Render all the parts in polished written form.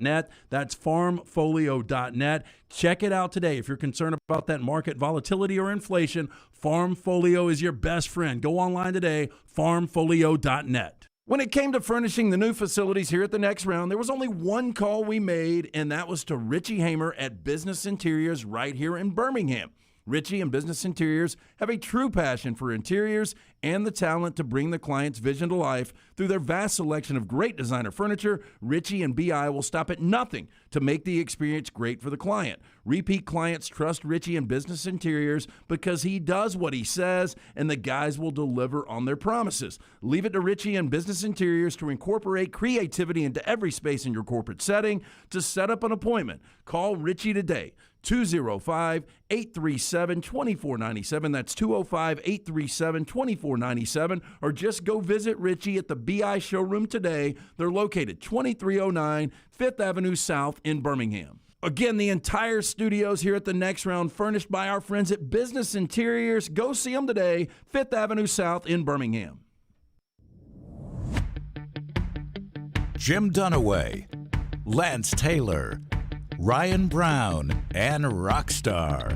net. That's farmfolio.net. Check it out today. If you're concerned about that market volatility or inflation, Farmfolio is your best friend. Go online today, farmfolio.net. When it came to furnishing the new facilities here at the Next Round, there was only one call we made, and that was to Richie Hamer at Business Interiors right here in Birmingham. Richie and Business Interiors have a true passion for interiors and the talent to bring the client's vision to life. Through their vast selection of great designer furniture, Richie and BI will stop at nothing to make the experience great for the client. Repeat clients trust Richie and Business Interiors because he does what he says, and the guys will deliver on their promises. Leave it to Richie and Business Interiors to incorporate creativity into every space in your corporate setting. To set up an appointment, call Richie today. 205-837-2497. That's 205-837-2497. Or just go visit Richie at the BI showroom today. They're located 2309 5th Avenue South in Birmingham. Again, the entire studios here at the Next Round furnished by our friends at Business Interiors. Go see them today, 5th Avenue South in Birmingham. Jim Dunaway, Lance Taylor, Ryan Brown, and Rockstar.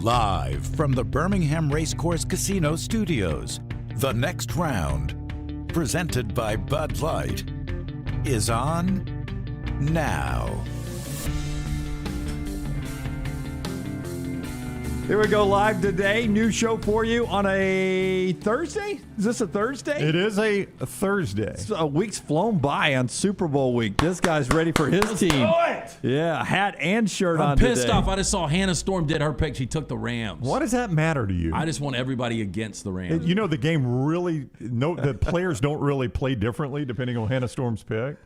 Live from the Birmingham Racecourse Casino Studios, The Next Round, presented by Bud Light, is on now. Here we go live today. New show for you on a Thursday? Is this a Thursday? It is a Thursday. A week's flown by on Super Bowl week. This guy's ready for his team. Yeah, hat and shirt on today. I'm pissed off. I just saw Hannah Storm did her pick. She took the Rams. What does that matter to you? I just want everybody against the Rams. You know, the game really, the players don't really play differently depending on Hannah Storm's pick.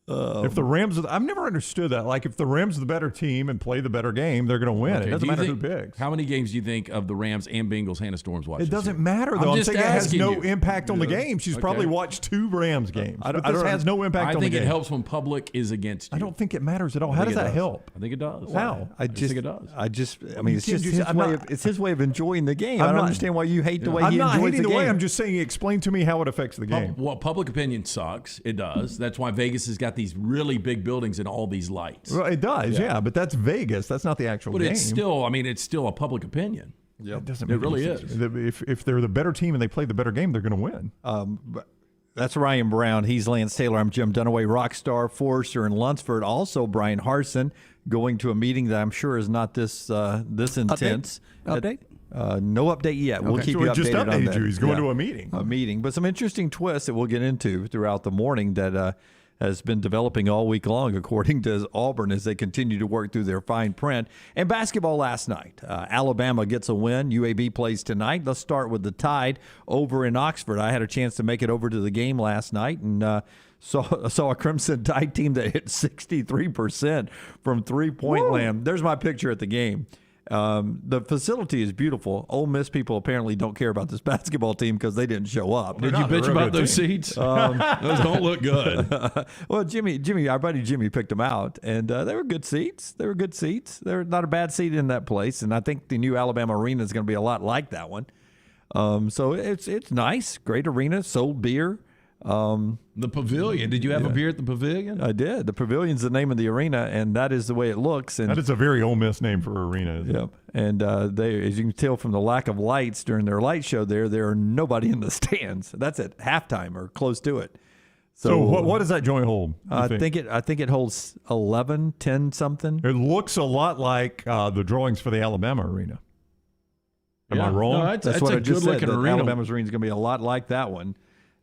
If the Rams, I've never understood that. Like, if the Rams are the better team and play the better game, they're going to win. Okay. It doesn't matter who picks. How many games do you think of the Rams and Bengals Hannah Storm's watched? It doesn't matter, though. I'm saying it has no impact on the game. She's probably watched 2 Rams games. But this has no impact on the game. I think it helps when public is against you. I don't think it matters at all. How does that help? I think it does. How? I think it does. I mean, it's just it's his way of enjoying the game. I don't understand why you hate the way he enjoys the game. I'm not hating the way. I'm just saying, explain to me how it affects the game. Well, public opinion sucks. It does. That's why Vegas has got these really big buildings and all these lights. Well, it does, yeah, but that's Vegas. That's not the actual game. But it's still, it's still a public opinion. Yep. It doesn't. It really is. If they're the better team and they play the better game, they're going to win. That's Ryan Brown. He's Lance Taylor. I'm Jim Dunaway. Rockstar, Forrester, and Lunsford. Also, Brian Harsin going to a meeting that I'm sure is not this intense. Update? No update yet. We'll keep you updated just on that. updated you. He's going to a meeting. A meeting. But some interesting twists that we'll get into throughout the morning that has been developing all week long, according to Auburn, as they continue to work through their fine print. And basketball last night. Alabama gets a win. UAB plays tonight. Let's start with the Tide over in Oxford. I had a chance to make it over to the game last night and saw a Crimson Tide team that hit 63% from three-point land. There's my picture at the game. The facility is beautiful. Ole Miss people apparently don't care about this basketball team because they didn't show up. Did you bitch about those seats? Those don't look good. Well, Jimmy, our buddy Jimmy picked them out, and they were good seats. They were good seats. They're not a bad seat in that place, and I think the new Alabama arena is going to be a lot like that one. So it's nice, great arena, sold beer. The Pavilion. Did you have a beer at the Pavilion? I did. The Pavilion's the name of the arena, and that is the way it looks. And that is a very Ole Miss name for an arena. Isn't it? And they, as you can tell from the lack of lights during their light show there are nobody in the stands. That's at halftime or close to it. So what does that joint hold? I think it holds 11, 10 something. It looks a lot like the drawings for the Alabama arena. Am I wrong? No, that's what I just said. Alabama's arena is going to be a lot like that one.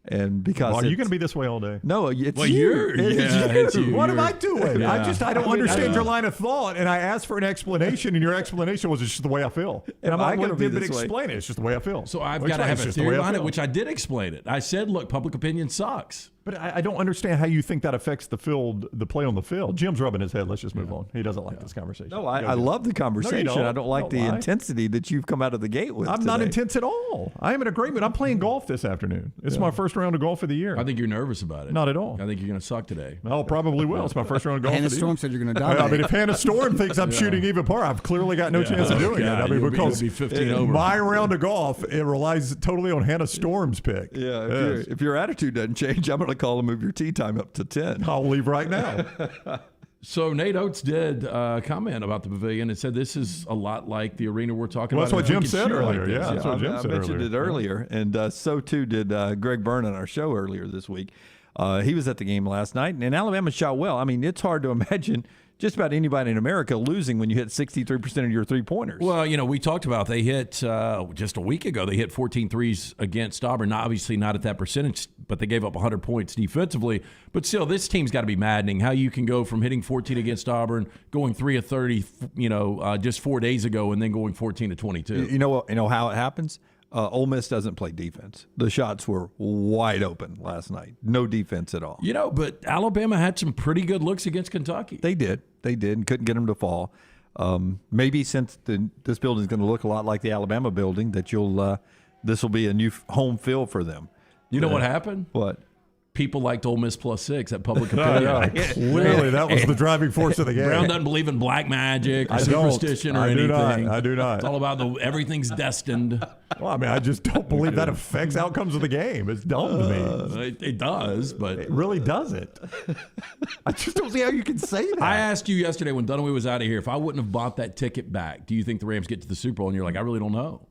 And because are you going to be this way all day? No, it's you. It's you. What am I doing? Yeah. I don't understand your line of thought, and I asked for an explanation, and your explanation was it's just the way I feel. And I'm like, explain it. It's just the way I feel. So I've got to have a theory behind it, which I did explain it. I said, look, public opinion sucks. But I don't understand how you think that affects the field, the play on the field. Jim's rubbing his head. Let's just move on. He doesn't like this conversation. No, I love the conversation. No, I don't like the intensity that you've come out of the gate with. I'm not intense at all. I am in a great mood. I'm playing golf this afternoon. It's my first round of golf of the year. I think you're nervous about it. Not at all. I think you're going to suck today. Oh, probably will. It's my first round of golf. Hannah Storm said you're going to die. I mean, if Hannah Storm thinks I'm shooting even par, I've clearly got no chance of doing it. I mean, because be 15 over. My round of golf, it relies totally on Hannah Storm's pick. Yeah, if your attitude doesn't change, I'm going to call and move your tea time up to 10. I'll leave right now. So Nate Oates did comment about the pavilion and said this is a lot like the arena we're talking Well, about. that's what We Jim can said cheer earlier. like this. Yeah, that's what Jim I said mentioned it earlier, and so too did Greg Byrne on our show earlier this week. He was at the game last night, and Alabama shot well. I mean, it's hard to imagine just about anybody in America losing when you hit 63% of your three-pointers. Well, we talked about they hit just a week ago. They hit 14 threes against Auburn. Now, obviously not at that percentage, but they gave up 100 points defensively. But still, this team's got to be maddening. How you can go from hitting 14 against Auburn, going 3 of 30, just 4 days ago, and then going 14 to 22. You know how it happens? Ole Miss doesn't play defense. The shots were wide open last night. No defense at all. But Alabama had some pretty good looks against Kentucky. They did, and couldn't get them to fall. Maybe since this building is going to look a lot like the Alabama building, that this will be a new home field for them. You know what happened? What? People liked Ole Miss plus 6 at public opinion. Clearly, that was the driving force of the game. Brown doesn't believe in black magic or I superstition don't. or I do anything. not. I do not. It's all about everything's destined. Well, I mean, I just don't believe that affects outcomes of the game. It's dumb to me. It does, but It really doesn't. I just don't see how you can say that. I asked you yesterday when Dunaway was out of here, if I wouldn't have bought that ticket back, do you think the Rams get to the Super Bowl? And you're like, I really don't know.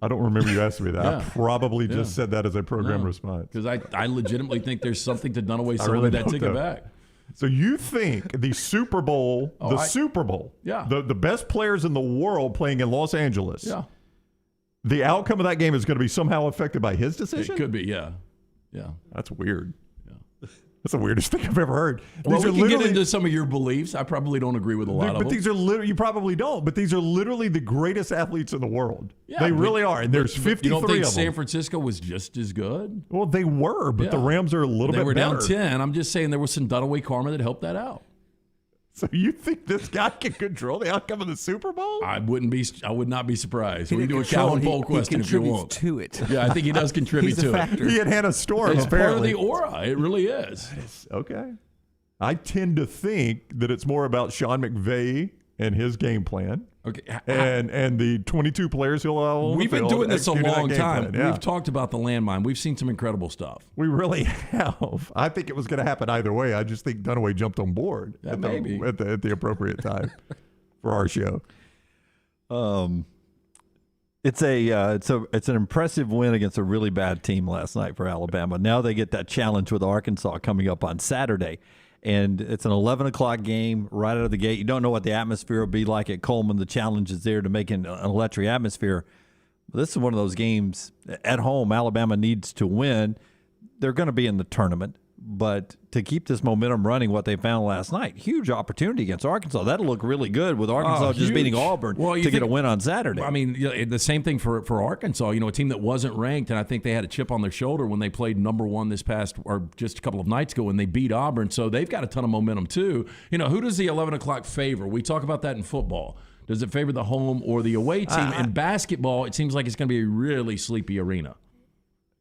I don't remember you asking me that. Yeah. I probably just said that as a program response. Because I legitimately think there's something to Dunaway selling really that don't, ticket though. back. So you think the Super Bowl, Super Bowl, Yeah. the best players in the world playing in Los Angeles, Yeah. the outcome of that game is going to be somehow affected by his decision? It could be, yeah. Yeah. That's weird. That's the weirdest thing I've ever heard. Well, These we are can get literally- into some of your beliefs. I probably don't agree with a lot of But them. these are literally, you probably don't, but these are literally the greatest athletes in the world. Yeah, they but- really are. And there's 53 You don't think of them. San Francisco was just as good? Well, they were, but the Yeah. Rams are a little They bit were better. down 10. I'm just saying there was some Dunaway karma that helped that out. So you think this guy can control the outcome of the Super Bowl? I would not be surprised. We can do a Calvin Poll question if you want. to it. Yeah, I think he does contribute He's a to it. factor. He and Hannah Storm, It's part of apparently. the aura. It really is. Okay. I tend to think that it's more about Sean McVay and his game plan. Okay. And the 22 players he'll allow on the We've been field doing this a executing that long game time. plan. Yeah. We've talked about the landmine. We've seen some incredible stuff. We really have. I think it was going to happen either way. I just think Dunaway jumped on board Yeah, at maybe. the appropriate time for our show. It's an impressive win against a really bad team last night for Alabama. Now they get that challenge with Arkansas coming up on Saturday. And it's an 11 o'clock game right out of the gate. You don't know what the atmosphere will be like at Coleman. The challenge is there to make an electric atmosphere. This is one of those games at home Alabama needs to win. They're going to be in the tournament. But to keep this momentum running, what they found last night, huge opportunity against Arkansas. That'll look really good with Arkansas just huge. beating Auburn Well, you to get think- a win on Saturday. I mean, the same thing for Arkansas. A team that wasn't ranked, and I think they had a chip on their shoulder when they played number one this past, or just a couple of nights ago when they beat Auburn. So they've got a ton of momentum too. Who does the 11 o'clock favor? We talk about that in football. Does it favor the home or the away team? In basketball, it seems like it's going to be a really sleepy arena.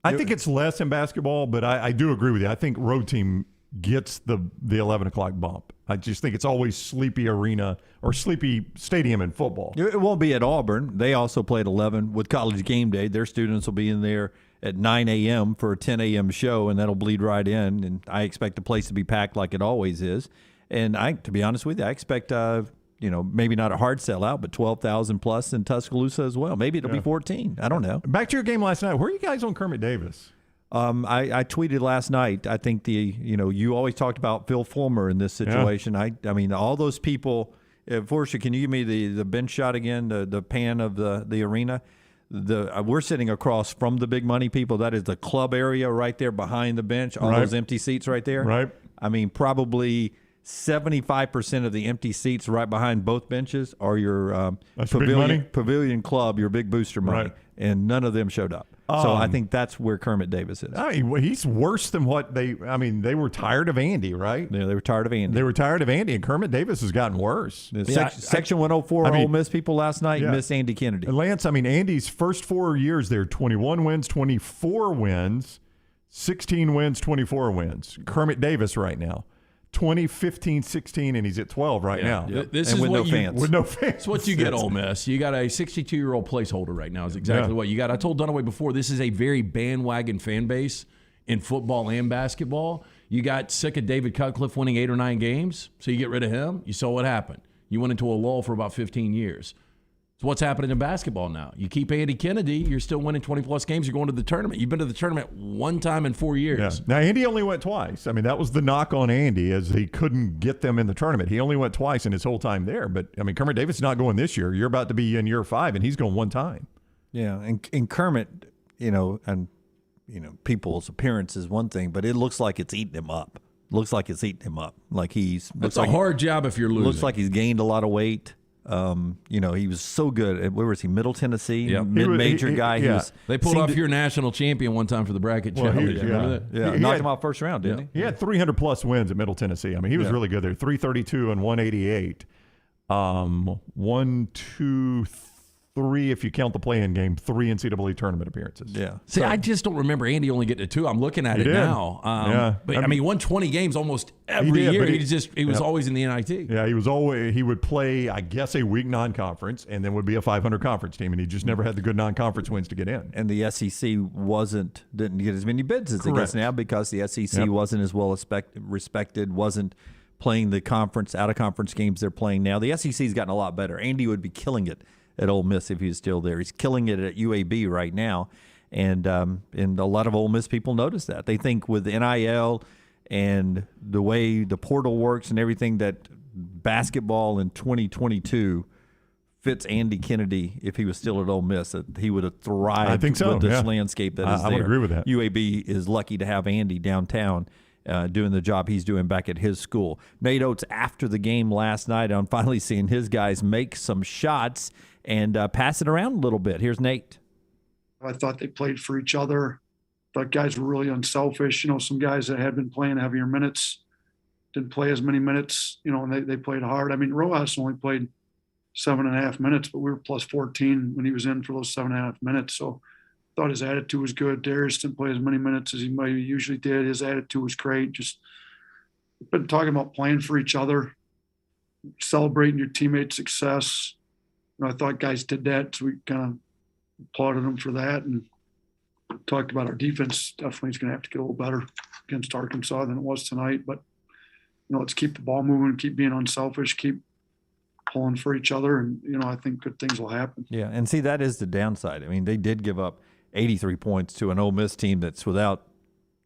I think it's less in basketball, but I do agree with you. I think road team gets the 11 o'clock bump. I just think it's always sleepy arena or sleepy stadium in football. It won't be at Auburn. They also played 11 with College Game Day. Their students will be in there at 9 a.m. for a 10 a.m. show, and that'll bleed right in. And I expect the place to be packed like it always is. And to be honest with you, I expect maybe not a hard sellout, but 12,000 plus in Tuscaloosa as well. Maybe it'll be 14. I don't know. Back to your game last night. Where are you guys on Kermit Davis? I tweeted last night. I think you always talked about Phil Fulmer in this situation. I mean, all those people. Forsha, can you give me the bench shot again? The pan of the arena. We're sitting across from the big money people. That is the club area right there behind the bench. All those empty seats right there. Right. I mean, probably 75% of the empty seats right behind both benches are your That's your big money? pavilion club, your big booster money, Right. and none of them showed up. So I think that's where Kermit Davis is. I mean, he's worse than what they were tired of Andy, right? Yeah, they were tired of Andy. They were tired of Andy, and Kermit Davis has gotten worse. Section 104 Ole Miss people last night missed Andy Kennedy. And Lance, Andy's first 4 years there, 21 wins, 24 wins, 16 wins, 24 wins. Kermit Davis right now, 20, 15, 16, and he's at 12 right now. This And is with what no fans. With no fans. It's what you get, Ole Miss. You got a 62-year-old placeholder right now is exactly what you got. I told Dunaway before, this is a very bandwagon fan base, in football and basketball. You got sick of David Cutcliffe winning 8 or 9 games, so you get rid of him. You saw what happened. You went into a lull for about 15 years. So what's happening in basketball now? You keep Andy Kennedy, you're still winning 20-plus games. You're going to the tournament. You've been to the tournament 1 time in 4 years. Yeah. Now, Andy only went twice. I mean, that was the knock on Andy, as he couldn't get them in the tournament. He only went twice in his whole time there. But, I mean, Kermit Davis is not going this year. You're about to be in year 5, and he's going 1 time. Yeah, and Kermit, people's appearance is one thing, but it looks like it's eating him up. Like he's. It's a hard job if you're losing. Looks like he's gained a lot of weight. He was so good. Where was he? Middle Tennessee, yep. Mid-major guy. Yeah. They pulled off your national champion one time for the bracket challenge. Remember that? Yeah, knocked him out first round, didn't he? He had 300-plus wins at Middle Tennessee. I mean, he was really good there. 332 and 188. 1, 2, 3, if you count the play-in game, 3 NCAA tournament appearances. Yeah. See, I just don't remember Andy only getting to 2. I'm looking at it now. But I mean, he won 20 games almost every year. He was always in the NIT. Yeah, he would play, I guess, a weak non-conference, and then would be a 500 conference team, and he just never had the good non-conference wins to get in. And the SEC didn't get as many bids as it gets now because the SEC wasn't as well respected, wasn't playing the out-of-conference games they're playing now. The SEC's gotten a lot better. Andy would be killing it at Ole Miss if he was still there. He's killing it at UAB right now, and a lot of Ole Miss people notice that. They think with NIL and the way the portal works and everything that basketball in 2022 fits Andy Kennedy if he was still at Ole Miss, that he would have thrived with this landscape that is there. I would agree with that. UAB is lucky to have Andy downtown doing the job he's doing back at his school. Nate Oates, after the game last night, on finally seeing his guys make some shots and pass it around a little bit. Here's Nate. I thought they played for each other. Thought guys were really unselfish. Some guys that had been playing heavier minutes didn't play as many minutes, and they played hard. I mean, Rojas only played 7.5 minutes, but we were plus 14 when he was in for those 7.5 minutes. So I thought his attitude was good. Darius didn't play as many minutes as he might usually did. His attitude was great. Just been talking about playing for each other, celebrating your teammates' success. I thought guys did that, so we kind of applauded them for that, and talked about our defense. Definitely is going to have to get a little better against Arkansas than it was tonight. But let's keep the ball moving, keep being unselfish, keep pulling for each other, and I think good things will happen. Yeah, and see, that is the downside. I mean, they did give up 83 points to an Ole Miss team that's without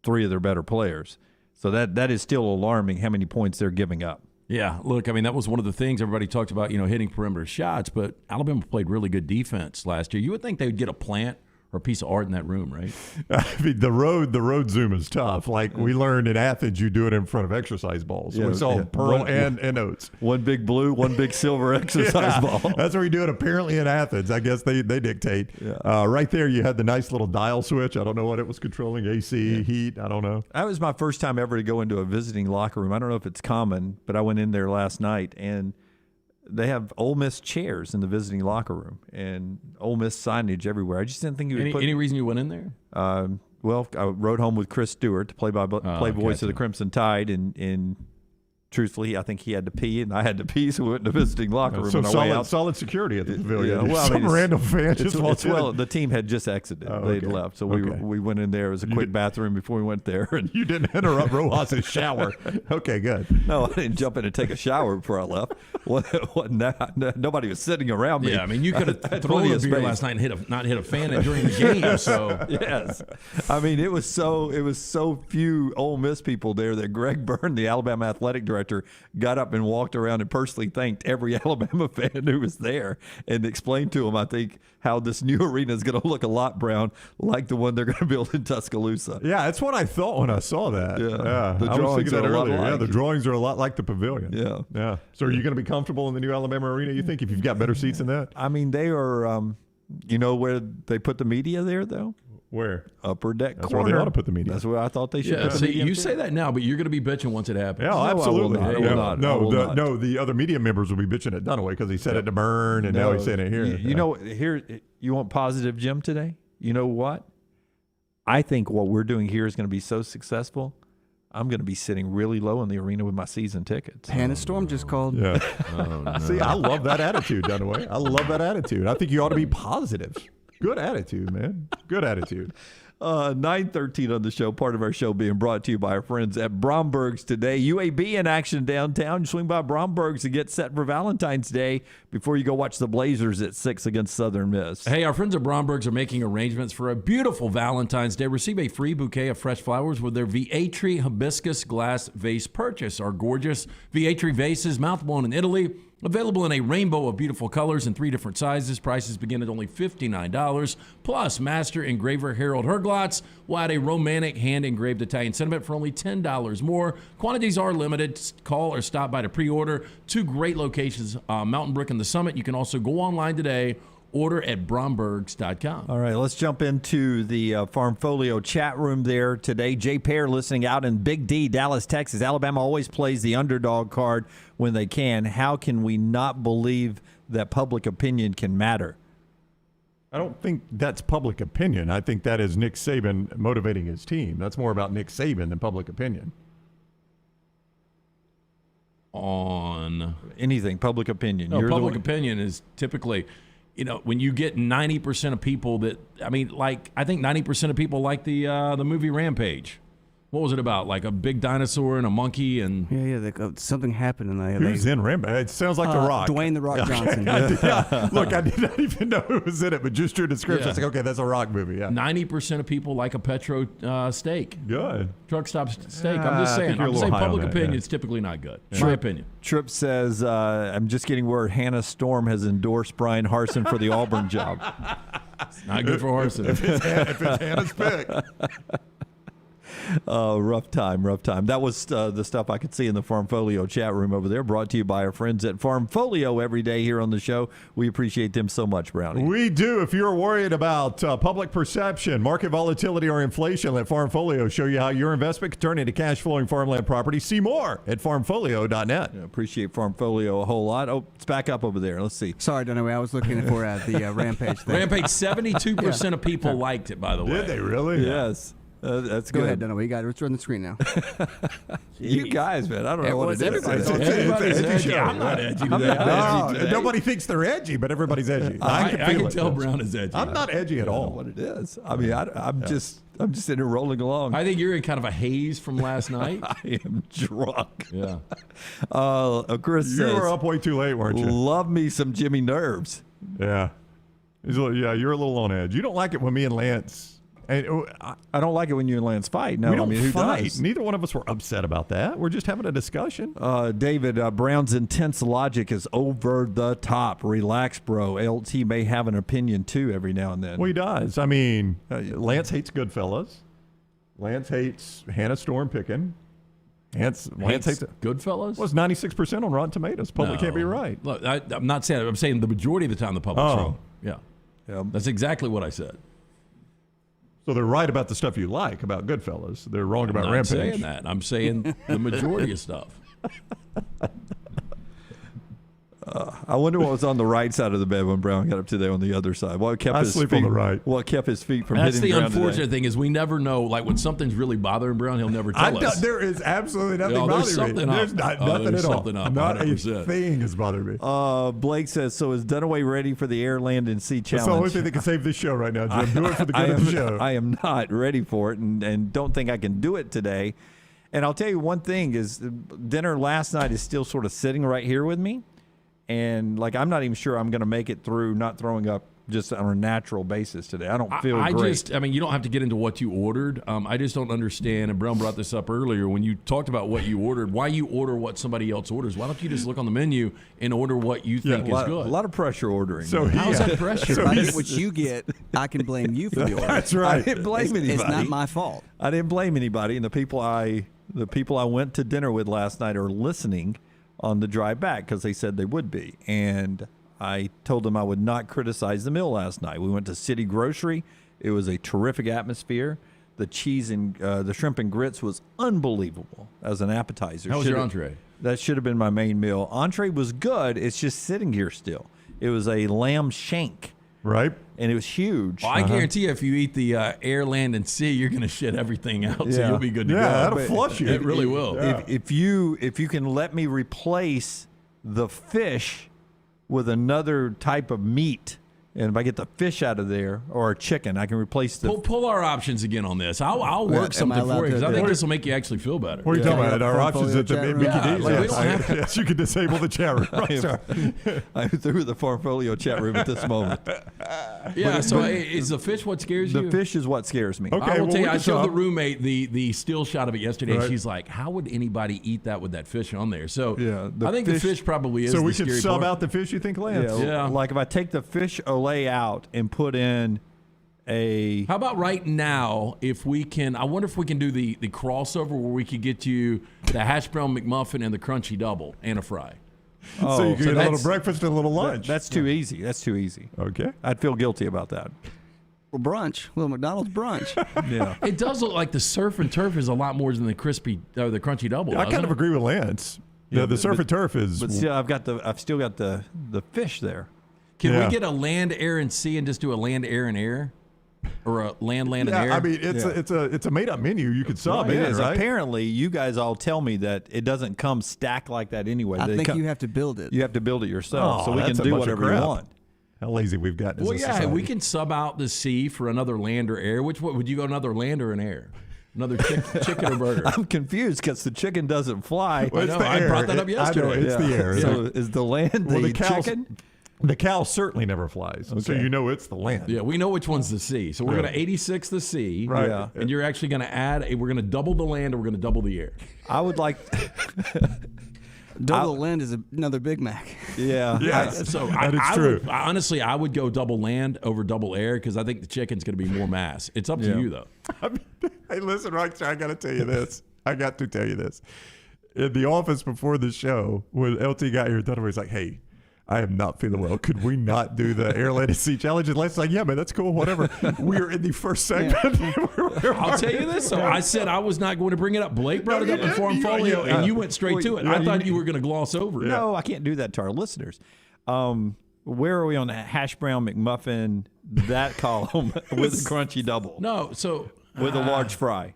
3 of their better players. So that is still alarming how many points they're giving up. Yeah, look, I mean, that was one of the things everybody talked about, hitting perimeter shots, but Alabama played really good defense last year. You would think they would get a plant or a piece of art in that room, right? I mean, the road zoom is tough. Like we learned in Athens, you do it in front of exercise balls. We saw Pearl and Oates. One big blue, one big silver exercise ball. That's where you do it apparently in Athens. I guess they dictate. Yeah. Right there, you had the nice little dial switch. I don't know what it was controlling, AC, heat. I don't know. That was my first time ever to go into a visiting locker room. I don't know if it's common, but I went in there last night, and they have Ole Miss chairs in the visiting locker room and Ole Miss signage everywhere. I just didn't think you would any reason you went in there? Well, I rode home with Chris Stewart to play voice of the Crimson Tide, and truthfully, I think he had to pee and I had to pee, so we went in the visiting locker room. So solid security at the pavilion. Yeah, well, some random fan just walked in. Well, the team had just exited. They'd left, so we went in there. It was a quick bathroom before we went there. And you didn't interrupt Rojas' shower. Okay, good. No, I didn't jump in and take a shower before I left. Nobody was sitting around me. Yeah, I mean, you could have thrown a beer last night and not hit a fan during the game. So yes, I mean, it was so few Ole Miss people there that Greg Byrne, the Alabama athletic director, got up and walked around and personally thanked every Alabama fan who was there and explained to them, I think, how this new arena is going to look a lot, Brown, like the one they're going to build in Tuscaloosa. Yeah, that's what I thought when I saw that. Yeah. The drawings are a lot like. Yeah, the drawings are a lot like the pavilion. Yeah. So are you going to be comfortable in the new Alabama arena, you think, if you've got better seats than that? I mean, they are, where they put the media there, though? Where? Upper deck That's corner. where they ought to put the media. That's where I thought they should put the see, media. you say that now, but you're going to be bitching once it happens. Yeah, absolutely. I will not. No, the other media members will be bitching at Dunaway because he said it to Byrne, and now he's saying it here. Here, you want positive, Jim, today? You know what? I think what we're doing here is going to be so successful, I'm going to be sitting really low in the arena with my season tickets. Hannah Storm just called. Yeah. No. See, I love that attitude, Dunaway. I love that attitude. I think you ought to be positive. Good attitude, man. Good attitude. 9:13 on the show, part of our show being brought to you by our friends at Bromberg's today. UAB in action downtown. You swing by Bromberg's to get set for Valentine's Day before you go watch the Blazers at 6 against Southern Miss. Hey, our friends at Bromberg's are making arrangements for a beautiful Valentine's Day. Receive a free bouquet of fresh flowers with their Vietri hibiscus glass vase purchase. Our gorgeous Vietri vases, mouth-blown in Italy, available in a rainbow of beautiful colors in 3 different sizes. Prices begin at only $59. Plus, master engraver Harold Herglotz will add a romantic hand-engraved Italian sentiment for only $10 more. Quantities are limited. Call or stop by to pre-order. 2 great locations, Mountain Brook and the Summit. You can also go online today. Order at brombergs.com. All right, let's jump into the Farmfolio chat room there today. Jay Pear listening out in Big D, Dallas, Texas. Alabama always plays the underdog card when they can. How can we not believe that public opinion can matter? I don't think that's public opinion. I think that is Nick Saban motivating his team. That's more about Nick Saban than public opinion. On anything, public opinion. No, public opinion is typically, when you get 90% of people that, I think 90% of people like the movie Rampage. What was it about? Like a big dinosaur and a monkey and something happened and who's in Rampage? It sounds like The Rock. Dwayne The Rock Johnson. Yeah. Look, I did not even know who was in it, but just your description, Yeah. it's like, okay, that's a Rock movie. Yeah. 90% of people like a Petro steak. Good. Truck stop steak. I'm just saying. you're a little high on public that, opinion yeah. is typically not good. My opinion. Tripp says, I'm just getting word Hannah Storm has endorsed Brian Harsin for the Auburn job. Not good for Harsin. If it's Hannah's pick. Rough time. That was the stuff I could see in the Farmfolio chat room over there, brought to you by our friends at Farmfolio every day here on the show. We appreciate them so much, Brownie. We do. If you're worried about public perception, market volatility, or inflation, let Farmfolio show you how your investment can turn into cash-flowing farmland property. See more at farmfolio.net. Yeah, appreciate Farmfolio a whole lot. Oh, it's back up over there. Let's see. Sorry, Dunaway. I was looking for the Rampage thing. Rampage, 72% of people liked it, by the way. Did they really? Yes. That's Go good. ahead, Dunaway. You got it. It's on the screen now. You guys, man, I don't know what it is. Everybody's Everybody's It's edgy. edgy. I'm not edgy today. No, nobody thinks they're edgy, but everybody's edgy. I feel can it. tell Brown is edgy. I'm not edgy at I don't all. know what it is. I mean, I'm just in there rolling along. I think you're in kind of a haze from last night. I am drunk. Yeah. Chris You says, were up way too late, weren't you? love me some Jimmy Nerves. Yeah. You're a little on edge. You don't like it when me and Lance. And I don't like it when you and Lance fight. No, we don't who fight. does? Neither one of us were upset about that. We're just having a discussion. David, Brown's intense logic is over the top. Relax, bro. LT may have an opinion, too, every now and then. Well, he does. I mean, Lance hates Goodfellas. Lance hates Hannah Storm Pickin. Lance hates it. Goodfellas? Well, it's 96% on Rotten Tomatoes. Public can't be right. Look, I'm not saying that. I'm saying the majority of the time the public's wrong. Yeah. That's exactly what I said. So they're right about the stuff you like about Goodfellas. They're wrong about I'm not Rampage. saying that. I'm saying the majority of stuff. I wonder what was on the right side of the bed when Brown got up today on the other side. What kept I his sleep feet, on the right. What kept his feet from That's hitting the the ground unfortunate today? thing is we never know. Like when something's really bothering Brown, he'll never tell us. There is absolutely nothing there's bothering me. something up. There's nothing There's at all. something up, Not 100%. a thing is bothering me. Blake says, so is Dunaway ready for the air, land, and sea challenge? That's the only thing that can save this show right now, Jim. Do it for the good of the show. I am not ready for it and don't think I can do it today. And I'll tell you one thing is dinner last night is still sort of sitting right here with me. And, I'm not even sure I'm going to make it through not throwing up just on a natural basis today. I don't feel great. You don't have to get into what you ordered. I just don't understand, and Brown brought this up earlier, when you talked about what you ordered, why you order what somebody else orders. Why don't you just look on the menu and order what you think is good? A lot of pressure ordering. So How's that pressure? If I get what you get, I can blame you for the order. That's right. I didn't blame anybody. It's not my fault. I didn't blame anybody. And the people I went to dinner with last night are listening on the drive back because they said they would be. And I told them I would not criticize the meal last night. We went to City Grocery. It was a terrific atmosphere. The cheese and the shrimp and grits was unbelievable as an appetizer. How was your entree? That should have been my main meal. Entree was good. It's just sitting here still. It was a lamb shank. Right? And it was huge. Well, I guarantee you, if you eat the air, land, and sea, you're going to shit everything out, so Yeah. you'll be good to go. That'll flush you. It really will. Yeah. If you can let me replace the fish with another type of meat, And if I get the fish out of there or a chicken, I can replace the. Pull our options again on this. I'll work something for you because I think this will make you actually feel better. What are you talking about? Our options at the Mickey D's. Like, we don't have Yes, you can disable the chat room. Right, sorry. I'm through the Farmfolio chat room at this moment. Yeah. So is the fish what scares you? The fish is what scares me. Okay. I will tell you, I showed the stop. roommate the still shot of it yesterday. Right. And she's like, "How would anybody eat that with that fish on there?" So Yeah, I think the fish probably is. So the we could scary sub part. out the fish, you think, Lance? Yeah. Like if I take the fish Olay out and put in a. How about right now, if we can, I wonder if we can do the crossover where we could get you the hash brown McMuffin and the crunchy double and a fry. So you so can get a little that's- breakfast and a little lunch. That's too easy. That's too easy. Okay. I'd feel guilty about that. Well, brunch. Well, McDonald's brunch. Yeah. It does look like the surf and turf is a lot more than the crunchy double. I kind doesn't of it? agree with Lance. Yeah, the surf and turf is. But still, I've still got the fish there. Can Yeah. we get a land, air, and sea and just do a land, air, and air? Or a land, and air? I mean, it's a made up menu. You could sub It in, is. right? Apparently, you guys all tell me that it doesn't come stacked like that anyway. I They think come- you have to build it. You have to build it yourself, Oh, so we can that's a do bunch of whatever you crap. want. How lazy we've gotten as Well, a yeah, society. we can sub out the sea for another land or air. What would you go another land or an air? Another chicken or burger? I'm confused because the chicken doesn't fly. Well, it's I know, the I air. brought that up yesterday. I know, it's the air. So is the land Well, the cow's- chicken? The cow certainly never flies, so Okay. you know it's the land. Yeah, we know which one's the sea. So we're Yeah. going to 86 the sea. Right. Yeah. And you're actually going to we're going to double the land or we're going to double the air. I would like. Double land is another Big Mac. Yeah. Yes, So that is true. Honestly, I would go double land over double air because I think the chicken's going to be more mass. It's up to Yeah. you, though. I mean, hey, listen, Rockstar, I got to tell you this. In the office before the show, when LT got here, Dunaway was like, "Hey, I am not feeling well. Could we not do the air, land, and sea challenge?" And Lance's like, "Yeah, man, that's cool. Whatever." We're in the first segment. I'll tell you this. So I said I was not going to bring it up. Blake brought it up in Farmfolio, yeah. and you went straight to it. I thought you were going to gloss over it. No, I can't do that to our listeners. Where are we on the hash brown McMuffin, that column with a crunchy double? No, so With a large fry.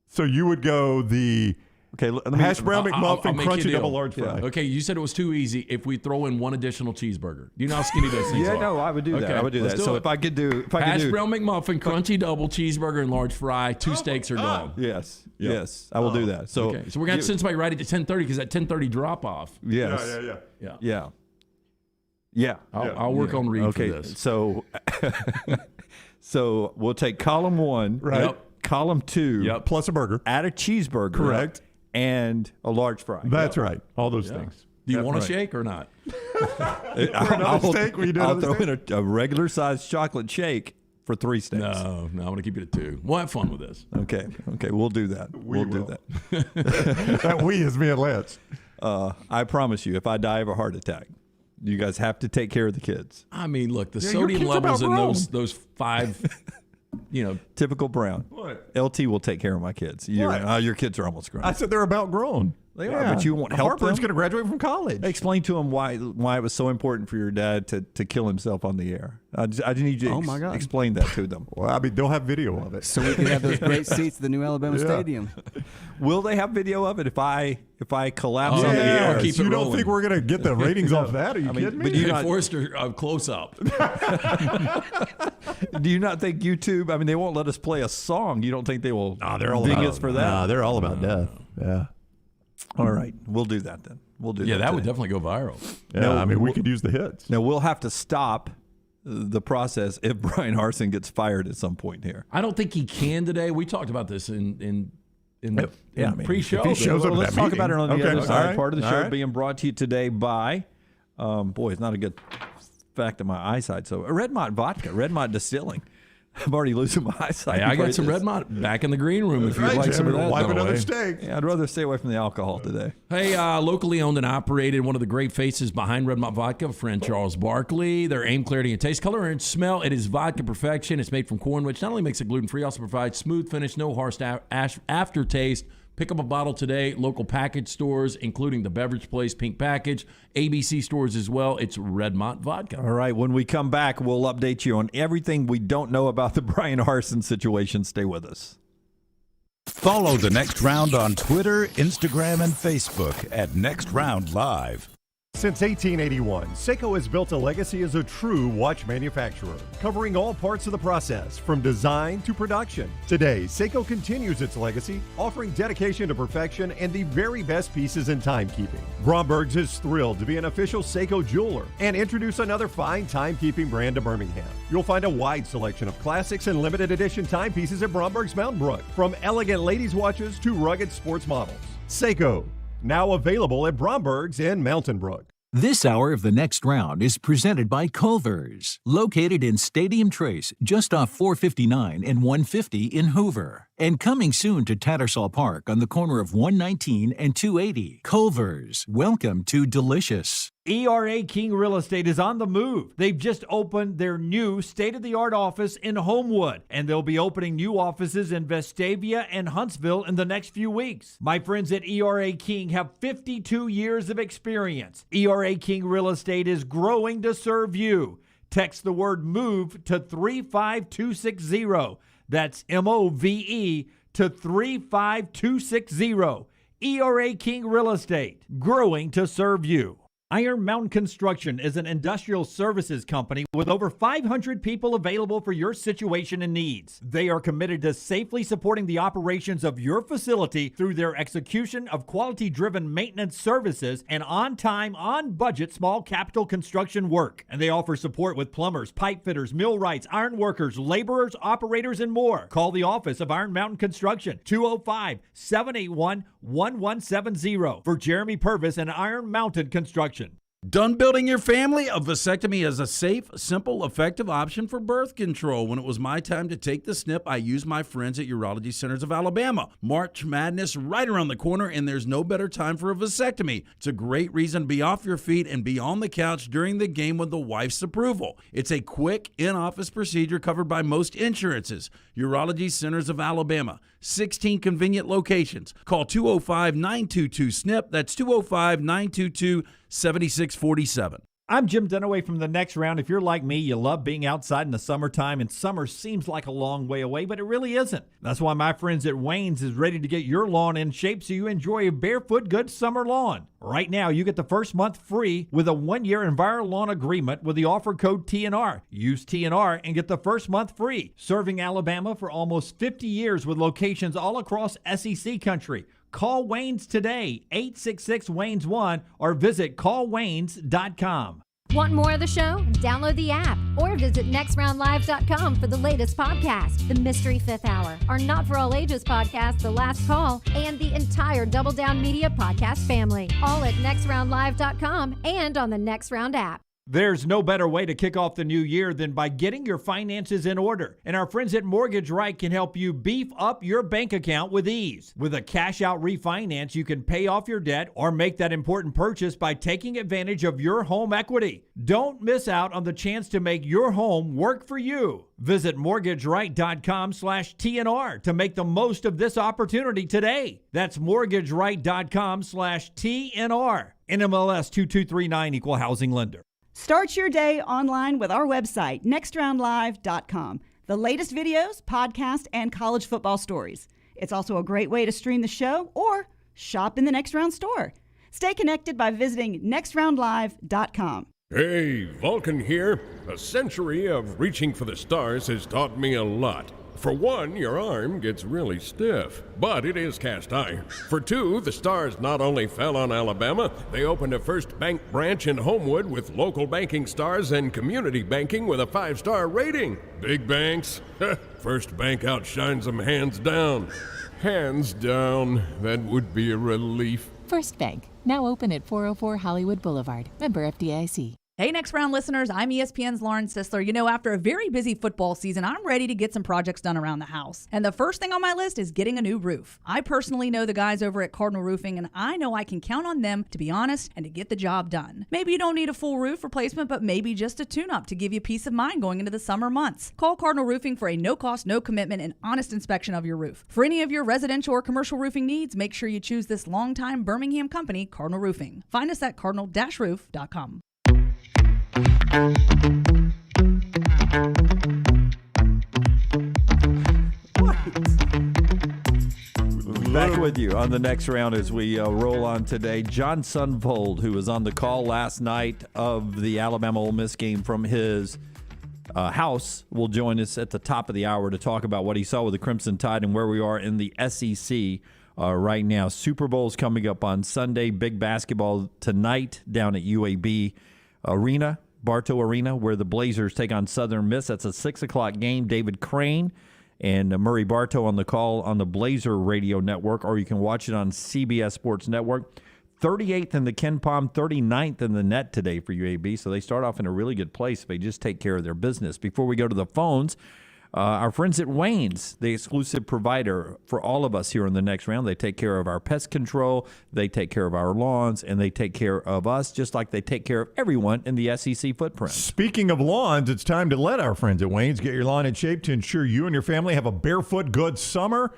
So you would go the Okay, let me. hash brown I'll McMuffin, make you a crunchy deal. double large fry. Okay, you said it was too easy if we throw in one additional cheeseburger. Do you know how skinny those things Yeah, are? no, I would do that. Okay, I would do let's that. do So it. if I could do, Hash brown McMuffin, crunchy double, cheeseburger, and large fry, 2 steaks are gone. yes, yes, I will do that. So, Okay, so we're going to send somebody right at 10:30 because that 10:30 drop off. yes, yeah. I'll work on read Okay, for this. so, so we'll take column 1, Right. Yep. column 2, Yep. Plus a burger. add a cheeseburger, Correct. and a large fry. That's right. All those things. Do you want right. a shake or not? another steak? Will you do I'll another throw in a regular sized chocolate shake for 3 steaks. No, I'm going to keep it at 2. We'll have fun with this. Okay, we'll do that. We'll do will. that. That we is me and Lance. I promise you, if I die of a heart attack, you guys have to take care of the kids. I mean, look, the your sodium kids are levels in about those 5, Typical Brown. What? LT will take care of my kids. Your kids are almost grown. I said they're about grown. They are, but you won't help Harper's them? going to graduate from college. Explain to them why it was so important for your dad to kill himself on the air. I just need you to Oh, my God. explain that to them. Well, I mean, they'll have video of it. So we can have those great seats at the new Alabama Stadium. Will they have video of it if I collapse Oh, on the yeah. air? Or keep you it don't rolling. think we're going to get the ratings off that? Are you kidding me? but you Hey, not- Forrester, close up. Do you not think YouTube? I mean, they won't let us play a song. You don't think they will? they're all ding about us for that. Nah, they're all about death. Yeah. All right, we'll do that then. We'll do Yeah, that. that would today. definitely go viral. Yeah, No, I mean, we could use the hits. Now we'll have to stop the process if Brian Harsin gets fired at some point here. I don't think he can today. We talked about this in I mean, pre-show. if he shows up Well, at let's that talk meeting. about it on the Okay, other all side. right, Part of the all show right. being brought to you today by, boy, it's not a good fact of my eyesight. So Red Mott Vodka, Red Mott Distilling. I'm already losing my eyesight. Hey, I before got some this. Red Mott back in the green room if you'd Right, like some of Jim, that. wipe by the another way. steak. Yeah, I'd rather stay away from the alcohol today. Hey, locally owned and operated, one of the great faces behind Red Mott Vodka, friend Charles Barkley. Their aim, clarity, and taste, color, and smell. It is vodka perfection. It's made from corn, which not only makes it gluten-free, also provides smooth finish, no harsh aftertaste. Pick up a bottle today. Local package stores, including the Beverage Place Pink Package, ABC stores as well. It's Red Mott Vodka. All right, when we come back, we'll update you on everything we don't know about the Brian Harsin situation. Stay with us. Follow The Next Round on Twitter, Instagram, and Facebook at Next Round Live. Since 1881, Seiko has built a legacy as a true watch manufacturer, covering all parts of the process, from design to production. Today, Seiko continues its legacy, offering dedication to perfection and the very best pieces in timekeeping. Bromberg's is thrilled to be an official Seiko jeweler and introduce another fine timekeeping brand to Birmingham. You'll find a wide selection of classics and limited edition timepieces at Bromberg's Mountain Brook, from elegant ladies' watches to rugged sports models. Seiko, now available at Bromberg's in Mountain Brook. This hour of The Next Round is presented by Culver's, located in Stadium Trace, just off 459 and 150 in Hoover. And coming soon to Tattersall Park on the corner of 119 and 280. Culver's, welcome to delicious. ERA King Real Estate is on the move. They've just opened their new state-of-the-art office in Homewood, and they'll be opening new offices in Vestavia and Huntsville in the next few weeks. My friends at ERA King have 52 years of experience. ERA King Real Estate is growing to serve you. Text the word MOVE to 35260. That's MOVE to 35260. ERA King Real Estate, growing to serve you. Iron Mountain Construction is an industrial services company with over 500 people available for your situation and needs. They are committed to safely supporting the operations of your facility through their execution of quality-driven maintenance services and on-time, on-budget small capital construction work. And they offer support with plumbers, pipe fitters, millwrights, iron workers, laborers, operators, and more. Call the office of Iron Mountain Construction, 205-781-1170 for Jeremy Purvis and Iron Mountain Construction. Done building your family? A vasectomy is a safe, simple, effective option for birth control. When it was my time to take the snip, I used my friends at Urology Centers of Alabama. March Madness right around the corner, and there's no better time for a vasectomy. It's a great reason to be off your feet and be on the couch during the game with the wife's approval. It's a quick, in-office procedure covered by most insurances. Urology Centers of Alabama, 16 convenient locations. Call 205-922-SNP. That's 205-922-7647. I'm Jim Dunaway from The Next Round. If you're like me, you love being outside in the summertime, and summer seems like a long way away, but it really isn't. That's why my friends at Wayne's is ready to get your lawn in shape so you enjoy a barefoot good summer lawn. Right now, you get the first month free with a 1-year EnviroLawn agreement with the offer code TNR. Use TNR and get the first month free. Serving Alabama for almost 50 years with locations all across SEC country. Call Wayne's today, 866-WAYNES1, or visit callwaynes.com. Want more of the show? Download the app or visit nextroundlive.com for the latest podcast, The Mystery Fifth Hour, our Not For All Ages podcast, The Last Call, and the entire Double Down Media podcast family. All at nextroundlive.com and on the Next Round app. There's no better way to kick off the new year than by getting your finances in order. And our friends at Mortgage Right can help you beef up your bank account with ease. With a cash-out refinance, you can pay off your debt or make that important purchase by taking advantage of your home equity. Don't miss out on the chance to make your home work for you. Visit mortgageright.com/TNR to make the most of this opportunity today. That's mortgageright.com/TNR. NMLS 2239, Equal Housing Lender. Start your day online with our website, nextroundlive.com. The latest videos, podcasts, and college football stories. It's also a great way to stream the show or shop in the Next Round store. Stay connected by visiting nextroundlive.com. Hey, Vulcan here. A century of reaching for the stars has taught me a lot. For one, your arm gets really stiff, but it is cast iron. For two, the stars not only fell on Alabama, they opened a First Bank branch in Homewood with local banking stars and community banking with a 5-star rating. Big banks? First Bank outshines them hands down. Hands down. That would be a relief. First Bank, now open at 404 Hollywood Boulevard. Member FDIC. Hey, Next Round listeners, I'm ESPN's Lauren Sisler. You know, after a very busy football season, I'm ready to get some projects done around the house. And the first thing on my list is getting a new roof. I personally know the guys over at Cardinal Roofing, and I know I can count on them to be honest and to get the job done. Maybe you don't need a full roof replacement, but maybe just a tune-up to give you peace of mind going into the summer months. Call Cardinal Roofing for a no-cost, no-commitment, and honest inspection of your roof. For any of your residential or commercial roofing needs, make sure you choose this longtime Birmingham company, Cardinal Roofing. Find us at cardinal-roof.com. Back with you on the next round as we roll on today. John Sunvold, who was on the call last night of the Alabama-Ole Miss game from his house, will join us at the top of the hour to talk about what he saw with the Crimson Tide and where we are in the SEC right now. Super Bowl's coming up on Sunday. Big basketball tonight down at UAB Arena, Bartow Arena, where the Blazers take on Southern Miss. That's a 6 o'clock game. David Crane and Murray Bartow on the call on the Blazer Radio Network, or you can watch it on CBS Sports Network. 38th in the Ken Palm, 39th in the net today for UAB, so they start off in a really good place if they just take care of their business. Before we go to the phones, our friends at Wayne's, the exclusive provider for all of us here in the next round. They take care of our pest control, they take care of our lawns, and they take care of us just like they take care of everyone in the SEC footprint. Speaking of lawns, it's time to let our friends at Wayne's get your lawn in shape to ensure you and your family have a barefoot good summer.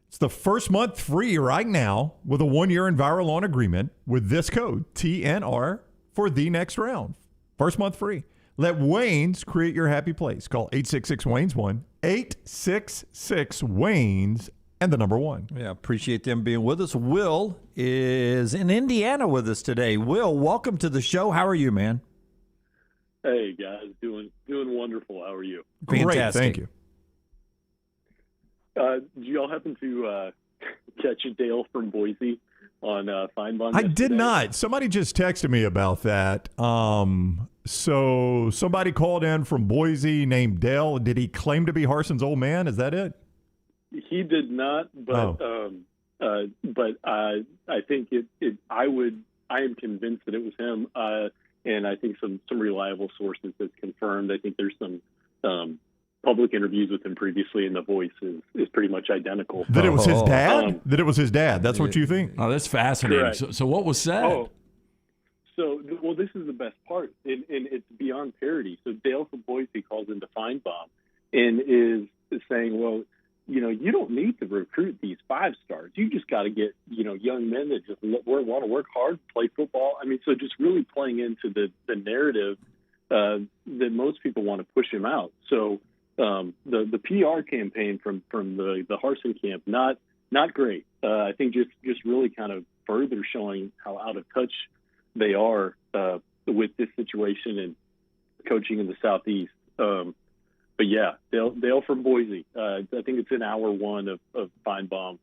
It's the first month free right now with a 1-year EnviroLawn agreement with this code, TNR, for the next round. First month free. Let Wayne's create your happy place. Call 866-WAYNES-1, 866-WAYNES, and the number 1. Yeah, appreciate them being with us. Will is in Indiana with us today. Will, welcome to the show. How are you, man? Hey, guys. Doing wonderful. How are you? Fantastic. Great, thank you. Do y'all happen to catch Dale from Boise on Feinbaum? I did not. Somebody just texted me about that. So somebody called in from Boise named Dale. Did he claim to be Harson's old man? Is that it? He did not, but I think I am convinced that it was him, and I think some reliable sources have confirmed. I think there's some public interviews with him previously, and the voice is pretty much identical. That it was his dad? That it was his dad. That's what you think? Oh, that's fascinating. So what was said? Well, this is the best part, and it's beyond parody. So Dale from Boise calls into Feinbaum and is saying, well, you don't need to recruit these 5-stars. You just got to get, young men that just want to work hard, play football. I mean, so just really playing into the narrative that most people want to push him out. So the PR campaign from the Harsin camp, not great. I think just really kind of further showing how out of touch they are with this situation and coaching in the Southeast. But yeah, Dale from Boise. I think it's in hour 1 of Feinbaum,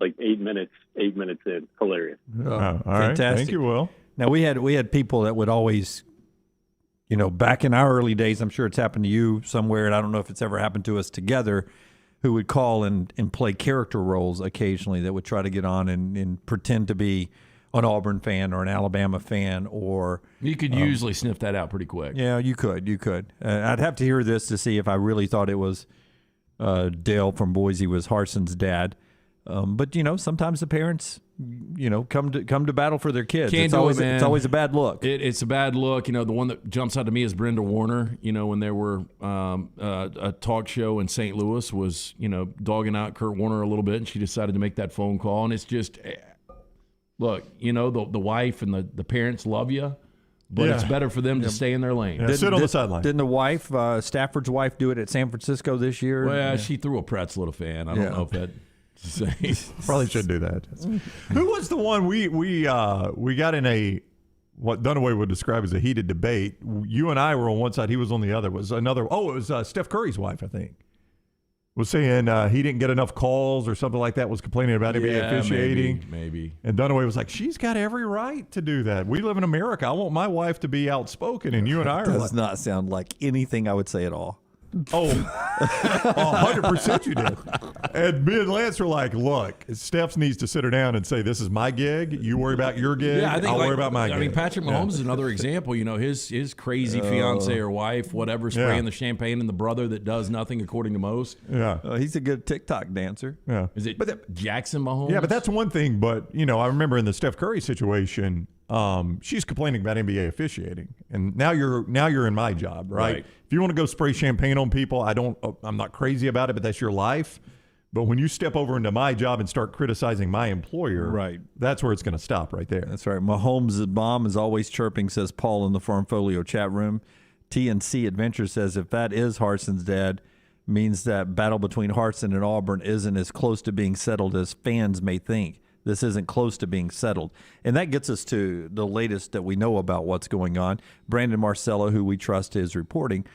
like 8 minutes in. Hilarious. All right. Fantastic. Thank you, Will. Now we had people that would always, back in our early days, I'm sure it's happened to you somewhere, and I don't know if it's ever happened to us together, who would call and play character roles occasionally that would try to get on and pretend to be an Auburn fan or an Alabama fan, or you could usually sniff that out pretty quick. Yeah, you could. I'd have to hear this to see if I really thought it was Dale from Boise was Harson's dad. But sometimes the parents, come to battle for their kids. It's always a bad look. It's a bad look. The one that jumps out to me is Brenda Warner. When there were a talk show in St. Louis was dogging out Kurt Warner a little bit, and she decided to make that phone call, and it's just. Look, the wife and the parents love you, but it's better for them to stay in their lane. Yeah, sit on the sideline. Didn't the wife, Stafford's wife, do it at San Francisco this year? Well, she threw a pretzel at a fan. I don't know if that. Probably should do that. Who was the one we got in what Dunaway would describe as a heated debate? You and I were on one side. He was on the other. It was Steph Curry's wife, I think. Was saying he didn't get enough calls or something like that, was complaining about NBA officiating. Maybe. And Dunaway was like, she's got every right to do that. We live in America. I want my wife to be outspoken, and you and I are does not sound like anything I would say at all. Oh, 100% you did. And me and Lance were like, look, Steph needs to sit her down and say, this is my gig. You worry about your gig. Yeah, I think I'll worry about my gig. I mean, Patrick Mahomes is another example. His crazy fiance or wife, whatever, spraying the champagne, and the brother that does nothing according to most. Yeah. He's a good TikTok dancer. Yeah. Is it Jackson Mahomes? Yeah, but that's one thing. But, I remember in the Steph Curry situation, she's complaining about NBA officiating, and now you're in my job, right? If you want to go spray champagne on people, I'm not crazy about it, but that's your life. But when you step over into my job and start criticizing my employer, right, that's where it's going to stop right there. That's right. Mahomes' mom is always chirping, says Paul in the Farm Folio chat room. TNC Adventure says if that is Harson's dad, means that battle between Harsin and Auburn isn't as close to being settled as fans may think. This isn't close to being settled. And that gets us to the latest that we know about what's going on. Brandon Marcello, who we trust is reporting,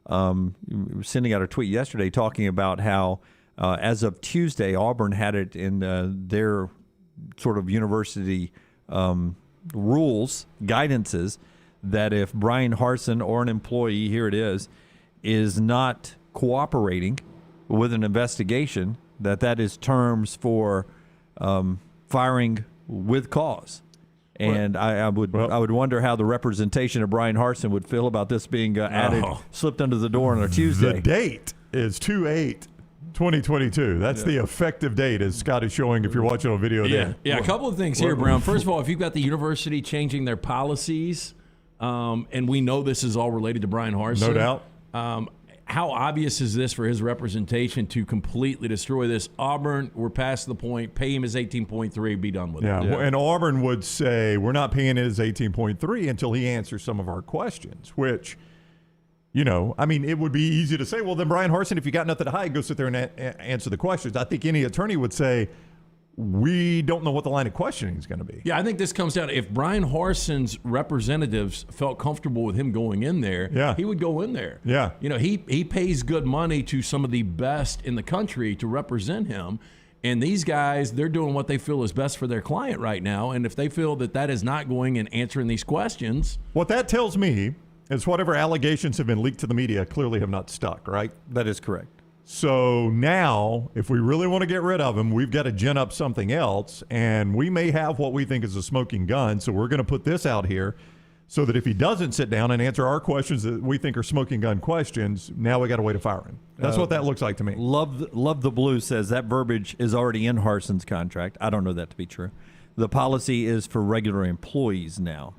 sending out a tweet yesterday talking about how as of Tuesday, Auburn had it in their sort of university rules, guidances, that if Brian Harsin or an employee, here it is not cooperating with an investigation, that is terms for firing with cause. And I would wonder how the representation of Brian Harsin would feel about this being added, slipped under the door on a Tuesday. The date is 2/8/2022. That's the effective date, as Scott is showing if you're watching on video there. Yeah, a couple of things here, Brown. First of all, if you've got the university changing their policies, and we know this is all related to Brian Harsin. No doubt. How obvious is this for his representation to completely destroy this? Auburn, we're past the point. Pay him his 18.3, be done with it. Yeah, and Auburn would say, we're not paying his 18.3 until he answers some of our questions, which, I mean, it would be easy to say, well, then Brian Harsin, if you got nothing to hide, go sit there and answer the questions. I think any attorney would say, we don't know what the line of questioning is going to be. Yeah, I think this comes down to if Brian Harsin's representatives felt comfortable with him going in there, he would go in there. Yeah. He pays good money to some of the best in the country to represent him. And these guys, they're doing what they feel is best for their client right now. And if they feel that is not going and answering these questions. What that tells me is whatever allegations have been leaked to the media clearly have not stuck, right? That is correct. So now, if we really want to get rid of him, we've got to gin up something else, and we may have what we think is a smoking gun. So we're going to put this out here so that if he doesn't sit down and answer our questions that we think are smoking gun questions, now we got a way to fire him. That's what that looks like to me. Love the Blue says that verbiage is already in Harsin's contract. I don't know that to be true. The policy is for regular employees now.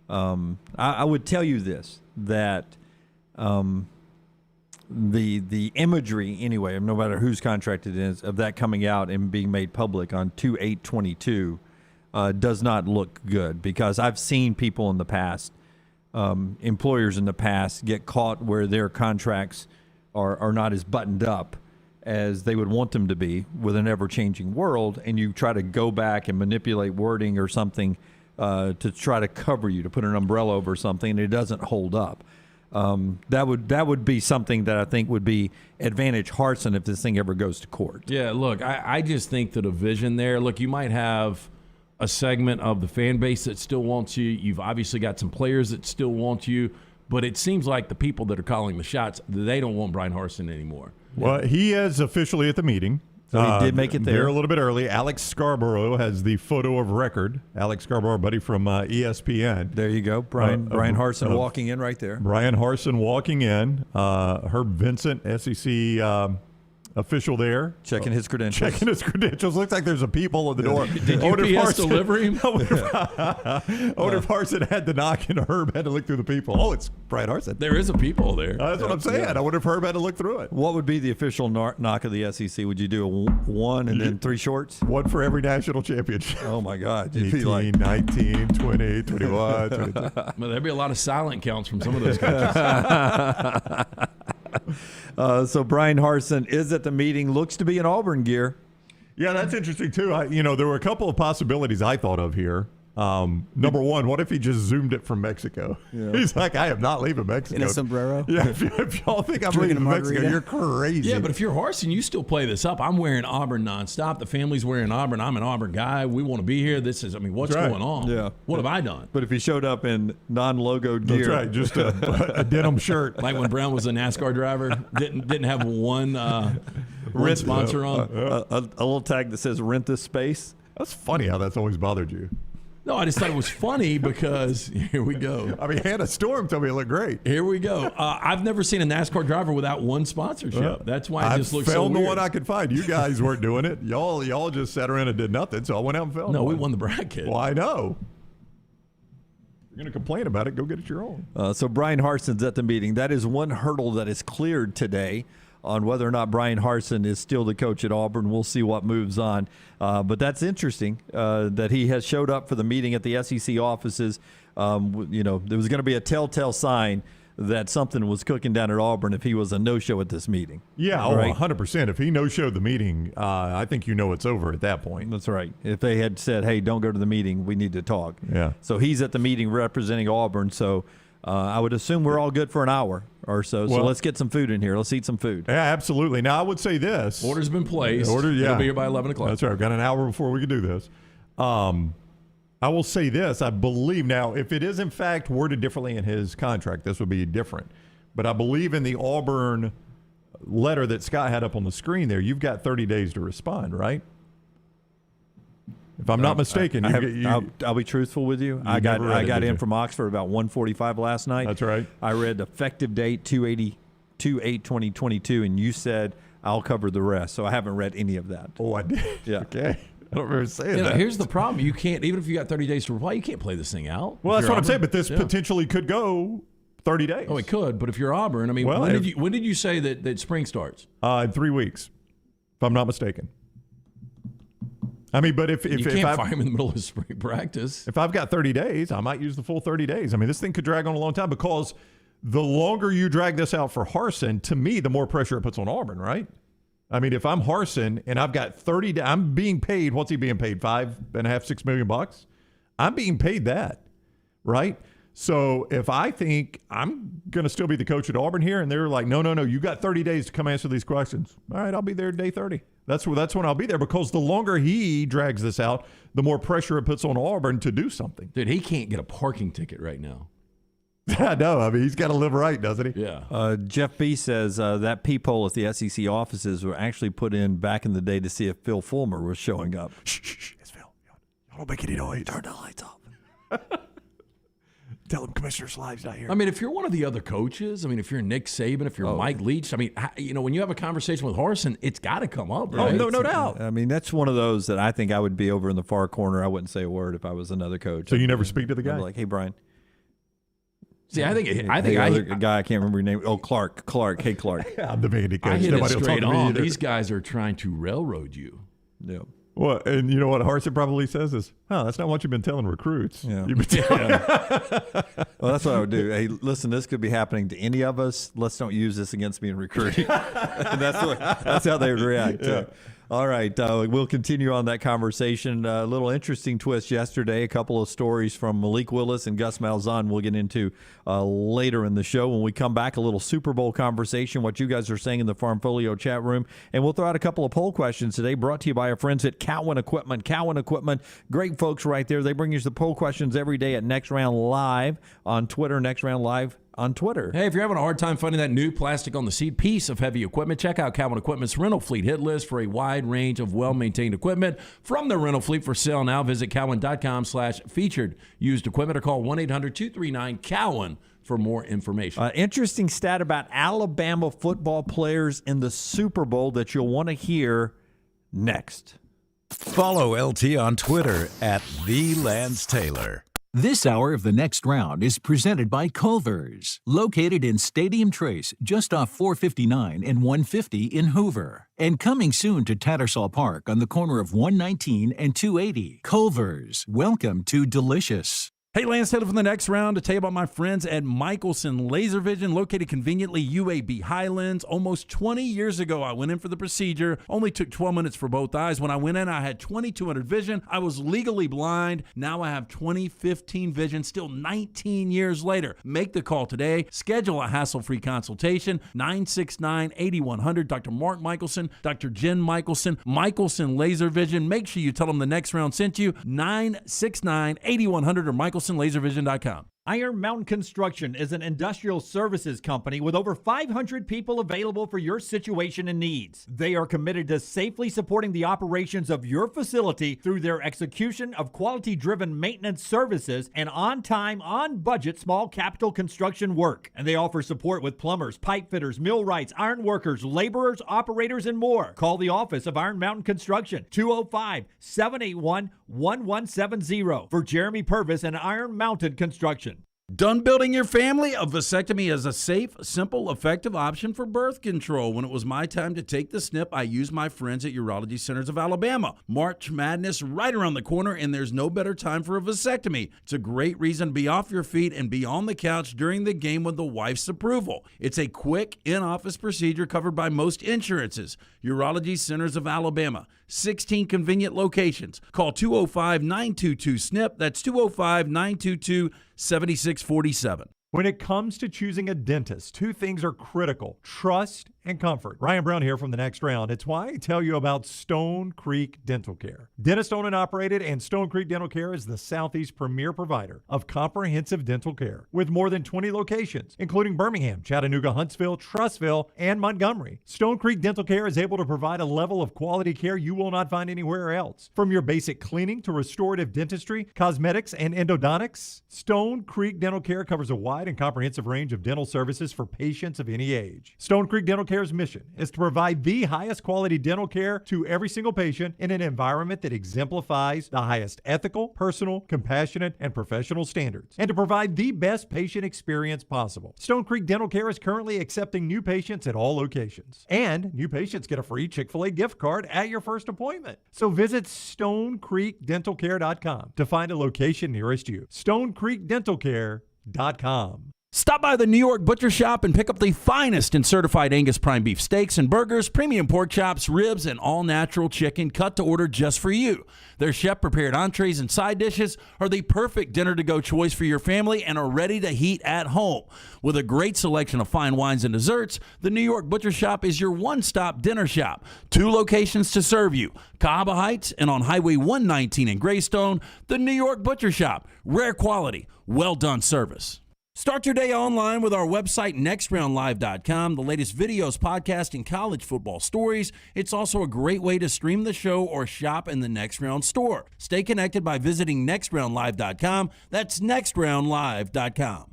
I would tell you this, that the imagery, anyway, no matter whose contract it is, of that coming out and being made public on 2/8/22 does not look good, because I've seen people in the past, employers in the past, get caught where their contracts are not as buttoned up as they would want them to be with an ever-changing world, and you try to go back and manipulate wording or something to try to cover you, to put an umbrella over something, and it doesn't hold up. That would be something that I think would be advantage Harsin if this thing ever goes to court. Yeah, look, I just think that a vision there. Look, you might have a segment of the fan base that still wants you. You've obviously got some players that still want you, but it seems like the people that are calling the shots, they don't want Brian Harsin anymore. Well, he is officially at the meeting. So he did make it there a little bit early. Alex Scarborough has the photo of record. Alex Scarborough, buddy from ESPN. There you go. Brian Harsin walking in right there. Brian Harsin walking in. Herb Vincent, SEC official there. Checking his credentials. Looks like there's a peephole at the door. Did UPS deliver him? I wonder if Harsin had to knock and Herb had to look through the people. Oh, it's Brian Harsin. There is a peephole there. That's what I'm saying. Yeah. I wonder if Herb had to look through it. What would be the official knock of the SEC? Would you do a one and then three shorts? One for every national championship. Oh, my God. 18, 19, 20, 21, 22. Well, there'd be a lot of silent counts from some of those coaches. So Brian Harsin is at the meeting, looks to be in Auburn gear. Yeah, that's interesting too. There were a couple of possibilities I thought of here. Number one, what if he just zoomed it from Mexico? Yeah. He's like, I am not leaving Mexico. In a sombrero? Yeah, if y'all think I'm leaving Mexico, you're crazy. Yeah, but if you're Harsin, you still play this up. I'm wearing Auburn nonstop. The family's wearing Auburn. I'm an Auburn guy. We want to be here. What's going on? Yeah. What have I done? But if he showed up in non-logoed gear. That's right, just a denim shirt. Like when Brown was a NASCAR driver, didn't have one sponsor on. A little tag that says rent this space. That's funny how that's always bothered you. No, I just thought it was funny because here we go. I mean, Hannah Storm told me it looked great. Here we go. I've never seen a NASCAR driver without one sponsorship. That's why it just looks so weird. I found the one I could find. You guys weren't doing it. Y'all just sat around and did nothing, so I went out and found one. No, we won the bracket. Well, I know. You're going to complain about it, go get it your own. So Brian Harsin's at the meeting. That is one hurdle that is cleared today on whether or not Brian Harsin is still the coach at Auburn. We'll see what moves on. But that's interesting that he has showed up for the meeting at the SEC offices. There was going to be a telltale sign that something was cooking down at Auburn if he was a no-show at this meeting. Yeah, right? 100%. If he no-showed the meeting, I think it's over at that point. That's right. If they had said, hey, don't go to the meeting, we need to talk. Yeah. So he's at the meeting representing Auburn, so I would assume we're all good for an hour or so. So let's get some food in here. Let's eat some food. Yeah, absolutely. Now, I would say this. Order's been placed. It'll be here by 11 o'clock. That's right. We've got an hour before we can do this. I will say this. I believe now, if it is in fact worded differently in his contract, this would be different. But I believe in the Auburn letter that Scott had up on the screen there, you've got 30 days to respond, right? If I'm not mistaken. I'll be truthful with you. I got in from Oxford about 1:45 last night. That's right. I read effective date 2/8/2022, and you said I'll cover the rest. So I haven't read any of that. Oh, I did? Yeah. Okay. I don't remember saying that. Here's the problem. You can't, even if you got 30 days to reply, you can't play this thing out. Well, that's what I'm saying, but this potentially could go 30 days. Oh, it could, but if you're Auburn, I mean, when did you say that spring starts? In 3 weeks, if I'm not mistaken. I mean, but if you can't fire him in the middle of spring practice. If I've got 30 days, I might use the full 30 days. I mean, this thing could drag on a long time because the longer you drag this out for Harsin, to me, the more pressure it puts on Auburn, right? I mean, if I'm Harsin and I've got 30 days, I'm being paid, what's he being paid? $5.5, $6 million bucks? I'm being paid that, right? So if I think I'm going to still be the coach at Auburn here, and they're like, no, you got 30 days to come answer these questions. All right, I'll be there day 30. That's when I'll be there, because the longer he drags this out, the more pressure it puts on Auburn to do something. Dude, he can't get a parking ticket right now. I know. I mean, he's got to live right, doesn't he? Yeah. Jeff B. says that peephole at the SEC offices were actually put in back in the day to see if Phil Fulmer was showing up. Shh. It's Phil. Y'all don't make any noise. Turn the lights off. Tell him Commissioner Slide's not here. I mean, if you're one of the other coaches, I mean, if you're Nick Saban, if you're Mike Leach, I mean, when you have a conversation with Harsin, it's got to come up, right? Oh, no doubt. I mean, that's one of those that I think I would be over in the far corner. I wouldn't say a word if I was another coach. So you never speak to the guy? I'd be like, hey, Brian. See, I think a guy I can't remember your name. Oh, Clark. Hey, Clark. I'm the big coach. I hit Nobody it will straight talk to me on. either. These guys are trying to railroad you. Yeah. Well, and you know what Harsin probably says is, that's not what you've been telling recruits. Yeah. You've been telling Well, that's what I would do. Hey, listen, this could be happening to any of us. Let's don't use this against me in recruiting. And that's how they would react. Yeah. All right, we'll continue on that conversation. A little interesting twist yesterday. A couple of stories from Malik Willis and Gus Malzahn we'll get into later in the show. When we come back, a little Super Bowl conversation, what you guys are saying in the Farmfolio chat room. And we'll throw out a couple of poll questions today brought to you by our friends at Cowan Equipment. Cowan Equipment, great folks right there. They bring you the poll questions every day at Next Round Live on Twitter, Next Round Live on Twitter. Hey, if you're having a hard time finding that new plastic on the seat piece of heavy equipment, check out Cowan Equipment's rental fleet hit list for a wide range of well-maintained equipment from their rental fleet. For sale now, visit cowan.com/featured used equipment or call 1-800-239-COWAN for more information. Interesting stat about Alabama football players in the Super Bowl that you'll want to hear next. Follow LT on Twitter at @TheLanceTaylor. This hour of the Next Round is presented by Culver's, located in Stadium Trace, just off 459 and 150 in Hoover. And coming soon to Tattersall Park on the corner of 119 and 280. Culver's, welcome to delicious. Hey, Lance Taylor from the Next Round to tell you about my friends at Michelson Laser Vision, located conveniently UAB Highlands. Almost 20 years ago, I went in for the procedure. Only took 12 minutes for both eyes. When I went in, I had 20/200 vision. I was legally blind. Now I have 20/15 vision, still 19 years later. Make the call today. Schedule a hassle-free consultation. 969-8100. Dr. Mark Michelson, Dr. Jen Michelson, Michelson Laser Vision. Make sure you tell them the Next Round sent you. 969-8100 or MichelsonLaserVision.com. Iron Mountain Construction is an industrial services company with over 500 people available for your situation and needs. They are committed to safely supporting the operations of your facility through their execution of quality-driven maintenance services and on-time, on-budget small capital construction work. And they offer support with plumbers, pipe fitters, millwrights, iron workers, laborers, operators, and more. Call the office of Iron Mountain Construction, 205-781-1170 for Jeremy Purvis and Iron Mountain Construction. Done building your family? A vasectomy is a safe, simple, effective option for birth control. When it was my time to take the snip, I used my friends at Urology Centers of Alabama. March Madness right around the corner, and there's no better time for a vasectomy. It's a great reason to be off your feet and be on the couch during the game with the wife's approval. It's a quick, in-office procedure covered by most insurances. Urology Centers of Alabama. 16 convenient locations. Call 205-922-SNP. That's 205-922-7647. When it comes to choosing a dentist, two things are critical: trust and comfort. Ryan Brown here from The Next Round. It's why I tell you about Stone Creek Dental Care. Dentist owned and operated, and Stone Creek Dental Care is the Southeast premier provider of comprehensive dental care with more than 20 locations, including Birmingham, Chattanooga, Huntsville, Trussville, and Montgomery. Stone Creek Dental Care is able to provide a level of quality care you will not find anywhere else. From your basic cleaning to restorative dentistry, cosmetics, and endodontics, Stone Creek Dental Care covers a wide and comprehensive range of dental services for patients of any age. Stone Creek Dental Care's mission is to provide the highest quality dental care to every single patient in an environment that exemplifies the highest ethical, personal, compassionate, and professional standards, and to provide the best patient experience possible. Stone Creek Dental Care is currently accepting new patients at all locations, and new patients get a free Chick-fil-A gift card at your first appointment. So visit StoneCreekDentalCare.com to find a location nearest you. StoneCreekDentalCare.com. Stop by the New York Butcher Shop and pick up the finest in certified Angus prime beef steaks and burgers, premium pork chops, ribs, and all-natural chicken cut to order just for you. Their chef-prepared entrees and side dishes are the perfect dinner-to-go choice for your family and are ready to heat at home. With a great selection of fine wines and desserts, the New York Butcher Shop is your one-stop dinner shop. 2 locations to serve you: Cahaba Heights and on Highway 119 in Greystone. The New York Butcher Shop. Rare quality, well-done service. Start your day online with our website, nextroundlive.com. The latest videos, podcasts, and college football stories. It's also a great way to stream the show or shop in the Next Round store. Stay connected by visiting nextroundlive.com. That's nextroundlive.com.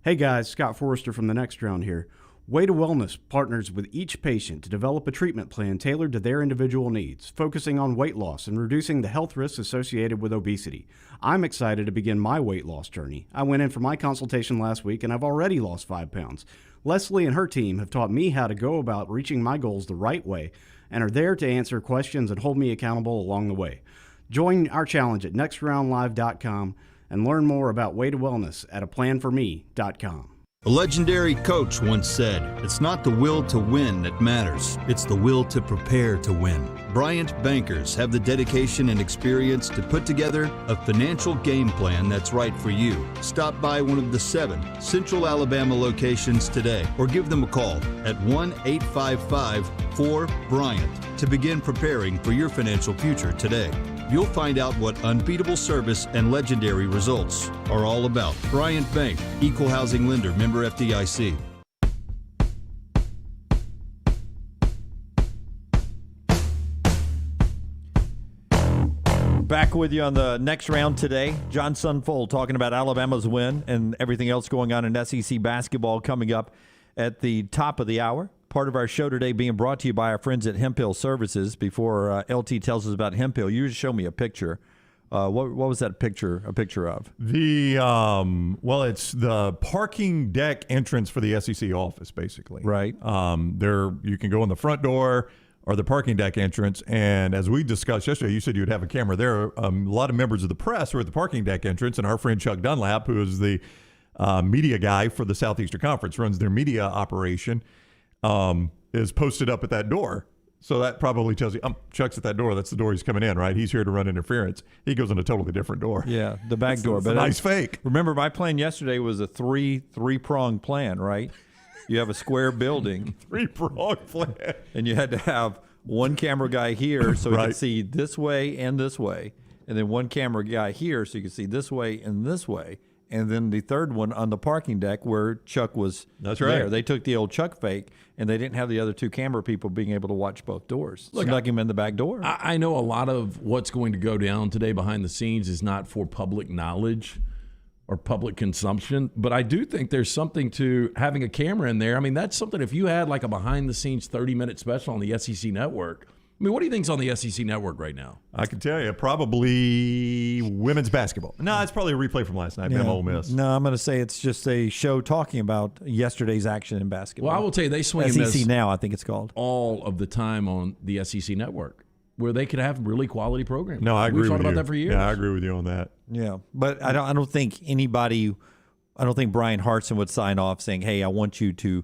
Hey guys, Scott Forrester from The Next Round here. Way to Wellness partners with each patient to develop a treatment plan tailored to their individual needs, focusing on weight loss and reducing the health risks associated with obesity. I'm excited to begin my weight loss journey. I went in for my consultation last week and I've already lost 5 pounds. Leslie and her team have taught me how to go about reaching my goals the right way and are there to answer questions and hold me accountable along the way. Join our challenge at nextroundlive.com and learn more about Way to Wellness at aplanforme.com. A legendary coach once said, "It's not the will to win that matters, it's the will to prepare to win." Bryant bankers have the dedication and experience to put together a financial game plan that's right for you. Stop by one of the 7 Central Alabama locations today or give them a call at 1-855-4-BRYANT to begin preparing for your financial future today. You'll find out what unbeatable service and legendary results are all about. Bryant Bank, Equal Housing Lender, member FDIC. Back with you on the Next Round today. John Sunfull talking about Alabama's win and everything else going on in SEC basketball coming up at the top of the hour. Part of our show today being brought to you by our friends at Hemphill Services. Before LT tells us about Hemphill, you just show me a picture. What was that picture a picture of? It's the parking deck entrance for the SEC office, basically. Right. You can go in the front door or the parking deck entrance. And as we discussed yesterday, you said you would have a camera there. A lot of members of the press were at the parking deck entrance, and our friend Chuck Dunlap, who is the media guy for the Southeastern Conference, runs their media operation, is posted up at that door. So that probably tells you, Chuck's at that door. That's the door he's coming in, right? He's here to run interference. He goes in a totally different door. Yeah, the back door. But nice fake. Remember, my plan yesterday was a three-pronged plan, right? You have a square building. Three-pronged plan. And you had to have one camera guy here so he could see this way and this way. And then one camera guy here so you could see this way and this way. And then the third one on the parking deck where Chuck was there. They took the old Chuck fake, and they didn't have the other 2 camera people being able to watch both doors. Snuck him in the back door. I know a lot of what's going to go down today behind the scenes is not for public knowledge or public consumption, but I do think there's something to having a camera in there. I mean, that's something, if you had like a behind-the-scenes 30-minute special on the SEC network, I mean, what do you think's on the SEC network right now? I can tell you, probably women's basketball. No, it's probably a replay from last night, Bama Ole Miss. No, I'm going to say it's just a show talking about yesterday's action in basketball. Well, I will tell you, they swing SEC Now, I think it's called. all of the time on the SEC network, where they could have really quality programming. No, I agree with you. We've talked about that for years. Yeah, I agree with you on that. Yeah, but I don't think Brian Hartson would sign off saying, "Hey, I want you to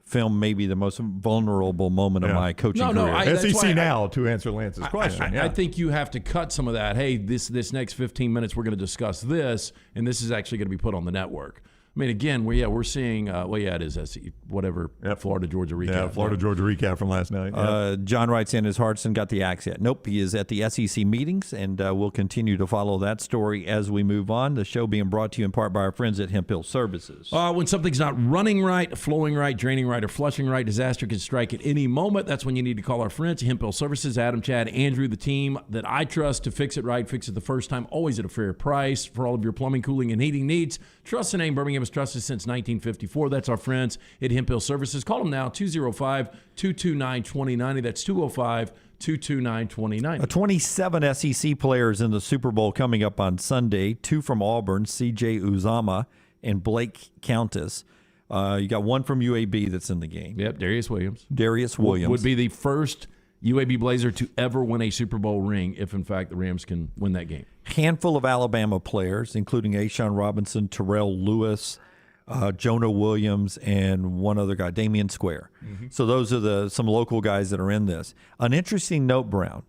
film maybe the most vulnerable moment of my coaching career." SEC Now, to answer Lance's question. I think you have to cut some of that. Hey, this next 15 minutes, we're going to discuss this, and this is actually going to be put on the network. I mean, again, we're seeing, it is SEC, whatever, Florida-Georgia recap. Yeah, Florida-Georgia recap from last night. John writes in, has Hartson got the axe yet? Nope, he is at the SEC meetings, and we'll continue to follow that story as we move on. The show being brought to you in part by our friends at Hemp Hill Services. When something's not running right, flowing right, draining right, or flushing right, disaster can strike at any moment. That's when you need to call our friends at Hemp Hill Services. Adam, Chad, Andrew, the team that I trust to fix it right, fix it the first time, always at a fair price for all of your plumbing, cooling, and heating needs. Trust the name. Birmingham has trusted since 1954. That's our friends at Hemp Hill Services. Call them now, 205-229-2090. That's 205-229-2090. 27 SEC players in the Super Bowl coming up on Sunday. 2 from Auburn, C.J. Uzama and Blake Countess. You got 1 from UAB that's in the game. Yep, Darius Williams. Darius Williams. Would be the first UAB Blazer to ever win a Super Bowl ring if, in fact, the Rams can win that game. Handful of Alabama players, including A'Shawn Robinson, Terrell Lewis, Jonah Williams, and one other guy, Damian Square. Mm-hmm. So those are some local guys that are in this. An interesting note, Brown,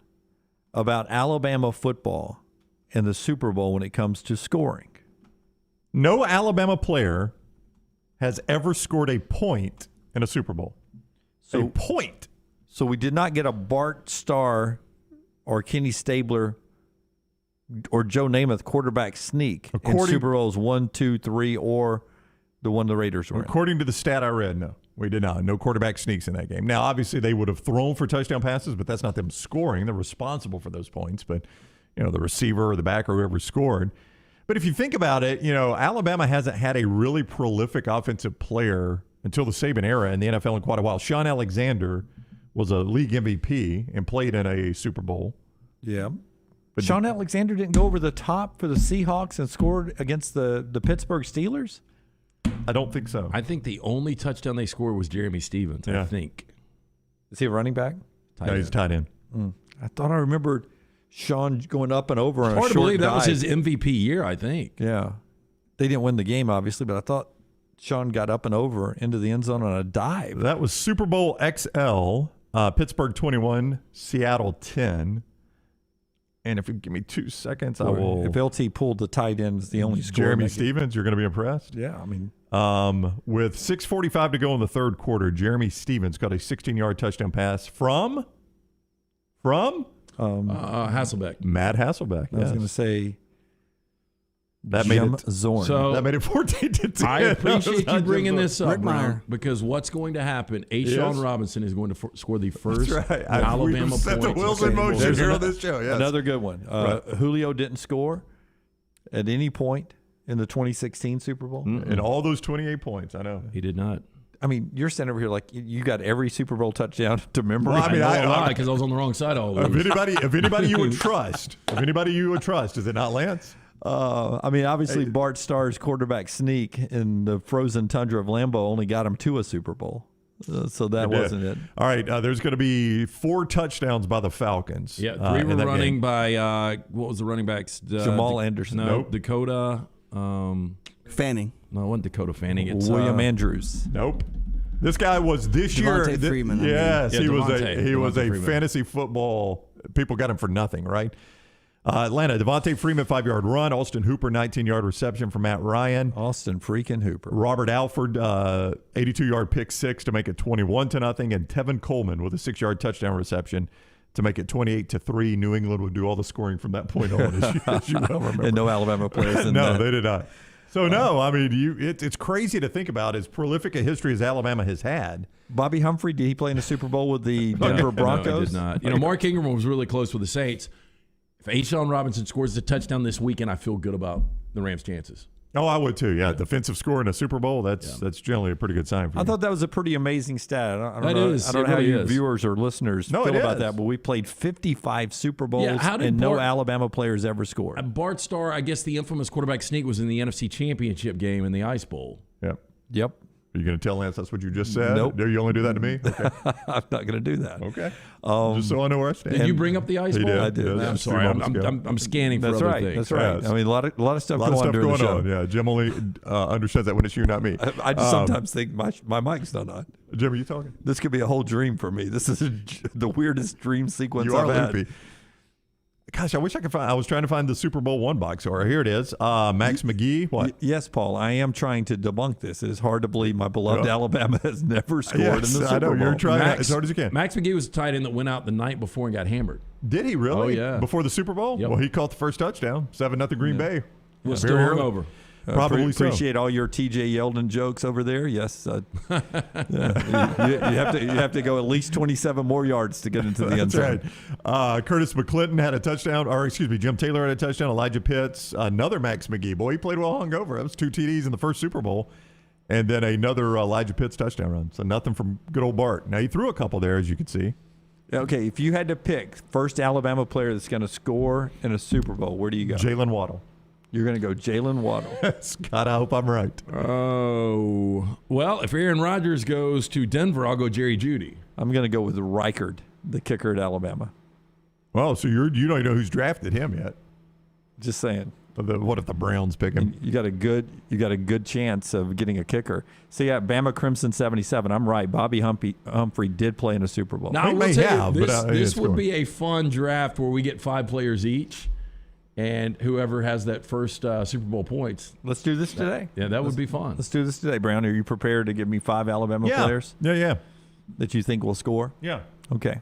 about Alabama football and the Super Bowl when it comes to scoring. No Alabama player has ever scored a point in a Super Bowl. A point. So we did not get a Bart Starr or Kenny Stabler or Joe Namath quarterback sneak in Super Bowls 1, 2, 3, or the one the Raiders were in. According to the stat I read, no. We did not. No quarterback sneaks in that game. Now, obviously, they would have thrown for touchdown passes, but that's not them scoring. They're responsible for those points. But, the receiver or the back or whoever scored. But if you think about it, Alabama hasn't had a really prolific offensive player until the Saban era in the NFL in quite a while. Sean Alexander was a league MVP and played in a Super Bowl. Yeah. But Sean Alexander didn't go over the top for the Seahawks and scored against the Pittsburgh Steelers? I don't think so. I think the only touchdown they scored was Jeremy Stevens, I think. Is he a running back? No, he's tight end. I thought I remembered Sean going up and over on a short hard to believe that was dive. his MVP year, I think. Yeah. They didn't win the game, obviously, but I thought Sean got up and over into the end zone on a dive. That was Super Bowl XL, Pittsburgh 21, Seattle 10. And if you give me 2 seconds, I will. If LT pulled the tight end as the only score. Jeremy Stevens, you're going to be impressed. Yeah, I mean. With 6:45 to go in the third quarter, Jeremy Stevens got a 16-yard touchdown pass from Hasselbeck. Matt Hasselbeck. I was going to say that Jim made it Zorn. So that made it 14-10. I appreciate you bringing this up, Rick Meyer. Brown, because what's going to happen? A'Shawn Robinson is going to score the first Alabama We've set the points. wheels in motion here on this show. Yes. Another good one. Julio didn't score at any point in the 2016 Super Bowl. And all those 28 points, I know. He did not. I mean, you're standing over here like you got every Super Bowl touchdown to memory. Well, I mean, I because I was on the wrong side all the If anybody you would trust, is it not Lance? I mean, obviously, Bart Starr's quarterback sneak in the frozen tundra of Lambeau only got him to a Super Bowl. So that wasn't it. All right, there's going to be 4 touchdowns by the Falcons. Yeah, 3 were running by, what was the running backs? Jamal Anderson. No, Dakota. Fanning. No, it wasn't Dakota Fanning. It's William Andrews. Nope. This guy was this Devontae year. Freeman, Yes, Yeah, he was Devontae a fantasy football. People got him for nothing, right? Atlanta, Devontae Freeman, 5-yard run. Austin Hooper, 19-yard reception from Matt Ryan. Austin freaking Hooper. Robert Alford, 82-yard pick 6 to make it 21-0, and Tevin Coleman with a 6-yard touchdown reception to make it 28-3. New England would do all the scoring from that point on, as you well remember. And no Alabama players in No, that. they did not. So, no, I mean, it's crazy to think about as prolific a history as Alabama has had. Bobby Humphrey, did he play in the Super Bowl with the Denver Broncos? No, he did not. Mark Ingram was really close with the Saints. If A'Shawn Robinson scores a touchdown this weekend, I feel good about the Rams' chances. Oh, I would too. Yeah, defensive score in a Super Bowl, that's generally a pretty good sign for you. I thought that was a pretty amazing stat. I don't know how really you is. viewers or listeners feel about that, but we played 55 Super Bowls and no Alabama players ever scored. Bart Starr, I guess the infamous quarterback sneak was in the NFC Championship game in the Ice Bowl. Yep. Are you going to tell Lance that's what you just said? Nope. Do you only do that to me? Okay. I'm not going to do that. Okay. Just so I know where I stand. Did you bring up the Ice Bowl? Did. I did. I'm sorry. I'm scanning for other things. That's right. I mean, a lot of stuff going on during the show. Yeah, Jim only understands that when it's you, not me. I just sometimes think my mic's not on. Jim, are you talking? This could be a whole dream for me. This is the weirdest dream sequence I've had. Loopy. Gosh, I wish I could find. I was trying to find the Super Bowl one box score. Here it is. Max McGee. What? Yes, Paul. I am trying to debunk this. It is hard to believe my beloved Alabama has never scored in the Super Bowl. You're trying as hard as you can. Max McGee was a tight end that went out the night before and got hammered. Did he really? Oh, yeah. Before the Super Bowl? Yep. Well, he caught the first touchdown. 7-0 Green Bay. We're still hungover. Probably appreciate all your TJ Yeldon jokes over there. Yes, you have to go at least 27 more yards to get into the end zone. That's right. Curtis McClinton had a touchdown, Jim Taylor had a touchdown. Elijah Pitts, another Max McGee. Boy, he played well hungover. That was 2 TDs in the first Super Bowl, and then another Elijah Pitts touchdown run. So nothing from good old Bart. Now he threw a couple there, as you can see. Okay, if you had to pick first Alabama player that's going to score in a Super Bowl, where do you go? Jalen Waddle. You're going to go Jalen Waddle. Scott, I hope I'm right. Oh, well, if Aaron Rodgers goes to Denver, I'll go Jerry Jeudy. I'm going to go with Reichard, the kicker at Alabama. Well, so you don't even know who's drafted him yet. Just saying. What if the Browns pick him? You got a good chance of getting a kicker. So yeah, Bama Crimson 77. I'm right. Bobby Humphrey did play in a Super Bowl. Now, I will tell you, this would be a fun draft where we get 5 players each. And whoever has that first Super Bowl points. Let's do this today. Yeah, that would be fun. Let's do this today, Brown. Are you prepared to give me 5 Alabama players? Yeah. That you think will score? Yeah. Okay.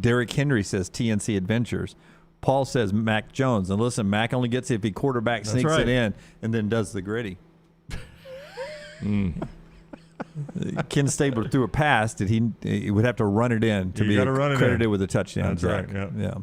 Derrick Henry says TNC Adventures. Paul says Mac Jones. And listen, Mac only gets it if he quarterback sneaks it in and then does the gritty. Ken Stabler threw a pass. He would have to run it in to be credited with a touchdown. That's right. Yeah.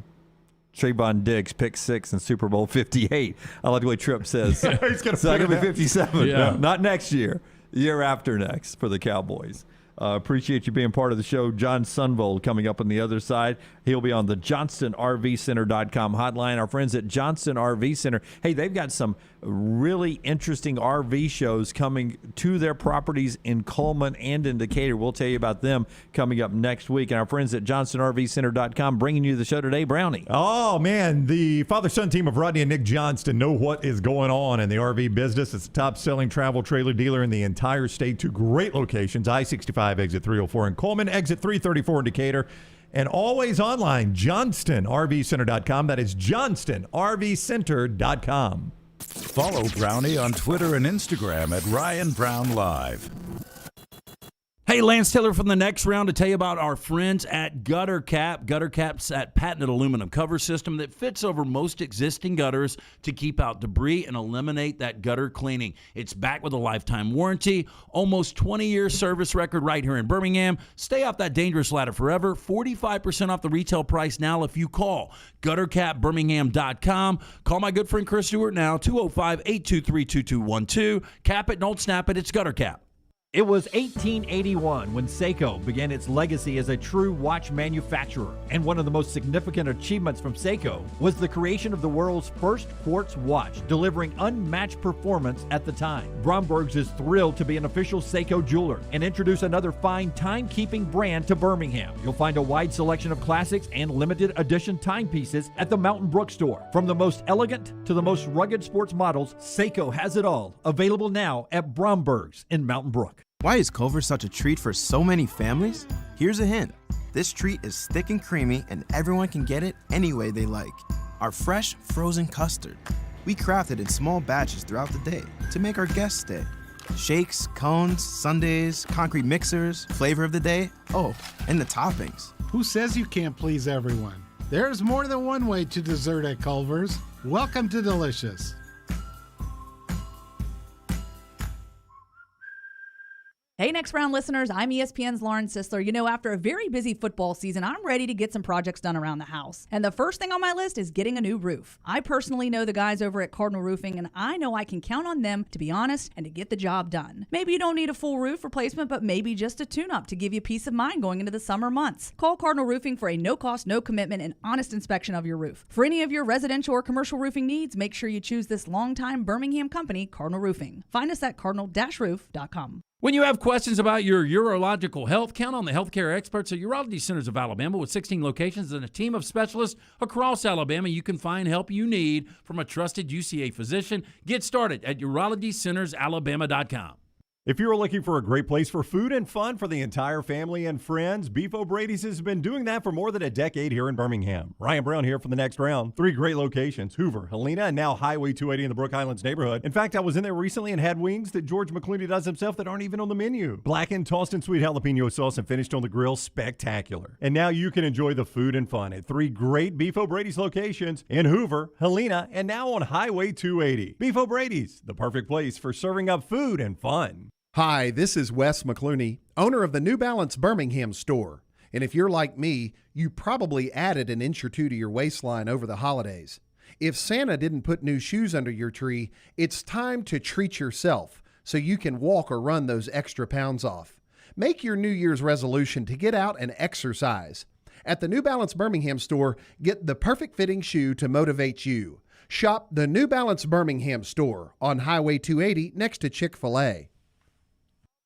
Trayvon Diggs, pick 6 in Super Bowl 58. I like the way Tripp says. He's going to it's not going to be 57. Yeah. No, not next year. Year after next for the Cowboys. Appreciate you being part of the show. John Sunvold coming up on the other side. He'll be on the JohnstonRVCenter.com hotline. Our friends at Johnston RV Center. Hey, they've got some really interesting RV shows coming to their properties in Coleman and in Decatur. We'll tell you about them coming up next week. And our friends at JohnstonRVCenter.com bringing you the show today, Brownie. Oh, man. The father-son team of Rodney and Nick Johnston know what is going on in the RV business. It's the top-selling travel trailer dealer in the entire state. 2 great locations, I-65, exit 304 in Coleman, exit 334 in Decatur. And always online, JohnstonRVCenter.com. That is JohnstonRVCenter.com. Follow Brownie on Twitter and Instagram at Ryan Brown Live. Hey, Lance Taylor from the Next Round to tell you about our friends at Gutter Cap. Gutter Cap's that patented aluminum cover system that fits over most existing gutters to keep out debris and eliminate that gutter cleaning. It's backed with a lifetime warranty, almost 20-year service record right here in Birmingham. Stay off that dangerous ladder forever. 45% off the retail price now if you call GutterCapBirmingham.com. Call my good friend Chris Stewart now, 205-823-2212. Cap it, don't snap it. It's Gutter Cap. It was 1881 when Seiko began its legacy as a true watch manufacturer, and one of the most significant achievements from Seiko was the creation of the world's first quartz watch, delivering unmatched performance at the time. Bromberg's is thrilled to be an official Seiko jeweler and introduce another fine timekeeping brand to Birmingham. You'll find a wide selection of classics and limited edition timepieces at the Mountain Brook store. From the most elegant to the most rugged sports models, Seiko has it all. Available now at Bromberg's in Mountain Brook. Why is Culver's such a treat for so many families? Here's a hint. This treat is thick and creamy, and everyone can get it any way they like. Our fresh, frozen custard. We craft it in small batches throughout the day to make our guests stay. Shakes, cones, sundaes, concrete mixers, flavor of the day, oh, and the toppings. Who says you can't please everyone? There's more than one way to dessert at Culver's. Welcome to Delicious. Hey, Next Round listeners, I'm ESPN's Lauren Sisler. You know, after a very busy football season, I'm ready to get some projects done around the house. And the first thing on my list is getting a new roof. I personally know the guys over at Cardinal Roofing, and I know I can count on them to be honest and to get the job done. Maybe you don't need a full roof replacement, but maybe just a tune-up to give you peace of mind going into the summer months. Call Cardinal Roofing for a no-cost, no-commitment, and honest inspection of your roof. For any of your residential or commercial roofing needs, make sure you choose this longtime Birmingham company, Cardinal Roofing. Find us at cardinal-roof.com. When you have questions about your urological health, count on the healthcare experts at Urology Centers of Alabama. With 16 locations and a team of specialists across Alabama, you can find help you need from a trusted UCA physician. Get started at urologycentersalabama.com. If you're looking for a great place for food and fun for the entire family and friends, Beef O'Brady's has been doing that for more than a decade here in Birmingham. Ryan Brown here for the Next Round. 3 great locations, Hoover, Helena, and now Highway 280 in the Brook Highlands neighborhood. In fact, I was in there recently and had wings that George McClooney does himself that aren't even on the menu. Blackened, tossed in sweet jalapeno sauce and finished on the grill, spectacular. And now you can enjoy the food and fun at 3 great Beef O'Brady's locations in Hoover, Helena, and now on Highway 280. Beef O'Brady's, the perfect place for serving up food and fun. Hi, this is Wes McClooney, owner of the New Balance Birmingham store. And if you're like me, you probably added an inch or 2 to your waistline over the holidays. If Santa didn't put new shoes under your tree, it's time to treat yourself so you can walk or run those extra pounds off. Make your New Year's resolution to get out and exercise. At the New Balance Birmingham store, get the perfect fitting shoe to motivate you. Shop the New Balance Birmingham store on Highway 280 next to Chick-fil-A.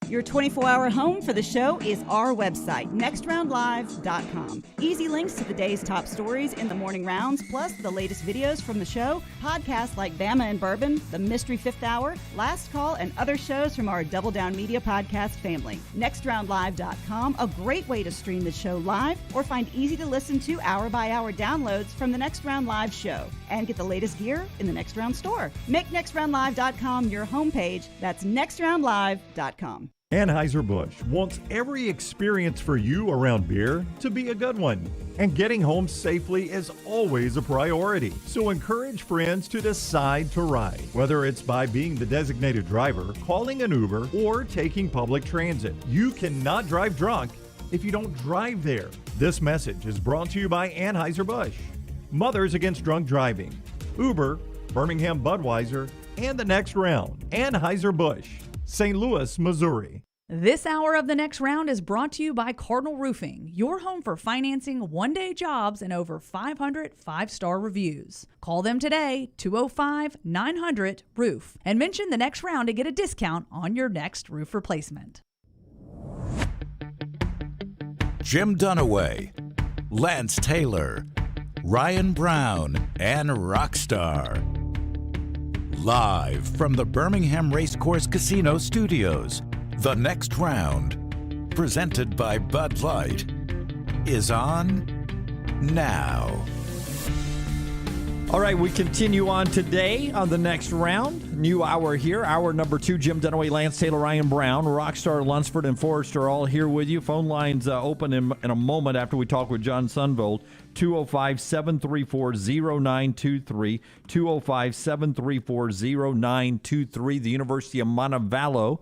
Your 24-hour home for the show is our website, nextroundlive.com. Easy links to the day's top stories in the morning rounds, plus the latest videos from the show, podcasts like Bama and Bourbon, The Mystery Fifth Hour, Last Call, and other shows from our Double Down Media podcast family. Nextroundlive.com, a great way to stream the show live or find easy-to-listen-to hour-by-hour downloads from the Next Round Live show. And get the latest gear in the Next Round store. Make nextroundlive.com your homepage. That's nextroundlive.com. Anheuser-Busch wants every experience for you around beer to be a good one. And getting home safely is always a priority. So encourage friends to decide to ride, whether it's by being the designated driver, calling an Uber, or taking public transit. You cannot drive drunk if you don't drive there. This message is brought to you by Anheuser-Busch, Mothers Against Drunk Driving, Uber, Birmingham Budweiser, and the Next Round. Anheuser-Busch, St. Louis, Missouri. This hour of the Next Round is brought to you by Cardinal Roofing, your home for financing one-day jobs and over 500 five-star reviews. Call them today, 205-900-ROOF, and mention the Next Round to get a discount on your next roof replacement. Jim Dunaway, Lance Taylor, Ryan Brown, and Rockstar. Live from the Birmingham Racecourse Casino Studios, the Next Round, presented by Bud Light, is on now. All right, we continue on today on the Next Round. New hour here, hour number 2. Jim Dunaway, Lance Taylor, Ryan Brown, Rockstar, Lunsford, and Forrester all here with you. Phone lines open in a moment after we talk with John Sunvold. 205-734-0923, 205-734-0923. The University of Montevallo.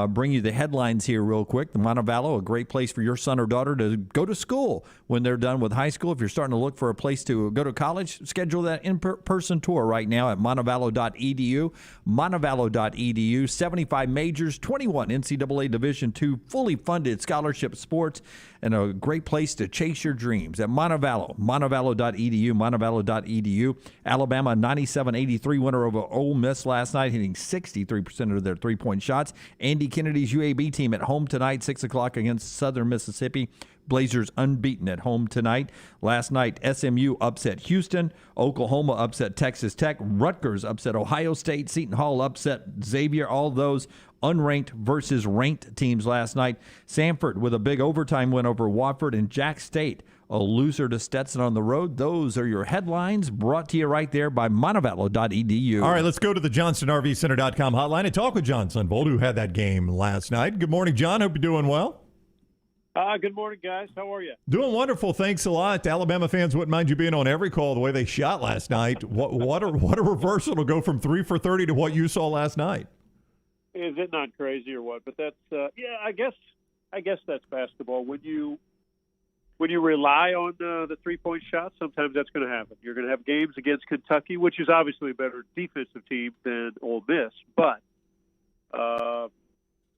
Bring you the headlines here real quick. The Montevallo, a great place for your son or daughter to go to school when they're done with high school. If you're starting to look for a place to go to college, schedule that in-person tour right now at montevallo.edu. Montevallo.edu. 75 majors, 21 NCAA Division II fully funded scholarship sports, and a great place to chase your dreams at Montevallo. Montevallo.edu. Montevallo.edu. Alabama 97-83 winner over Ole Miss last night, hitting 63% of their three-point shots. Andy Kennedy's UAB team at home tonight, 6 o'clock against Southern Mississippi. Blazers unbeaten at home tonight. Last night, SMU upset Houston. Oklahoma upset Texas Tech. Rutgers upset Ohio State. Seton Hall upset Xavier. All those unranked versus ranked teams last night. Samford with a big overtime win over Wofford, and Jack State a loser to Stetson on the road. Those are your headlines brought to you right there by montevallo.edu. All right, let's go to the JohnstonRVCenter.com hotline and talk with John Sunvold, who had that game last night. Good morning, John. Hope you're doing well. Good morning, guys. How are you? Doing wonderful. Thanks a lot. Alabama fans wouldn't mind you being on every call the way they shot last night. What a reversal to go from 3 for 30 to what you saw last night. Is it not crazy or what? But that's I guess that's basketball. When you rely on the 3-point shot, sometimes that's going to happen. You're going to have games against Kentucky, which is obviously a better defensive team than Ole Miss, but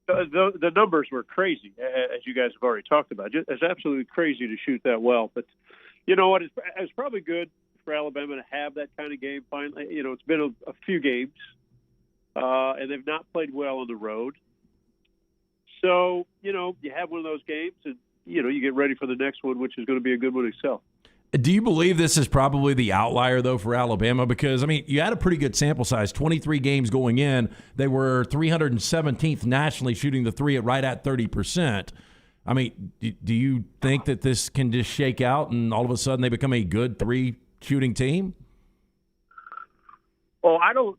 the numbers were crazy, as you guys have already talked about. It's absolutely crazy to shoot that well. But you know what? It's probably good for Alabama to have that kind of game finally. You know, it's been a few games, and they've not played well on the road. So, you know, you have one of those games, and, you know, you get ready for the next one, which is going to be a good one itself. Do you believe this is probably the outlier, though, for Alabama? Because, I mean, you had a pretty good sample size, 23 games going in. They were 317th nationally shooting the three at right at 30%. I mean, do you think that this can just shake out and all of a sudden they become a good three-shooting team? Oh, I don't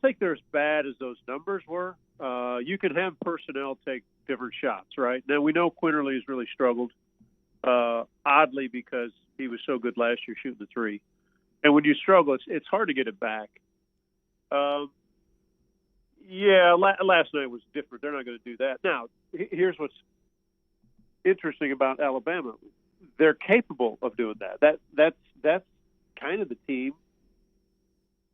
think they're as bad as those numbers were. You can have personnel take different shots, right? Now, we know Quinterly has really struggled. Oddly, because he was so good last year shooting the three. And when you struggle, it's hard to get it back. Last night was different. They're not going to do that. Now, here's what's interesting about Alabama. They're capable of doing that. That's kind of the team.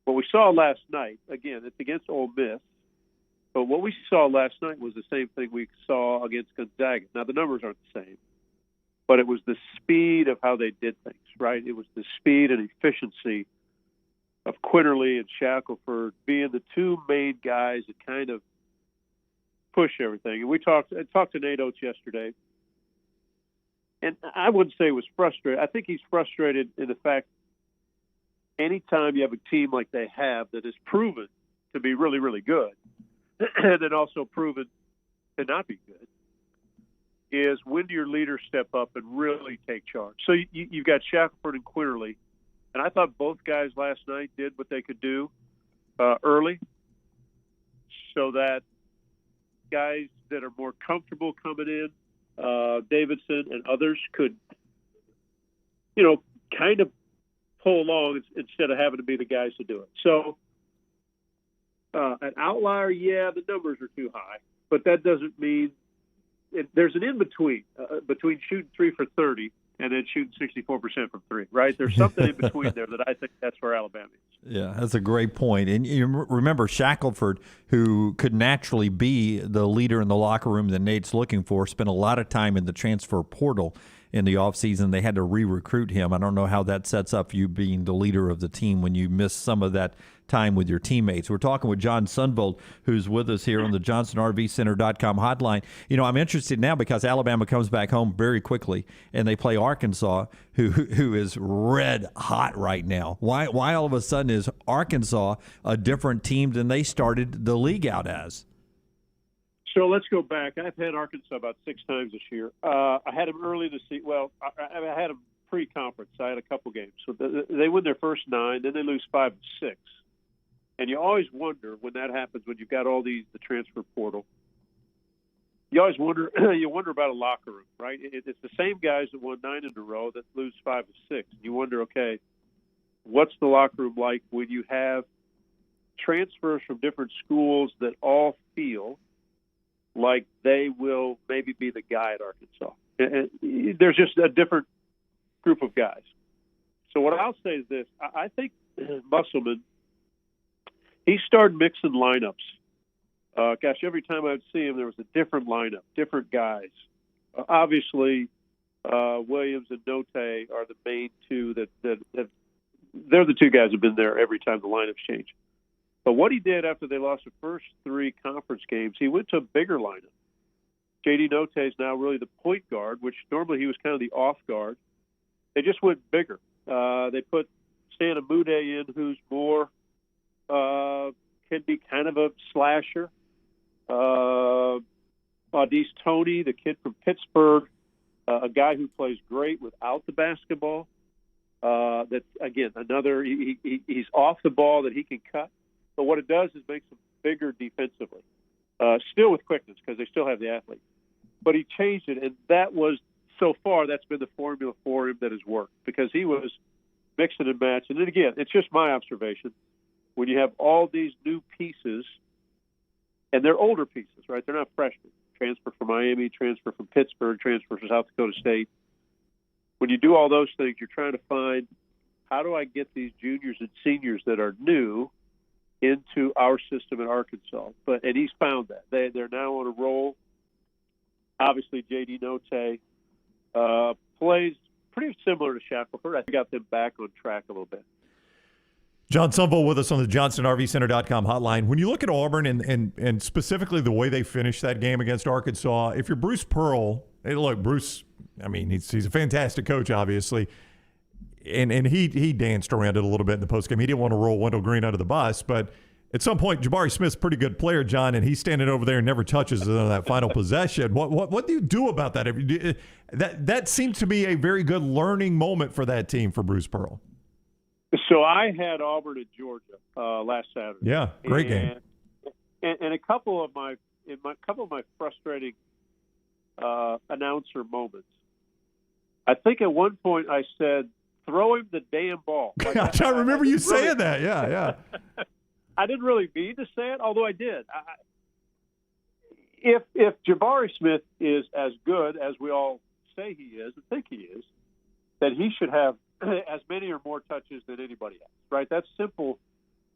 What we saw last night, again, it's against Ole Miss, but what we saw last night was the same thing we saw against Gonzaga. Now, the numbers aren't the same, but it was the speed of how they did things, right? It was the speed and efficiency of Quinterly and Shackelford being the two main guys that kind of push everything. And I talked to Nate Oates yesterday, and I wouldn't say he was frustrated. I think he's frustrated in the fact anytime you have a team like they have that is proven to be really, really good and then also proven to not be good, is when do your leaders step up and really take charge? So you've got Shackelford and Quinterly, and I thought both guys last night did what they could do early so that guys that are more comfortable coming in, Davidson and others, could, you know, kind of pull along instead of having to be the guys to do it. So an outlier, the numbers are too high, but that doesn't mean there's an in-between between shooting 3 for 30 and then shooting 64% from three, right? There's something in between there that I think that's where Alabama is. Yeah, that's a great point. And you remember Shackelford, who could naturally be the leader in the locker room that Nate's looking for, spent a lot of time in the transfer portal in the offseason. They had to re-recruit him. I don't know how that sets up you being the leader of the team when you miss some of that time with your teammates. We're talking with John Sunvold, who's with us here on the JohnsonRVCenter.com hotline. You know, I'm interested now because Alabama comes back home very quickly, and they play Arkansas, who is red hot right now. Why all of a sudden is Arkansas a different team than they started the league out as? So let's go back. I've had Arkansas about 6 times this year. I had them early to see. Well, I had them pre-conference. I had a couple games. So they win their first 9, then they lose 5 of 6. And you always wonder when that happens, when you've got all the transfer portal. You always wonder. You wonder about a locker room, right? It's the same guys that won 9 in a row that lose 5 of 6. You wonder, okay, what's the locker room like when you have transfers from different schools that all feel like they will maybe be the guy at Arkansas? And there's just a different group of guys. So what I'll say is this. I think Musselman, he started mixing lineups. Every time I'd see him, there was a different lineup, different guys. Obviously, Williams and Note are the main two that they're the two guys who've been there every time the lineups change. But what he did after they lost the first 3 conference games, he went to a bigger lineup. J.D. Note is now really the point guard, which normally he was kind of the off guard. They just went bigger. They put Santa Mude in, who's more can be kind of a slasher. Audis Toney, the kid from Pittsburgh, a guy who plays great without the basketball. That's, again, another, he's off the ball that he can cut. But what it does is makes him bigger defensively, still with quickness because they still have the athlete. But he changed it, and that was, so far, that's been the formula for him that has worked because he was mixing and matching. And again, it's just my observation. When you have all these new pieces And they're older pieces, right? They're not freshmen. Transfer from Miami, transfer from Pittsburgh, transfer from South Dakota State. When you do all those things, you're trying to find, how do I get these juniors and seniors that are new into our system in Arkansas? And he's found that. They're now on a roll. Obviously, J.D. Notae plays pretty similar to Shackelford. I got them back on track a little bit. John Sunville with us on the JohnsonRVCenter.com hotline. When you look at Auburn and specifically the way they finished that game against Arkansas, if you're Bruce Pearl, hey, look, Bruce, I mean, he's a fantastic coach, obviously, and he danced around it a little bit in the postgame. He didn't want to roll Wendell Green under the bus, but at some point, Jabari Smith's a pretty good player, John, and he's standing over there and never touches on that final possession. What do you do about that? That seems to be a very good learning moment for that team for Bruce Pearl. So I had Auburn at Georgia last Saturday. Yeah, great game. And a couple of my frustrating announcer moments. I think at one point I said, "Throw him the damn ball." Like, I remember you saying that. Yeah. I didn't really mean to say it, although I did. If Jabari Smith is as good as we all say he is and think he is, then he should have as many or more touches than anybody else, right? That's simple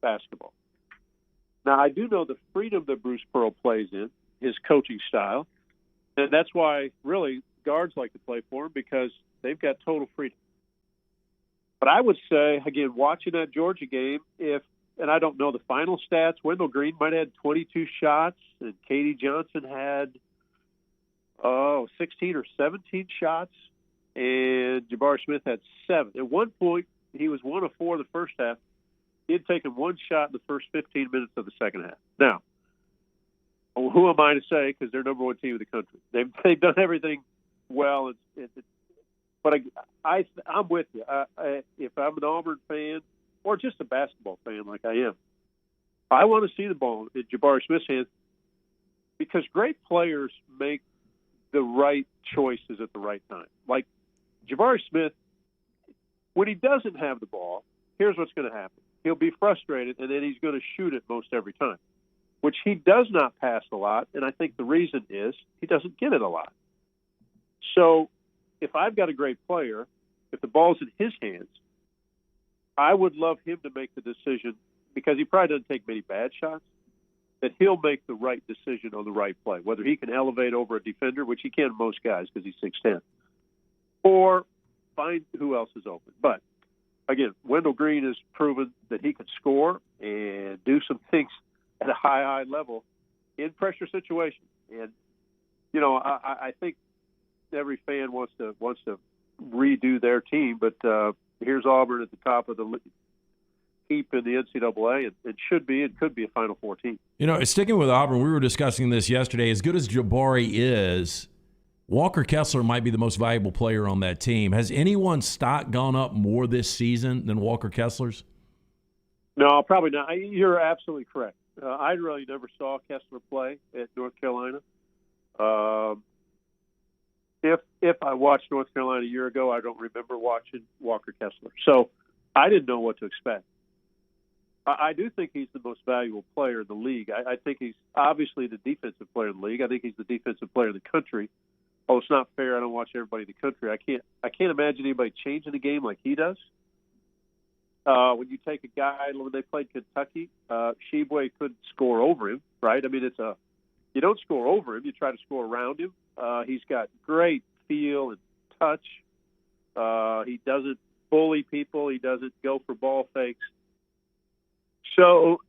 basketball. Now, I do know the freedom that Bruce Pearl plays in, his coaching style, and that's why really guards like to play for him, because they've got total freedom. But I would say, again, watching that Georgia game, and I don't know the final stats, Wendell Green might have had 22 shots, and Katie Johnson had 16 or 17 shots, and Jabari Smith had 7. At one point, he was 1 of 4 the first half. He had taken 1 shot in the first 15 minutes of the second half. Now, who am I to say, because they're number 1 team in the country. They've done everything well. But I'm with you. If I'm an Auburn fan or just a basketball fan like I am, I want to see the ball in Jabari Smith's hands, because great players make the right choices at the right time. Like Jabari Smith, when he doesn't have the ball, here's what's going to happen. He'll be frustrated, and then he's going to shoot it most every time, which he does not pass a lot, and I think the reason is he doesn't get it a lot. So if I've got a great player, if the ball's in his hands, I would love him to make the decision, because he probably doesn't take many bad shots, that he'll make the right decision on the right play, whether he can elevate over a defender, which he can most guys because he's 6'10", or find who else is open. But, again, Wendell Green has proven that he can score and do some things at a high level in pressure situations. And, I think every fan wants to redo their team, but here's Auburn at the top of the heap in the NCAA, and it could be a Final Four team. Sticking with Auburn, we were discussing this yesterday. As good as Jabari is, Walker Kessler might be the most valuable player on that team. Has anyone's stock gone up more this season than Walker Kessler's? No, probably not. You're absolutely correct. I really never saw Kessler play at North Carolina. If I watched North Carolina a year ago, I don't remember watching Walker Kessler. So I didn't know what to expect. I do think he's the most valuable player in the league. I think he's obviously the defensive player in the league. I think he's the defensive player in the country. Oh, it's not fair. I don't watch everybody in the country. I can't imagine anybody changing the game like he does. When you take a guy, when they played Kentucky, Sheboy couldn't score over him, right? I mean, you don't score over him. You try to score around him. He's got great feel and touch. He doesn't bully people. He doesn't go for ball fakes. So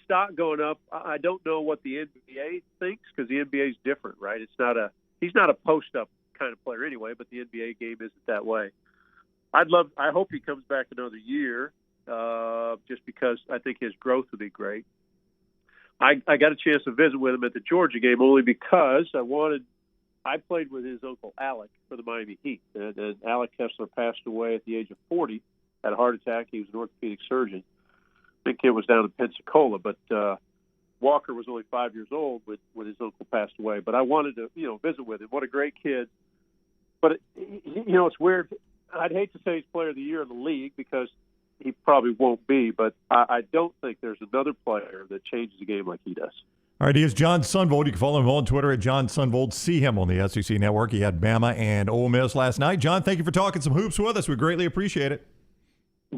stock going up. I don't know what the NBA thinks, because the NBA is different, right? He's not a post-up kind of player anyway, but the NBA game isn't that way. I hope he comes back another year, just because I think his growth would be great. I got a chance to visit with him at the Georgia game only because I played with his uncle Alec for the Miami Heat, and Alec Kessler passed away at the age of 40, had a heart attack. He was an orthopedic surgeon. I think it was down in Pensacola, but Walker was only 5 years old when his uncle passed away. But I wanted to, visit with him. What a great kid. But, it's weird. I'd hate to say he's player of the year in the league, because he probably won't be, but I don't think there's another player that changes the game like he does. All right, he is John Sunvold. You can follow him on Twitter at John Sunvold. See him on the SEC Network. He had Bama and Ole Miss last night. John, thank you for talking some hoops with us. We greatly appreciate it.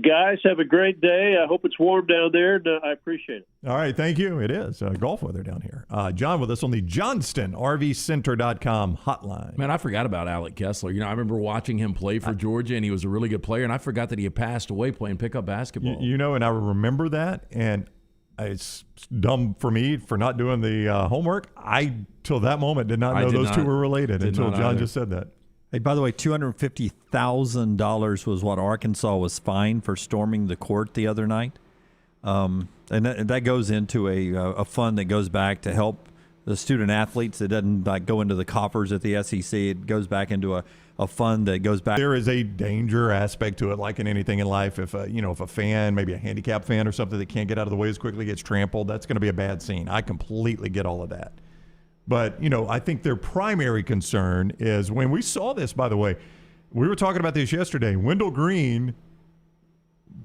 Guys, have a great day. I hope it's warm down there, and I appreciate it. All right, thank you. It is golf weather down here. John with us on the JohnstonRVCenter.com hotline. Man, I forgot about Alec Kessler. I remember watching him play for Georgia, and he was a really good player, and I forgot that he had passed away playing pickup basketball. And I remember that, and it's dumb for me for not doing the homework. I, till that moment, did not know those two were related until John just said that. Hey, by the way, $250,000 was what Arkansas was fined for storming the court the other night. And that goes into a fund that goes back to help the student athletes. It doesn't go into the coffers at the SEC. It goes back into a fund that goes back. There is a danger aspect to it, like in anything in life. If a fan, maybe a handicapped fan or something that can't get out of the way as quickly, gets trampled, that's going to be a bad scene. I completely get all of that. But, I think their primary concern is when we saw this, by the way, we were talking about this yesterday. Wendell Green,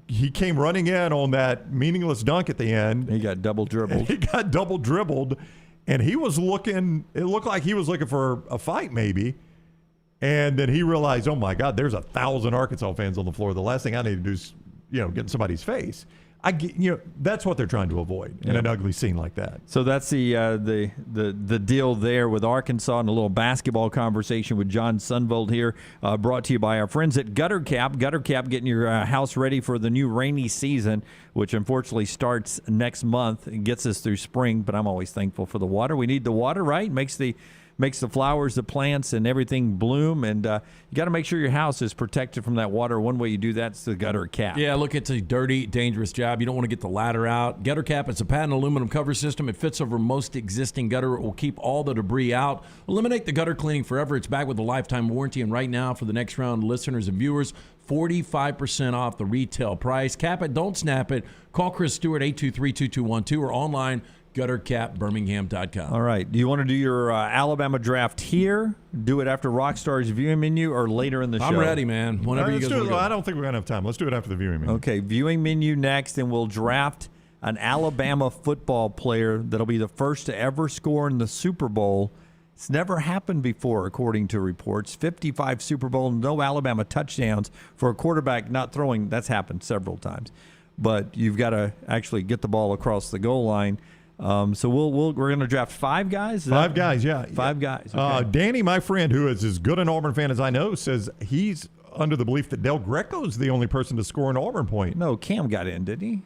he came running in on that meaningless dunk at the end. He got double dribbled. And he was looking, it looked like he was looking for a fight maybe. And then he realized, oh my God, there's 1,000 Arkansas fans on the floor. The last thing I need to do is, get in somebody's face. That's what they're trying to avoid in an ugly scene like that. So that's the deal there with Arkansas, and a little basketball conversation with John Sunvold here, brought to you by our friends at Gutter Cap. Gutter Cap, getting your house ready for the new rainy season, which unfortunately starts next month and gets us through spring. But I'm always thankful for the water. We need the water, right? Makes the flowers, the plants, and everything bloom. And you got to make sure your house is protected from that water. One way you do that is the Gutter Cap. Yeah, look, it's a dirty, dangerous job. You don't want to get the ladder out. Gutter Cap, it's a patent aluminum cover system. It fits over most existing gutter. It will keep all the debris out. Eliminate the gutter cleaning forever. It's back with a lifetime warranty. And right now, for the next round, listeners and viewers, 45% off the retail price. Cap it, don't snap it. Call Chris Stewart, 823-2212, or online, guttercapbirmingham.com. All right. Do you want to do your Alabama draft here, do it after Rockstar's viewing menu, or later in the show? I'm ready, man. Whenever you guys want to go. I don't think we're going to have time. Let's do it after the viewing menu. Okay, viewing menu next, and we'll draft an Alabama football player that'll be the first to ever score in the Super Bowl. It's never happened before, according to reports. 55 Super Bowl, no Alabama touchdowns for a quarterback not throwing. That's happened several times. But you've got to actually get the ball across the goal line. So we're going to draft 5 guys? Five guys, yeah. 5 guys. Okay. Danny, my friend, who is as good an Auburn fan as I know, says he's under the belief that Del Greco is the only person to score an Auburn point. No, Cam got in, didn't he?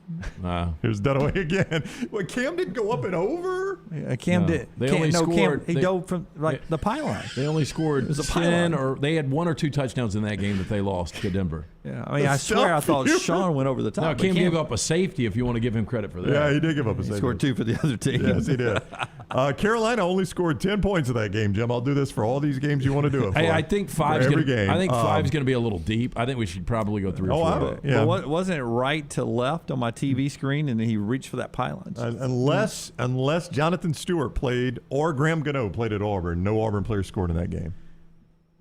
Here's Dunaway again. Well, Cam didn't go up and over? Cam did. They only scored. He dove from the pylon. They only scored 10, or they had 1 or 2 touchdowns in that game that they lost to Denver. Yeah, I mean, I swear I thought Sean went over the top. No, Cam gave up a safety, if you want to give him credit for that. Yeah, he did give up a safety. He scored 2 for the other team. Yes, he did. Carolina only scored 10 points in that game, Jim. I'll do this for all these games you want to do it for. Hey, I think 5's every game. I think 5's going to be a little deep. I think we should probably go 3 or 4. Yeah. But wasn't it right to left on my TV screen, and then he reached for that pylon? Unless Jonathan Stewart played or Graham Gano played at Auburn, no Auburn player scored in that game.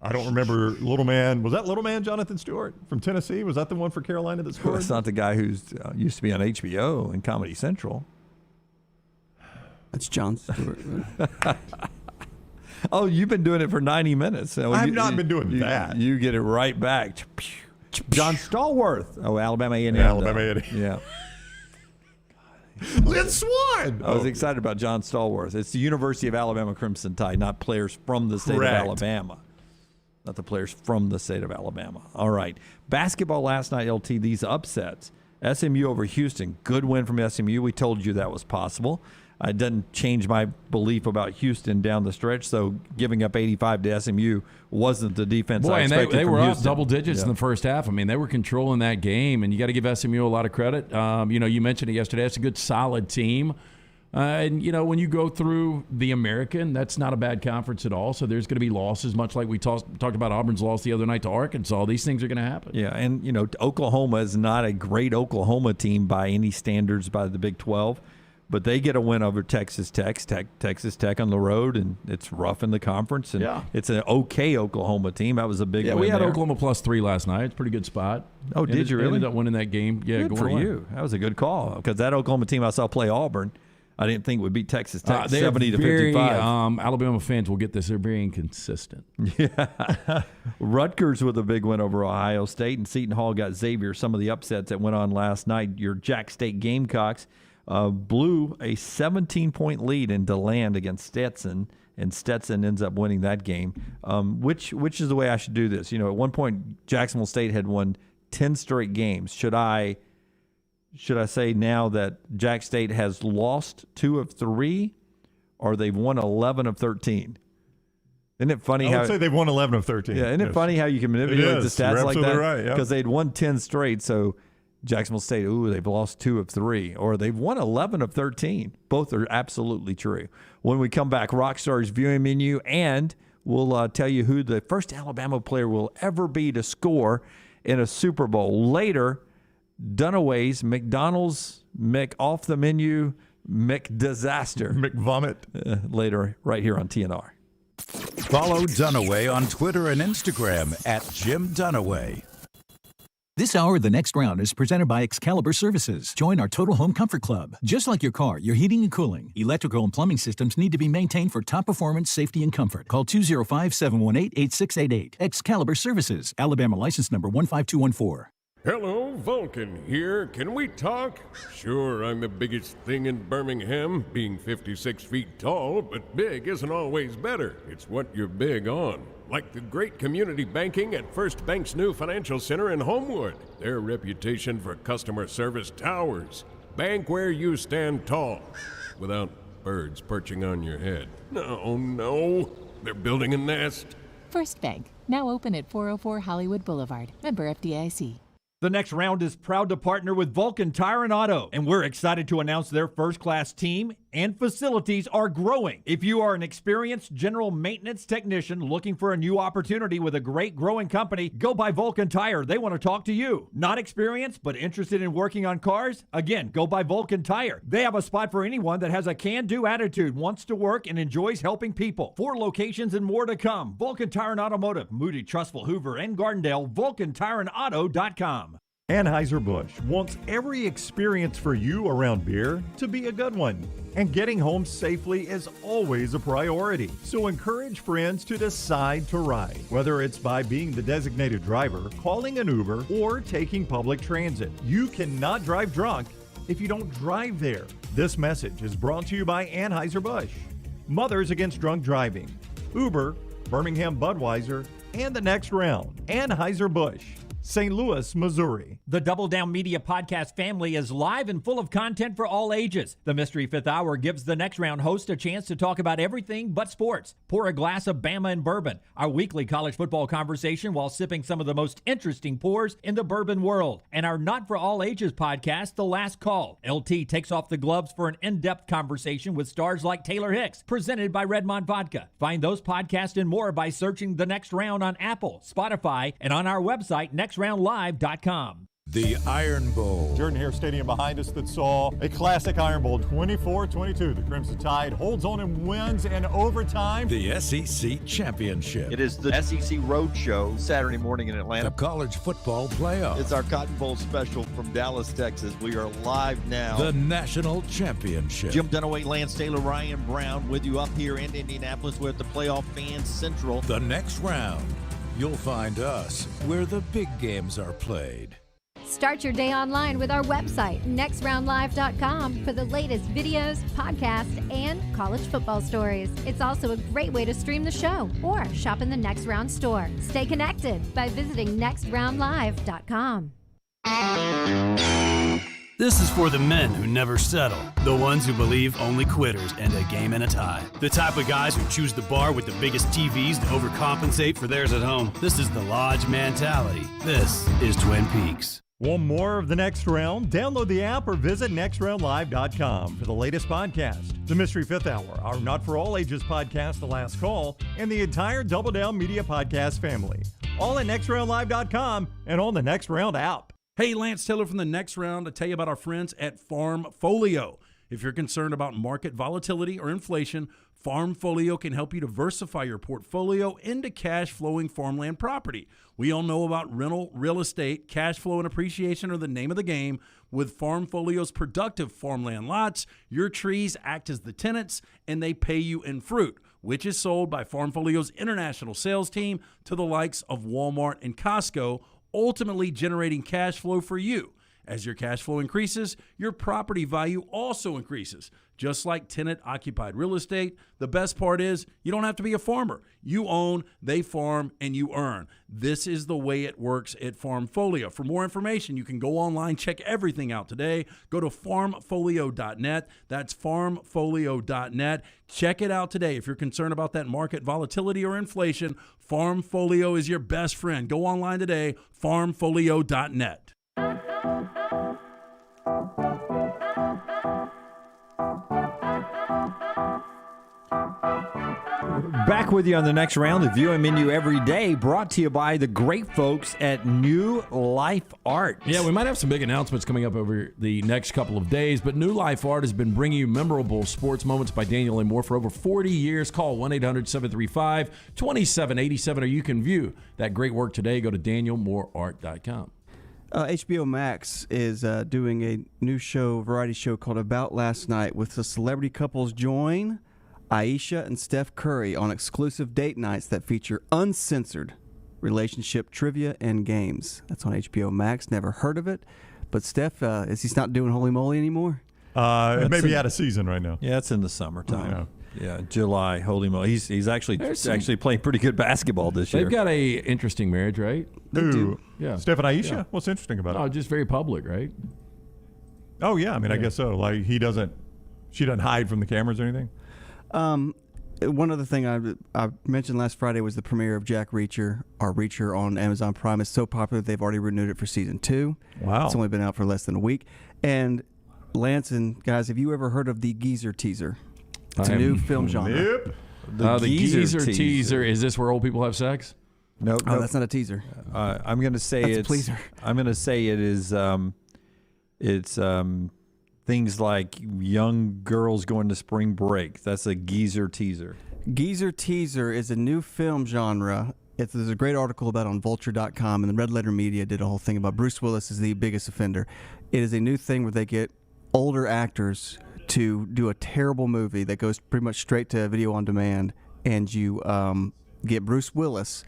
I don't remember Little Man. Was that Little Man Jonathan Stewart from Tennessee? Was that the one for Carolina that scored? That's not the guy who's used to be on HBO and Comedy Central. That's John Stewart. Oh, you've been doing it for 90 minutes. So I've not been doing that. You get it right back. John Stallworth. Oh, Alabama A&M. Alabama A&M. Yeah. Lynn Swan. I was excited about John Stallworth. It's the University of Alabama Crimson Tide, not players from the state of Alabama. Not the players from the state of Alabama. All right. Basketball last night, LT, these upsets. SMU over Houston. Good win from SMU. We told you that was possible. It doesn't change my belief about Houston down the stretch, so giving up 85 to SMU wasn't the defense I expected from Houston. They were up double digits in the first half. I mean, they were controlling that game, and you got to give SMU a lot of credit. You mentioned it yesterday. It's a good, solid team. And when you go through the American, that's not a bad conference at all. So there's going to be losses, much like we talked about Auburn's loss the other night to Arkansas. These things are going to happen. Yeah, and, Oklahoma is not a great Oklahoma team by any standards by the Big 12. But they get a win over Texas Tech. Texas Tech on the road, and it's rough in the conference. And it's an okay Oklahoma team. That was a big win. Yeah, we had there. Oklahoma +3 last night. It's a pretty good spot. Oh, did you really? Ended up winning that game. Yeah, good for you. That was a good call because that Oklahoma team I saw play Auburn, I didn't think would beat Texas Tech They're 70-55. Alabama fans will get this. They're very inconsistent. Yeah. Rutgers with a big win over Ohio State, and Seton Hall got Xavier. Some of the upsets that went on last night. Your Jack State Gamecocks blew a 17-point lead in DeLand against Stetson, and Stetson ends up winning that game. Which is the way I should do this? At one point, Jacksonville State had won 10 straight games. Should I say now that Jack State has lost 2 of 3, or they've won 11 of 13? Isn't it funny I would say they've won 11 of 13. Yeah, isn't it funny how you can manipulate the stats You're like that? absolutely right, yeah. Because they'd won 10 straight, so Jacksonville State, they've lost 2 of 3, or they've won 11 of 13. Both are absolutely true. When we come back, Rockstar's viewing menu, and we'll tell you who the first Alabama player will ever be to score in a Super Bowl. Later, Dunaway's McDonald's off the menu McDisaster. McVomit. Later, right here on TNR. Follow Dunaway on Twitter and Instagram at Jim Dunaway. This hour of The Next Round is presented by Excalibur Services. Join our Total Home Comfort Club. Just like your car, your heating and cooling, electrical and plumbing systems need to be maintained for top performance, safety, and comfort. Call 205-718-8688. Excalibur Services. Alabama license number 15214. Hello, Vulcan here. Can we talk? Sure, I'm the biggest thing in Birmingham, being 56 feet tall, but big isn't always better. It's what you're big on. Like the great community banking at First Bank's new financial center in Homewood. Their reputation for customer service towers. Bank where you stand tall, without birds perching on your head. No, they're building a nest. First Bank, now open at 404 Hollywood Boulevard. Member FDIC. The Next Round is proud to partner with Vulcan Tire and Auto, and we're excited to announce their first-class team and facilities are growing. If you are an experienced general maintenance technician looking for a new opportunity with a great growing company, go by Vulcan Tire. They want to talk to you. Not experienced, but interested in working on cars? Again, go by Vulcan Tire. They have a spot for anyone that has a can-do attitude, wants to work, and enjoys helping people. 4 locations and more to come. Vulcan Tire and Automotive, Moody, Trustful, Hoover, and Gardendale, VulcanTireandAuto.com. Anheuser-Busch wants every experience for you around beer to be a good one. And getting home safely is always a priority. So encourage friends to decide to ride, whether it's by being the designated driver, calling an Uber, or taking public transit. You cannot drive drunk if you don't drive there. This message is brought to you by Anheuser-Busch, Mothers Against Drunk Driving, Uber, Birmingham Budweiser, and The Next Round. Anheuser-Busch, St. Louis, Missouri. The Double Down Media podcast family is live and full of content for all ages. The Mystery Fifth Hour gives the Next Round host a chance to talk about everything but sports. Pour a glass of Bama and bourbon, our weekly college football conversation while sipping some of the most interesting pours in the bourbon world. And our Not For All Ages podcast, The Last Call. LT takes off the gloves for an in-depth conversation with stars like Taylor Hicks, presented by Redmond Vodka. Find those podcasts and more by searching The Next Round on Apple, Spotify, and on our website, nextroundlive.com. The Iron Bowl. Jordan Hare Stadium behind us that saw a classic Iron Bowl 24-22. The Crimson Tide holds on and wins in overtime. The SEC Championship. It is the SEC Road Show Saturday morning in Atlanta. The College Football Playoff. It's our Cotton Bowl special from Dallas, Texas. We are live now. The National Championship. Jim Dunaway, Lance Taylor, Ryan Brown with you up here in Indianapolis. We're at the Playoff Fans Central. The Next Round. You'll find us where the big games are played. Start your day online with our website, nextroundlive.com, for the latest videos, podcasts, and college football stories. It's also a great way to stream the show or shop in the Next Round store. Stay connected by visiting nextroundlive.com. This is for the men who never settle, the ones who believe only quitters end a game in a tie, the type of guys who choose the bar with the biggest TVs to overcompensate for theirs at home. This is the Lodge mentality. This is Twin Peaks. Want more of The Next Round? Download the app or visit nextroundlive.com for the latest podcast. The Mystery Fifth Hour, our Not For All Ages podcast, The Last Call, and the entire Double Down Media podcast family. All at nextroundlive.com and on the Next Round app. Hey, Lance Taylor from the Next Round to tell you about our friends at Farm Folio. If you're concerned about market volatility or inflation, FarmFolio can help you diversify your portfolio into cash-flowing farmland property. We all know about rental real estate. Cash flow and appreciation are the name of the game. With FarmFolio's productive farmland lots, your trees act as the tenants, and they pay you in fruit, which is sold by FarmFolio's international sales team to the likes of Walmart and Costco, ultimately generating cash flow for you. As your cash flow increases, your property value also increases. Just like tenant-occupied real estate, the best part is you don't have to be a farmer. You own, they farm, and you earn. This is the way it works at FarmFolio. For more information, you can go online, check everything out today. Go to farmfolio.net. That's farmfolio.net. Check it out today. If you're concerned about that market volatility or inflation, FarmFolio is your best friend. Go online today, farmfolio.net. Back with you on the next round of Viewing Menu Every Day, brought to you by the great folks at New Life Art. Yeah, we might have some big announcements coming up over the next couple of days, but New Life Art has been bringing you memorable sports moments by Daniel A. Moore for over 40 years. Call 1-800-735-2787, or you can view that great work today. Go to danielmooreart.com. HBO Max is doing a new variety show called About Last Night, with the celebrity couples join Aisha and Steph Curry on exclusive date nights that feature uncensored relationship trivia and games. That's on HBO Max. Never heard of it. But Steph, is he not doing Holy Moly anymore? Maybe out of season right now. Yeah, it's in the summertime. Yeah, July, Holy Moly. He's actually playing pretty good basketball this year. They've got a interesting marriage, right? Who? Yeah. Steph and Aisha? Yeah. What's interesting about it? Oh, just very public, right? Oh, yeah. I mean, I guess so. Like, she doesn't hide from the cameras or anything? One other thing I mentioned last Friday was the premiere of Jack Reacher, or Reacher, on Amazon Prime. It's so popular they've already renewed it for season 2. Wow. It's only been out for less than a week. And Lance and guys, have you ever heard of the Geezer teaser? It's a new film genre. Yep. The geezer teaser. Is this where old people have sex? Nope. Oh, that's not a teaser. I'm going to say That's a it's pleaser. I'm going to say it is. It's things like young girls going to spring break. That's a geezer teaser. Geezer teaser is a new film genre. There's a great article about it on vulture.com, and the Red Letter Media did a whole thing about Bruce Willis is the biggest offender. It is a new thing where they get older actors to do a terrible movie that goes pretty much straight to video on demand, and you get Bruce Willis.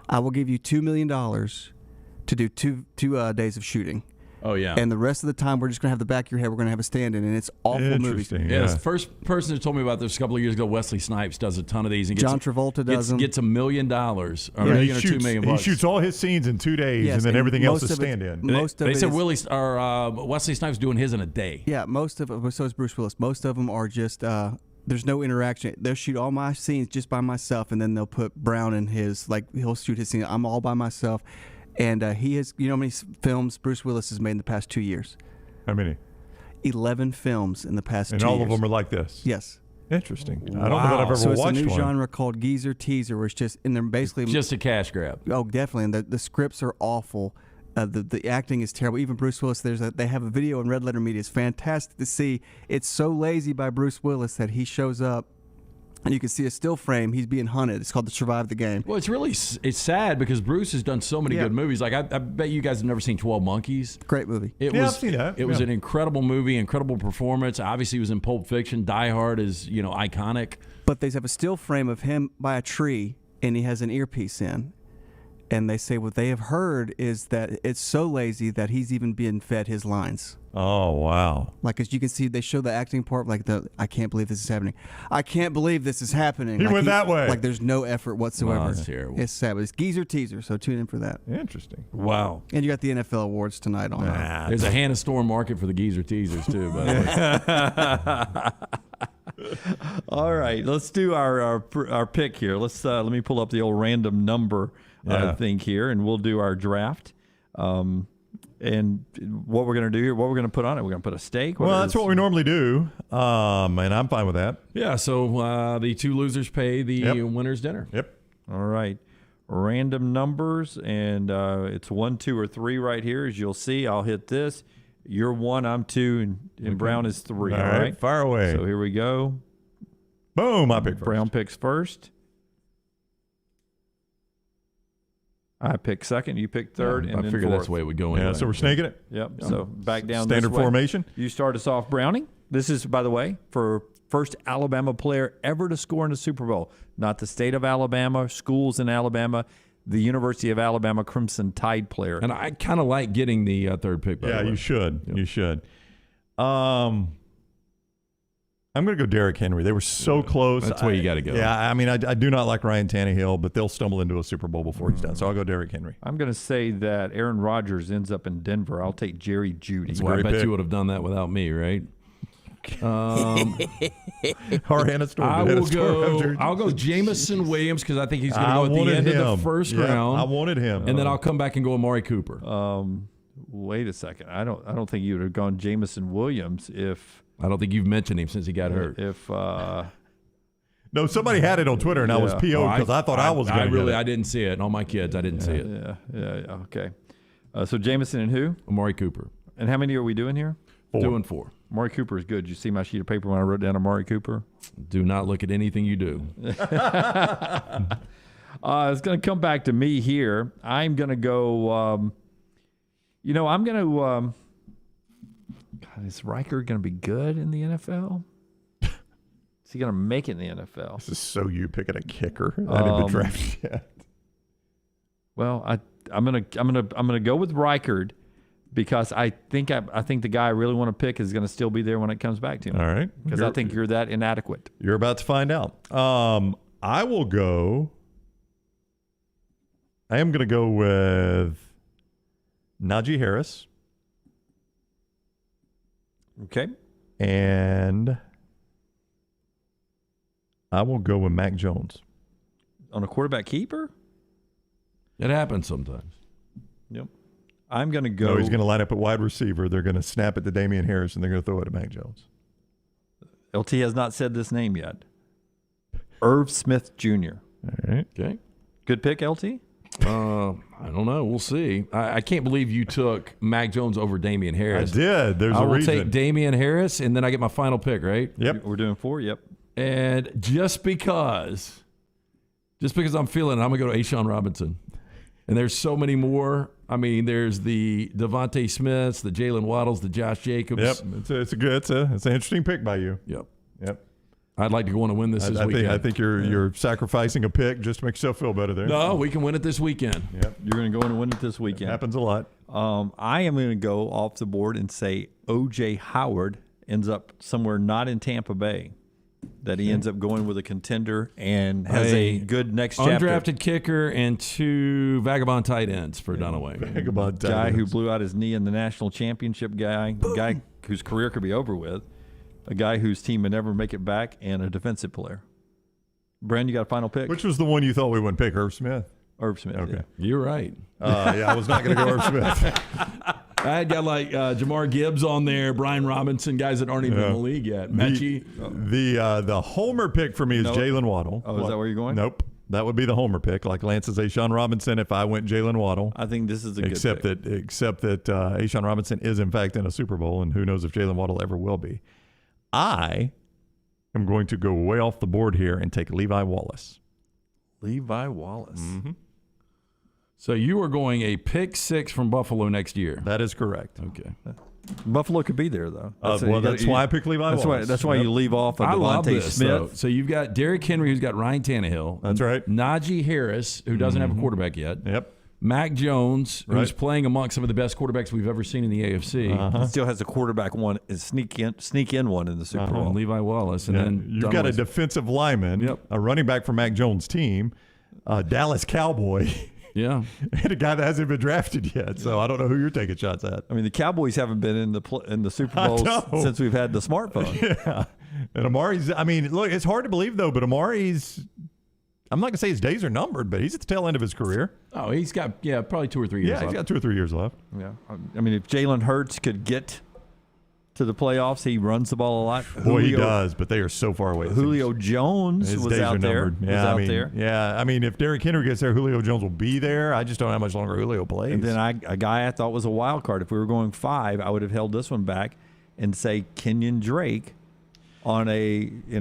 I will give you $2 million to do two days of shooting. Oh, yeah. And the rest of the time, we're just going to have the back of your head. We're going to have a stand-in, and it's awful movies. Yeah, the first person who told me about this a couple of years ago, Wesley Snipes, does a ton of these. And John Travolta does them. Gets $1 million, or He $2 million. He shoots all his scenes in 2 days, and then everything else is stand-in. They said Wesley Snipes doing his in a day. Yeah, most of it. So is Bruce Willis. Most of them are just there's no interaction. They'll shoot all my scenes just by myself, and then they'll put Brown in his, like, he'll shoot his scene. I'm all by myself. And he has, you know how many films Bruce Willis has made in the past 2 years? How many? 11 films in the past 2 years. And all of them are like this? Yes. Interesting. I don't know that I've ever watched one. So it's a new genre called geezer teaser, where it's just, and they're basically just a cash grab. Oh, definitely. And the scripts are awful. The acting is terrible. Even Bruce Willis, they have a video in Red Letter Media. It's fantastic to see. It's so lazy by Bruce Willis that he shows up, and you can see a still frame. He's being hunted. It's called The Survive the Game. Well, it's sad because Bruce has done so many good movies. Like I bet you guys have never seen 12 Monkeys. Great movie. I've seen that. It was an incredible movie, incredible performance. Obviously, he was in Pulp Fiction. Die Hard is iconic. But they have a still frame of him by a tree, and he has an earpiece in. And they say what they have heard is that it's so lazy that he's even being fed his lines. Oh, wow. Like, as you can see, they show the acting part, like I can't believe this is happening. I can't believe this is happening. He went that way. Like, there's no effort whatsoever. Wow, that's terrible. It's sad, but it's geezer teaser, so tune in for that. Interesting. Wow. And you got the NFL awards tonight on that. There's a Hannah Storm market for the geezer teasers, too, by the way. All right, let's do our pick here. Let me pull up the old random number thing here, and we'll do our draft. And what we're going to do here, what we're going to put on it, we're going to put a steak. Well, that's what we normally do, and I'm fine with that. Yeah, so the two losers pay the winner's dinner. Yep. All right. Random numbers, and it's 1, 2, or 3 right here. As you'll see, I'll hit this, You're 1, I'm 2, and Brown is 3. All right, fire away. So here we go. Boom, I pick first. Brown picks first. I pick second. You pick third, and I then figure fourth. that's the way it would go. Yeah, Anyway. so we're snaking it. Yep. So back down Standard this way. formation. You start us off, Browning. This is, by the way, for first Alabama player ever to score in the Super Bowl. Not the state of Alabama, schools in Alabama, the University of Alabama Crimson Tide player. And I kind of like getting the third pick. By the way. You should. Yep. You should. I'm going to go Derrick Henry. They were so close. That's where you got to go. Yeah, I mean, I do not like Ryan Tannehill, but they'll stumble into a Super Bowl before he's done. So I'll go Derrick Henry. I'm going to say that Aaron Rodgers ends up in Denver. I'll take Jerry Jeudy. That's why I bet you would have done that without me, right? I'll go Jamison Williams because I think he's going to go at the end of the first round. I wanted him, and then I'll come back and go Amari Cooper. Wait a second. I don't think you would have gone Jamison Williams if. I don't think you've mentioned him since he got hurt. No, somebody had it on Twitter, and I was PO'd because I thought I was going to get it. I didn't see it. All my kids, I didn't see it. Yeah. Okay. So Jamison and who? Amari Cooper. And how many are we doing here? 4. 2 and 4. Amari Cooper is good. Did you see my sheet of paper when I wrote down Amari Cooper? Do not look at anything you do. It's going to come back to me here. I'm going to go. I'm going to. Is Riker going to be good in the NFL? Is he going to make it in the NFL? This is so you picking a kicker. I haven't been drafted yet. Well, I'm gonna go with Reichard because I think the guy I really want to pick is going to still be there when it comes back to him. All right, because I think you're that inadequate. You're about to find out. I will go. I am going to go with Najee Harris. Okay. And I will go with Mac Jones. On a quarterback keeper? It happens sometimes. Yep. I'm going to go. No, he's going to line up at wide receiver. They're going to snap it to Damian Harris, and they're going to throw it to Mac Jones. LT has not said this name yet. Irv Smith Jr. All right. Okay. Good pick, LT? I don't know. We'll see. I can't believe you took Mac Jones over Damian Harris. I did. There's a reason. I will take Damian Harris, and then I get my final pick, right? Yep. We're doing 4, yep. And just because I'm feeling it, I'm going to go to A'Shaun Robinson. And there's so many more. I mean, there's the Devontae Smiths, the Jalen Waddles, the Josh Jacobs. Yep. It's an interesting pick by you. Yep. Yep. I'd like to go on and win this weekend. I think you're sacrificing a pick just to make yourself feel better there. No, we can win it this weekend. Yep. You're going to go in and win it this weekend. It happens a lot. I am going to go off the board and say O.J. Howard ends up somewhere not in Tampa Bay. That he ends up going with a contender and has a good next chapter. Undrafted kicker and 2 vagabond tight ends for Dunaway. Vagabond tight guy ends. who blew out his knee in the national championship guy whose career could be over with. A guy whose team would never make it back, and a defensive player. Brand, you got a final pick? Which was the one you thought we wouldn't pick? Irv Smith? Irv Smith, okay. Yeah. You're right. Yeah, I was not going to go Irv Smith. I had got like Jamar Gibbs on there, Brian Robinson, guys that aren't even in the league yet. Mechie. The homer pick for me is Jalen Waddle. Oh, is that where you're going? Nope. That would be the homer pick. Like Lance is A'Shaun Robinson if I went Jalen Waddle. I think this is a good except pick. that A'Shaun Robinson is, in fact, in a Super Bowl, and who knows if Jalen Waddle ever will be. I am going to go way off the board here and take Levi Wallace. Levi Wallace. Mm-hmm. So you are going a pick 6 from Buffalo next year. That is correct. Okay. Buffalo could be there, though. That's why I picked Levi Wallace. That's why you leave off of I love Devontae this, Smith. though. So you've got Derrick Henry, who's got Ryan Tannehill. That's right. Najee Harris, who doesn't have a quarterback yet. Yep. Mac Jones, who's Right. playing amongst some of the best quarterbacks we've ever seen in the AFC. He still has a quarterback one, sneak in one in the Super Bowl. And Levi Wallace. And then You've got a defensive lineman, a running back from Mac Jones' team, a Dallas Cowboy. Yeah. And a guy that hasn't been drafted yet. So I don't know who you're taking shots at. I mean, the Cowboys haven't been in the Super Bowl since we've had the smartphone. Yeah. And Amari's, I mean, look, it's hard to believe, though, but Amari's, I'm not going to say his days are numbered, but he's at the tail end of his career. Oh, he's got, probably 2 or 3 years left. Yeah, he's got 2 or 3 years left. Yeah. I mean, if Jalen Hurts could get to the playoffs. He runs the ball a lot. Boy, he does, but they are so far away. Julio Jones His was days out are there. numbered. Yeah, was out there. Yeah, I mean, if Derrick Henry gets there, Julio Jones will be there. I just don't know how much longer Julio plays. And then a guy I thought was a wild card. If we were going 5, I would have held this one back and say Kenyon Drake in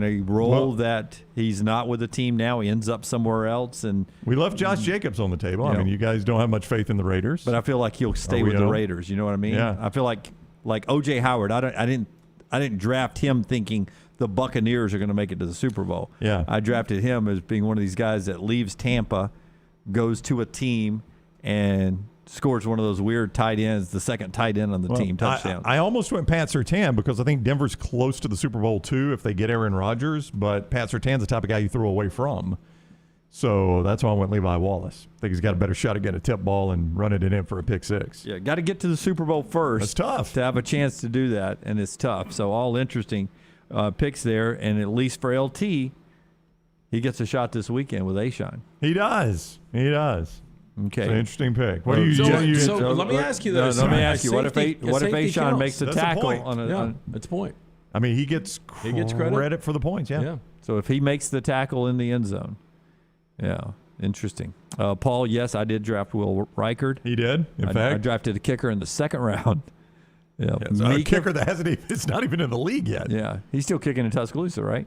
a role that he's not with the team now. He ends up somewhere else. And we left Josh Jacobs on the table. I mean, you guys don't have much faith in the Raiders. But I feel like he'll stay with the Raiders. You know what I mean? Yeah. I feel like O.J. Howard, I didn't draft him thinking the Buccaneers are going to make it to the Super Bowl. Yeah. I drafted him as being one of these guys that leaves Tampa, goes to a team, and scores one of those weird tight ends, the second tight end on the team, touchdown. I almost went Pat Surtain because I think Denver's close to the Super Bowl too if they get Aaron Rodgers, but Pat Surtain's the type of guy you throw away from. So that's why I went Levi Wallace. I think he's got a better shot at getting a tip ball and running it in for a pick 6. Yeah, got to get to the Super Bowl first. That's tough. To have a chance to do that, and it's tough. So all interesting picks there, and at least for LT, he gets a shot this weekend with A'Shawn. He does. Okay. It's an interesting pick. What So do let me ask you this. Let me ask you, what if A'Shawn makes a tackle on a that's a point. I mean, he gets credit for the points, yeah. So if he makes the tackle in the end zone. Yeah, interesting. Paul, yes, I did draft Will Reichard. He did, in fact. I drafted a kicker in the second round. Yeah, a kicker that it's not even in the league yet. Yeah, he's still kicking in Tuscaloosa, right?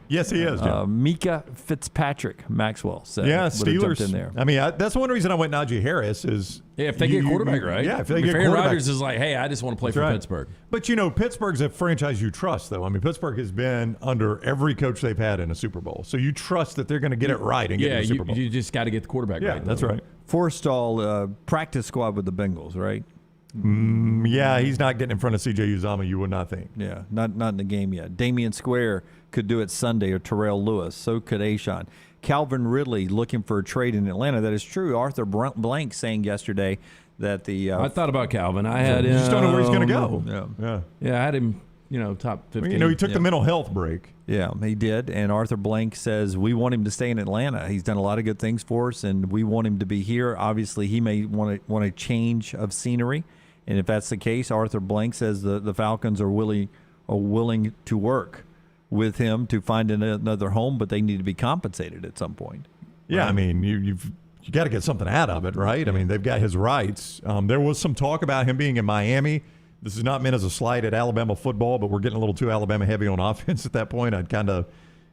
Yes, he is. Mika Fitzpatrick, Maxwell said. Yeah, Steelers. Steelers. In there. I mean, that's one reason I went Najee Harris is if they get quarterback right. Yeah, if they get Aaron quarterback. Rodgers is like, hey, I just want to play for Pittsburgh. But, Pittsburgh's a franchise you trust, though. I mean, Pittsburgh has been under every coach they've had in a Super Bowl. So you trust that they're going to get it right and get to the Super Bowl. You just got to get the quarterback right. Yeah, that's right. Forstall, practice squad with the Bengals, right? Yeah, he's not getting in front of C.J. Uzomah, you would not think. Yeah, not in the game yet. Damian Square could do it Sunday, or Terrell Lewis. So could A'Shawn. Calvin Ridley looking for a trade in Atlanta. That is true. Arthur Blank saying yesterday that the I thought about Calvin. I had him. You just don't know where he's going to go. Yeah, I had him, top 15. He took the mental health break. Yeah, he did. And Arthur Blank says, we want him to stay in Atlanta. He's done a lot of good things for us, and we want him to be here. Obviously, he may want a change of scenery. And if that's the case, Arthur Blank says the Falcons are willing to work with him to find another home, but they need to be compensated at some point. Yeah, right? I mean, you got to get something out of it, right? I mean, they've got his rights. There was some talk about him being in Miami. This is not meant as a slight at Alabama football, but we're getting a little too Alabama heavy on offense at that point. I'd kind of,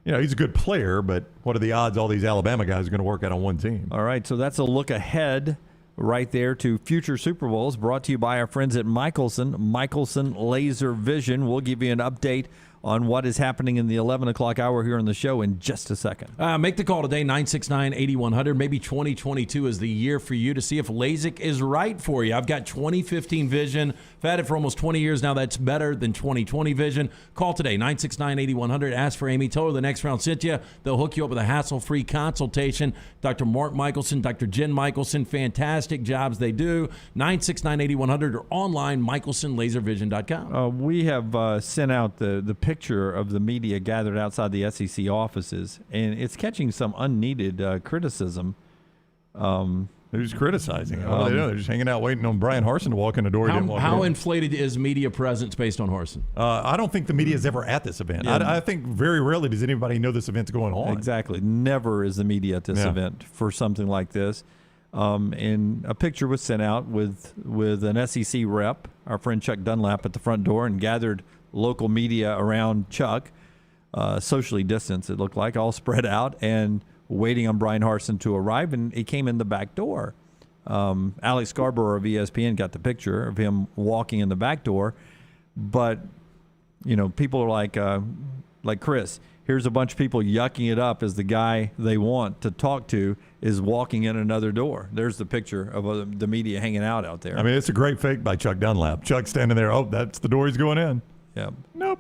he's a good player, but what are the odds all these Alabama guys are going to work out on one team? All right, so that's a look ahead right there to future Super Bowls, brought to you by our friends at Michelson Laser Vision. We'll give you an update on what is happening in the 11 o'clock hour here on the show in just a second. Make the call today, 969-8100. Maybe 2022 is the year for you to see if LASIK is right for you. I've got 2015 vision. I've had it for almost 20 years now. That's better than 2020 vision. Call today, 969-8100. Ask for Amy. Tell her the next round sent you. They'll hook you up with a hassle-free consultation. Dr. Mark Michelson, Dr. Jen Michelson, fantastic jobs they do. 969-8100 or online, michelsonlaservision.com. We have sent out the picture of the media gathered outside the SEC offices, and it's catching some unneeded criticism. Who's criticizing? They're just hanging out waiting on Brian Harsin to walk in the door. How inflated is media presence based on Harsin? I don't think the media is ever at this event. Yeah. I think very rarely does anybody know this event's going on. Exactly. Never is the media at this event for something like this. And a picture was sent out with an SEC rep, our friend Chuck Dunlap, at the front door, and gathered local media around Chuck, socially distanced, it looked like, all spread out and waiting on Brian Harsin to arrive, and he came in the back door. Alex Scarborough of ESPN got the picture of him walking in the back door, but people are like Chris, here's a bunch of people yucking it up as the guy they want to talk to is walking in another door. There's the picture of the media hanging out there. I mean, it's a great fake by Chuck Dunlap. Chuck standing there, that's the door he's going in. Yeah. Nope.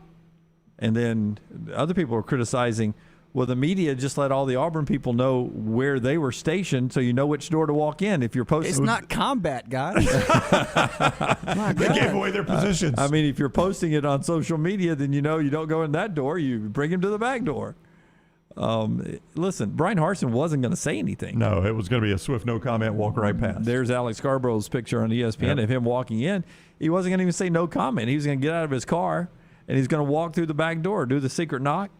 And then other people are criticizing, well, the media just let all the Auburn people know where they were stationed, so you know which door to walk in. If you're posting, it's not combat, guys. They gave away their positions. I mean, if you're posting it on social media, then you don't go in that door. You bring him to the back door. Listen, Brian Harsin wasn't going to say anything. No, it was going to be a swift no comment, walk right past. There's Alex Scarborough's picture on ESPN of him walking in. He wasn't going to even say no comment. He was going to get out of his car, and he's going to walk through the back door, do the secret knock.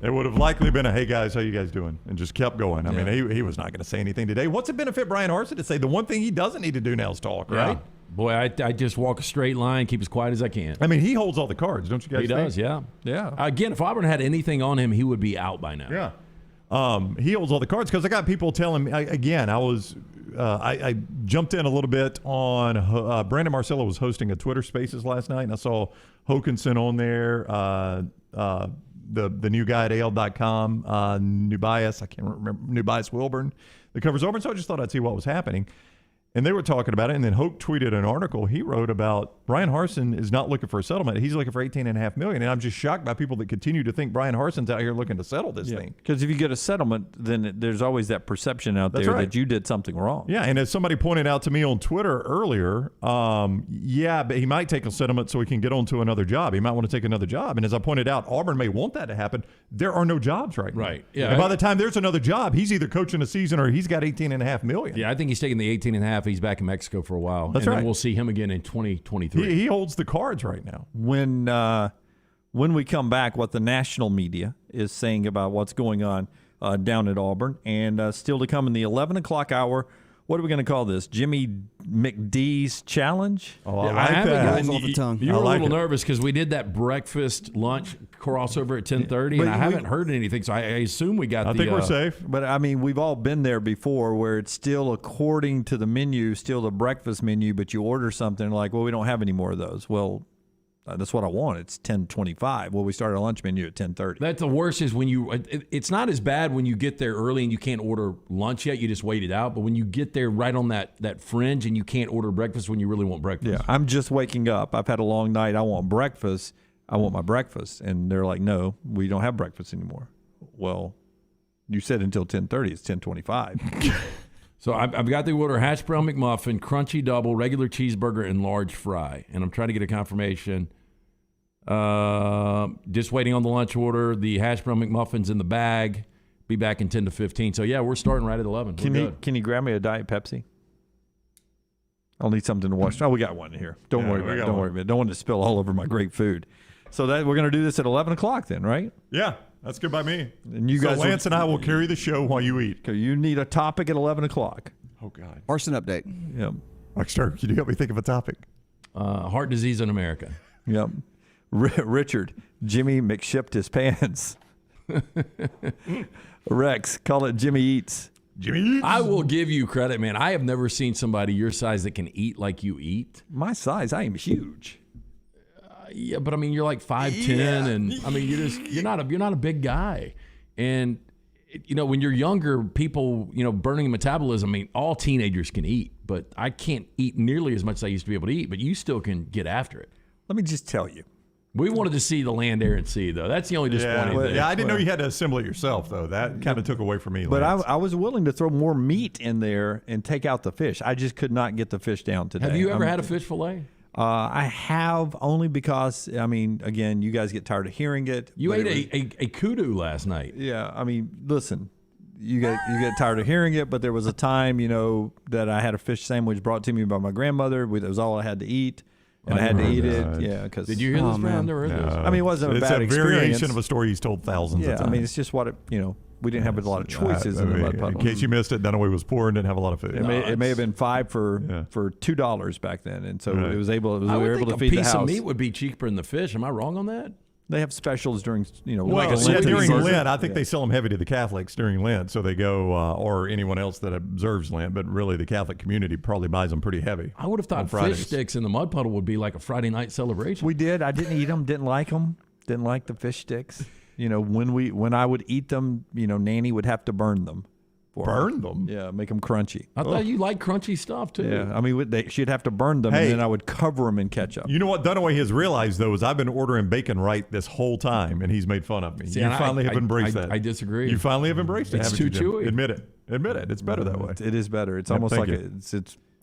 It would have likely been a, hey, guys, how you guys doing? And just kept going. I mean, he was not going to say anything today. What's it benefit Brian Harsin to say the one thing he doesn't need to do now is talk, right? Boy, I just walk a straight line, keep as quiet as I can. I mean, he holds all the cards, don't you guys He think? does, yeah. Yeah. Again, if Auburn had anything on him, he would be out by now. Yeah. He holds all the cards because I got people telling me, I jumped in a little bit on, Brandon Marcello was hosting a Twitter Spaces last night, and I saw Hokinson on there, the new guy at AL.com, Nubias, I can't remember, Nubias Wilburn, that covers Auburn, so I just thought I'd see what was happening. And they were talking about it, and then Hoke tweeted an article he wrote about Brian Harsin is not looking for a settlement. He's looking for $18.5 million, and I'm just shocked by people that continue to think Brian Harsin's out here looking to settle this thing. Because if you get a settlement, then there's always that perception out there that you did something wrong. Yeah, and as somebody pointed out to me on Twitter earlier, but he might take a settlement so he can get on to another job. He might want to take another job. And as I pointed out, Auburn may want that to happen. There are no jobs right now. Right. Yeah. And by the time there's another job, he's either coaching a season or he's got $18.5 million. Yeah, I think he's taking the 18.5. He's back in Mexico for a while. That's and right. Then we'll see him again in 2023. He holds the cards right now. When we come back, what the national media is saying about what's going on down at Auburn, and still to come in the 11 o'clock hour, what are we going to call this? Jimmy McD's Challenge? Oh, I like that. Off the tongue. You were a little nervous because we did that breakfast lunch crossover at 10:30, and I haven't heard anything, so I assume we got I think we're safe. But, I mean, we've all been there before where it's still according to the menu, still the breakfast menu, but you order something like, well, we don't have any more of those. Well, that's what I want. It's 10:25. Well, we started a lunch menu at 10:30. That's the worst is when it's not as bad when you get there early and you can't order lunch yet. You just wait it out. But when you get there right on that fringe and you can't order breakfast when you really want breakfast. Yeah, I'm just waking up. I've had a long night. I want breakfast. I want my breakfast. And they're like, no, we don't have breakfast anymore. Well, you said until 10:30. It's 10:25. So I've got the order hash brown McMuffin, crunchy double, regular cheeseburger, and large fry. And I'm trying to get a confirmation. Just waiting on the lunch order. The hash brown McMuffin's in the bag. Be back in 10 to 15. So, yeah, we're starting right at 11. Can you grab me a Diet Pepsi? I'll need something to wash. Oh, we got one here. Don't worry about it. Don't worry about it. Don't want to spill all over my great food. So we're going to do this at 11 o'clock then, right? Yeah. That's good by me. And you guys, Lance and I will carry the show while you eat. Okay, you need a topic at 11 o'clock. Oh, God. Arson update. Yep. Rockstar, can you help me think of a topic? Heart disease in America. Yep. Richard, Jimmy McShipped his pants. Rex, call it Jimmy Eats. Jimmy Eats? I will give you credit, man. I have never seen somebody your size that can eat like you eat. My size? I am huge. Yeah, but I mean, you're like 5'10", and I mean, you're not a big guy, and when you're younger, people, burning metabolism. I mean, all teenagers can eat, but I can't eat nearly as much as I used to be able to eat. But you still can get after it. Let me just tell you, we wanted to see the land, air, and sea, though. That's the only disappointing thing. Yeah, I didn't know you had to assemble it yourself, though. That kind of took away from me. But I was willing to throw more meat in there and take out the fish. I just could not get the fish down today. Have you ever had a fish fillet? I have, only because, I mean, again, you guys get tired of hearing it. You ate a kudu last night. Yeah, I mean, listen, you get tired of hearing it, but there was a time, that I had a fish sandwich brought to me by my grandmother. It was all I had to eat, and I had to eat it. Yeah, because did you hear this? Man, I've never heard this. I mean, it wasn't a bad experience. It's a variation of a story he's told thousands of times. I mean, it's just what we didn't have a lot of choices in the mud puddle. In case you missed it, Dunaway was poor and didn't have a lot of food. It may have been $5 for $2 back then, and so it was able. We were able to feed the house. A piece of meat would be cheaper than the fish. Am I wrong on that? They have specials during, during Lent. I think they sell them heavy to the Catholics during Lent, so they go, or anyone else that observes Lent. But really, the Catholic community probably buys them pretty heavy. I would have thought fish sticks in the mud puddle would be like a Friday night celebration. We did. I didn't eat them. Didn't like them. Didn't like the fish sticks. When I would eat them, Nanny would have to burn them. Burn them? Yeah, make them crunchy. I thought you liked crunchy stuff, too. Yeah, I mean, she'd have to burn them, and then I would cover them in ketchup. You know what Dunaway has realized, though, is I've been ordering bacon right this whole time, and he's made fun of me. You finally have embraced that. I disagree. You finally have embraced it, It's haven't too you, chewy. Admit it. It. It's better that way. It is better. It's almost like it's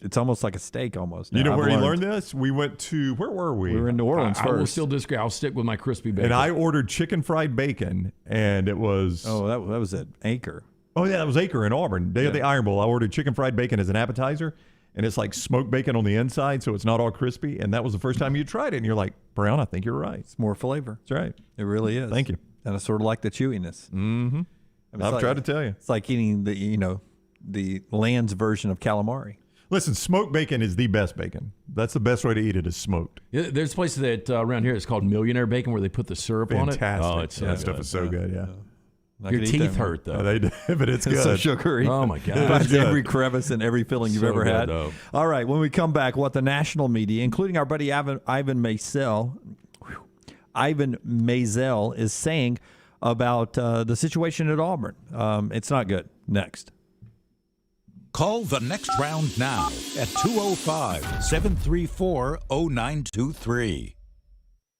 it's almost like a steak almost. You now. know where I've he learned. learned this? We went to, where were we? We were in New Orleans I will first. still disagree. I'll stick with my crispy bacon. And I ordered chicken fried bacon, and it was... Oh, that was at Anchor. Oh, yeah, that was Acre in Auburn. Day of the Iron Bowl. I ordered chicken fried bacon as an appetizer, and it's like smoked bacon on the inside, so it's not all crispy. And that was the first time you tried it, and you're like, Brown, I think you're right. It's more flavor. That's right. It really is. Thank you. And I sort of like the chewiness. Mm-hmm. I've tried to tell you. It's like eating the Land's version of calamari. Listen, smoked bacon is the best bacon. That's the best way to eat it is smoked. Yeah, there's places that around here it's called Millionaire Bacon where they put the syrup on it. Fantastic. Oh, it's so that good. stuff is so good, yeah. Your teeth hurt, though. They do, but it's good. So sugary. Oh, my God. It finds every crevice and every filling you've So ever good, had. though. All right, when we come back, what the national media, including our buddy Ivan Maisel, is saying about the situation at Auburn. It's not good. Next. Call the next round now at 205-734-0923.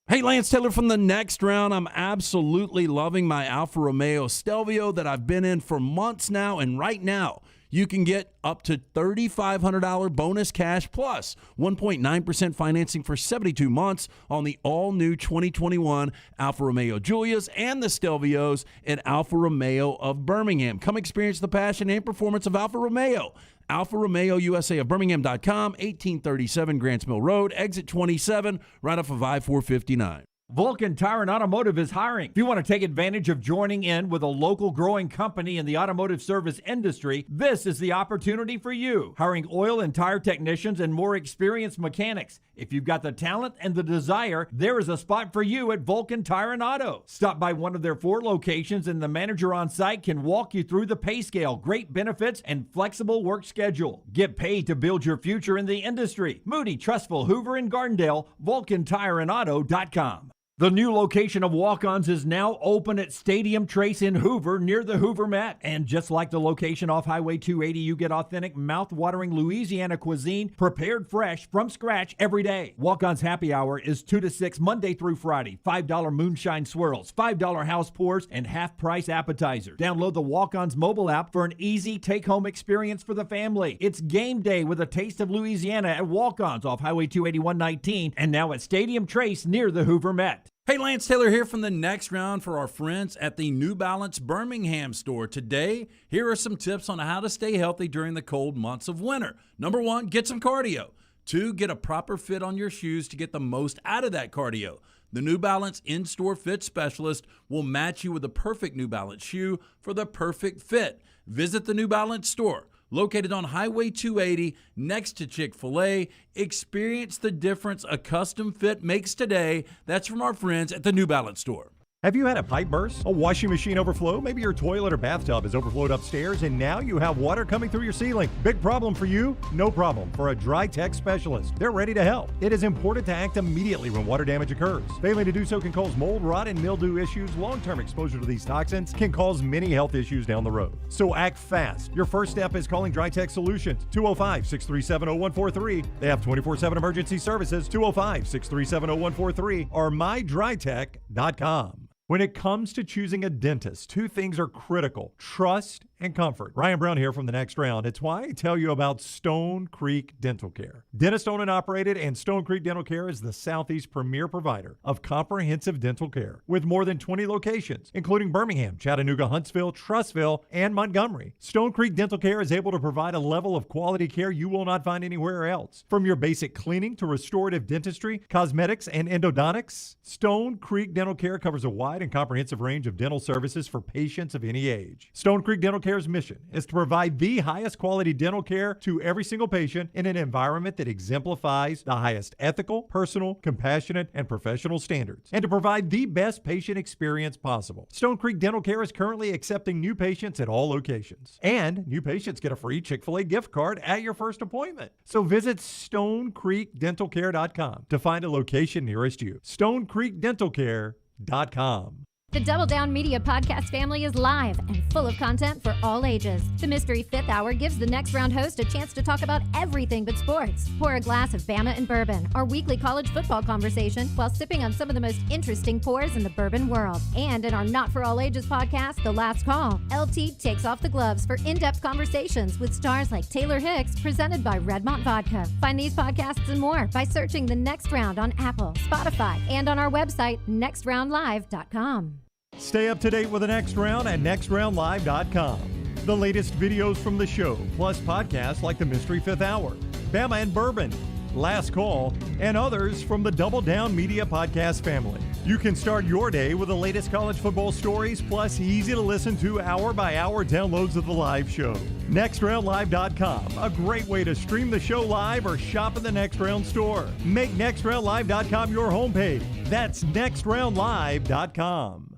Hey, Lance Taylor from the next round. I'm absolutely loving my Alfa Romeo Stelvio that I've been in for months now. And right now, you can get up to $3,500 bonus cash plus 1.9% financing for 72 months on the all-new 2021 Alfa Romeo Giulias and the Stelvios at Alfa Romeo of Birmingham. Come experience the passion and performance of Alfa Romeo. Alfa Romeo USA of Birmingham.com, 1837 Grants Mill Road, exit 27, right off of I-459. Vulcan Tire and Automotive is hiring. If you want to take advantage of joining in with a local growing company in the automotive service industry, this is the opportunity for you. Hiring oil and tire technicians and more experienced mechanics. If you've got the talent and the desire, there is a spot for you at Vulcan Tire and Auto. Stop by one of their 4 locations and the manager on site can walk you through the pay scale, great benefits, and flexible work schedule. Get paid to build your future in the industry. Moody, Trustful, Hoover, and Gardendale, VulcanTireandAuto.com. The new location of Walk-Ons is now open at Stadium Trace in Hoover near the Hoover Met. And just like the location off Highway 280, you get authentic, mouth-watering Louisiana cuisine prepared fresh from scratch every day. Walk-Ons happy hour is 2 to 6 Monday through Friday. $5 moonshine swirls, $5 house pours, and half-price appetizers. Download the Walk-Ons mobile app for an easy take-home experience for the family. It's game day with a taste of Louisiana at Walk-Ons off Highway 281-19 and now at Stadium Trace near the Hoover Met. Hey, Lance Taylor here from the next round for our friends at the New Balance Birmingham store. Today, here are some tips on how to stay healthy during the cold months of winter. Number 1, get some cardio. 2, get a proper fit on your shoes to get the most out of that cardio. The New Balance in-store fit specialist will match you with the perfect New Balance shoe for the perfect fit. Visit the New Balance store, located on Highway 280 next to Chick-fil-A. Experience the difference a custom fit makes today. That's from our friends at the New Balance store. Have you had a pipe burst? A washing machine overflow? Maybe your toilet or bathtub has overflowed upstairs and now you have water coming through your ceiling. Big problem for you? No problem for a Dry Tech specialist. They're ready to help. It is important to act immediately when water damage occurs. Failing to do so can cause mold, rot, and mildew issues. Long-term exposure to these toxins can cause many health issues down the road. So act fast. Your first step is calling Dry Tech Solutions, 205-637-0143. They have 24/7 emergency services, 205-637-0143 or mydrytech.com. When it comes to choosing a dentist, 2 things are critical: trust and comfort. Ryan Brown here from the next round. It's why I tell you about Stone Creek Dental Care. Dentist owned and operated, and Stone Creek Dental Care is the Southeast premier provider of comprehensive dental care with more than 20 locations, including Birmingham, Chattanooga, Huntsville, Trussville, and Montgomery. Stone Creek Dental Care is able to provide a level of quality care you will not find anywhere else. From your basic cleaning to restorative dentistry, cosmetics, and endodontics, Stone Creek Dental Care covers a wide and comprehensive range of dental services for patients of any age. Stone Creek Dental Care's mission is to provide the highest quality dental care to every single patient in an environment that exemplifies the highest ethical, personal, compassionate, and professional standards, and to provide the best patient experience possible. Stone Creek Dental Care is currently accepting new patients at all locations, and new patients get a free Chick-fil-A gift card at your first appointment. So visit StoneCreekDentalCare.com to find a location nearest you. StoneCreekDentalCare.com. The Double Down Media podcast family is live and full of content for all ages. The Mystery Fifth Hour gives the Next Round host a chance to talk about everything but sports. Pour a glass of Bama and bourbon, our weekly college football conversation, while sipping on some of the most interesting pours in the bourbon world. And in our Not For All Ages podcast, The Last Call, LT takes off the gloves for in-depth conversations with stars like Taylor Hicks, presented by Redmont Vodka. Find these podcasts and more by searching The Next Round on Apple, Spotify, and on our website, nextroundlive.com. Stay up to date with the Next Round at nextroundlive.com. The latest videos from the show, plus podcasts like the Mystery Fifth Hour, Bama and Bourbon, Last Call, and others from the Double Down Media podcast family. You can start your day with the latest college football stories, plus easy to listen to hour-by-hour downloads of the live show. NextRoundLive.com, a great way to stream the show live or shop in the Next Round store. Make NextRoundLive.com your homepage. That's NextRoundLive.com.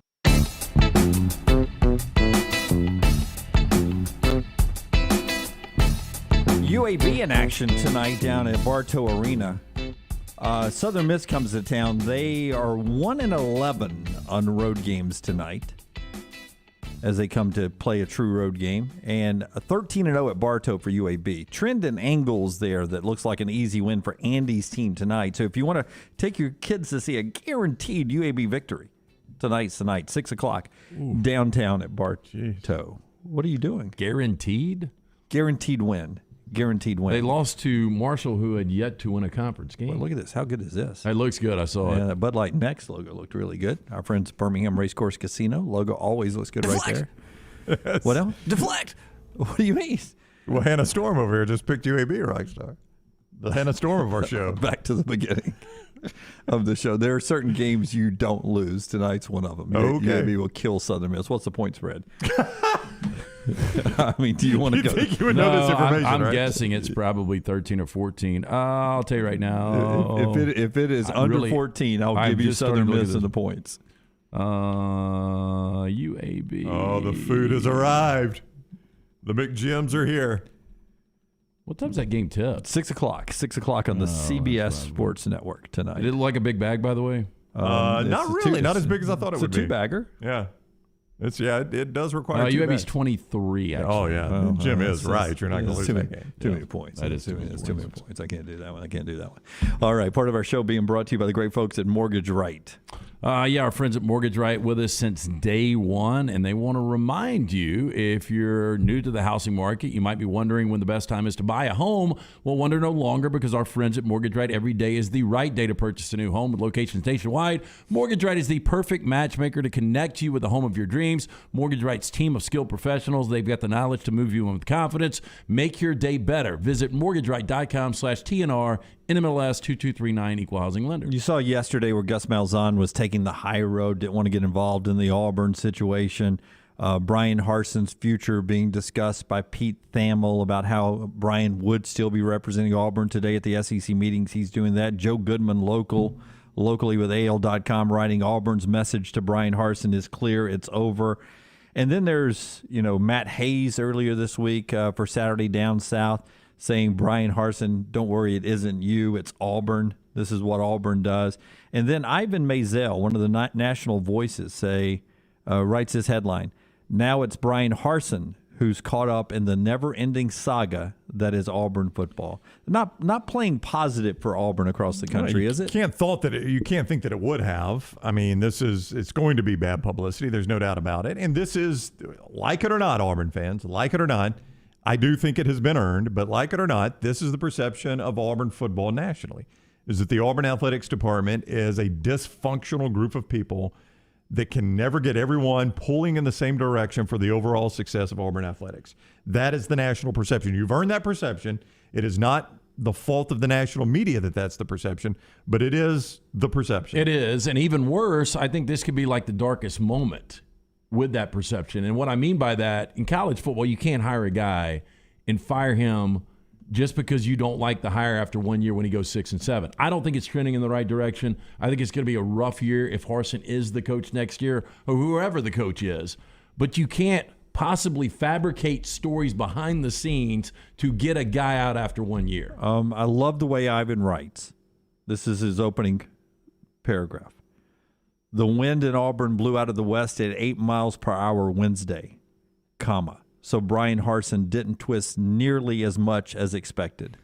UAB in action tonight down at Bartow Arena. Southern Miss comes to town. They are 1-11 on road games tonight as they come to play a true road game, and 13-0 at Bartow for UAB. Trend and angles there that looks like an easy win for Andy's team tonight. So if you want to take your kids to see a guaranteed UAB victory, tonight's the night, 6 o'clock, downtown at Bartow. What are you doing? Guaranteed? Guaranteed win. Guaranteed win. They lost to Marshall, who had yet to win a conference game. Well, look at this. How good is this? It looks good. I saw it. The Bud Light Next logo looked really good. Our friends at Birmingham Racecourse Casino logo always looks good. Deflect. Right there. What else? Deflect. What do you mean? Well, Hannah Storm over here just picked UAB right star. The Hannah Storm of our show. Back to the beginning of the show. There are certain games you don't lose. Tonight's one of them. Okay. UAB will kill Southern Miss. What's the point spread? I mean, do you want to go? Think you would know this information, I'm right? guessing it's probably 13 or 14. I'll tell you right now. If it is under 14, I'll give you Southern Miss in the points. UAB. Oh, the food has arrived. The McGims are here. What time's that game tip? 6 o'clock. 6 o'clock on the CBS Sports Network tonight. Did it look like a big bag, by the way? Not really. Not as big as I thought it would be. It's a two-bagger. Yeah. It does require UAB's bags. 23, actually. Oh, yeah. Jim is right. You're not going to lose that game. Too many points. That is too many points. I can't do that one. All right. Part of our show being brought to you by the great folks at Mortgage Right. Our friends at Mortgage Right with us since day one, and they want to remind you, if you're new to the housing market, you might be wondering when the best time is to buy a home. Well, wonder no longer, because our friends at Mortgage Right, every day is the right day to purchase a new home with locations nationwide. Mortgage Right is the perfect matchmaker to connect you with the home of your dreams. Mortgage Right's team of skilled professionals, they've got the knowledge to move you in with confidence. Make your day better. Visit mortgageright.com/TNR, NMLS 2239, Equal Housing Lender. You saw yesterday where Gus Malzahn was taking the high road, didn't want to get involved in the Auburn situation. Brian Harson's future being discussed by Pete Thamel about how Brian would still be representing Auburn today at the SEC meetings. He's doing that. Joe Goodman, locally with AL.com, writing Auburn's message to Brian Harsin is clear. It's over. And then there's, Matt Hayes earlier this week for Saturday Down South, saying, Brian Harsin, don't worry, it isn't you, it's Auburn. This is what Auburn does. And then Ivan Maisel, one of the national voices, writes this headline, now it's Brian Harsin who's caught up in the never-ending saga that is Auburn football. Not playing positive for Auburn across the country, is it? You can't think that it would have. I mean, it's going to be bad publicity. There's no doubt about it. And this is, like it or not, Auburn fans, like it or not, I do think it has been earned, but like it or not, this is the perception of Auburn football nationally, is that the Auburn Athletics Department is a dysfunctional group of people that can never get everyone pulling in the same direction for the overall success of Auburn athletics. That is the national perception. You've earned that perception. It is not the fault of the national media that that's the perception, but it is the perception. It is, and even worse, I think this could be like the darkest moment with that perception. And what I mean by that, in college football, you can't hire a guy and fire him just because you don't like the hire after 1 year when he goes 6-7. I don't think it's trending in the right direction. I think it's going to be a rough year if Harsin is the coach next year or whoever the coach is. But you can't possibly fabricate stories behind the scenes to get a guy out after 1 year. I love the way Ivan writes. This is his opening paragraph. The wind in Auburn blew out of the west at 8 miles per hour Wednesday, comma. So Brian Harsin didn't twist nearly as much as expected.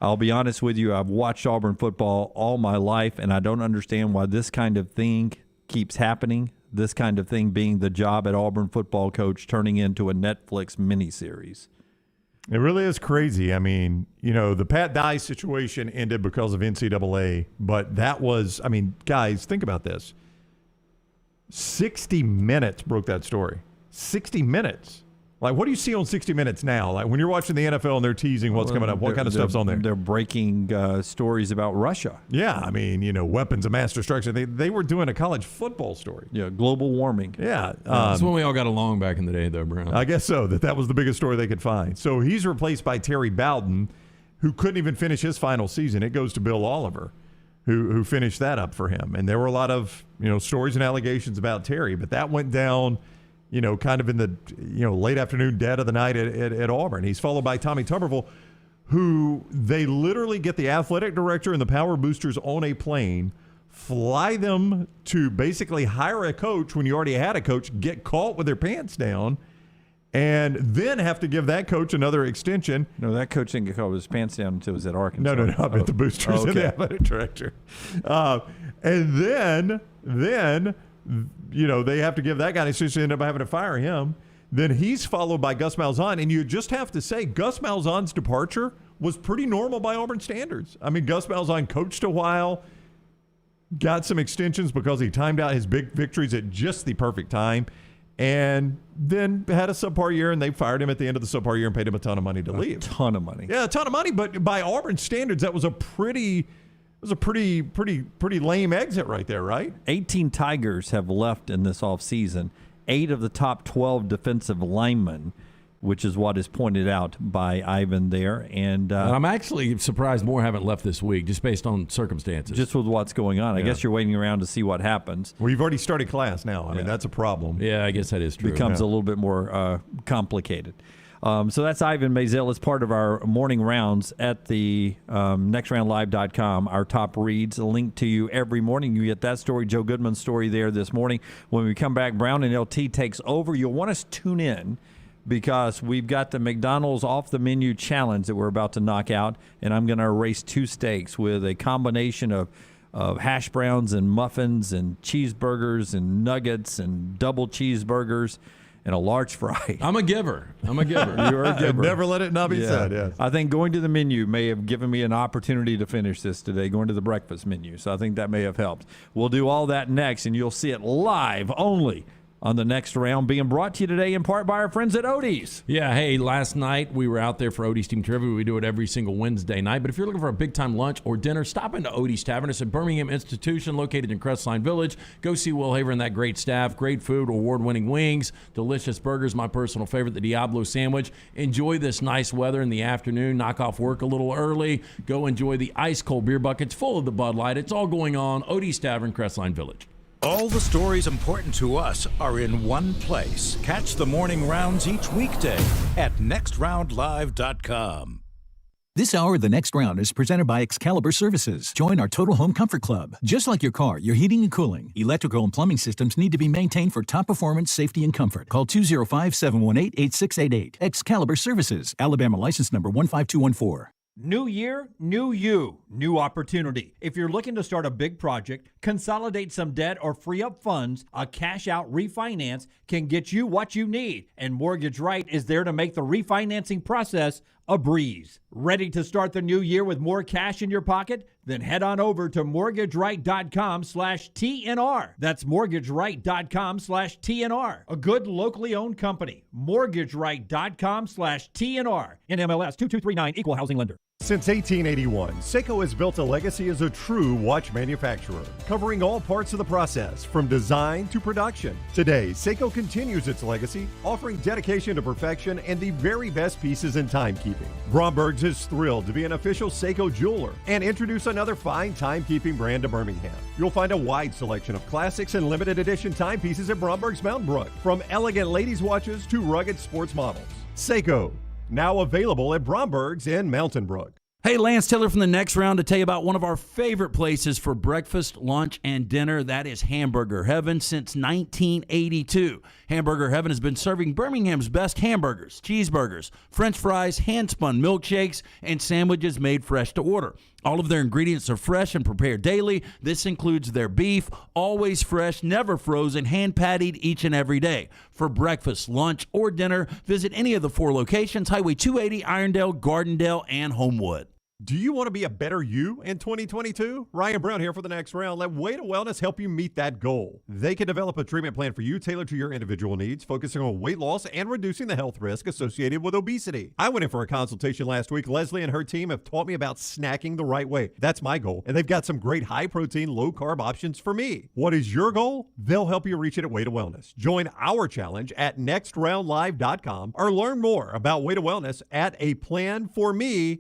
I'll be honest with you, I've watched Auburn football all my life, and I don't understand why this kind of thing keeps happening, this kind of thing being the job at Auburn football coach turning into a Netflix miniseries. It really is crazy. I mean, you know, the Pat Dye situation ended because of NCAA, but that was, I mean, guys, think about this. 60 Minutes broke that story. 60 Minutes. Like, what do you see on 60 Minutes now? Like, when you're watching the NFL and they're teasing what's coming up, what kind of stuff's on there? They're breaking stories about Russia. Yeah, I mean, you know, weapons of mass destruction. They were doing a college football story. Yeah, global warming. Yeah. That's when we all got along back in the day, though, Brown. I guess so, that was the biggest story they could find. So he's replaced by Terry Bowden, who couldn't even finish his final season. It goes to Bill Oliver, who finished that up for him. And there were a lot of, you know, stories and allegations about Terry, but that went down, you know, kind of in the, you know, late afternoon dead of the night at Auburn. He's followed by Tommy Tuberville, who they literally get the athletic director and the power boosters on a plane, fly them to basically hire a coach when you already had a coach, get caught with their pants down, and then have to give that coach another extension. No, that coach didn't get caught with his pants down until it was at Arkansas. No, I meant the boosters and the athletic director. And then you know, they have to give that guy an extension, end up having to fire him. Then he's followed by Gus Malzahn, and you just have to say Gus Malzahn's departure was pretty normal by Auburn standards. I mean, Gus Malzahn coached a while, got some extensions because he timed out his big victories at just the perfect time, and then had a subpar year, and they fired him at the end of the subpar year and paid him a ton of money to leave. A ton of money. Yeah, a ton of money, but by Auburn standards, that was a pretty lame exit right there, right? 18 Tigers have left in this offseason. 8 of the top 12 defensive linemen, which is what is pointed out by Ivan there. And I'm actually surprised more haven't left this week, just based on circumstances. Just with what's going on. I guess you're waiting around to see what happens. Well, you've already started class now. I mean, that's a problem. Yeah, I guess that is true. Becomes a little bit more complicated. So that's Ivan Maisel as part of our morning rounds at the nextroundlive.com. Our top reads, a link to you every morning. You get that story, Joe Goodman's story there this morning. When we come back, Brown and LT takes over. You'll want to tune in because we've got the McDonald's off the menu challenge that we're about to knock out, and I'm going to erase 2 steaks with a combination of hash browns and muffins and cheeseburgers and nuggets and double cheeseburgers and a large fry. I'm a giver. You're a giver. Never let it not be said. Yes. I think going to the menu may have given me an opportunity to finish this today, going to the breakfast menu. So I think that may have helped. We'll do all that next, and you'll see it live only on the next round, being brought to you today in part by our friends at Odie's. Yeah, hey, last night we were out there for Odie's Team Trivia. We do it every single Wednesday night. But if you're looking for a big-time lunch or dinner, stop into Odie's Tavern. It's a Birmingham institution located in Crestline Village. Go see Will Haver and that great staff. Great food, award-winning wings, delicious burgers, my personal favorite, the Diablo sandwich. Enjoy this nice weather in the afternoon. Knock off work a little early. Go enjoy the ice-cold beer buckets full of the Bud Light. It's all going on. Odie's Tavern, Crestline Village. All the stories important to us are in one place. Catch the morning rounds each weekday at nextroundlive.com. This hour of The Next Round is presented by Excalibur Services. Join our Total Home Comfort Club. Just like your car, your heating and cooling, electrical and plumbing systems need to be maintained for top performance, safety, and comfort. Call 205-718-8688. Excalibur Services. Alabama license number 15214. New year, new you, new opportunity. If you're looking to start a big project, consolidate some debt, or free up funds, a cash-out refinance can get you what you need. And Mortgage Right is there to make the refinancing process a breeze. Ready to start the new year with more cash in your pocket? Then head on over to mortgageright.com/TNR. That's mortgageright.com/TNR. A good locally owned company. mortgageright.com/TNR. NMLS 2239, Equal Housing Lender. Since 1881, Seiko has built a legacy as a true watch manufacturer, covering all parts of the process, from design to production. Today, Seiko continues its legacy, offering dedication to perfection and the very best pieces in timekeeping. Bromberg's is thrilled to be an official Seiko jeweler and introduce another fine timekeeping brand to Birmingham. You'll find a wide selection of classics and limited edition timepieces at Bromberg's Mountain Brook, from elegant ladies' watches to rugged sports models. Seiko, now available at Bromberg's in Mountain Brook. Hey, Lance Taylor from the Next Round to tell you about one of our favorite places for breakfast, lunch, and dinner. That is Hamburger Heaven since 1982. Hamburger Heaven has been serving Birmingham's best hamburgers, cheeseburgers, French fries, hand-spun milkshakes, and sandwiches made fresh to order. All of their ingredients are fresh and prepared daily. This includes their beef, always fresh, never frozen, hand-pattied each and every day. For breakfast, lunch, or dinner, visit any of the 4 locations, Highway 280, Irondale, Gardendale, and Homewood. Do you want to be a better you in 2022? Ryan Brown here for the Next Round. Let Way to Wellness help you meet that goal. They can develop a treatment plan for you tailored to your individual needs, focusing on weight loss and reducing the health risk associated with obesity. I went in for a consultation last week. Leslie and her team have taught me about snacking the right way. That's my goal. And they've got some great high-protein, low-carb options for me. What is your goal? They'll help you reach it at Way to Wellness. Join our challenge at nextroundlive.com or learn more about Way to Wellness at aplanforme.com.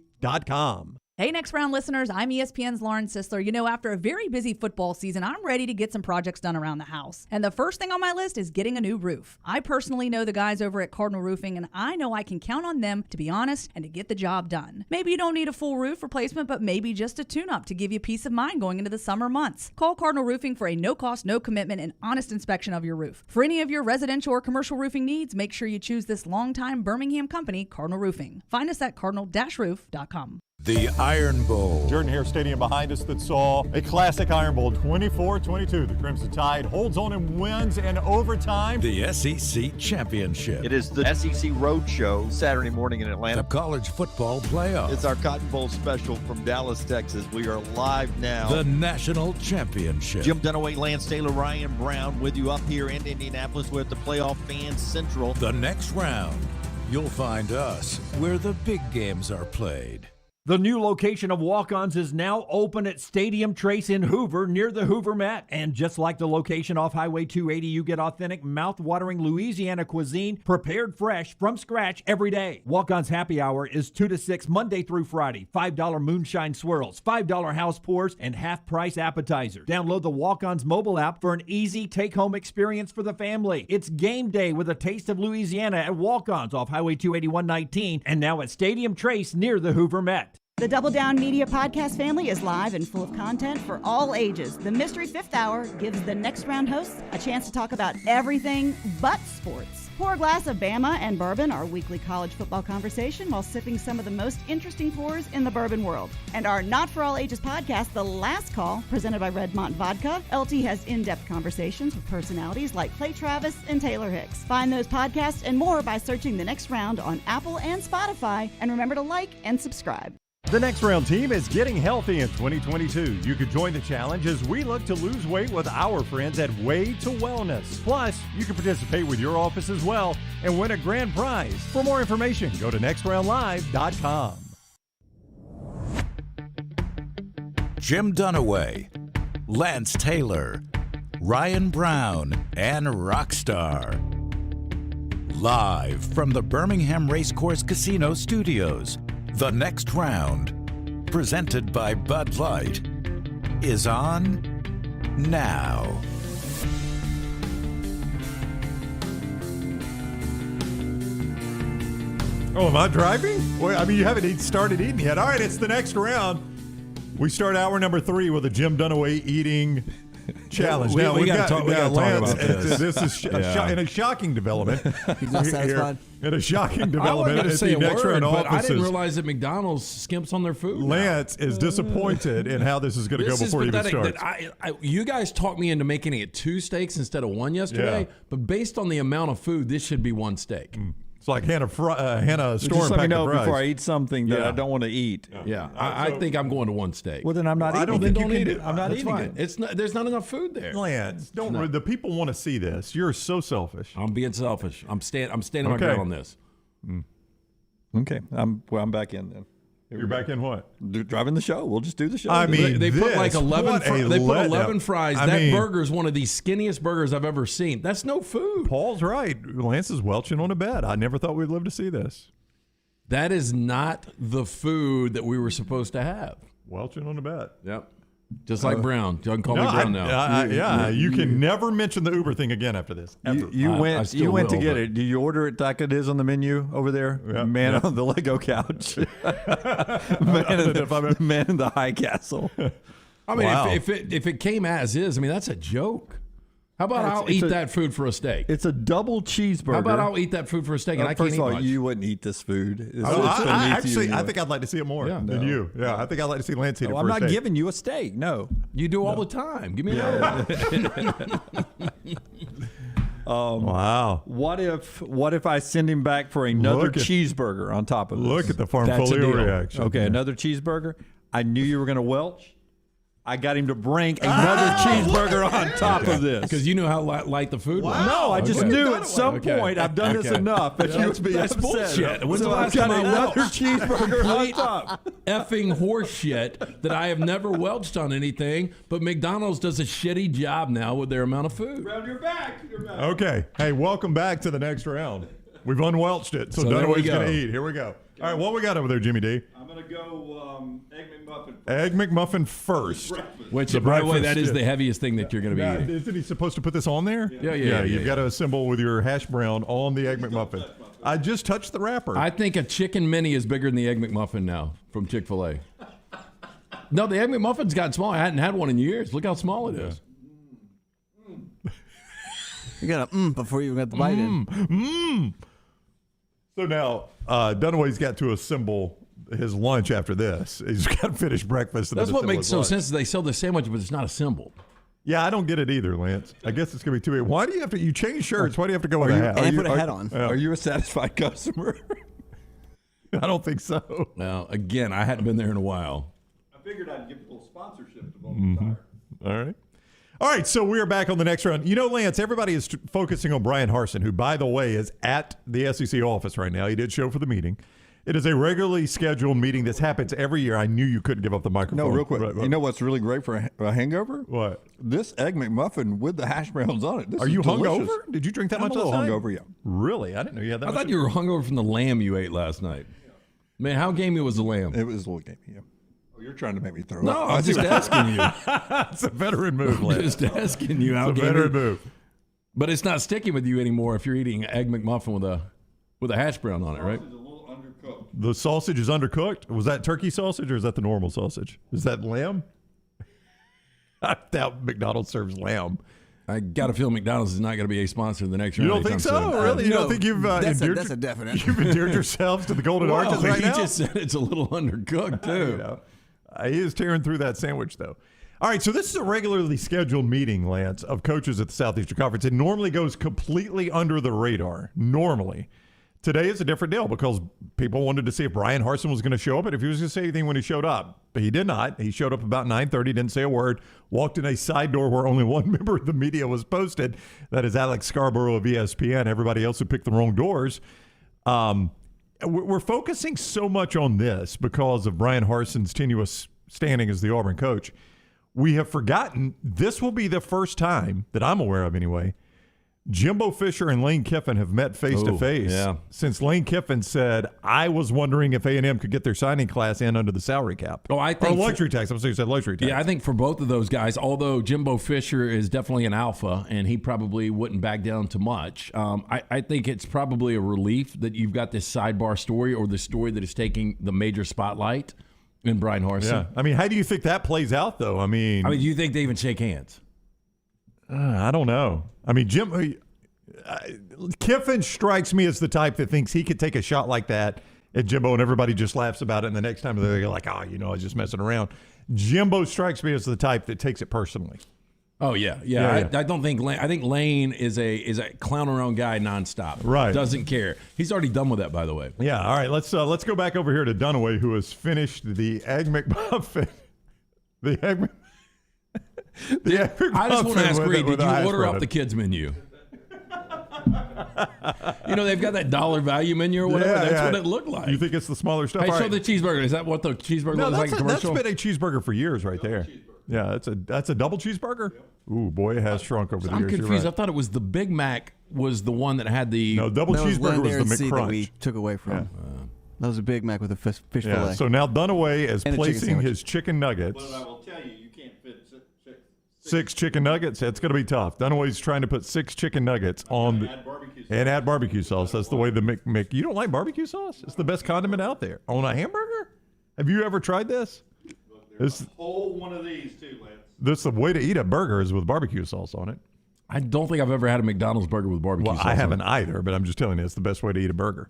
Hey, Next Round listeners, I'm ESPN's Lauren Sisler. You know, after a very busy football season, I'm ready to get some projects done around the house. And the first thing on my list is getting a new roof. I personally know the guys over at Cardinal Roofing, and I know I can count on them to be honest and to get the job done. Maybe you don't need a full roof replacement, but maybe just a tune-up to give you peace of mind going into the summer months. Call Cardinal Roofing for a no-cost, no-commitment, and honest inspection of your roof. For any of your residential or commercial roofing needs, make sure you choose this longtime Birmingham company, Cardinal Roofing. Find us at cardinal-roof.com. The Iron Bowl. Jordan Hare Stadium behind us that saw a classic Iron Bowl 24-22. The Crimson Tide holds on and wins in overtime. The SEC Championship. It is the SEC Roadshow Saturday morning in Atlanta. The College Football Playoff. It's our Cotton Bowl special from Dallas, Texas. We are live now. The National Championship. Jim Dunaway, Lance Taylor, Ryan Brown with you up here in Indianapolis. We're at the Playoff Fans Central. The Next Round. You'll find us where the big games are played. The new location of Walk-Ons is now open at Stadium Trace in Hoover near the Hoover Met. And just like the location off Highway 280, you get authentic, mouth-watering Louisiana cuisine prepared fresh from scratch every day. Walk-Ons Happy Hour is 2 to 6 Monday through Friday. $5 moonshine swirls, $5 house pours, and half-price appetizers. Download the Walk-Ons mobile app for an easy take-home experience for the family. It's game day with a taste of Louisiana at Walk-Ons off Highway 281-19 and now at Stadium Trace near the Hoover Met. The Double Down Media podcast family is live and full of content for all ages. The Mystery Fifth Hour gives the Next Round hosts a chance to talk about everything but sports. Pour a glass of Bama and bourbon, our weekly college football conversation, while sipping some of the most interesting pours in the bourbon world. And our Not For All Ages podcast, The Last Call, presented by Redmont Vodka. LT has in-depth conversations with personalities like Clay Travis and Taylor Hicks. Find those podcasts and more by searching The Next Round on Apple and Spotify. And remember to like and subscribe. The Next Round team is getting healthy in 2022. You could join the challenge as we look to lose weight with our friends at Way to Wellness. Plus, you can participate with your office as well and win a grand prize. For more information, go to nextroundlive.com. Jim Dunaway, Lance Taylor, Ryan Brown, and Rockstar. Live from the Birmingham Racecourse Casino Studios. The Next Round, presented by Bud Light, is on now. Oh, am I driving? Well, I mean, you haven't started eating yet. All right, it's the Next Round. We start hour number 3 with a Jim Dunaway eating challenge. We we got to talk about this. This is in a shocking development. He's not satisfied. In a shocking I development, wasn't going to say a word, but I didn't offices. realize that McDonald's skimps on their food. Lance is disappointed in how this is going to go before he even starts. You guys talked me into making it 2 steaks instead of 1 yesterday, but based on the amount of food, this should be 1 steak. It's like Hannah Storm. Just let me know before I eat something that I don't want to eat. Yeah, I think I'm going to 1 steak. Well, then I'm not eating. I don't think don't you eat can it. I'm not That's eating fine. it. There's not enough food there. Lance, don't. The people want to see this. You're so selfish. I'm being selfish. I'm standing my ground on this. Okay, I'm back in then. You're back in what? Driving the show. We'll just do the show. I mean, they put like 11. They put 11 fries. That burger is one of the skinniest burgers I've ever seen. That's no food. Paul's right. Lance is welching on a bed. I never thought we'd live to see this. That is not the food that we were supposed to have. Welching on a bed. Yep. Just like Brown. Don't call me Brown now. You can never mention the Uber thing again after this. Ever. You went to get it. Do you order it like it is on the menu over there? Yeah. Man on the Lego couch. Man in the high castle. I mean, if it came as is, I mean, that's a joke. How about I'll eat that food for a steak? It's a double cheeseburger. How about I'll eat that food for a steak and I can't eat much? First of all, you wouldn't eat this food. I think I'd like to see it more than you. Yeah, I think I'd like to see Lance eat it for I'm a not steak. giving you a steak. No. You do all the time. Give me another. Wow. What if I send him back for another cheeseburger on top of this? Look at the Farmfolio reaction. Okay, another cheeseburger. I knew you were going to welch. I got him to bring another cheeseburger on top of this. Because you knew how light the food was. No, I just knew at some point I've done this enough that you would be That's upset. bullshit. When's the I've last got time I another welched? cheeseburger on top. Effing horse shit that I have never welched on anything, but McDonald's does a shitty job now with their amount of food. Round your back. Okay. Hey, welcome back to the next round. We've unwelched it, so there we Dunaway's going go. to eat. Here we go. All right, what we got over there, Jimmy D? I'm going to go Egg McMuffin. Egg McMuffin first. Which, The by the way, breakfast that is shit. the heaviest thing that you're going to be Now, eating. isn't he supposed to put this on there? Yeah. You've got to assemble with your hash brown on the Egg McMuffin. I just touched the wrapper. I think a chicken mini is bigger than the Egg McMuffin now from Chick-fil-A. No, the Egg McMuffin's gotten small. I hadn't had one in years. Look how small it is. You got a before you got the bite in. So now, Dunaway's got to assemble his lunch after this. He's got to finish breakfast. And That's then what assemble makes his so lunch. sense. They sell the sandwich, but it's not assembled. Yeah, I don't get it either, Lance. I guess it's going to be too big. Why do you have to? You change shirts. Why do you have to go with a hat? And put a hat on. Are you a satisfied customer? I don't think so. Well, again, I hadn't been there in a while. I figured I'd give a little sponsorship to Bowman Tire. All right. All right, so we are back on the next round. You know, Lance, everybody is focusing on Brian Harsin, who, by the way, is at the SEC office right now. He did show for the meeting. It is a regularly scheduled meeting. This happens every year. I knew you couldn't give up the microphone. No, real quick. Right. You know what's really great for a hangover? What? This Egg McMuffin with the hash browns on it. This Are is you delicious. hungover? Did you drink that I'm much a little last night? hungover, yeah. Really? I didn't know you had that I much. thought you were hungover from the lamb you ate last night. Man, how gamey was the lamb? It was a little gamey, yeah. Oh, you're trying to make me throw No, up. I'm just asking you. It's a veteran move, I'm Lance. just asking you how It's a gamey. veteran move. But it's not sticking with you anymore if you're eating Egg McMuffin with a hash brown on it, right? The sausage is undercooked. Was that turkey sausage or is that the normal sausage? Is that lamb? I doubt McDonald's serves lamb. I got a feel McDonald's is not going to be a sponsor of the next You round. don't think anytime so? soon. Really? You no, don't think you've that's endeared, a definite. you've endeared yourselves to the Golden Well, Arches right he now? just said it's a little undercooked, too. You know, he is tearing through that sandwich, though. All right, so this is a regularly scheduled meeting, Lance, of coaches at the Southeastern Conference. It normally goes completely under the radar, normally. Today is a different deal because people wanted to see if Brian Harsin was going to show up and if he was going to say anything when he showed up. But he did not. He showed up about 9:30, didn't say a word, walked in a side door where only one member of the media was posted. That is Alex Scarborough of ESPN. Everybody else who picked the wrong doors. We're focusing so much on this because of Brian Harsin's tenuous standing as the Auburn coach. We have forgotten this will be the first time that I'm aware of anyway. Jimbo Fisher and Lane Kiffin have met face-to-face since Lane Kiffin said, I was wondering if A&M could get their signing class in under the salary cap. Oh, I think or luxury tax. I'm sorry, you said luxury tax. Yeah, I think for both of those guys, although Jimbo Fisher is definitely an alpha and he probably wouldn't back down to much, I think it's probably a relief that you've got this sidebar story or the story that is taking the major spotlight in Brian Harsin. Yeah. I mean, how do you think that plays out, though? I mean, do you think they even shake hands? I don't know. I mean, Kiffin strikes me as the type that thinks he could take a shot like that at Jimbo and everybody just laughs about it. And the next time they're like, I was just messing around. Jimbo strikes me as the type that takes it personally. Oh, yeah. I don't think Lane. I think Lane is a clown around guy nonstop. Right. Doesn't care. He's already done with that, by the way. Yeah. All right. Let's go back over here to Dunaway, who has finished the Egg McMuffin. The Egg McMuffin. I just want to ask Reed, did you order off off the kids menu? They've got that dollar value menu or whatever. That's what it looked like. You think it's the smaller stuff? Hey, All show right. the cheeseburger. Is that what the cheeseburger looks like in commercial? That's been a cheeseburger for years right there. Yeah, that's a double cheeseburger? Ooh, boy, it has shrunk over the years. I'm confused. You're right. I thought it was the Big Mac was the one that had the... No, double cheeseburger was the that we McCrunch. took away from. That was a Big Mac with a fish Yeah, fillet. so now Dunaway is And a chicken placing sandwich. his chicken nuggets. But I will tell you, you can't 6 chicken nuggets. That's going to be tough. Dunaway's trying to put 6 chicken nuggets on and add barbecue sauce. That's the way the Mc. You don't like barbecue sauce? It's the best condiment out there on a hamburger. Have you ever tried this? There's a whole one of these too, Lance. This the way to eat a burger is with barbecue sauce on it. I don't think I've ever had a McDonald's burger with barbecue sauce. I haven't either, but I'm just telling you, it's the best way to eat a burger.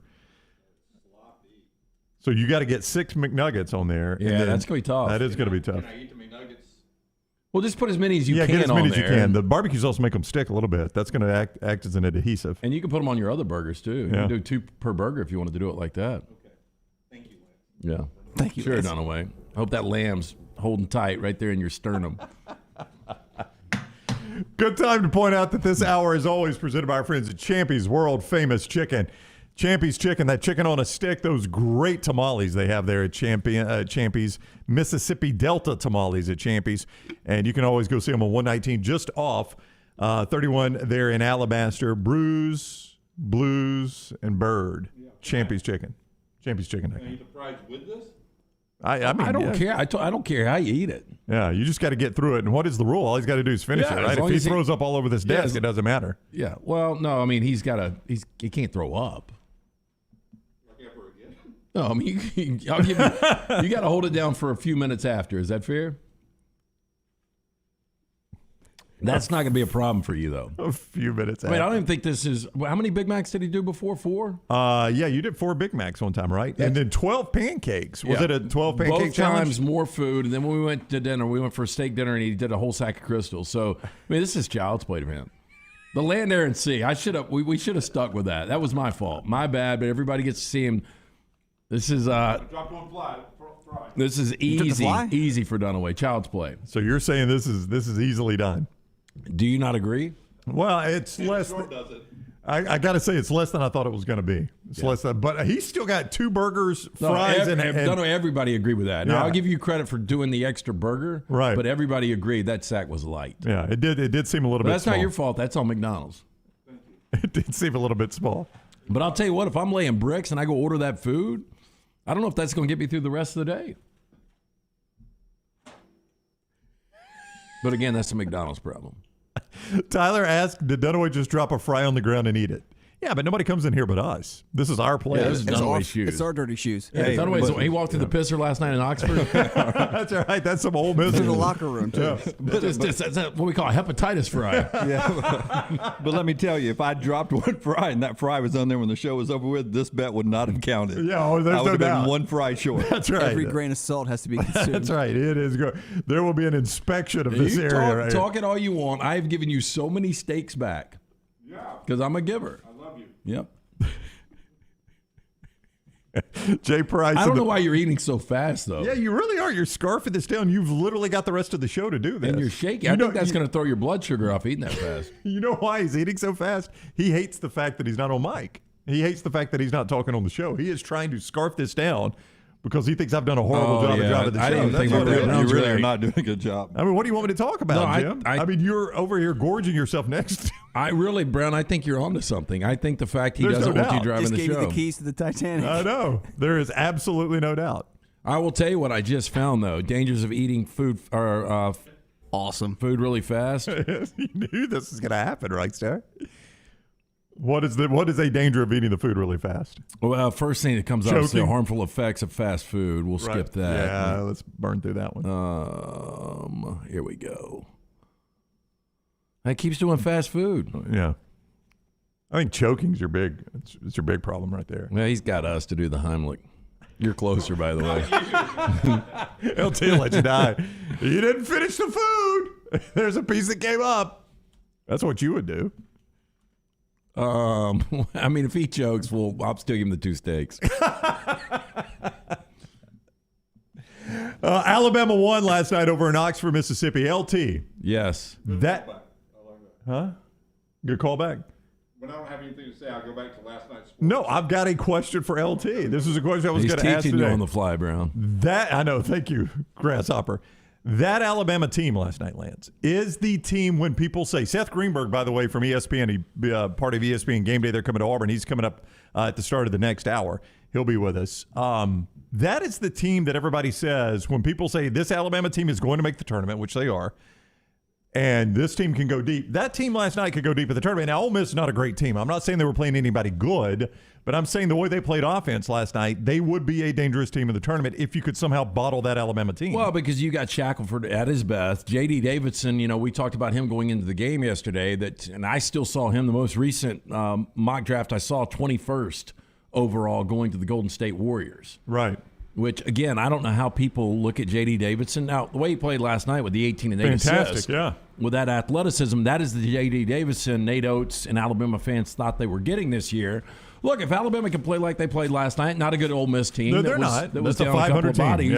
So you got to get 6 McNuggets on there. Yeah, that's going to be tough. That is going to be tough. Can I eat the McNuggets? Well, just put as many as you can get as many on as you there. can. The barbecue sauce will make them stick a little bit. That's going to act as an adhesive. And you can put them on your other burgers, too. You can do 2 per burger if you wanted to do it like that. Okay. Thank you, Lance. Yeah. Thank you, Sure, Lance. Dunaway. I hope that lamb's holding tight right there in your sternum. Good time to point out that this hour is always presented by our friends at Champy's World Famous Chicken. Champy's Chicken, that chicken on a stick, those great tamales they have there at Champy's, Mississippi Delta tamales at Champy's. And you can always go see them on 119 just off 31 there in Alabaster. Bruise, Blues, and Bird. Champy's Chicken. Champy's Chicken. Can I eat the fries with this? I mean, I don't care. I don't care how you eat it. Yeah, you just got to get through it. And what is the rule? All he's got to do is finish it, right? If he throws up all over this desk, it doesn't matter. Yeah. Well, no, I mean, he can't throw up. No, I mean, I'll give you got to hold it down for a few minutes after. Is that fair? That's not going to be a problem for you, though. A few minutes I mean, after. I don't even think this is. How many Big Macs did he do before? 4? Yeah, you did 4 Big Macs one time, right? And then 12 pancakes. Was it a 12 pancake Both challenge? times more food. And then when we went to dinner, we went for a steak dinner, and he did a whole sack of crystals. So, I mean, this is child's play to him. The land, air, and sea. We should have stuck with that. That was my fault. My bad, but everybody gets to see him. This is Dropped one fly. This is easy for Dunaway. Child's play. So you're saying this is easily done? Do you not agree? Well, it's less. I got to say, it's less than I thought it was going to be. It's less than, but he's still got 2 burgers, fries, and everybody agreed with that. Now Yeah. I'll give you credit for doing the extra burger, right? But everybody agreed that sack was light. Yeah, it did seem a little But bit. that's small. not your fault. That's on McDonald's. It did seem a little bit small. But I'll tell you what, if I'm laying bricks and I go order that food, I don't know if that's going to get me through the rest of the day. But again, that's the McDonald's problem. Tyler asked, did Dunaway just drop a fry on the ground and eat it? Yeah, but nobody comes in here but us. This is our place. Yeah, this is Dunaway's shoes. It's our dirty shoes. Yeah, he walked through the pisser last night in Oxford. That's all right. That's some Ole Miss. In the locker room, too. Yeah. That's what we call a hepatitis fry. Yeah. But let me tell you, if I dropped one fry and that fry was on there when the show was over with, this bet would not have counted. Yeah, there's I would no have doubt. been one fry short. That's right. Every grain of salt has to be consumed. That's right. It is good. There will be an inspection of this area. Talk it all you want. I've given you so many steaks back. Yeah. Because I'm a giver. I love you. Yep. Jay Price. I don't know why you're eating so fast, though. Yeah, you really are. You're scarfing this down. You've literally got the rest of the show to do this. And you're shaking. I think that's going to throw your blood sugar off eating that fast. You know why he's eating so fast? He hates the fact that he's not on mic. He hates the fact that he's not talking on the show. He is trying to scarf this down because he thinks I've done a horrible job of the show. I didn't think about that. You really are not doing a good job. I mean, what do you want me to talk about, No, Jim? I mean, you're over here gorging yourself next. Brown, I think you're onto something. I think the fact he There's doesn't no want you doubt. driving Just the gave show. you the keys to the Titanic. I know. There is absolutely no doubt. I will tell you what I just found, though. Dangers of eating food or awesome food really fast. You knew this was going to happen, right, sir? What is a danger of eating the food really fast? Well, first thing that comes up is the Choking. harmful effects of fast food. We'll skip that. Yeah, let's burn through that one. Here we go. That keeps doing fast food. Yeah. I think choking's your big. It's your big problem right there. Well, he's got us to do the Heimlich. You're closer, by the way. LT let you die. You didn't finish the food. There's a piece that came up. That's what you would do. I mean, if he chokes, I'll still give him the 2 steaks. Alabama won last night over in Oxford, Mississippi. LT. Yes. Huh? Good call back. When I don't have anything to say, I'll go back to last night's sport. No, I've got a question for LT. This is a question I was going to ask teaching today. you on the fly, Brown. That I know. Thank you, Grasshopper. That Alabama team last night, Lance, is the team when people say Seth Greenberg, by the way, from ESPN, part of ESPN Game Day. They're coming to Auburn. He's coming up at the start of the next hour. He'll be with us. That is the team that everybody says when people say this Alabama team is going to make the tournament, which they are. And this team can go deep. That team last night could go deep in the tournament. Now, Ole Miss is not a great team. I'm not saying they were playing anybody good, but I'm saying the way they played offense last night, they would be a dangerous team in the tournament if you could somehow bottle that Alabama team. Well, because you got Shackelford at his best. J.D. Davidson, we talked about him going into the game yesterday, and I still saw him the most recent mock draft I saw, 21st overall, going to the Golden State Warriors. Right. Which, again, I don't know how people look at J.D. Davidson. Now, the way he played last night with the 18 and 8 assists, with that athleticism, that is the J.D. Davidson Nate Oates and Alabama fans thought they were getting this year. Look, if Alabama can play like they played last night, not a good Ole Miss team. No, they're not. That was That's down a 500 a couple of team.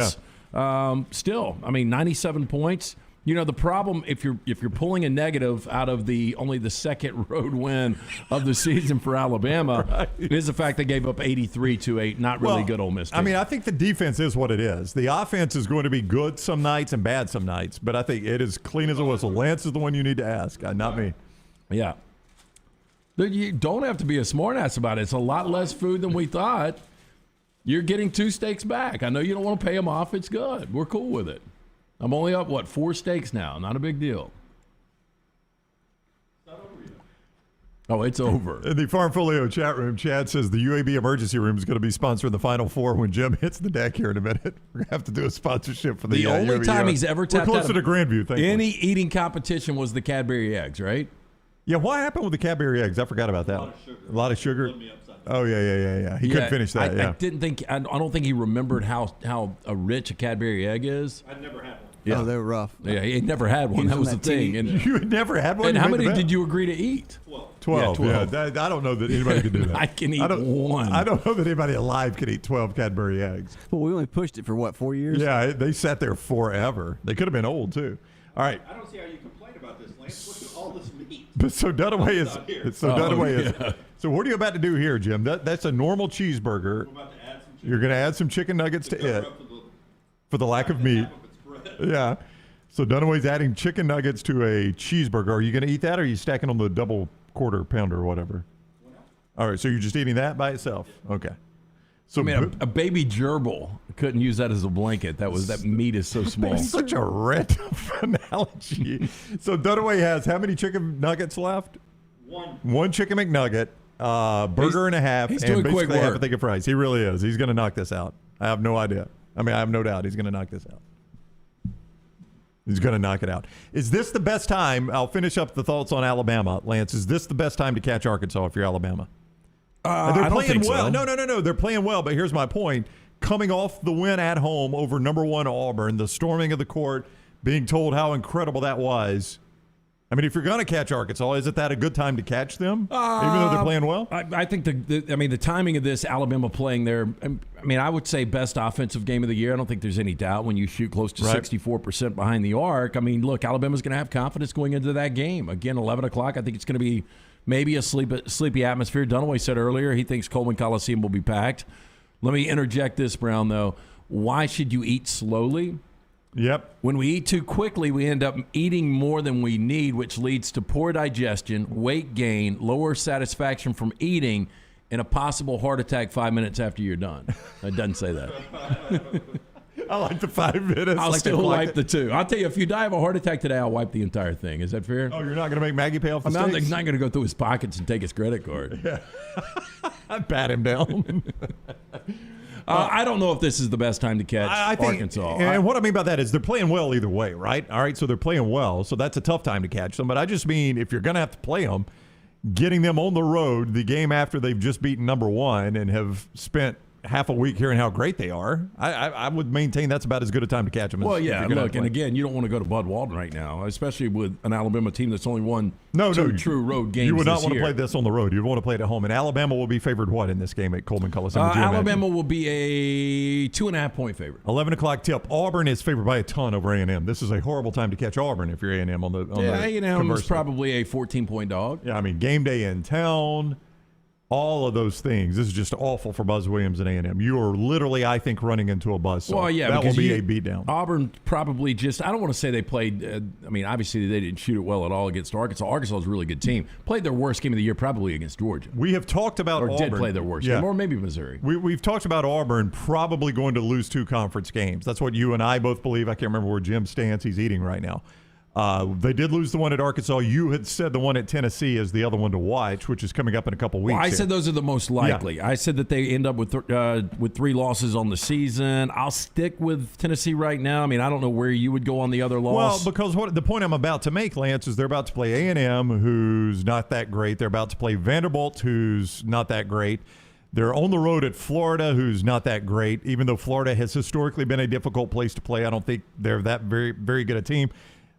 bodies. Still, 97 points. The problem if you're pulling a negative out of only the second road win of the season for Alabama is the fact they gave up 83 to a not really good Ole Miss team. I think the defense is what it is. The offense is going to be good some nights and bad some nights, but I think it is clean as a whistle. Lance is the one you need to ask, not me. Yeah. You don't have to be a smartass about it. It's a lot less food than we thought. You're getting 2 steaks back. I know you don't want to pay them off. It's good. We're cool with it. I'm only up, 4 steaks now. Not a big deal. Oh, it's over. In the Farm Folio chat room, Chad says the UAB emergency room is going to be sponsoring the Final Four when Jim hits the deck here in a minute. We're going to have to do a sponsorship for the only UAB. time he's ever tapped We're closer to Grandview, thankfully. Any eating competition was the Cadbury eggs, right? Yeah, what happened with the Cadbury eggs? I forgot about that. A lot of sugar. Oh, yeah. He couldn't finish that, I don't think he remembered how rich a Cadbury egg is. I'd never had one. Yeah. Oh, they were rough. Yeah, he had never had one. That was the thing. And you had never had one? And how many did you agree to eat? 12. Yeah, I don't know that anybody could do that. I can eat one. I don't know that anybody alive can eat 12 Cadbury eggs. Well, we only pushed it for 4 years? Yeah, they sat there forever. They could have been old, too. All right. I don't see how you complain about this, Lance. Look at all this meat. But so Dunaway is. So what are you about to do here, Jim? That's a normal cheeseburger. I'm about to add some chicken. You're going to add some chicken nuggets to it for the lack of meat. Yeah. So Dunaway's adding chicken nuggets to a cheeseburger. Are you going to eat that, or are you stacking on the double quarter pounder or whatever? All right. So you're just eating that by itself. Okay. So a baby gerbil couldn't use that as a blanket. That meat is so small. It's such a random analogy. So Dunaway has how many chicken nuggets left? One chicken McNugget, burger and a half, he's and doing basically quick work. half a thing of fries. He really is. He's going to knock this out. I have no idea. I have no doubt he's going to knock this out. He's going to knock it out. Is this the best time? I'll finish up the thoughts on Alabama, Lance. Is this the best time to catch Arkansas if you're Alabama? They're I don't playing think well. so. No. They're playing well, but here's my point. Coming off the win at home over number 1 Auburn, the storming of the court, being told how incredible that was. If you're going to catch Arkansas, isn't that a good time to catch them, even though they're playing well? I think the timing of this, Alabama playing their, I would say best offensive game of the year. I don't think there's any doubt when you shoot close to 64% behind the arc. Look, Alabama's going to have confidence going into that game. Again, 11 o'clock, I think it's going to be maybe a sleepy atmosphere. Dunaway said earlier he thinks Coleman Coliseum will be packed. Let me interject this, Brown, though. Why should you eat slowly? Yep. When we eat too quickly, we end up eating more than we need, which leads to poor digestion, weight gain, lower satisfaction from eating, and a possible heart attack 5 minutes after you're done. It doesn't say that. I like the 5 minutes. I'll like still wipe the 2. I'll tell you, if you die of a heart attack today, I'll wipe the entire thing. Is that fair? Oh, you're not going to make Maggie pay off the I'm steaks? not going to go through his pockets and take his credit card. Yeah. I pat him down. I don't know if this is the best time to catch I think, Arkansas. And what I mean by that is they're playing well either way, right? All right, so they're playing well, so that's a tough time to catch them. But I just mean if you're going to have to play them, getting them on the road the game after they've just beaten number 1 and have spent half a week hearing how great they are, I would maintain that's about as good a time to catch them. Well, as yeah, you're look, and again, you don't want to go to Bud Walton right now, especially with an Alabama team that's only won two true road games. You would not this want year. to play this on the road. You'd want to play it at home. And Alabama will be favored what in this game at Coleman Coliseum? Alabama will be a 2.5-point favorite. 11 o'clock tip. Auburn is favored by a ton over A&M. This is a horrible time to catch Auburn if you're A&M on the A&M is probably a 14-point dog. Yeah, game day in town. All of those things. This is just awful for Buzz Williams and A&M. You are literally, I think, running into a buzzsaw. Well, yeah, that will be a beatdown. Auburn probably just, I don't want to say they played, obviously they didn't shoot it well at all against Arkansas. Arkansas is a really good team. Played their worst game of the year probably against Georgia. We have talked about Auburn. Or did play their worst game, or maybe Missouri. We've talked about Auburn probably going to lose 2 conference games. That's what you and I both believe. I can't remember where Jim stands. He's eating right now. They did lose the one at Arkansas. You had said the one at Tennessee is the other one to watch, which is coming up in a couple weeks. Well, I here. said those are the most likely. Yeah. I said that they end up with 3 losses on the season. I'll stick with Tennessee right now. I mean, I don't know where you would go on the other loss. Well, because the point I'm about to make, Lance, is they're about to play A&M, who's not that great. They're about to play Vanderbilt, who's not that great. They're on the road at Florida, who's not that great. Even though Florida has historically been a difficult place to play, I don't think they're that very, very good a team.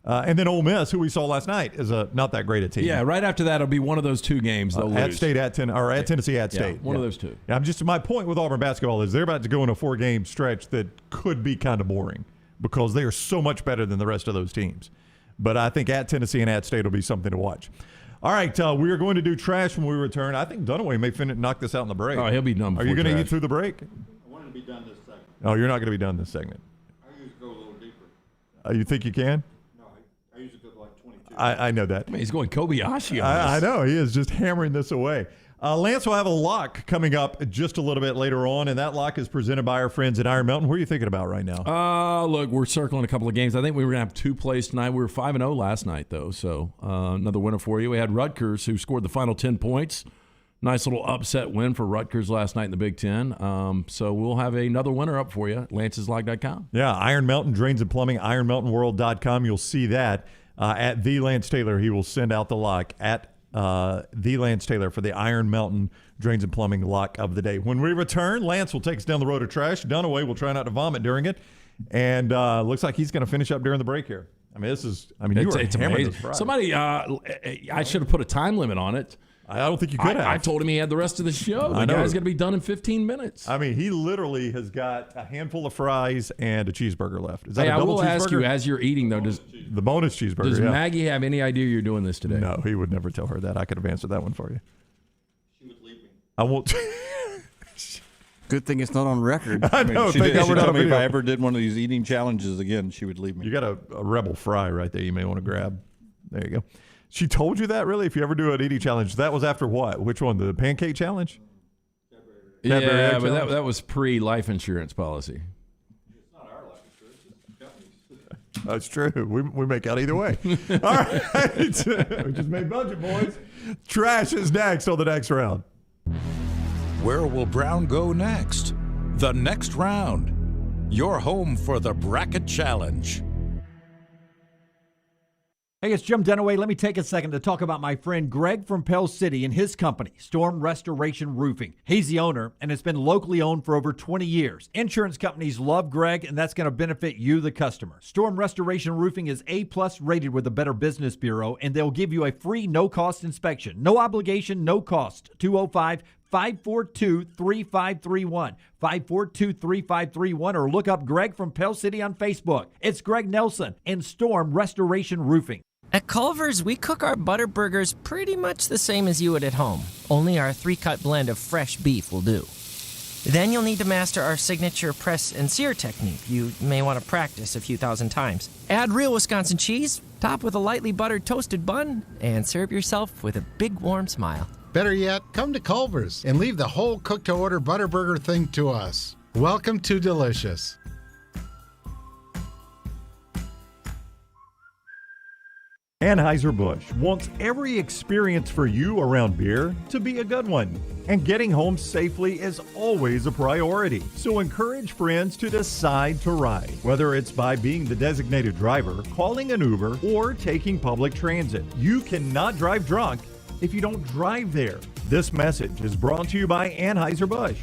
And then Ole Miss, who we saw last night, is not that great a team. Yeah, right after that, it'll be one of those 2 games they'll at lose. State, at Tennessee, at State. One of those 2. My point with Auburn basketball is they're about to go in a 4-game stretch that could be kind of boring because they are so much better than the rest of those teams. But I think at Tennessee and at State will be something to watch. All right, we are going to do trash when we return. I think Dunaway may knock this out in the break. Oh, he'll be done. Are you going to eat through the break? I wanted to be done this segment. Oh, you're not going to be done this segment. I usually go a little deeper. You think you can? No, I usually go like 22. I know that. I mean, he's going Kobayashi on I this. know. He is just hammering this away. Lance will have a lock coming up just a little bit later on, and that lock is presented by our friends at Iron Mountain. What are you thinking about right now? Look, we're circling a couple of games. I think we were going to have 2 plays tonight. We were 5-0 last night, though, so another winner for you. We had Rutgers, who scored the final 10 points. Nice little upset win for Rutgers last night in the Big Ten. So we'll have another winner up for you at lanceslog.com. Yeah, Iron Mountain Drains and Plumbing, ironmountainworld.com. You'll see that at the Lance Taylor. He will send out the lock at the Lance Taylor for the Iron Mountain Drains and Plumbing lock of the day. When we return, Lance will take us down the road of trash. Dunaway will try not to vomit during it. And looks like he's going to finish up during the break here. I mean, it's amazing. Somebody, I should have put a time limit on it. I don't think you could have. I told him he had the rest of the show. The guy's going to be done in 15 minutes. I mean, he literally has got a handful of fries and a cheeseburger left. Is that a I double will cheeseburger? ask you, as you're eating, though, the bonus cheeseburger. Does Maggie have any idea you're doing this today? No, he would never tell her that. I could have answered that one for you. She would leave me. I won't. Good thing it's not on record. I know. She told me if I ever did one of these eating challenges again, she would leave me. You got a Rebel fry right there you may want to grab. There you go. She told you that, really? If you ever do an eating challenge, that was after what? Which one? The pancake challenge? Yeah, but that was pre-life insurance policy. It's not our life insurance, it's the company's. That's true. We make out either way. All right. We just made budget, boys. Trash is next on the next round. Where will Brown go next? The next round. Your home for the Bracket Challenge. Hey, it's Jim Dunaway. Let me take a second to talk about my friend Greg from Pell City and his company, Storm Restoration Roofing. He's the owner, and it's been locally owned for over 20 years. Insurance companies love Greg, and that's going to benefit you, the customer. Storm Restoration Roofing is A-plus rated with the Better Business Bureau, and they'll give you a free no-cost inspection. No obligation, no cost. 205-542-3531. 542-3531, or look up Greg from Pell City on Facebook. It's Greg Nelson and Storm Restoration Roofing. At Culver's, we cook our butter burgers pretty much the same as you would at home, only our 3-cut blend of fresh beef will do. Then you'll need to master our signature press and sear technique. You may want to practice a few thousand times. Add real Wisconsin cheese, top with a lightly buttered toasted bun, and serve yourself with a big warm smile. Better yet, come to Culver's and leave the whole cook-to-order butter burger thing to us. Welcome to Delicious. Anheuser-Busch wants every experience for you around beer to be a good one. And getting home safely is always a priority. So encourage friends to decide to ride, whether it's by being the designated driver, calling an Uber, or taking public transit. You cannot drive drunk if you don't drive there. This message is brought to you by Anheuser-Busch,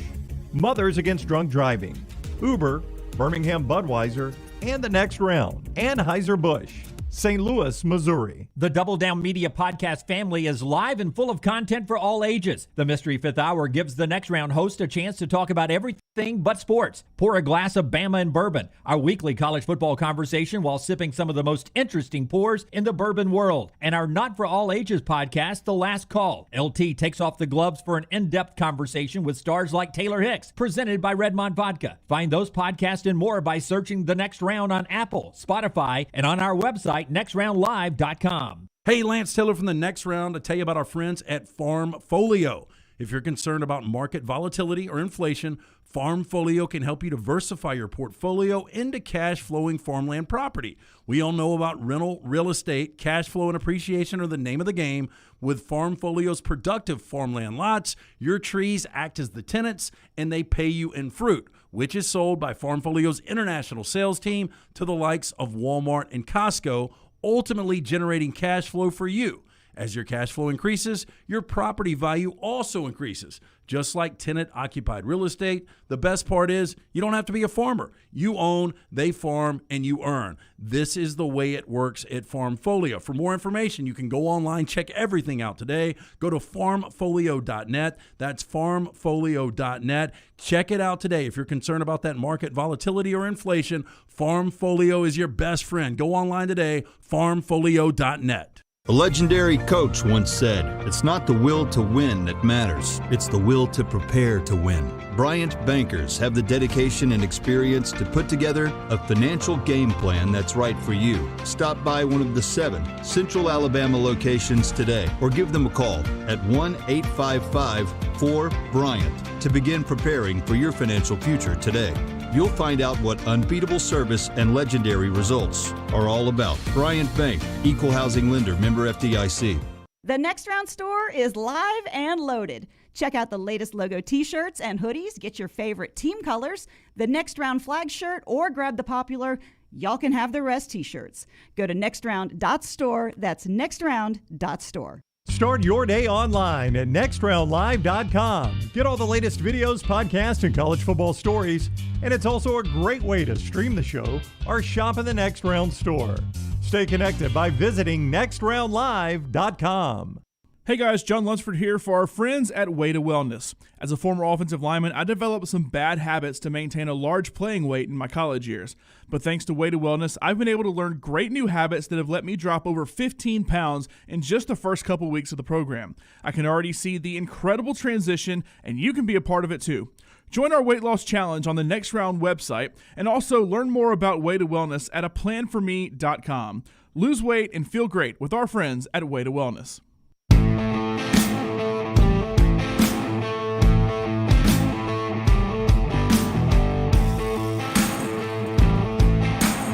Mothers Against Drunk Driving, Uber, Birmingham Budweiser, and the next round, Anheuser-Busch, St. Louis, Missouri. The Double Down Media podcast family is live and full of content for all ages. The Mystery Fifth Hour gives the next round host a chance to talk about everything but sports. Pour a glass of Bama and bourbon, our weekly college football conversation while sipping some of the most interesting pours in the bourbon world. And our Not For All Ages podcast, The Last Call. LT takes off the gloves for an in-depth conversation with stars like Taylor Hicks, presented by Redmond Vodka. Find those podcasts and more by searching The Next Round on Apple, Spotify, and on our website, nextroundlive.com. Hey, Lance Taylor from the Next Round to tell you about our friends at Farm Folio. If you're concerned about market volatility or inflation, FarmFolio can help you diversify your portfolio into cash-flowing farmland property. We all know about rental real estate. Cash flow and appreciation are the name of the game. With FarmFolio's productive farmland lots, your trees act as the tenants, and they pay you in fruit, which is sold by FarmFolio's international sales team to the likes of Walmart and Costco, ultimately generating cash flow for you. As your cash flow increases, your property value also increases. Just like tenant-occupied real estate, the best part is you don't have to be a farmer. You own, they farm, and you earn. This is the way it works at FarmFolio. For more information, you can go online, check everything out today. Go to farmfolio.net. That's farmfolio.net. Check it out today. If you're concerned about that market volatility or inflation, FarmFolio is your best friend. Go online today, farmfolio.net. A legendary coach once said, "It's not the will to win that matters, it's the will to prepare to win." Bryant bankers have the dedication and experience to put together a financial game plan that's right for you. Stop by one of the 7 Central Alabama locations today or give them a call at 1-855-4-BRYANT to begin preparing for your financial future today. You'll find out what unbeatable service and legendary results are all about. Bryant Bank, Equal Housing Lender, member FDIC. The Next Round store is live and loaded. Check out the latest logo t-shirts and hoodies. Get your favorite team colors, the Next Round flag shirt, or grab the popular Y'all Can Have the Rest t-shirts. Go to nextround.store. That's nextround.store. Start your day online at nextroundlive.com. Get all the latest videos, podcasts, and college football stories. And it's also a great way to stream the show or shop in the Next Round store. Stay connected by visiting nextroundlive.com. Hey guys, John Lunsford here for our friends at Way to Wellness. As a former offensive lineman, I developed some bad habits to maintain a large playing weight in my college years. But thanks to Way to Wellness, I've been able to learn great new habits that have let me drop over 15 pounds in just the first couple weeks of the program. I can already see the incredible transition, and you can be a part of it too. Join our weight loss challenge on the Next Round website, and also learn more about Way to Wellness at aplanforme.com. Lose weight and feel great with our friends at Way to Wellness.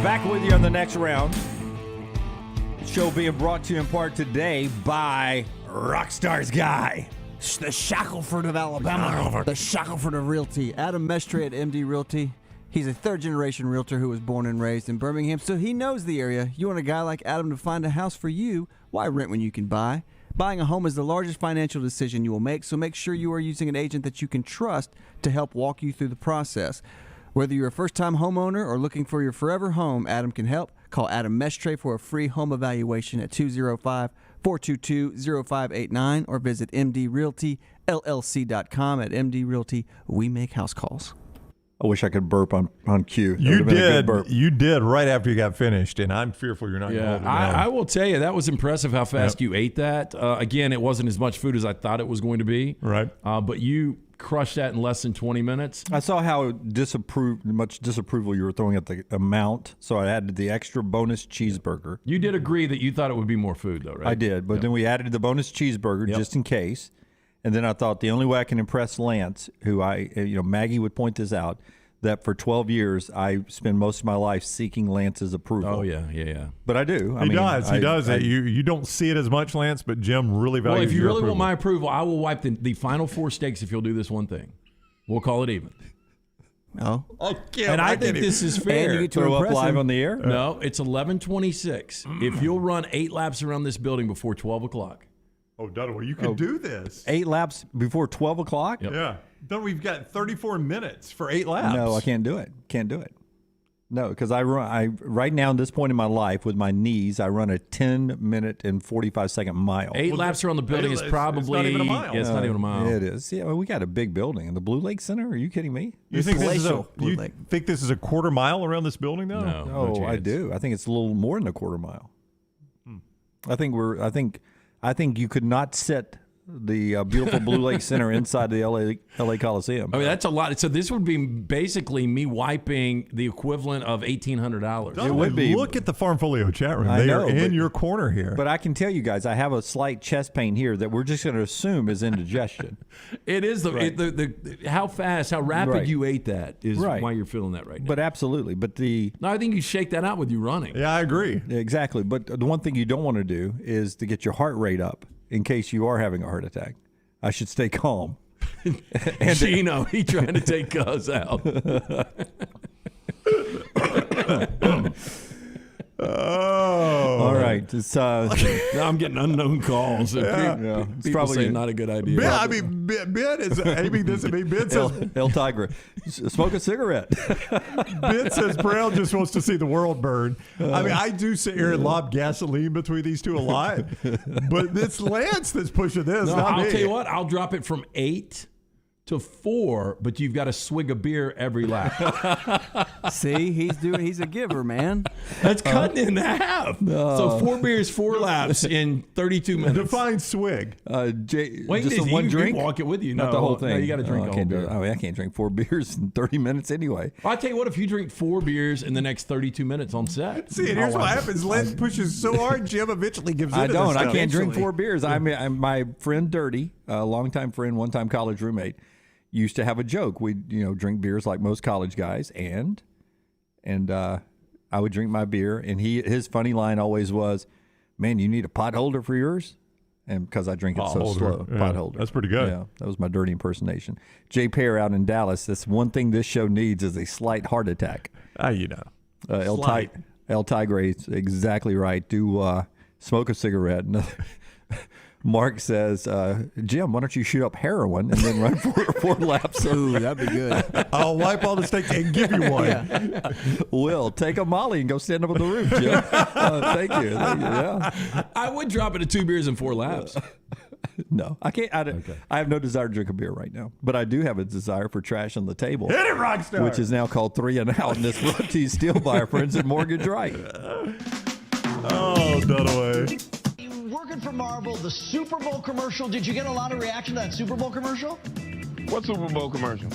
Back with you on the Next Round. Show being brought to you in part today by Rockstar's Guy. The Shackelford of Alabama. The Shackelford of Realty. Adam Mestre at MD Realty. He's a third-generation realtor who was born and raised in Birmingham, so he knows the area. You want a guy like Adam to find a house for you? Why rent when you can buy? Buying a home is the largest financial decision you will make, so make sure you are using an agent that you can trust to help walk you through the process. Whether you're a first-time homeowner or looking for your forever home, Adam can help. Call Adam Mestre for a free home evaluation at 205-422-0589 or visit mdrealtyllc.com. At MD Realty, we make house calls. I wish I could burp on cue. You did. You did right after you got finished, and I'm fearful you're not going to hold it down. I will tell you, that was impressive how fast you ate that. Again, it wasn't as much food as I thought it was going to be. Right. But you crushed that in less than 20 minutes. I saw how much disapproval you were throwing at the amount, so I added the extra bonus cheeseburger. You did agree that you thought it would be more food, though, right? I did, but then we added the bonus cheeseburger just in case. And then I thought the only way I can impress Lance, who Maggie would point this out, that for 12 years I spend most of my life seeking Lance's approval. Oh, yeah. But I do. He does. You don't see it as much, Lance, but Jim really values Well, if you your really approval. want my approval, I will wipe the final 4 steaks if you'll do this one thing. We'll call it even. Oh. And I think this is fair. And you get to throw up live on the air? No, it's 11:26. If you'll run 8 laps around this building before 12 o'clock. Oh, Dunaway, you can do this. 8 laps before 12 o'clock? Yep. Yeah. Dunaway, we've got 34 minutes for 8 laps. No, I can't do it. No, because I right now at this point in my life with my knees, I run a 10-minute and 45-second mile. 8 laps around the building is probably it's not even a mile. Yeah, it's not even a mile. It is. Yeah, well, we got a big building in the Blue Lake Center. Are you kidding me? You think this is a quarter mile around this building, though? No, I do. I think it's a little more than a quarter mile. I think you could not sit the beautiful Blue Lake Center inside the LA Coliseum. I mean, that's a lot. So this would be basically me wiping the equivalent of $1,800. It would be. Look at the Farm Folio chat room. I They know, are in but- your corner here. But I can tell you guys, I have a slight chest pain here that we're just going to assume is indigestion. It is the how fast, how rapid Right. you ate that is Right. why you're feeling that right now. But absolutely. But No, I think you shake that out with you running. Yeah, I agree. Exactly. But the one thing you don't want to do is to get your heart rate up in case you are having a heart attack. I should stay calm. And Gino, he trying to take us out. Oh. All right. It's, now I'm getting unknown calls. Yeah. It's probably not a good idea. Ben, I mean, Ben is aiming this at me. Ben says, El Tigre, smoke a cigarette. Ben says Brown just wants to see the world burn. I mean, I do sit here and lob gasoline between these two a lot, but it's Lance that's pushing this, No, not I'll me. tell you what, I'll drop it from 8 to 4, but you've got to swig a beer every lap. See, he's a giver, man. That's cutting it in half. So 4 beers, 4 laps in 32 minutes. Define swig. Wait, just you one drink? walk it with you. Not No, the whole thing. No, you got to drink I the whole can't beer. I can't drink 4 beers in 30 minutes anyway. Well, I'll tell you what, if you drink 4 beers in the next 32 minutes on set. See, and here's what happens. Lance pushes so hard, Jim eventually gives in I to don't. this I stuff. can't drink 4 beers. I'm my friend Dirty, a longtime friend, one-time college roommate, used to have a joke. We'd drink beers like most college guys, and I would drink my beer, and his funny line always was, "Man, you need a pot holder for yours," and because I drink it so holder. slow, Yeah, pot holder. that's pretty good. Yeah, that was my Dirty impersonation. Jay Pear out in Dallas. That's one thing this show needs is a slight heart attack. El Tigre is exactly right. Do smoke a cigarette. Mark says, Jim, why don't you shoot up heroin and then run 4 laps? Ooh, that'd be good. I'll wipe all the steaks and give you one. Yeah. Will, take a Molly and go stand up on the roof, Jim. Thank you. Yeah. I would drop it to 2 beers in 4 laps. No, I can't. I have no desire to drink a beer right now, but I do have a desire for trash on the table. Hit it, Rockstar! Which is now called 3 and Out, and it's brought to you still by our friends at Mortgage Right. Oh, Dunaway. Working for Marvel, the Super Bowl commercial. Did you get a lot of reaction to that Super Bowl commercial? What Super Bowl commercial?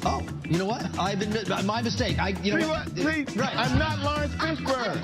Oh, you know what? I've admit my mistake. See, Right. I'm not Lawrence Fishburne.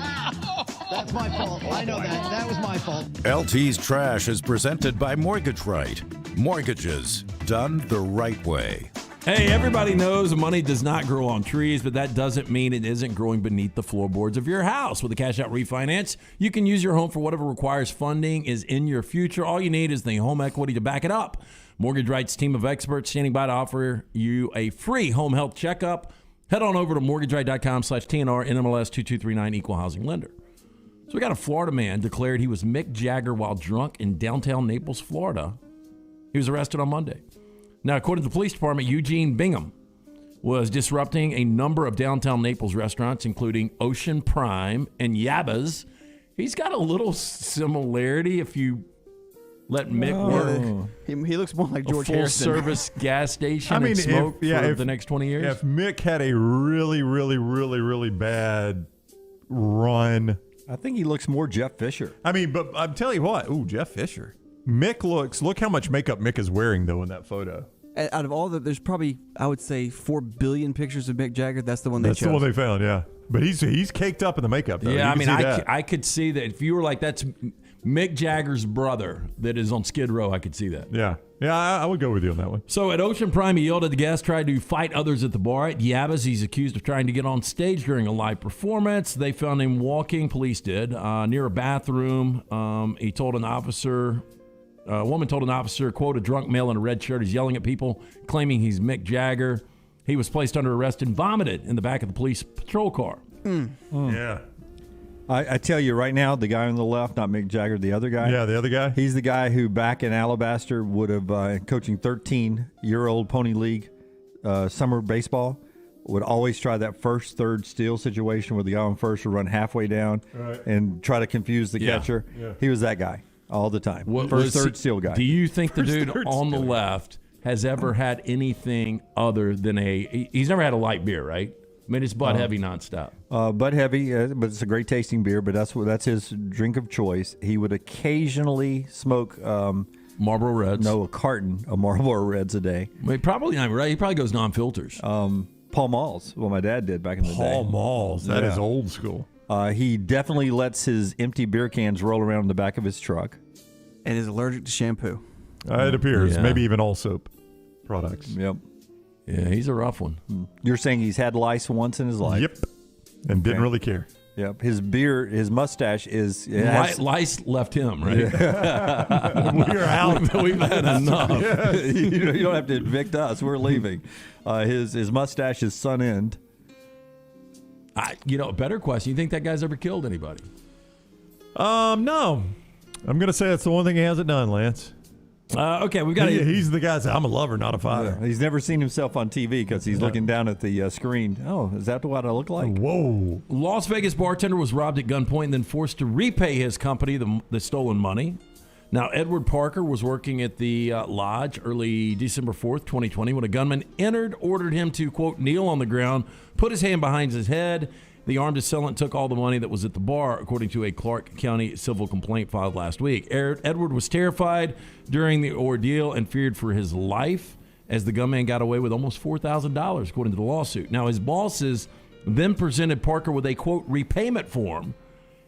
That's my fault. I know that. That was my fault. LT's Trash is presented by Mortgage Right. Mortgages done the right way. Hey, everybody knows money does not grow on trees, but that doesn't mean it isn't growing beneath the floorboards of your house. With a cash out refinance, you can use your home for whatever requires funding is in your future. All you need is the home equity to back it up. Mortgage Right's team of experts standing by to offer you a free home health checkup. Head on over to mortgageright.com/TNR NMLS 2239 Equal Housing Lender. So we got a Florida man declared he was Mick Jagger while drunk in downtown Naples, Florida. He was arrested on Monday. Now, according to the police department, Eugene Bingham was disrupting a number of downtown Naples restaurants, including Ocean Prime and Yabba's. He's got a little similarity if you let Mick work. He looks more like George a Harrison. full-service gas station and smoke for the next 20 years. If Mick had a really, really, really, really bad run. I think he looks more Jeff Fisher. I mean, but I'm telling you what. Ooh, Jeff Fisher. Look how much makeup Mick is wearing, though, in that photo. Out of all there's probably, I would say, 4 billion pictures of Mick Jagger. That's the one they chose. That's the one they found, yeah. But he's caked up in the makeup, though. Yeah, You can see that. I could see that. If you were like, that's Mick Jagger's brother that is on Skid Row, I could see that. Yeah. Yeah, I would go with you on that one. So at Ocean Prime, he yelled at the guests, tried to fight others at the bar. At Yabba's, he's accused of trying to get on stage during a live performance. They found him walking, police did, near a bathroom. He told an officer, a woman told an officer, quote, a drunk male in a red shirt is yelling at people, claiming he's Mick Jagger. He was placed under arrest and vomited in the back of the police patrol car. Yeah. I tell you right now, the guy on the left, not Mick Jagger, the other guy. Yeah, the other guy. He's the guy who back in Alabaster would have, coaching 13-year-old Pony League summer baseball, would always try that first, third steal situation where the guy on first would run halfway down and try to confuse the catcher. Yeah. He was that guy all the time. First, third steal guy. Do you think the dude on the left has ever had anything other than he's never had a light beer, right? I mean, it's Bud Heavy nonstop. Bud Heavy, but it's a great tasting beer, but that's his drink of choice. He would occasionally smoke Marlboro Reds. No, a carton of Marlboro Reds a day. Well, probably not right. He probably goes non-filters. Pall Malls. What my dad did back in the day. Pall Malls. That is old school. He definitely lets his empty beer cans roll around in the back of his truck. And is allergic to shampoo. It appears. Maybe even all soap products. Yep. Yeah, he's a rough one. You're saying he's had lice once in his life? Yep. And didn't really care. Yep. His mustache is... Lice left him, right? Yeah. We're out. We've had enough. Yes. You don't have to evict us. We're leaving. His mustache is sun end. A better question. You think that guy's ever killed anybody? No. I'm going to say that's the one thing he hasn't done, Lance. Okay, we've got He's the guy that I'm a lover, not a father. Yeah. He's never seen himself on TV because he's looking down at the screen. Oh, is that what I look like? Whoa. Las Vegas bartender was robbed at gunpoint and then forced to repay his company the stolen money. Now, Edward Parker was working at the lodge early December 4th, 2020, when a gunman ordered him to, quote, kneel on the ground, put his hand behind his head. The armed assailant took all the money that was at the bar, according to a Clark County civil complaint filed last week. Edward was terrified during the ordeal and feared for his life as the gunman got away with almost $4,000, according to the lawsuit. Now, his bosses then presented Parker with a, quote, repayment form,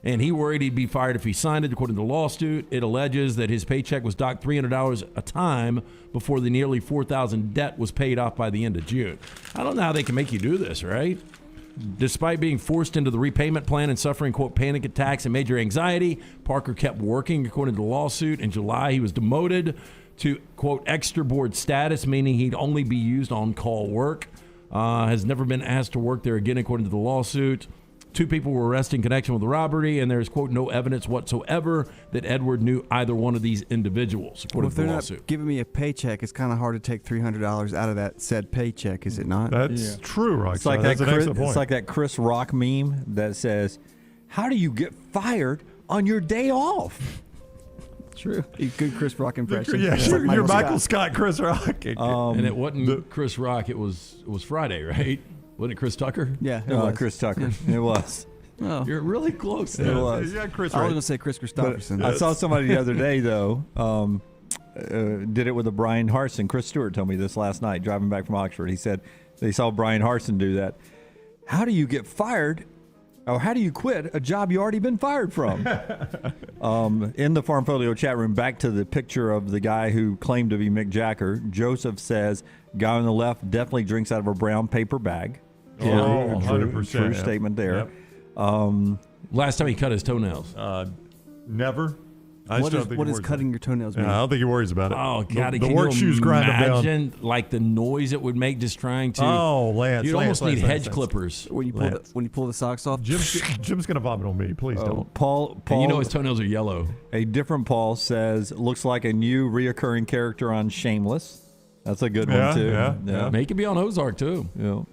and he worried he'd be fired if he signed it. According to the lawsuit, it alleges that his paycheck was docked $300 a time before the nearly $4,000 debt was paid off by the end of June. I don't know how they can make you do this, right? Despite being forced into the repayment plan and suffering, quote, panic attacks and major anxiety, Parker kept working, according to the lawsuit. In July, he was demoted to, quote, extra board status, meaning he'd only be used on call work. Has never been asked to work there again, according to the lawsuit. 2 people were arrested in connection with the robbery, and there's, quote, no evidence whatsoever that Edward knew either one of these individuals, according to the lawsuit. If they're not giving me a paycheck, it's kind of hard to take $300 out of that said paycheck, is it not? That's true, right? It's like, it's like that Chris Rock meme that says, how do you get fired on your day off? True. Good Chris Rock impression. Yeah, like you're Michael Scott, Chris Rock. And it wasn't Chris Rock. It was Friday, right? Wasn't it Chris Tucker? Yeah, it was. Chris Tucker. It was. Oh. You're really close It there. was. Yeah, Chris. I was Right. going to say Chris Christopherson. I saw somebody the other day, though, did it with a Brian Harsin. Chris Stewart told me this last night, driving back from Oxford. He said they saw Brian Harsin do that. How do you get fired, or how do you quit a job you already been fired from? In the Farm Folio chat room, back to the picture of the guy who claimed to be Mick Jacker, Joseph says, guy on the left definitely drinks out of a brown paper bag. Yeah, 100%. True statement there. Yep. Last time he cut his toenails. Never. What is cutting your toenails mean? I don't think he worries about it. Oh, God. The work shoes grind them down. Imagine, like, the noise it would make just trying to... Oh, Lance. You'd almost need hedge clippers. When you pull the socks off? Jim's going to vomit on me. Please don't. Paul, and you know his toenails are yellow. A different Paul says, looks like a new reoccurring character on Shameless. That's a good one, too. Yeah. He could be on Ozark, too. Yeah.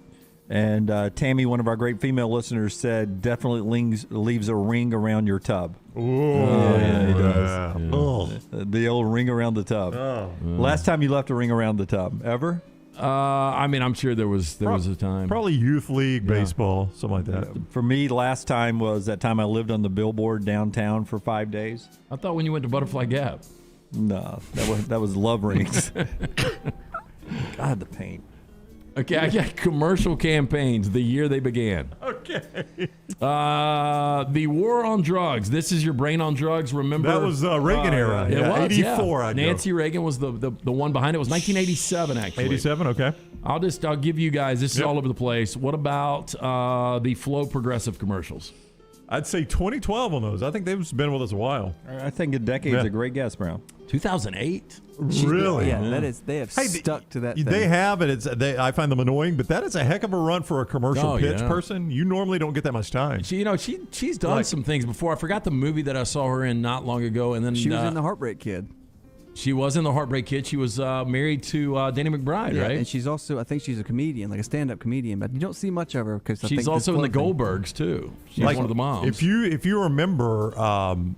And Tammy, one of our great female listeners, said definitely leaves a ring around your tub. Oh, yeah, he does. Yeah. Oh. The old ring around the tub. Oh. Last time you left a ring around the tub, ever? I mean, I'm sure there was a time. Probably youth league baseball, something like that. For me, last time was that time I lived on the billboard downtown for 5 days. I thought when you went to Butterfly Gap. No, that was love rings. God, the pain. Okay, I got commercial campaigns, the year they began. Okay. The war on drugs. This is your brain on drugs. Remember? That was Reagan era. It was, 84, yeah. I'd Nancy Reagan was the one behind it. It was 1987, actually. 87, okay. I'll give you guys, this is all over the place. What about the Flow Progressive commercials? I'd say 2012 on those. I think they've been with us a while. I think a decade's a great guess, Brown. 2008? Really? Yeah, that is. They have stuck to that thing. They have, and I find them annoying, but that is a heck of a run for a commercial pitch person. You normally don't get that much time. She's done some things before. I forgot the movie that I saw her in not long ago, and then she was in The Heartbreak Kid. She was in The Heartbreak Kid. She was married to Danny McBride, right? And she's also, I think she's a comedian, like a stand-up comedian, but you don't see much of her because she's also in the Goldbergs too. She's one of the moms. If you remember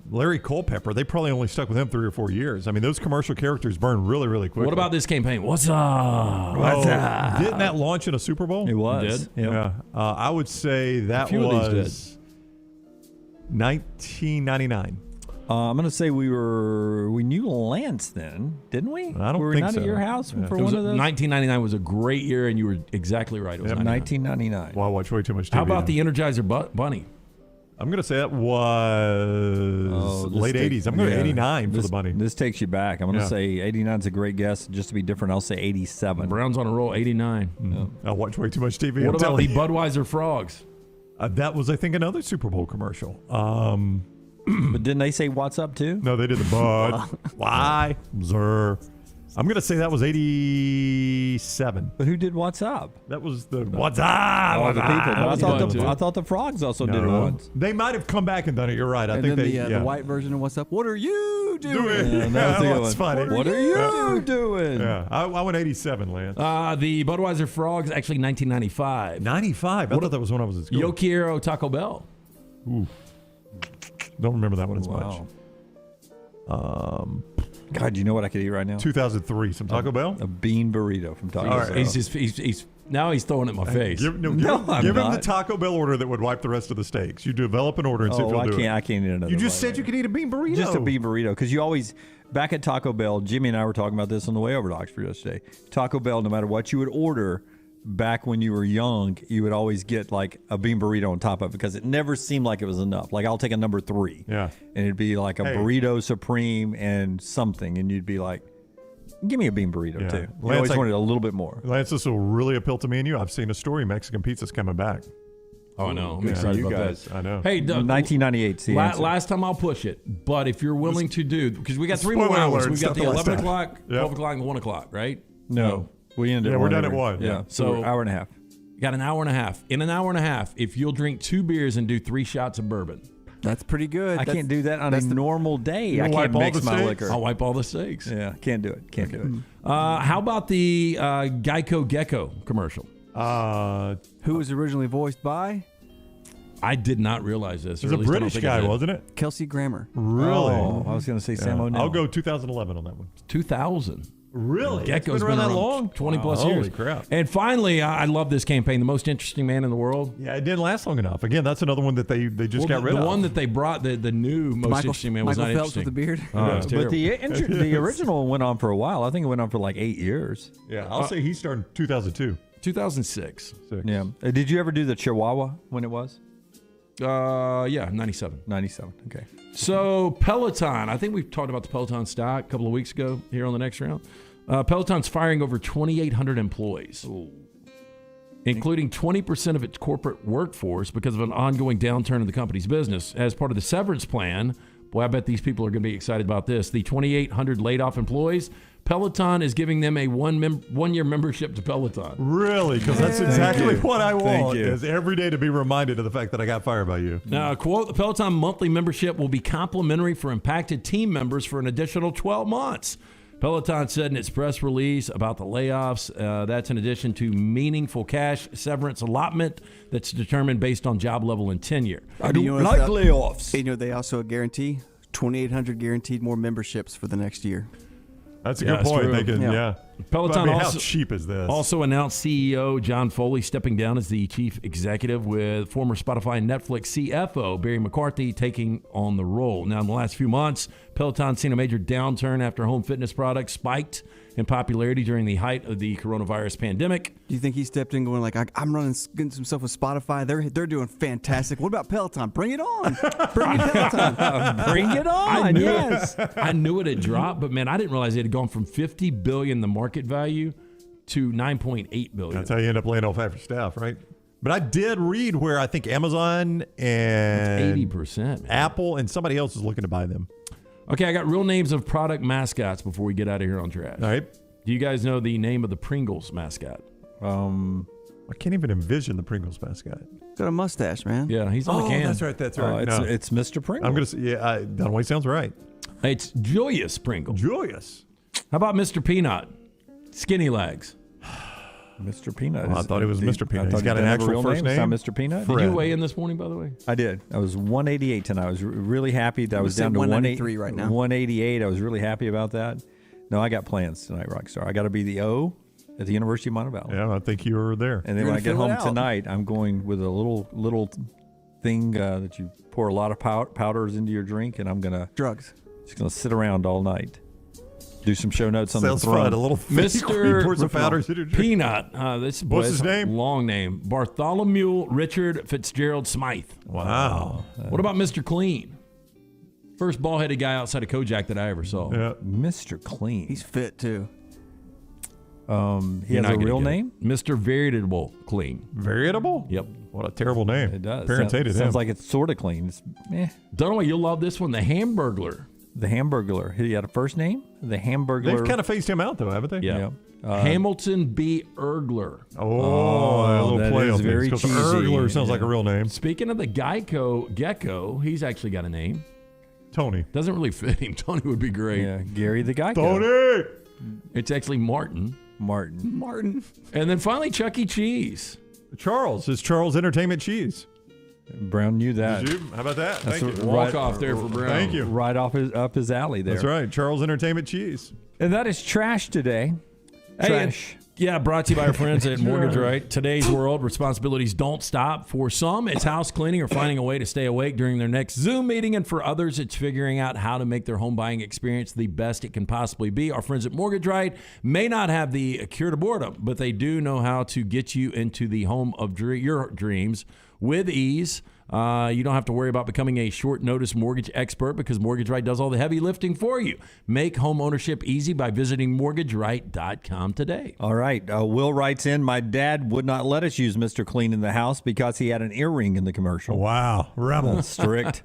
Larry Culpepper, they probably only stuck with him 3 or 4 years. I mean, those commercial characters burn really, really quickly. What about this campaign? What's up? What's up? Didn't that launch in a Super Bowl? It was. It did? Yeah. I would say that was 1999. I'm going to say we knew Lance then, didn't we? I don't we were think not so. at your house for one of those. 1999 was a great year, and you were exactly right. It was 1999. Well, I watch way too much TV. How about the Energizer Bunny? I'm going to say that was late 80s. I'm going to 89 for the Bunny. This takes you back. I'm going to say 89 is a great guess. Just to be different, I'll say 87. Browns on a roll, 89. I watch way too much TV. What about the Budweiser Frogs? That was, I think, another Super Bowl commercial. But didn't they say "What's up" too? No, they did the Bud. Why? Zer. I'm going to say that was 87. But who did "What's up"? That was the What's Up? All the people. I thought the Frogs also did it once. They might have come back and done it. You're right. I And think then they the white version of "What's up"? What are you doing? That's funny. What are you doing? Yeah, I went 87, Lance. The Budweiser Frogs, actually 1995. 95. I thought that was when I was in school. Yo quiero Taco Bell. Ooh. Don't remember that one as much. God, you know what I could eat right now? 2003, some Taco Bell? A bean burrito from Taco Bell. Right. He's now he's throwing it in my face. Give him the Taco Bell order that would wipe the rest of the steaks. You develop an order and see if you'll do it. I can't eat another. You just said you could eat a bean burrito. Just a bean burrito, because you always, back at Taco Bell, Jimmy and I were talking about this on the way over to Oxford yesterday. Taco Bell, no matter what you would order, back when you were young, you would always get like a bean burrito on top of it because it never seemed like it was enough. Like, I'll take a number 3. Yeah. And it'd be like a burrito supreme and something. And you'd be like, give me a bean burrito too. You always wanted a little bit more. Lance, this will really appeal to me and you. I've seen a story. Mexican pizza's coming back. Oh, I know. I'm excited about guys. that. I know. Hey, Doug, 1998. Last time I'll push it. But if you're willing to do, because we got 3 more hours. We've got the 11 o'clock, 12 o'clock, and 1 o'clock, right? No. We ended we're done at 1. Yeah. So an hour and a half. Got an hour and a half. In an hour and a half, if you'll drink 2 beers and do 3 shots of bourbon. That's pretty good. I can't do that on a normal day. I can't mix my liquor. I'll wipe all the steaks. Yeah, can't do it. Can't do it. How about the Geico Gecko commercial? Who was originally voiced by? I did not realize this. It was a British guy, wasn't it? Kelsey Grammer. Really? Oh, I was going to say Sam O'Neill. I'll go 2011 on that one. 2000. Really? Gecko's been around that long? 20 plus years. Holy crap. And finally, I love this campaign, The Most Interesting Man in the World. Yeah, it didn't last long enough. Again, that's another one that they just got rid of. The one that they brought, the new Most Interesting Man was not Michael Phelps interesting. with the beard. But the original went on for a while. I think it went on for like 8 years. Yeah, I'll say he started 2002. 2006. Yeah. Did you ever do the Chihuahua when it was? Yeah, 97. 97. Okay. So Peloton, I think we talked about the Peloton stock a couple of weeks ago here on the next round. Peloton's firing over 2,800 employees, including 20% of its corporate workforce because of an ongoing downturn in the company's business. As part of the severance plan, boy, I bet these people are going to be excited about this. The 2,800 laid-off employees, Peloton is giving them a one-year membership to Peloton. Really? Because that's exactly what I want, is every day to be reminded of the fact that I got fired by you. Now, quote, the Peloton monthly membership will be complimentary for impacted team members for an additional 12 months. Peloton said in its press release about the layoffs, that's in addition to meaningful cash severance allotment that's determined based on job level and tenure. I don't like layoffs. You know, they also guarantee 2,800 guaranteed more memberships for the next year. That's a good point. They can, Peloton how cheap is this? Also announced CEO John Foley stepping down as the chief executive, with former Spotify and Netflix CFO Barry McCarthy taking on the role. Now, in the last few months, Peloton's seen a major downturn after home fitness products spiked in popularity during the height of the coronavirus pandemic. Do you think he stepped in going like, I'm getting some stuff with Spotify. They're doing fantastic. What about Peloton? Bring it on. Bring it Peloton. Bring it on. Yes. I knew it had dropped, but man, I didn't realize it had gone from $50 billion, the market value, to $9.8 billion. That's how you end up laying off half your staff, right? But I did read where I think Amazon and 80%, Apple and somebody else is looking to buy them. Okay, I got real names of product mascots before we get out of here on trash. All right. Do you guys know the name of the Pringles mascot? I can't even envision the Pringles mascot. Got a mustache, man. Yeah, he's on the can. That's right. It's Mr. Pringle. I'm going to say, Dunaway sounds right. It's Julius Pringle. Julius. How about Mr. Peanut? Skinny legs. Mr. Peanut. I thought it was Mr. Peanut. He's got an actual actual first name. Mr. Peanut. Did you weigh in this morning, by the way? I did. I was 188 tonight. I was really happy that I was down to 193 right now. 188. I was really happy about that. No, I got plans tonight, Rockstar. I got to be the O at the University of Montebello. Yeah, I think you were there. And then when I get home tonight, I'm going with a little thing that you pour a lot of powders into your drink, and I'm gonna drugs. Just gonna sit around all night. Do some show notes on Sounds the throne. fun. A little Mr. pours some powders in your drink. Peanut. This boy What's his name? Long name. Bartholomew Richard Fitzgerald Smythe. Wow. What about Mr. Clean? First ball-headed guy outside of Kojak that I ever saw. Yeah. Mr. Clean. He's fit too. He has a real name? Mr. Veritable Clean. Veritable? Yep. What a terrible name. It does. Parents hated him. Sounds like it's sort of clean. It's, Dunaway, you'll love this one. The Hamburglar. The Hamburglar. He had a first name? The Hamburglar. They've kind of phased him out, though, haven't they? Yeah. Hamilton B. Ergler. A little that play is on very things. cheesy. Ergler sounds like a real name. Speaking of the Geico Gecko, he's actually got a name. Tony. Doesn't really fit him. Tony would be great. Yeah, Gary the Geico. Tony! It's actually Martin. Martin. And then finally, Chuck E. Cheese. Charles. It's Charles Entertainment Cheese. Brown knew that. Did you? How about that? That's Thank you. Walk off there for Brown. Thank you. Right off up his alley there. That's right. Charles Entertainment Cheese. And that is trash today. Trash. Yeah, brought to you by our friends at Mortgage Right. Today's world, responsibilities don't stop. For some, it's house cleaning or finding a way to stay awake during their next Zoom meeting. And for others, it's figuring out how to make their home buying experience the best it can possibly be. Our friends at Mortgage Right may not have the cure to boredom, but they do know how to get you into the home of your dreams with ease. You don't have to worry about becoming a short notice mortgage expert because Mortgage Right does all the heavy lifting for you. Make home ownership easy by visiting mortgageright.com today. All right. Will writes in, my dad would not let us use Mr. Clean in the house because he had an earring in the commercial. Wow. Rebel. Strict.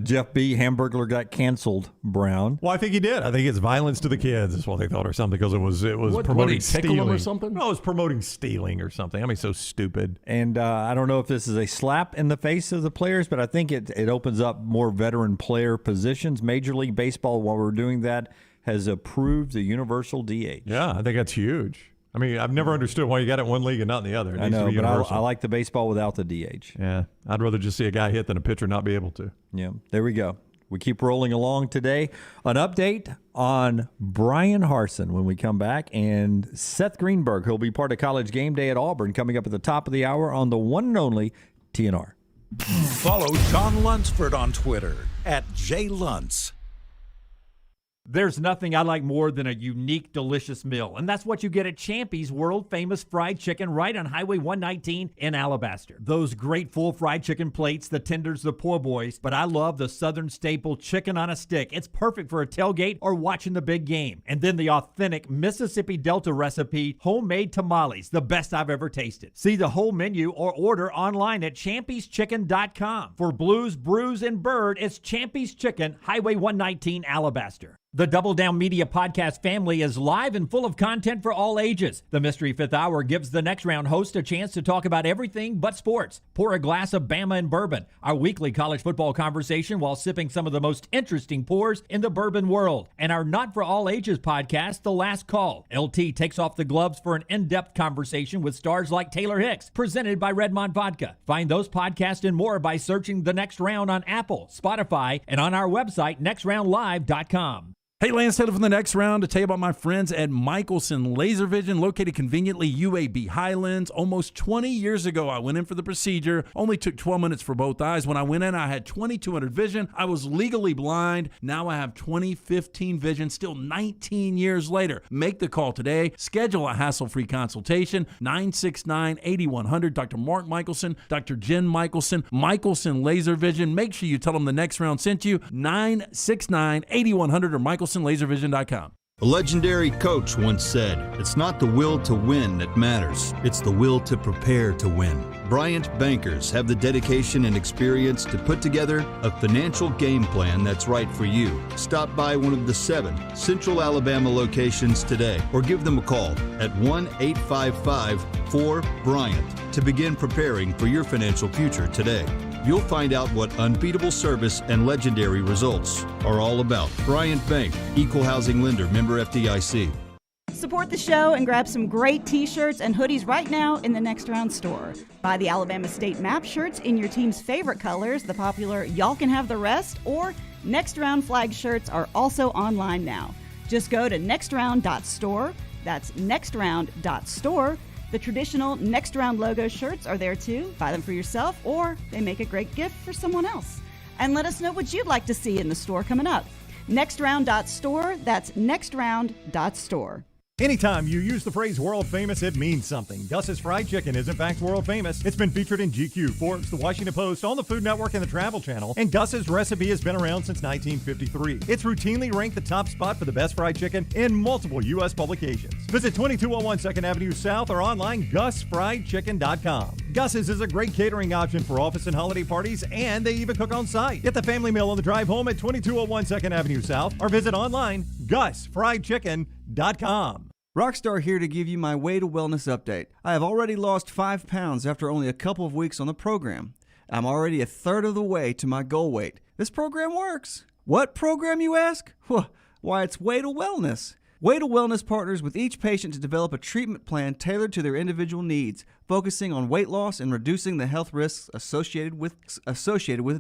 Jeff B. Hamburglar got canceled, Brown. Well, I think he did. I think it's violence to the kids is what they thought or something because it was What, promoting he tickle stealing him or something? No, it was promoting stealing or something. I mean, so stupid. And I don't know if this is a slap in the face of the players, but I think it opens up more veteran player positions. Major League Baseball, while we're doing that, has approved the universal DH. Yeah, I think that's huge. I mean, I've never understood why you got it in one league and not in the other. It I needs to know, be but universal. I like the baseball without the DH. Yeah, I'd rather just see a guy hit than a pitcher not be able to. Yeah, there we go. We keep rolling along today. An update on Brian Harsin when we come back, and Seth Greenberg, who'll be part of College Game Day at Auburn, coming up at the top of the hour on the one and only TNR. Follow Sean Lunsford on Twitter @JLuntz. There's nothing I like more than a unique, delicious meal, and that's what you get at Champy's world-famous fried chicken right on Highway 119 in Alabaster. Those great full fried chicken plates, the tenders, the po' boys, but I love the Southern staple chicken on a stick. It's perfect for a tailgate or watching the big game. And then the authentic Mississippi Delta recipe, homemade tamales, the best I've ever tasted. See the whole menu or order online at champyschicken.com. For Blues, Brews, and Bird, it's Champy's Chicken, Highway 119, Alabaster. The Double Down Media podcast family is live and full of content for all ages. The Mystery Fifth Hour gives the Next Round host a chance to talk about everything but sports. Pour a glass of Bama and bourbon, our weekly college football conversation while sipping some of the most interesting pours in the bourbon world. And our Not For All Ages podcast, The Last Call. LT takes off the gloves for an in-depth conversation with stars like Taylor Hicks, presented by Redmond Vodka. Find those podcasts and more by searching The Next Round on Apple, Spotify, and on our website, nextroundlive.com. Hey, Lance Taylor from the Next Round to tell you about my friends at Michelson Laser Vision, located conveniently UAB Highlands. Almost 20 years ago, I went in for the procedure. Only took 12 minutes for both eyes. When I went in, I had 2200 vision. I was legally blind. Now I have 20/15 vision, still 19 years later. Make the call today. Schedule a hassle-free consultation, 969-8100. Dr. Mark Michelson, Dr. Jen Michelson, Michelson Laser Vision. Make sure you tell them the Next Round sent you, 969-8100 or MichelsonLaserVision.com. A legendary coach once said, "It's not the will to win that matters, it's the will to prepare to win." Bryant bankers have the dedication and experience to put together a financial game plan that's right for you. Stop by one of the 7 Central Alabama locations today or give them a call at 1-855-4-BRYANT to begin preparing for your financial future today. You'll find out what unbeatable service and legendary results are all about. Bryant Bank, Equal Housing Lender, member FDIC. Support the show and grab some great t-shirts and hoodies right now in the Next Round store. Buy the Alabama State Map shirts in your team's favorite colors, the popular Y'all Can Have the Rest, or Next Round flag shirts are also online now. Just go to nextround.store, that's nextround.store, The traditional Next Round logo shirts are there too. Buy them for yourself, or they make a great gift for someone else. And let us know what you'd like to see in the store coming up. Nextround.store, that's nextround.store. Anytime you use the phrase world famous, it means something. Gus's Fried Chicken is in fact world famous. It's been featured in GQ, Forbes, The Washington Post, on the Food Network, and the Travel Channel. And Gus's recipe has been around since 1953. It's routinely ranked the top spot for the best fried chicken in multiple U.S. publications. Visit 2201 2nd Avenue South or online GusFriedChicken.com. Gus's is a great catering option for office and holiday parties, and they even cook on site. Get the family meal on the drive home at 2201 2nd Avenue South or visit online GusFriedChicken.com. Rockstar here to give you my Way to Wellness update. I have already lost 5 pounds after only a couple of weeks on the program. I'm already a third of the way to my goal weight. This program works. What program, you ask? Why, it's Way to Wellness. Way to Wellness partners with each patient to develop a treatment plan tailored to their individual needs, focusing on weight loss and reducing the health risks associated with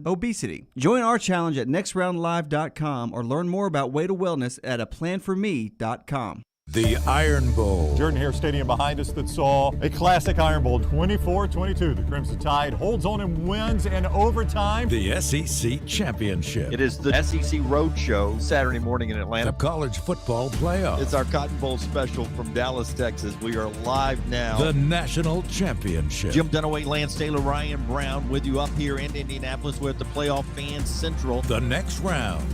obesity. Join our challenge at nextroundlive.com or learn more about Way to Wellness at aplanforme.com. The Iron Bowl. Jordan Hare Stadium behind us that saw a classic Iron Bowl, 24-22. The Crimson Tide holds on and wins in overtime. The SEC Championship. It is the SEC Roadshow Saturday morning in Atlanta. The College Football Playoff. It's our Cotton Bowl special from Dallas, Texas. We are live now. The National Championship. Jim Dunaway, Lance Taylor, Ryan Brown with you up here in Indianapolis. We're at the Playoff Fan Central. The next round.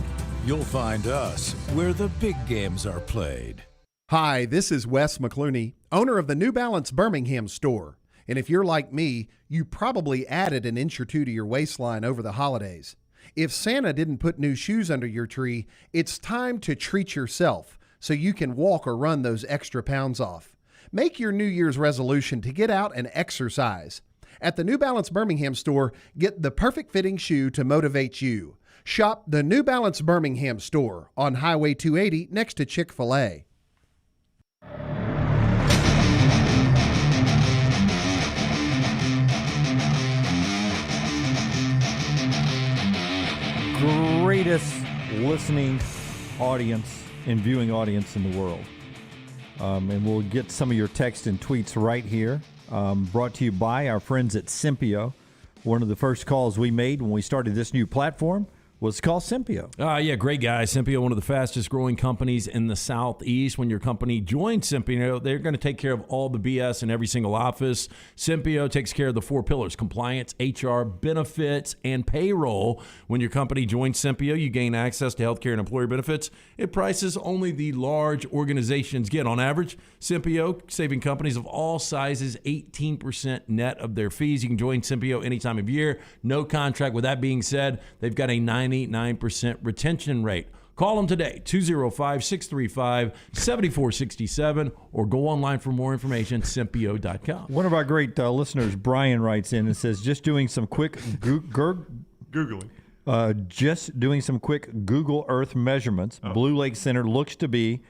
You'll find us where the big games are played. Hi, this is Wes McClooney, owner of the New Balance Birmingham store. And if you're like me, you probably added an inch or two to your waistline over the holidays. If Santa didn't put new shoes under your tree, it's time to treat yourself so you can walk or run those extra pounds off. Make your New Year's resolution to get out and exercise. At the New Balance Birmingham store, get the perfect fitting shoe to motivate you. Shop the New Balance Birmingham store on Highway 280 next to Chick-fil-A. Greatest listening audience and viewing audience in the world. And we'll get some of your text and tweets right here. Brought to you by our friends at Simpio. One of the first calls we made when we started this new platform was called Simpio. Yeah, great guy. Simpio, one of the fastest growing companies in the Southeast. When your company joins Simpio, they're going to take care of all the BS in every single office. Simpio takes care of the 4 pillars: compliance, HR, benefits, and payroll. When your company joins Simpio, you gain access to healthcare and employer benefits at prices only the large organizations get. On average, Simpio saving companies of all sizes 18% net of their fees. You can join Simpio any time of year. No contract. With that being said, they've got a 99% retention rate. Call them today, 205-635-7467, or go online for more information, Simpio.com. One of our great listeners, Brian, writes in and says, just doing some quick Googling. Just doing some quick Google Earth measurements. Blue Lake Center looks to be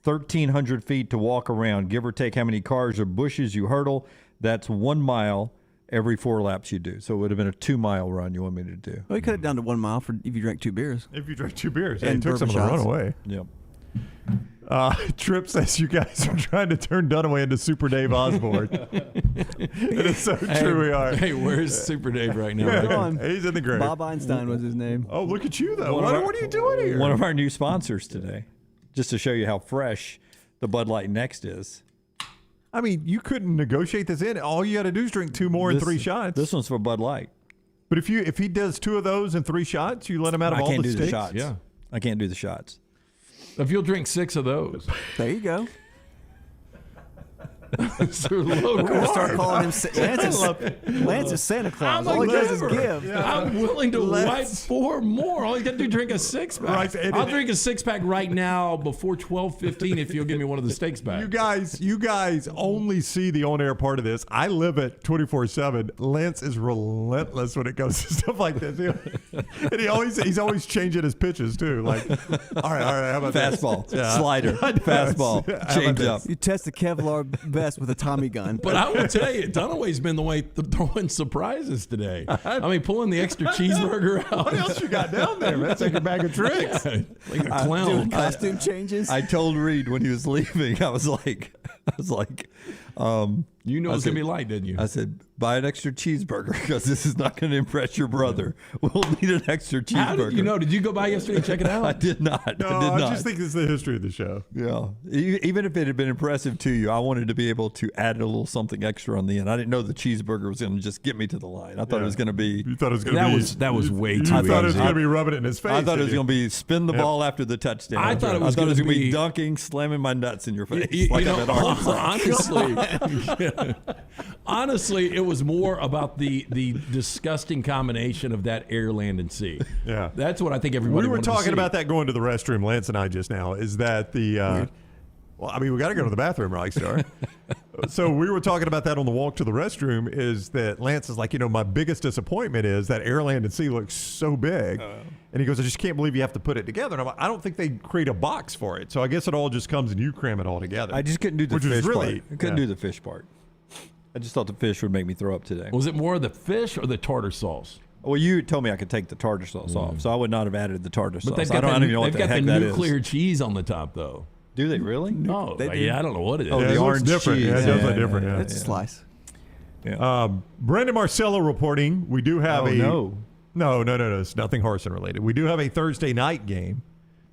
1,300 feet to walk around, give or take how many cars or bushes you hurdle. That's 1 mile every 4 laps you do. So it would have been a 2-mile run you want me to do. Well, you cut it down to 1 mile for if you drank 2 beers. If you drank 2 beers. And it took some of the run away. Yep. Tripp says you guys are trying to turn Dunaway into Super Dave Osborne. It is so true we are. Hey, where's Super Dave right now? He's in the grave. Bob Einstein was his name. Oh, look at you, though. What are you doing here? One of our new sponsors today, just to show you how fresh the Bud Light Next is. I mean, you couldn't negotiate this in. All you got to do is drink 2 more and 3 shots. This one's for Bud Light. But if he does 2 of those and 3 shots, you let him out of all the stakes? I can't do the shots. Yeah. I can't do the shots. If you'll drink 6 of those. There you go. So low We're going to start calling him Lance is Santa Claus. All he does is give. Yeah. I'm willing to wipe 4 more. All you got to do is drink a 6-pack. Right, I'll drink a 6-pack right now before 12:15 if you'll give me one of the steaks back. You guys only see the on-air part of this. I live it 24/7. Lance is relentless when it comes to stuff like this. And he's always changing his pitches too. Like, all right, how about fastball, this? slider, fastball, change up. You test the Kevlar vest with a Tommy gun. But I will tell you, Dunaway's been the way throwing surprises today. I mean, pulling the extra cheeseburger out. What else you got down there, man? That's like a bag of tricks. Yeah, like a clown. Doing costume changes. I told Reed when he was leaving, I was like, You know it's going to be light, didn't you? I said, buy an extra cheeseburger because this is not going to impress your brother. We'll need an extra cheeseburger. How did you know? Did you go by yesterday and check it out? I did not. No, I did not. I just think it's the history of the show. Yeah. Even if it had been impressive to you, I wanted to be able to add a little something extra on the end. I didn't know the cheeseburger was going to just get me to the line. I thought it was going to be. You thought it was going to be. That was way too easy. I thought it was going to be rubbing it in his face. I thought it was going to be spin the ball after the touchdown. I thought it was going to be dunking, slamming my nuts in your face. Honestly, it was more about the disgusting combination of that air, land, and sea. Yeah. That's what I think everybody We were wanted to talking see. about that going to the restroom, Lance and I just now, is that the well, I mean, we got to go to the bathroom, Rockstar. So we were talking about that on the walk to the restroom, is that Lance is like, my biggest disappointment is that air, land, and sea looks so big. And he goes, I just can't believe you have to put it together. And I'm like, I don't think they create a box for it. So I guess it all just comes and you cram it all together. I just couldn't do the fish part. I couldn't do the fish part. I just thought the fish would make me throw up today. Was it more of the fish or the tartar sauce? Well, you told me I could take the tartar sauce off, so I would not have added the tartar sauce. But they've I got don't even know what they've the got heck the that nuclear is. cheese on the top, though. Do they really? No, I don't know what it is. Oh, Yeah, the it looks orange different. cheese. Yeah, it does look different. Yeah. It's a slice. Yeah. Brandon Marcello reporting. We do have No. It's nothing Harsin related. We do have a Thursday night game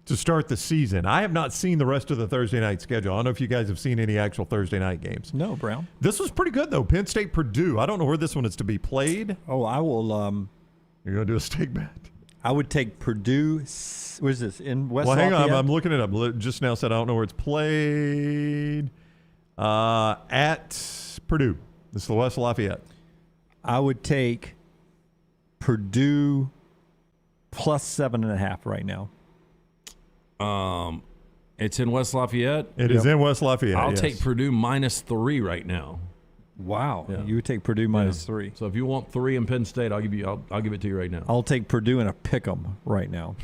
to start the season. I have not seen the rest of the Thursday night schedule. I don't know if you guys have seen any actual Thursday night games. No, Brown. This was pretty good, though. Penn State, Purdue. I don't know where this one is to be played. Oh, I will. You're going to do a stake bet? I would take Purdue. What is this, in West Well, hang Lafayette? on. I'm looking it up. Just now said I don't know where it's played. At Purdue. This is the West Lafayette. I would take Purdue plus 7.5 right now. It's in West Lafayette. It is in West Lafayette. I'll yes. take Purdue -3 right now. Wow, Yeah. you would take Purdue -3. So if you want 3 in Penn State, I'll give it to you right now. I'll take Purdue in a pick'em right now.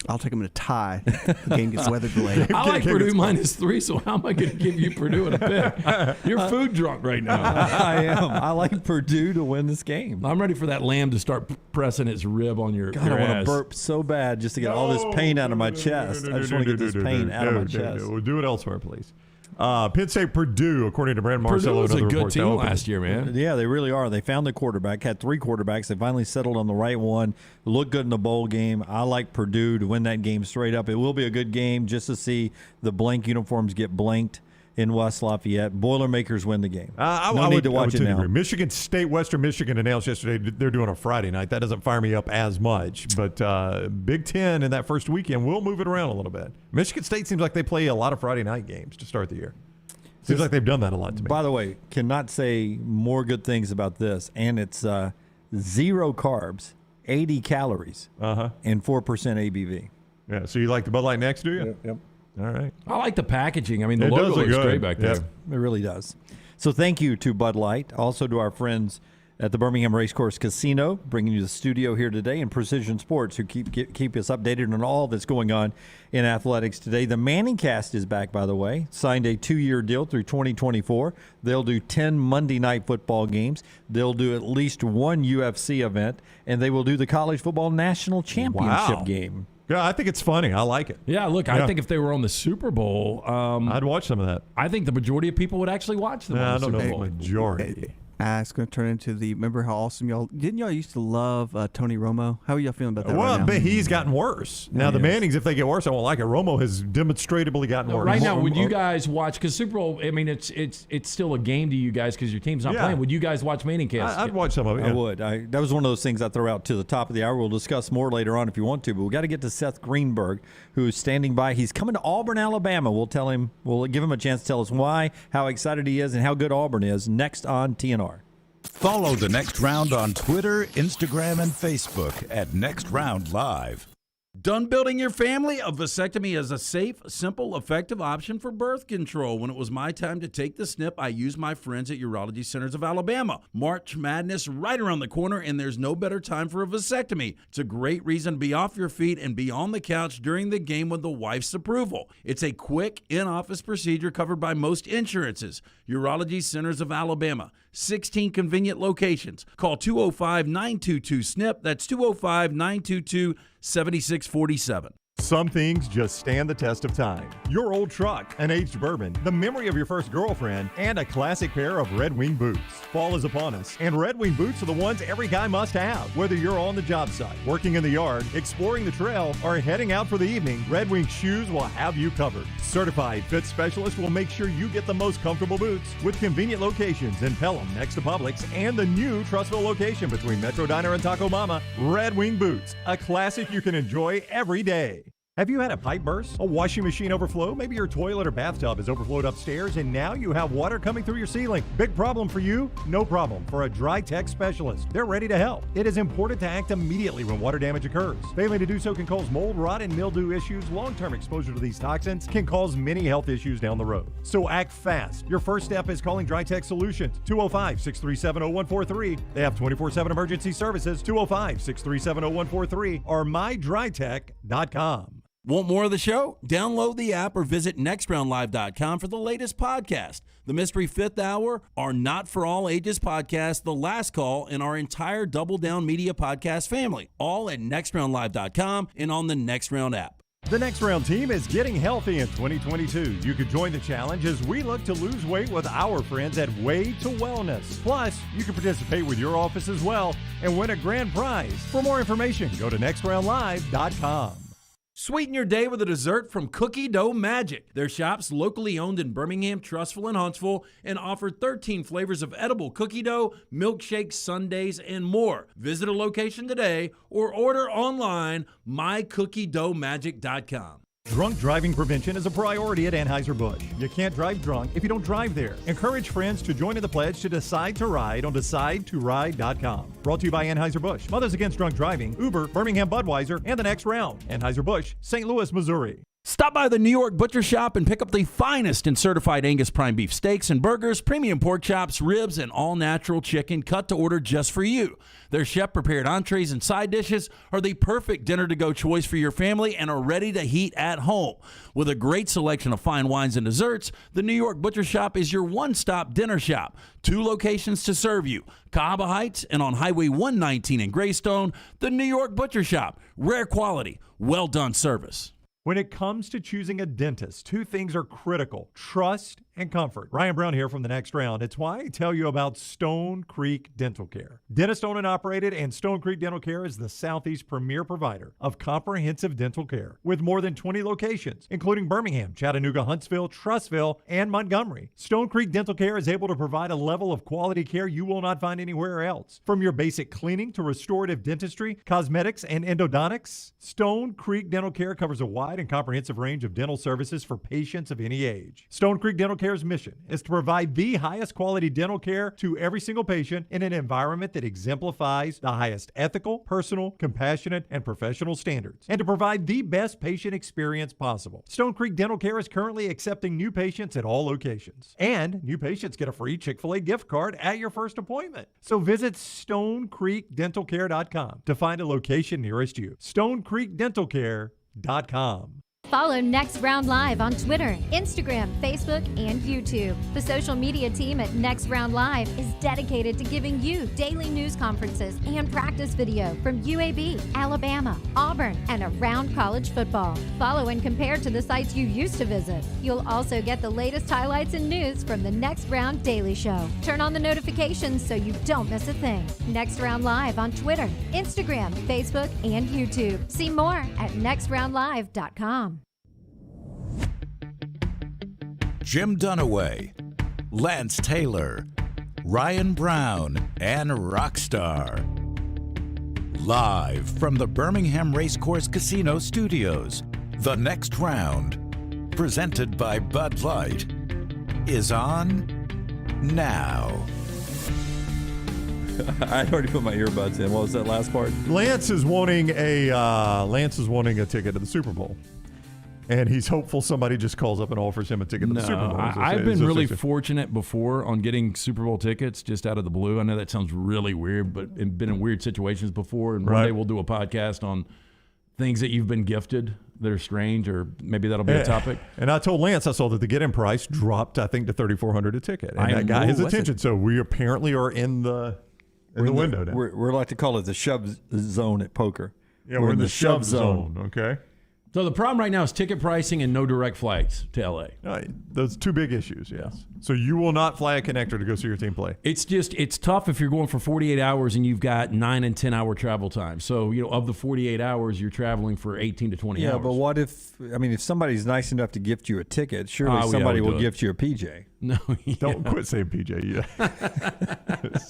I'll take them in a tie. The game gets weather delayed. I like Purdue -3, so how am I going to give you Purdue in a pick? You're food drunk right now. I am. I like Purdue to win this game. I'm ready for that lamb to start pressing its rib on your God, I want ass. to burp so bad just to get all this pain out of my chest. I just want to get this pain out of my chest. We'll do it elsewhere, please. Penn State, Purdue, according to Brandon Purdue Marcello. was a another good report team to open. last year, man. Yeah, they really are. They found the quarterback, had 3 quarterbacks. They finally settled on the right one. Looked good in the bowl game. I like Purdue to win that game straight up. It will be a good game just to see the blank uniforms get blanked in West Lafayette. Boilermakers win the game. No need to watch it now. Agree. Michigan State, Western Michigan announced yesterday they're doing a Friday night. That doesn't fire me up as much, but Big Ten in that first weekend will move it around a little bit. Michigan State seems like they play a lot of Friday night games to start the year. Seems like they've done that a lot to me. By the way, cannot say more good things about this, and it's 0 carbs, 80 calories, and 4% ABV. Yeah, so you like the Bud Light Next, do you? Yep. All right. I like the packaging. I mean, the It logo does look looks good. great back there. Yep. It really does. So thank you to Bud Light, also to our friends at the Birmingham Racecourse Casino, bringing you the studio here today, and Precision Sports, who keep us updated on all that's going on in athletics today. The Manning Cast is back, by the way. Signed a 2-year deal through 2024. They'll do 10 Monday night football games. They'll do at least 1 UFC event, and they will do the College Football National Championship game. Yeah, I think it's funny. I like it. Yeah, look, I think if they were on the Super Bowl, I'd watch some of that. I think the majority of people would actually watch them. I on the don't know Super if Bowl. majority. It's going to turn into the. Remember how awesome y'all used to love Tony Romo? How are y'all feeling about that? Well, right now? but he's gotten worse. Now, the Mannings, if they get worse, I won't like it. Romo has demonstrably gotten worse. Right now, would you guys watch? Because Super Bowl, I mean, it's still a game to you guys because your team's not playing. Would you guys watch Manning Cast? I'd watch some of it. I would. That was one of those things I throw out to the top of the hour. We'll discuss more later on if you want to, but we got to get to Seth Greenberg, who's standing by. He's coming to Auburn, Alabama. We'll give him a chance to tell us why, how excited he is, and how good Auburn is next on TNR. Follow The Next Round on Twitter, Instagram, and Facebook at Next Round Live. Done building your family? A vasectomy is a safe, simple, effective option for birth control. When it was my time to take the snip, I used my friends at Urology Centers of Alabama. March Madness right around the corner, and there's no better time for a vasectomy. It's a great reason to be off your feet and be on the couch during the game with the wife's approval. It's a quick, in-office procedure covered by most insurances. Urology Centers of Alabama. 16 convenient locations. Call 205-922-SNP. That's 205-922-7647. Some things just stand the test of time. Your old truck, an aged bourbon, the memory of your first girlfriend, and a classic pair of Red Wing boots. Fall is upon us, and Red Wing boots are the ones every guy must have. Whether you're on the job site, working in the yard, exploring the trail, or heading out for the evening, Red Wing shoes will have you covered. Certified fit specialists will make sure you get the most comfortable boots with convenient locations in Pelham next to Publix and the new Trussville location between Metro Diner and Taco Mama. Red Wing boots, a classic you can enjoy every day. Have you had a pipe burst, a washing machine overflow? Maybe your toilet or bathtub has overflowed upstairs and now you have water coming through your ceiling. Big problem for you? No problem for a Dry Tech specialist. They're ready to help. It is important to act immediately when water damage occurs. Failing to do so can cause mold, rot, and mildew issues. Long-term exposure to these toxins can cause many health issues down the road. So act fast. Your first step is calling Dry Tech Solutions, 205-637-0143. They have 24/7 emergency services, 205-637-0143 or mydrytech.com. Want more of the show? Download the app or visit nextroundlive.com for the latest podcast. The Mystery Fifth Hour, our Not For All Ages podcast, The Last Call, and our entire Double Down Media podcast family. All at nextroundlive.com and on the Next Round app. The Next Round team is getting healthy in 2022. You could join the challenge as we look to lose weight with our friends at Way to Wellness. Plus, you can participate with your office as well and win a grand prize. For more information, go to nextroundlive.com. Sweeten your day with a dessert from Cookie Dough Magic. Their shop's locally owned in Birmingham, Trussville, and Huntsville and offer 13 flavors of edible cookie dough, milkshakes, sundaes, and more. Visit a location today or order online mycookiedoughmagic.com. Drunk driving prevention is a priority at Anheuser-Busch. You can't drive drunk if you don't drive there. Encourage friends to join in the pledge to Decide to Ride on DecideToRide.com. Brought to you by Anheuser-Busch, Mothers Against Drunk Driving, Uber, Birmingham Budweiser, and The Next Round. Anheuser-Busch, St. Louis, Missouri. Stop by the New York Butcher Shop and pick up the finest in certified Angus prime beef steaks and burgers, premium pork chops, ribs, and all-natural chicken cut to order just for you. Their chef-prepared entrees and side dishes are the perfect dinner-to-go choice for your family and are ready to heat at home. With a great selection of fine wines and desserts, the New York Butcher Shop is your one-stop dinner shop. 2 locations to serve you, Cahaba Heights and on Highway 119 in Greystone. The New York Butcher Shop, rare quality, well-done service. When it comes to choosing a dentist, 2 things are critical: trust and comfort. Ryan Brown here from The Next Round. It's why I tell you about Stone Creek Dental Care. Dentist owned and operated, and Stone Creek Dental Care is the Southeast's premier provider of comprehensive dental care with more than 20 locations, including Birmingham, Chattanooga, Huntsville, Trussville, and Montgomery. Stone Creek Dental Care is able to provide a level of quality care you will not find anywhere else. From your basic cleaning to restorative dentistry, cosmetics, and endodontics, Stone Creek Dental Care covers a wide and comprehensive range of dental services for patients of any age. Stone Creek Dental Care's mission is to provide the highest quality dental care to every single patient in an environment that exemplifies the highest ethical, personal, compassionate, and professional standards, and to provide the best patient experience possible. Stone Creek Dental Care is currently accepting new patients at all locations, and new patients get a free Chick-fil-A gift card at your first appointment. So visit StoneCreekDentalCare.com to find a location nearest you. StoneCreekDentalCare.com. Follow Next Round Live on Twitter, Instagram, Facebook, and YouTube. The social media team at Next Round Live is dedicated to giving you daily news conferences and practice video from UAB, Alabama, Auburn, and around college football. Follow and compare to the sites you used to visit. You'll also get the latest highlights and news from the Next Round Daily Show. Turn on the notifications so you don't miss a thing. Next Round Live on Twitter, Instagram, Facebook, and YouTube. See more at nextroundlive.com. Jim Dunaway, Lance Taylor, Ryan Brown, and Rockstar. Live from the Birmingham Racecourse Casino Studios, The Next Round, presented by Bud Light, is on now. I'd already put my earbuds in. What was that last part? Lance is wanting a ticket to the Super Bowl. And he's hopeful somebody just calls up and offers him a ticket to the Super Bowl. I've been really fortunate before on getting Super Bowl tickets just out of the blue. I know that sounds really weird, but I've been in weird situations before. And one day we'll do a podcast on things that you've been gifted that are strange, or maybe that'll be a topic. And I told Lance, I saw that the get-in price dropped, I think, to $3,400 a ticket. And that got his attention. So we apparently are in the window now. We're like to call it the shove zone at poker. Yeah, we're in the shove zone. Okay. So the problem right now is ticket pricing and no direct flights to LA. Right. Those two big issues, yes. So you will not fly a connector to go see your team play. It's tough if you're going for 48 hours and you've got 9 and 10 hour travel time. So, of the 48 hours, you're traveling for 18 to 20 hours. Yeah, but what if somebody's nice enough to gift you a ticket, surely somebody will gift you a PJ. No, Don't quit saying PJ.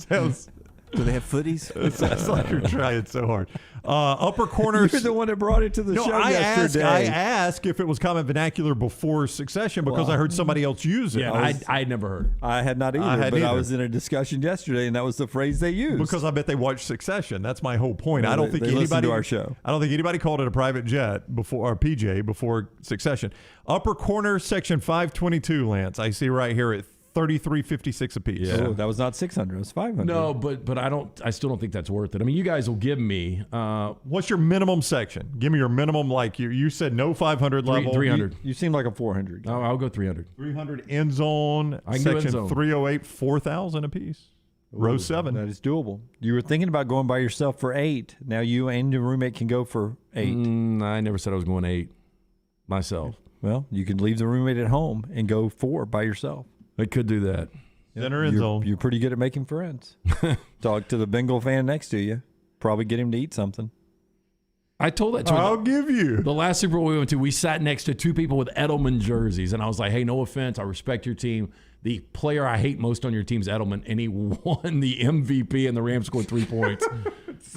Sounds... Do they have footies? That's like you're trying so hard. Upper corners. You're the one that brought it to the show yesterday. I asked if it was common vernacular before Succession because I heard somebody else use it. Yeah, I had never heard it. I had not either, I was in a discussion yesterday, and that was the phrase they used. Because I bet they watched Succession. That's my whole point. Well, I don't think they anybody to our show. I don't think anybody called it a private jet before or PJ before Succession. Upper corner, section 522, Lance. I see right here at $33.56 a piece. Yeah, that was not $600. It was $500. No, but I still don't think that's worth it. I mean, you guys will give me. What's your minimum section? Give me your minimum. Like you said, no 500 level. 300. You seem like a 400. I'll go 300. 300 end zone. I can do end section zone. 308, 4,000 a piece. Row 7. That is doable. You were thinking about going by yourself for 8. Now you and your roommate can go for 8. I never said I was going 8 myself. Well, you can leave the roommate at home and go 4 by yourself. I could do that. Center end zone. You're pretty good at making friends. Talk to the Bengal fan next to you. Probably get him to eat something. I told that to him. I'll give you. The last Super Bowl we went to, we sat next to 2 people with Edelman jerseys, and I was like, hey, no offense, I respect your team. The player I hate most on your team is Edelman, and he won the MVP, and the Rams scored 3 points.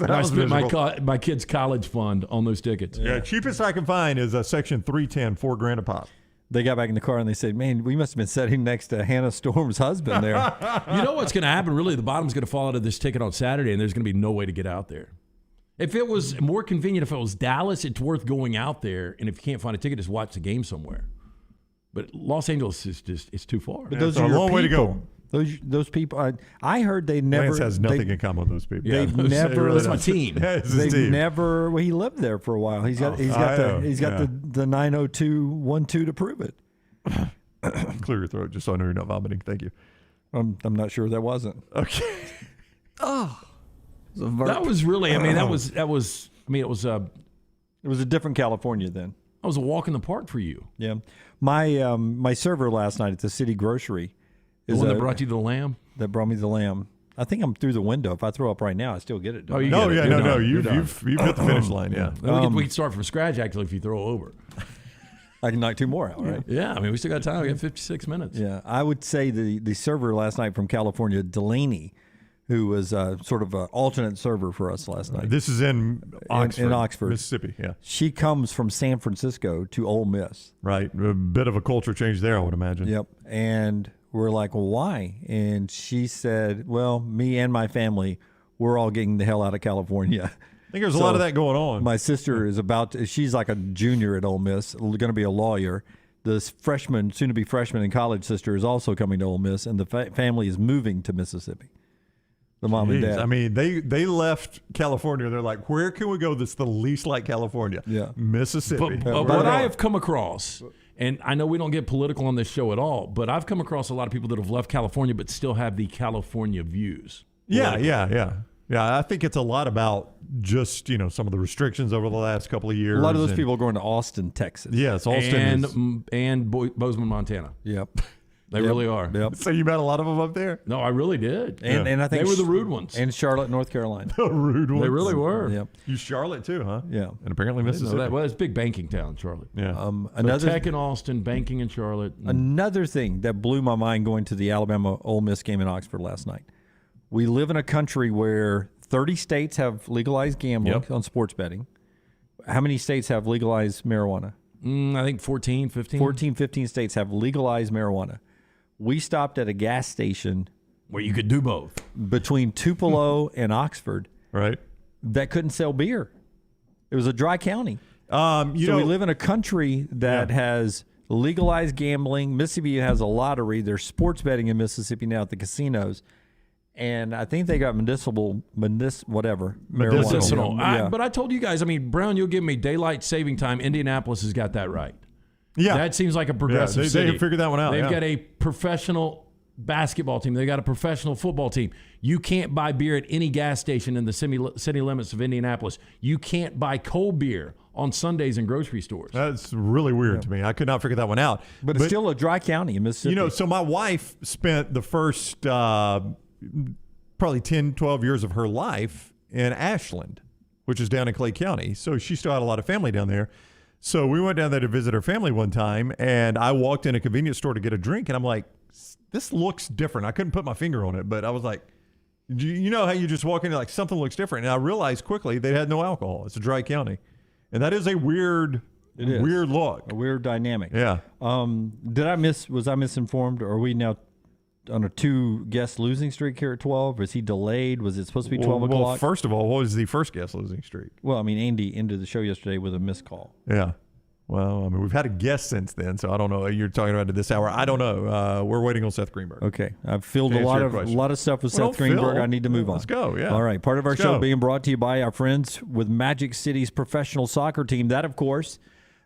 And I spent my kid's college fund on those tickets. Yeah, cheapest I can find is a section 310, $4,000 a pop. They got back in the car and they said, man, we must have been sitting next to Hannah Storm's husband there. You know what's going to happen? Really, the bottom's going to fall out of this ticket on Saturday, and there's going to be no way to get out there. If it was more convenient, if it was Dallas, it's worth going out there. And if you can't find a ticket, just watch the game somewhere. But Los Angeles is just, it's too far. But those are a long way to go. Those people, I heard they never. Lance has nothing in common with those people. They've never. That's my team. Yeah, They've never. Well, he lived there for a while. He's got the 90212 to prove it. Clear your throat, just so I know you're not vomiting. Thank you. I'm not sure that wasn't. Okay. That was really. I mean, that was. I mean, it was a different California then. That was a walk in the park for you. Yeah. My server last night at the City Grocery. The one that brought you the lamb? That brought me the lamb. I think I'm through the window. If I throw up right now, I still get it. Oh, you get it. No. You've hit the finish line, yeah. We can start from scratch, actually, if you throw over. I can knock 2 more out, right? Yeah, I mean, we still got time. We got 56 minutes. Yeah, I would say the server last night from California, Delaney, who was sort of an alternate server for us last night. This is in Oxford, Mississippi, yeah. She comes from San Francisco to Ole Miss. Right, a bit of a culture change there, I would imagine. Yep, and we're like, well, why? And she said, well, me and my family, we're all getting the hell out of California. I think there's a lot of that going on. My sister is she's like a junior at Ole Miss, going to be a lawyer. This freshman, soon-to-be freshman in college sister is also coming to Ole Miss, and the family is moving to Mississippi. The mom and dad. I mean, they left California. They're like, where can we go that's the least like California? Yeah. Mississippi. But what I have come across, and I know we don't get political on this show at all, but I've come across a lot of people that have left California but still have the California views. Yeah, I think it's a lot about just, some of the restrictions over the last couple of years. A lot of those people are going to Austin, Texas. Yes, Austin and Bozeman, Montana. Yep. They really are. Yep. So you met a lot of them up there? No, I really did. And I think they were the rude ones. And Charlotte, North Carolina. The rude ones. They really were. Yep. You Charlotte too, huh? Yeah. And apparently Mississippi. Well, it's a big banking town, Charlotte. Yeah. So tech in Austin, banking in Charlotte. Another thing that blew my mind going to the Alabama Ole Miss game in Oxford last night. We live in a country where 30 states have legalized gambling on sports betting. How many states have legalized marijuana? I think 14, 15. 14, 15 states have legalized marijuana. We stopped at a gas station where you could do both between Tupelo and Oxford. Right. That couldn't sell beer. It was a dry county. We live in a country that has legalized gambling. Mississippi has a lottery. There's sports betting in Mississippi now at the casinos. And I think they got medicinal. Marijuana. But I told you guys, Brown, you'll give me daylight saving time. Indianapolis has got that right. Yeah. That seems like a progressive they city. figured that one out. They've got a professional basketball team. They got a professional football team. You can't buy beer at any gas station in the city limits of Indianapolis. You can't buy cold beer on Sundays in grocery stores. That's really weird to me. I could not figure that one out. But it's still a dry county in Mississippi. So my wife spent the first probably 10, 12 years of her life in Ashland, which is down in Clay County. So she still had a lot of family down there. So we went down there to visit her family one time, and I walked in a convenience store to get a drink, and I'm like, this looks different. I couldn't put my finger on it, but I was like, you know how you just walk in and like something looks different. And I realized quickly they had no alcohol. It's a dry county. And that is a weird look. A weird dynamic. Yeah. Was I misinformed? Or are we now on a 2-guest losing streak here at 12? Was he delayed? Was it supposed to be 12 o'clock? Well, first of all, what was the first guest losing streak? Well, I mean, Andy ended the show yesterday with a missed call. Yeah. Well, I mean, we've had a guest since then, so I don't know. You're talking about it this hour. I don't know. We're waiting on Seth Greenberg. Okay. I've filled a lot of stuff with Seth Greenberg. I need to move on. Let's go, yeah. All right. Part of our show being brought to you by our friends with Magic City's professional soccer team. That, of course,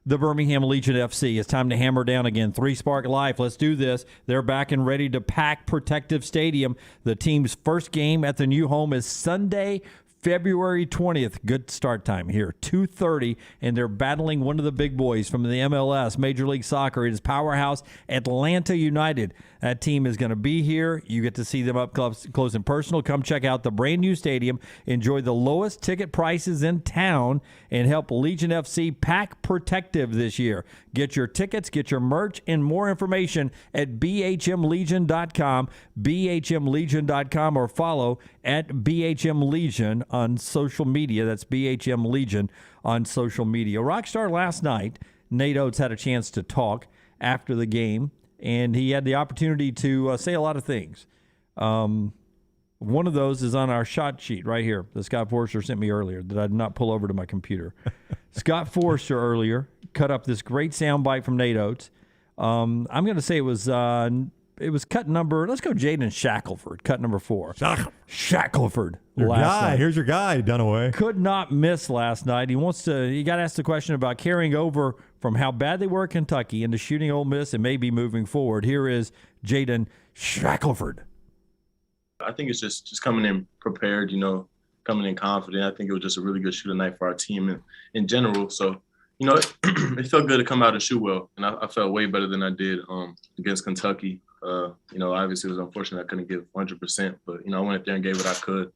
the Birmingham Legion FC. It's time to hammer down again. 3 Spark Life. Let's do this. They're back and ready to pack Protective Stadium. The team's first game at the new home is Sunday, February 20th. Good start time here, 2:30, and they're battling one of the big boys from the MLS, Major League Soccer. It is powerhouse Atlanta United. That team is going to be here. You get to see them up close and personal. Come check out the brand new stadium. Enjoy the lowest ticket prices in town and help Legion FC pack Protective this year. Get your tickets, get your merch, and more information at bhmlegion.com, bhmlegion.com, or follow at bhmlegion on social media. That's BHM Legion on social media. Rockstar last night, Nate Oates had a chance to talk after the game, and he had the opportunity to say a lot of things. One of those is on our shot sheet right here that Scott Forrester sent me earlier that I did not pull over to my computer. Scott Forrester earlier cut up this great soundbite from Nate Oates. I'm going to say it was cut number, let's go Jaden Shackelford, cut number 4. Shackelford. Your guy. Here's your guy, Dunaway. Could not miss last night. He got asked the question about carrying over from how bad they were at Kentucky into shooting Ole Miss and maybe moving forward. Here is Jaden Shackelford. I think it's just coming in prepared, coming in confident. I think it was just a really good shooting night for our team in general. So, it felt good to come out and shoot well. And I felt way better than I did against Kentucky. Obviously it was unfortunate I couldn't give 100%, but, I went up there and gave what I could.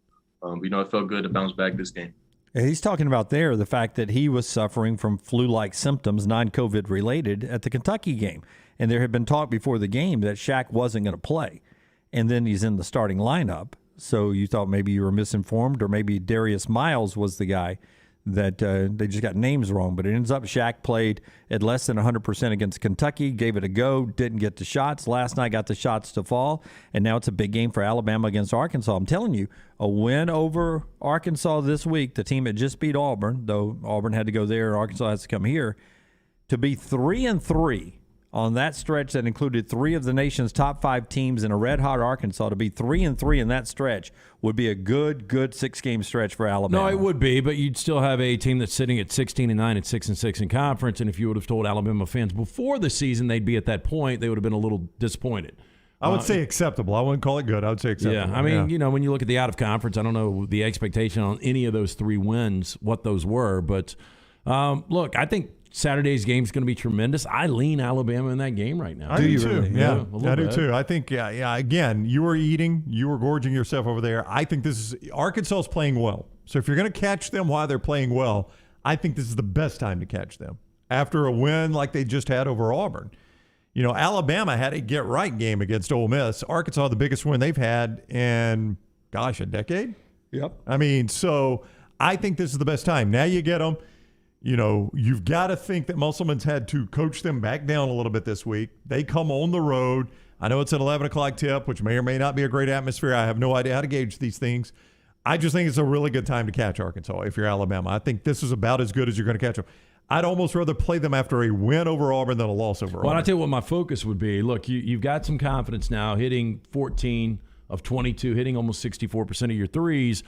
It felt good to bounce back this game. He's talking about there the fact that he was suffering from flu-like symptoms, non-COVID related, at the Kentucky game. And there had been talk before the game that Shaq wasn't going to play. And then he's in the starting lineup. So you thought maybe you were misinformed, or maybe Darius Miles was the guy that they just got names wrong. But it ends up Shaq played at less than 100% against Kentucky, gave it a go, didn't get the shots. Last night got the shots to fall, and now it's a big game for Alabama against Arkansas. I'm telling you, a win over Arkansas this week, the team that just beat Auburn, though Auburn had to go there, Arkansas has to come here, to be 3-3 on that stretch that included 3 of the nation's top 5 teams in a red-hot Arkansas. To be 3-3 in that stretch would be a good 6-game stretch for Alabama. No, it would be, but you'd still have a team that's sitting at 16-9 and 6-6 in conference. And if you would have told Alabama fans before the season they'd be at that point, they would have been a little disappointed. I would say acceptable. I wouldn't call it good. I would say acceptable. Yeah, I mean, when you look at the out-of-conference, I don't know the expectation on any of those 3 wins, what those were. But, look, I think Saturday's game is going to be tremendous. I lean Alabama in that game right now. I do too. Really? Yeah, I do too. I think, again, you were eating, you were gorging yourself over there. I think Arkansas is playing well. So if you're going to catch them while they're playing well, I think this is the best time to catch them. After a win like they just had over Auburn. Alabama had a get-right game against Ole Miss. Arkansas, the biggest win they've had in, a decade? Yep. I mean, so I think this is the best time. Now you get them. You've got to think that Musselman's had to coach them back down a little bit this week. They come on the road. I know it's an 11 o'clock tip, which may or may not be a great atmosphere. I have no idea how to gauge these things. I just think it's a really good time to catch Arkansas if you're Alabama. I think this is about as good as you're going to catch them. I'd almost rather play them after a win over Auburn than a loss over Auburn. Well, I tell you what my focus would be. Look, you've got some confidence now, hitting 14 of 22, hitting almost 64% of your threes.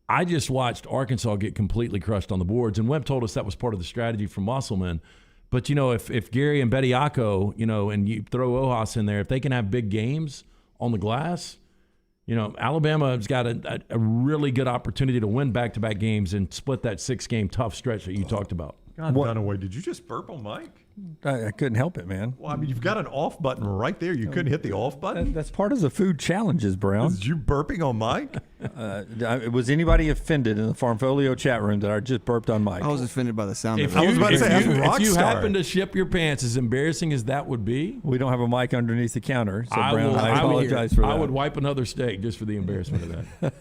I just watched Arkansas get completely crushed on the boards, and Webb told us that was part of the strategy from Musselman. But, if Gary and Bediako, and you throw Ojas in there, if they can have big games on the glass, Alabama's got a really good opportunity to win back-to-back games and split that 6-game tough stretch that you talked about. God, Dunaway, did you just burp on Mike? I couldn't help it, man. Well, I mean, you've got an off button right there. You couldn't hit the off button? That's part of the food challenges, Brown. Is you burping on Mike? Was anybody offended in the Farmfolio chat room that I just burped on Mike? I was offended by the sound of it. I was about to say, if you happen to ship your pants, as embarrassing as that would be, we don't have a mic underneath the counter, so Brown, I apologize for that. I would wipe another steak just for the embarrassment of that.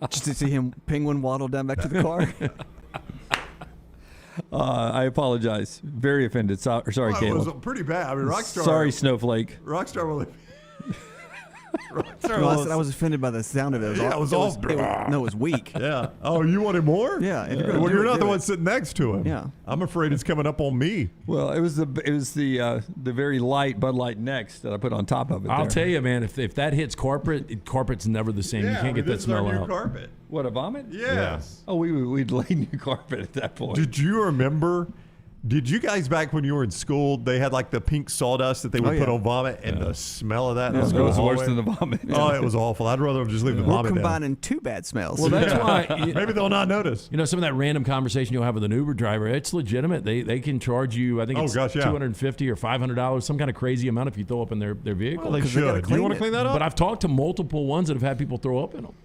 Just to see him penguin waddle down back to the car. I apologize. Very offended. Sorry, Caleb. It was pretty bad. I mean, Rockstar. Sorry, Snowflake. Rockstar will. I was offended by the sound of it. It was it was weak. Yeah. Oh, you wanted more? Yeah. Well, you're not the one sitting next to him. Yeah. I'm afraid it's coming up on me. Well, it was the very light Bud Light Next that I put on top of it. I'll tell you, man, if that hits carpet's never the same. You can't get that smell out. Carpet. What, a vomit? Yes. Oh, we'd lay new carpet at that point. Did you remember? Did you guys back when you were in school? They had like the pink sawdust that they would put on vomit, and the smell of that. It was worse than the vomit. Oh, it was awful. I'd rather just leave the vomit. We're combining two bad smells. Well, that's why maybe they'll not notice. Some of that random conversation you'll have with an Uber driver, it's legitimate. They can charge you, I think it's $250 or $500, some kind of crazy amount if you throw up in their vehicle. Well, they should. Do you want to clean that up? But I've talked to multiple ones that have had people throw up in them.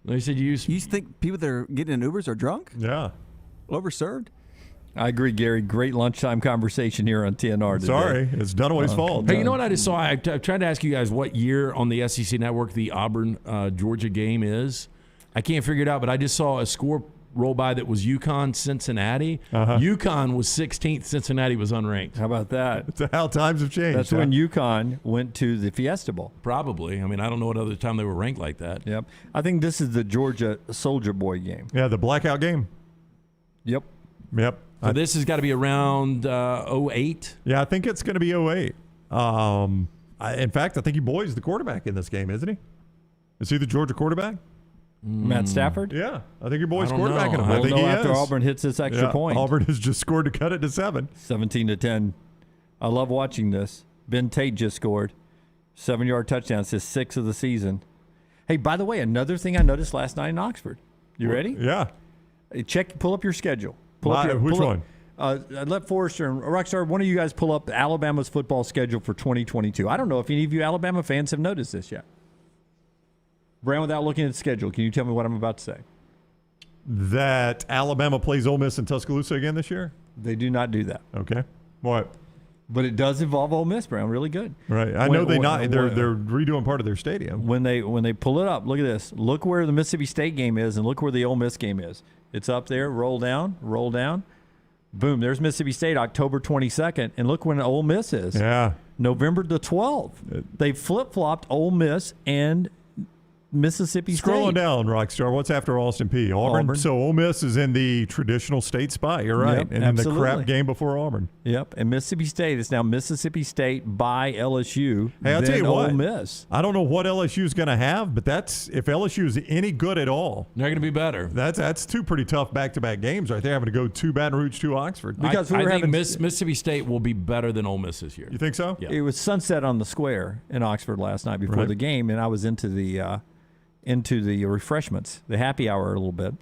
They said you think people that are getting in Ubers are drunk? Yeah. Overserved? I agree, Gary. Great lunchtime conversation here on TNR today. Sorry, it's Dunaway's fault. Hey, you know what I just saw? I tried to ask you guys what year on the SEC Network the Auburn Georgia game is. I can't figure it out, but I just saw a score roll by that was UConn Cincinnati. UConn was 16th. Cincinnati was unranked. How about that? It's how times have changed. That's when UConn went to the Fiesta Bowl. Probably. I mean, I don't know what other time they were ranked like that. Yep. I think this is the Georgia Soldier Boy game. Yeah, the blackout game. Yep. So this has got to be around 08? Yeah, I think it's going to be 08. In fact, I think your boy's the quarterback in this game, isn't he? Is he the Georgia quarterback? Matt Stafford? Yeah, I think your boy's quarterback in him. I think know he after is. Auburn hits this extra point. Auburn has just scored to cut it to 7. 17-10. I love watching this. Ben Tate just scored. 7-yard touchdown. It's his 6th of the season. Hey, by the way, another thing I noticed last night in Oxford. You ready? Yeah. Pull up your schedule. Which one? Let Forrester and Rockstar, one of you guys pull up Alabama's football schedule for 2022. I don't know if any of you Alabama fans have noticed this yet. Brown, without looking at the schedule, can you tell me what I'm about to say? That Alabama plays Ole Miss in Tuscaloosa again this year? They do not do that. Okay. What? But it does involve Ole Miss, Brown. Really good. Right. I know they're redoing part of their stadium. When they pull it up, look at this. Look where the Mississippi State game is, and look where the Ole Miss game is. It's up there. Roll down. Boom. There's Mississippi State, October 22nd, and look when Ole Miss is. Yeah. November the 12th. They flip-flopped Ole Miss and Mississippi State. Scrolling down, Rockstar. What's after Austin Peay? Auburn. So Ole Miss is in the traditional state spot. You're right. Yep, and absolutely. in the crap game before Auburn. Yep. And Mississippi State is now Mississippi State by LSU. Hey, I'll tell you what. Ole Miss. I don't know what LSU is going to have, but if LSU is any good at all, they're going to be better. That's two pretty tough back-to-back games right there. Having to go to Baton Rouge to Oxford. Because I think Mississippi State will be better than Ole Miss this year. You think so? Yeah. It was sunset on the square in Oxford last night before the game, and I was into the refreshments, the happy hour a little bit,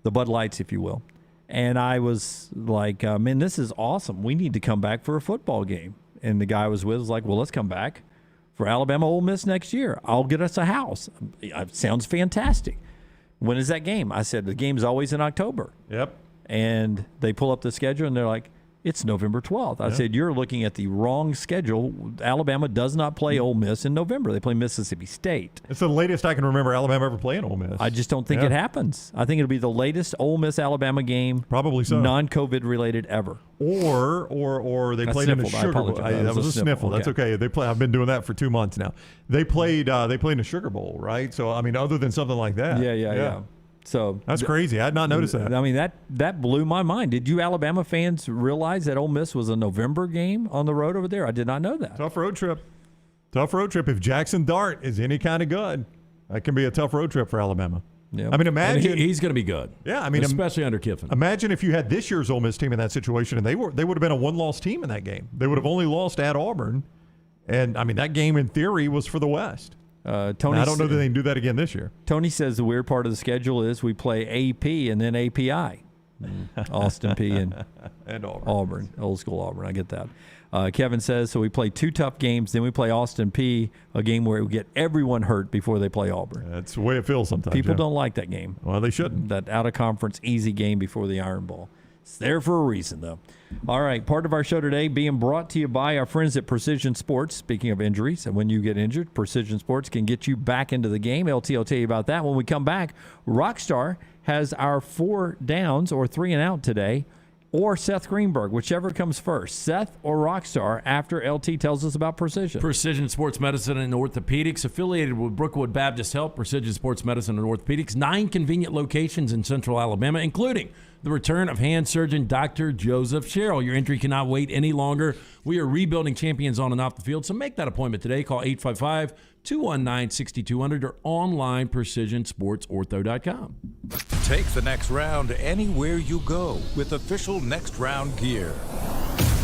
the Bud Lights, if you will. And I was like, man, this is awesome. We need to come back for a football game. And the guy I was with was like, well, let's come back for Alabama Ole Miss next year. I'll get us a house. It sounds fantastic. When is that game? I said, the game's always in October. Yep. And they pull up the schedule, and they're like, it's November 12th. I said, you're looking at the wrong schedule. Alabama does not play Ole Miss in November. They play Mississippi State. It's the latest I can remember Alabama ever playing Ole Miss. I just don't think it happens. I think it'll be the latest Ole Miss-Alabama game. Probably so. Non-COVID related ever. Or they played in the Sugar Bowl. That was a sniffle. That's okay. I've been doing that for 2 months now. They played in the Sugar Bowl, right? So, I mean, other than something like that. Yeah. So that's crazy. I had not noticed that. I mean, that blew my mind. Did you Alabama fans realize that Ole Miss was a November game on the road over there? I did not know that. Tough road trip. If Jackson Dart is any kind of good, that can be a tough road trip for Alabama. Yeah. I mean, imagine he's going to be good. Yeah, I mean, especially under Kiffin. Imagine if you had this year's Ole Miss team in that situation, and they would have been a one-loss team in that game. They would have only lost at Auburn, and I mean that game in theory was for the West. Tony, I don't know that they can do that again this year. Tony says the weird part of the schedule is we play AP and then API. Austin P and Auburn, old school Auburn. I get that. Kevin says, so we play 2 tough games, then we play Austin P, a game where we get everyone hurt before they play Auburn. That's the way it feels sometimes. People don't like that game. Well, they shouldn't. That out-of-conference easy game before the Iron Bowl. It's there for a reason, though. All right, part of our show today being brought to you by our friends at Precision Sports. Speaking of injuries, and when you get injured, Precision Sports can get you back into the game. LT will tell you about that when we come back. Rockstar has our 4 downs or 3 and out today, or Seth Greenberg, whichever comes first, Seth or Rockstar, after LT tells us about Precision. Precision Sports Medicine and Orthopedics, affiliated with Brookwood Baptist Health. Precision Sports Medicine and Orthopedics, 9 convenient locations in central Alabama, including the return of hand surgeon Dr. Joseph Sherrill. Your injury cannot wait any longer. We are rebuilding champions on and off the field, so make that appointment today. Call 855-219-6200 or online precisionsportsortho.com. Take the next round anywhere you go with official Next Round gear.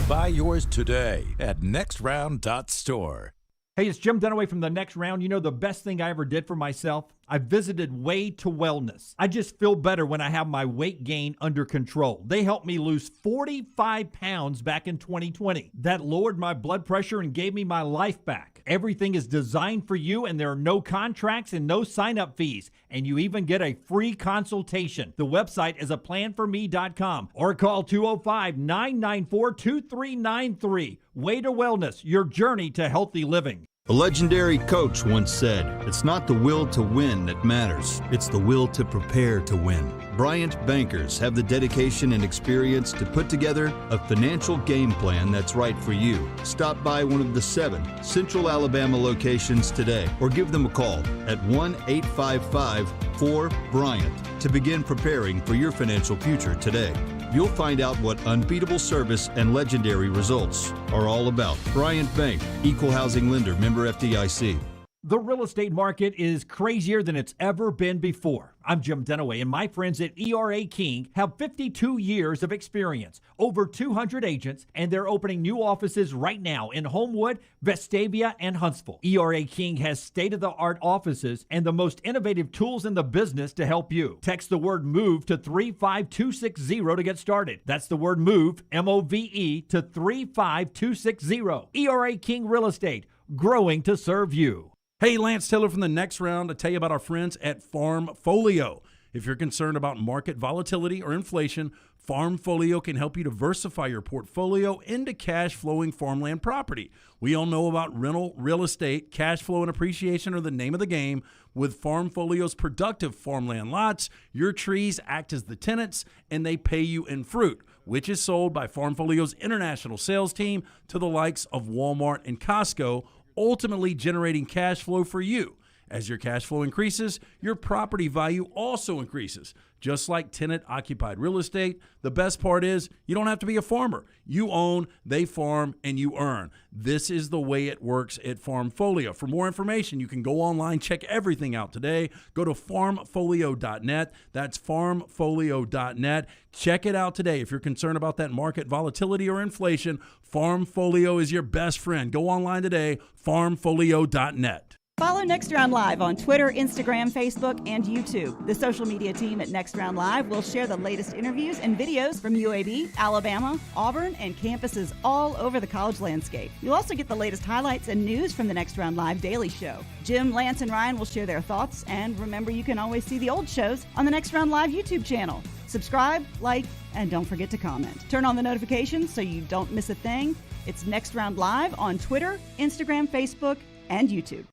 Buy yours today at nextround.store. Hey, it's Jim Dunaway from The Next Round. You know, the best thing I ever did for myself? I visited Way to Wellness. I just feel better when I have my weight gain under control. They helped me lose 45 pounds back in 2020. That lowered my blood pressure and gave me my life back. Everything is designed for you, and there are no contracts and no sign-up fees. And you even get a free consultation. The website is aplanforme.com or call 205-994-2393. Way to Wellness, your journey to healthy living. A legendary coach once said, "It's not the will to win that matters, it's the will to prepare to win." Bryant bankers have the dedication and experience to put together a financial game plan that's right for you. Stop by one of the 7 Central Alabama locations today or give them a call at 1-855-4-BRYANT to begin preparing for your financial future today. You'll find out what unbeatable service and legendary results are all about. Bryant Bank, Equal Housing Lender, member FDIC. The real estate market is crazier than it's ever been before. I'm Jim Dunaway, and my friends at ERA King have 52 years of experience, over 200 agents, and they're opening new offices right now in Homewood, Vestavia, and Huntsville. ERA King has state-of-the-art offices and the most innovative tools in the business to help you. Text the word MOVE to 35260 to get started. That's the word MOVE, M-O-V-E, to 35260. ERA King Real Estate, growing to serve you. Hey, Lance Taylor from The Next Round to tell you about our friends at Farmfolio. If you're concerned about market volatility or inflation, Farmfolio can help you diversify your portfolio into cash-flowing farmland property. We all know about rental real estate. Cash flow and appreciation are the name of the game. With Farmfolio's productive farmland lots, your trees act as the tenants, and they pay you in fruit, which is sold by Farmfolio's international sales team to the likes of Walmart and Costco, ultimately generating cash flow for you. As your cash flow increases, your property value also increases. Just like tenant-occupied real estate, the best part is you don't have to be a farmer. You own, they farm, and you earn. This is the way it works at Farmfolio. For more information, you can go online, check everything out today. Go to farmfolio.net. That's farmfolio.net. Check it out today. If you're concerned about that market volatility or inflation, Farmfolio is your best friend. Go online today, farmfolio.net. Follow Next Round Live on Twitter, Instagram, Facebook, and YouTube. The social media team at Next Round Live will share the latest interviews and videos from UAB, Alabama, Auburn, and campuses all over the college landscape. You'll also get the latest highlights and news from the Next Round Live daily show. Jim, Lance, and Ryan will share their thoughts, and remember, you can always see the old shows on the Next Round Live YouTube channel. Subscribe, like, and don't forget to comment. Turn on the notifications so you don't miss a thing. It's Next Round Live on Twitter, Instagram, Facebook, and YouTube.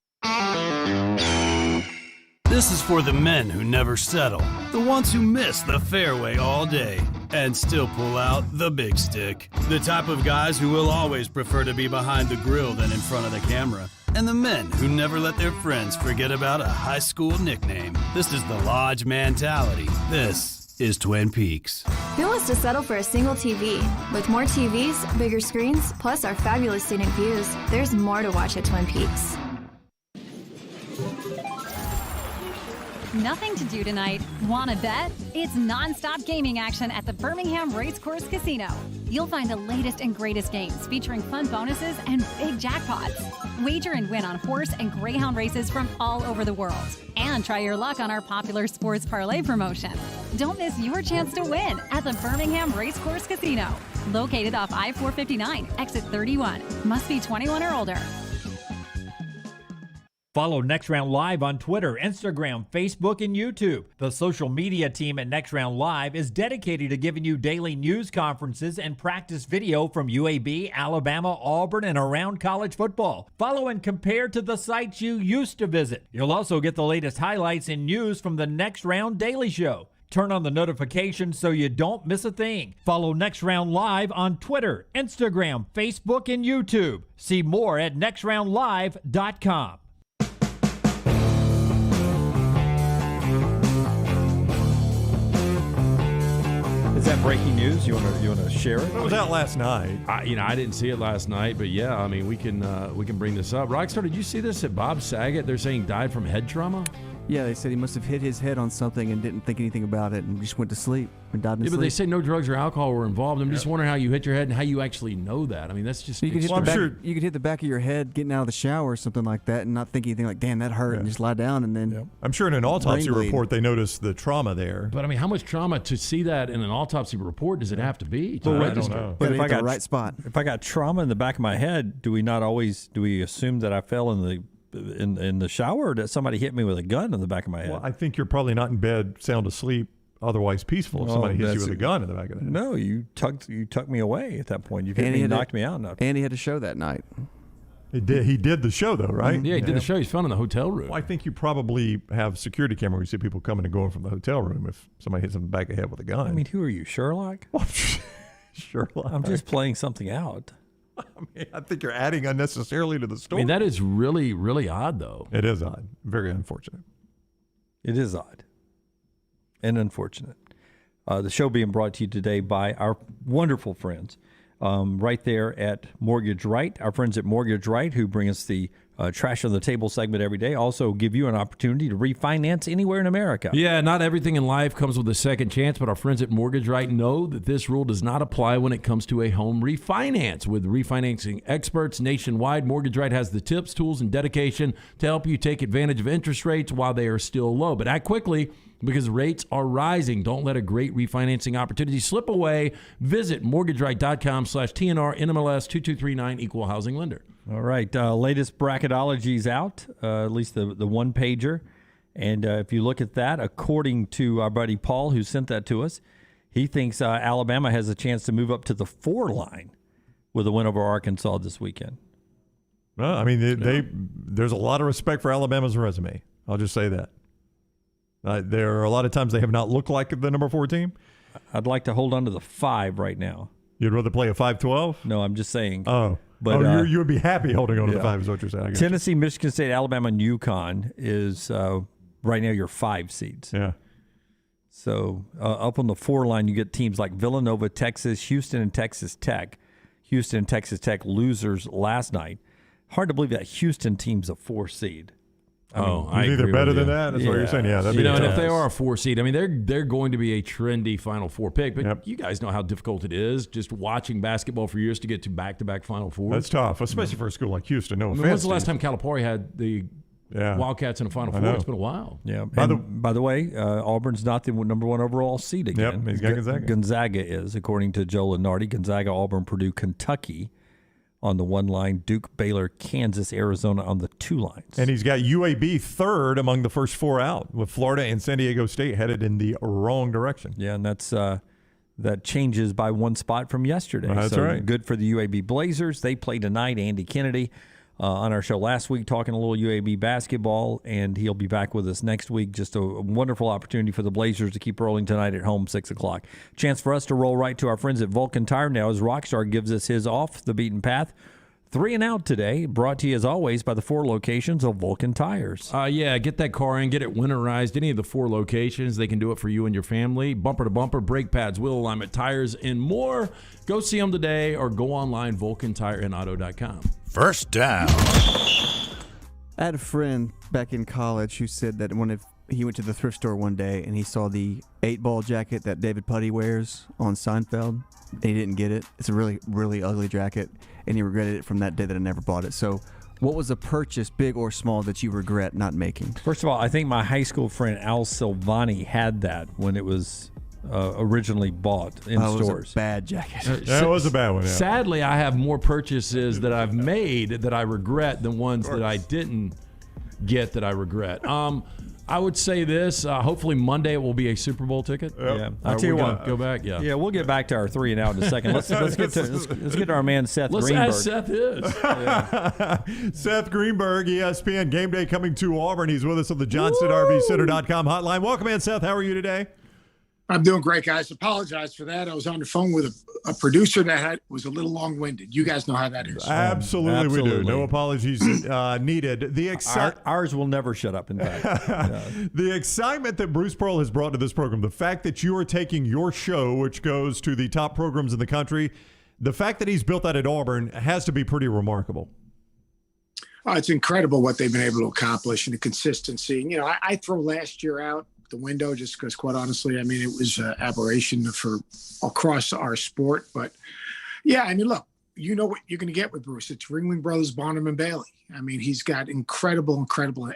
This is for the men who never settle, the ones who miss the fairway all day and still pull out the big stick, the type of guys who will always prefer to be behind the grill than in front of the camera, and the men who never let their friends forget about a high school nickname. This is the Lodge mentality. This is Twin Peaks. Who wants to settle for a single TV? With more TVs, bigger screens, plus our fabulous scenic views, there's more to watch at Twin Peaks. Nothing to do tonight? Want to bet? It's non-stop gaming action at the Birmingham Racecourse Casino. You'll find the latest and greatest games featuring fun bonuses and big jackpots. Wager and win on horse and greyhound races from all over the world. And try your luck on our popular sports parlay promotion. Don't miss your chance to win at the Birmingham Racecourse Casino. Located off I-459, exit 31. Must be 21 or older. Follow Next Round Live on Twitter, Instagram, Facebook, and YouTube. The social media team at Next Round Live is dedicated to giving you daily news conferences and practice video from UAB, Alabama, Auburn, and around college football. Follow and compare to the sites you used to visit. You'll also get the latest highlights and news from the Next Round Daily Show. Turn on the notifications so you don't miss a thing. Follow Next Round Live on Twitter, Instagram, Facebook, and YouTube. See more at nextroundlive.com. Is that breaking news? You want to share it? It was out last night. I didn't see it last night, but yeah, I mean, we can bring this up. Rockstar, did you see this at Bob Saget? They're saying died from head trauma. Yeah, they said he must have hit his head on something and didn't think anything about it and just went to sleep and died in Yeah, sleep. but they say no drugs or alcohol were involved. I'm just wondering how you hit your head and how you actually know that. I mean, that's just... You could, you could hit the back of your head getting out of the shower or something like that and not think anything like, damn, that hurt, and just lie down and then... I'm sure in an autopsy brain bleed. report they noticed the trauma there. But I mean, how much trauma to see that in an autopsy report does it have to be? To Well, I register? don't know. But if I got right spot. If I got trauma in the back of my head, do we assume that I fell in the shower, or that somebody hit me with a gun in the back of my head? Well, I think you're probably not in bed sound asleep, otherwise peaceful, if somebody hits you with a gun in the back of the head. No, you tucked me away at that point. You hit me and knocked me out. And he had a show that night. He did the show, though, right? Yeah, he did the show. He's found in the hotel room. Well, I think you probably have security camera where you see people coming and going from the hotel room if somebody hits them in the back of the head with a gun. I mean, who are you, Sherlock? Sherlock. I'm just playing something out. I mean, I think you're adding unnecessarily to the story. I mean, that is really, really odd, though. It is odd. Very unfortunate. It is odd and unfortunate. The show being brought to you today by our wonderful friends right there at Mortgage Right. Our friends at Mortgage Right, who bring us the Trash on the Table segment every day, also give you an opportunity to refinance anywhere in America. Yeah, not everything in life comes with a second chance, but our friends at Mortgage Right know that this rule does not apply when it comes to a home refinance. With refinancing experts nationwide, Mortgage Right has the tips, tools, and dedication to help you take advantage of interest rates while they are still low. But act quickly, because rates are rising. Don't let a great refinancing opportunity slip away. Visit mortgageright.com/TNR NMLS 2239 Equal Housing Lender. All right. Latest bracketology is out, at least the one pager. And if you look at that, according to our buddy Paul, who sent that to us, he thinks Alabama has a chance to move up to the 4 line with a win over Arkansas this weekend. Well, I mean, there's a lot of respect for Alabama's resume. I'll just say that. There are a lot of times they have not looked like the number 4 team. I'd like to hold on to the 5 right now. You'd rather play a 5-12? No, I'm just saying. Oh. But you would be happy holding on to the 5 is what you're saying. Tennessee, Michigan State, Alabama, and UConn is right now your 5 seeds. Yeah. So up on the 4 line, you get teams like Villanova, Texas, Houston, and Texas Tech. Houston and Texas Tech losers last night. Hard to believe that Houston team's a 4 seed. I think they're better than that. That's what you're saying. Yeah, that'd be and if they are a 4 seed, I mean, they're going to be a trendy Final Four pick. But you guys know how difficult it is just watching basketball for years to get to back-to-back Final Fours. That's tough, especially for a school like Houston. No offense. When's the last time Calipari had the Wildcats in a Final Four? It's been a while. Yeah. By the way, Auburn's not the number 1 overall seed again. Yep, he's got Gonzaga. Gonzaga is, according to Joe Lenardi. Gonzaga, Auburn, Purdue, Kentucky on the 1 line, Duke, Baylor, Kansas, Arizona on the 2 lines. And he's got UAB 3rd among the first 4 out, with Florida and San Diego State headed in the wrong direction. Yeah, and that changes by 1 spot from yesterday. That's so right. Good for the UAB Blazers. They play tonight. Andy Kennedy on our show last week talking a little UAB basketball, and he'll be back with us next week. Just a wonderful opportunity for the Blazers to keep rolling tonight at home, 6 o'clock. Chance for us to roll right to our friends at Vulcan Tire now as Rockstar gives us his off the beaten path. 3 and Out today, brought to you as always by the 4 locations of Vulcan Tires. Get that car in, get it winterized. Any of the 4 locations, they can do it for you and your family. Bumper to bumper, brake pads, wheel alignment, tires, and more. Go see them today or go online, VulcanTireandAuto.com. First down. I had a friend back in college who said that when he went to the thrift store one day and he saw the 8-ball jacket that David Puddy wears on Seinfeld, and he didn't get it. It's a really, really ugly jacket, and he regretted it from that day that I never bought it. So what was a purchase, big or small, that you regret not making? First of all, I think my high school friend Al Silvani had that when it was originally bought in stores. It was a bad jacket. That was a bad one. Yeah. Sadly, I have more purchases that I've made that I regret than ones that I didn't get that I regret. I would say this. Hopefully Monday it will be a Super Bowl ticket. Yep. Yeah, I'll tell you what. Go back. Yeah. Yeah, we'll get back to our 3 and out in a second. Let's get to our man Seth Greenberg. Let's ask Seth is. Seth Greenberg, ESPN Game Day coming to Auburn. He's with us on the JohnstonRVCenter.com hotline. Welcome in, Seth. How are you today? I'm doing great, guys. Apologize for that. I was on the phone with a producer that was a little long-winded. You guys know how that is. Absolutely, we do. No apologies needed. Ours will never shut up, in fact. The excitement that Bruce Pearl has brought to this program, the fact that you are taking your show, which goes to the top programs in the country, the fact that he's built that at Auburn has to be pretty remarkable. It's incredible what they've been able to accomplish and the consistency. You know, I throw last year out the window just because, quite honestly, I mean, it was an aberration for across our sport. But yeah, I mean, look, you know what you're going to get with Bruce. It's Ringling Brothers, Bonham and Bailey. I mean, he's got incredible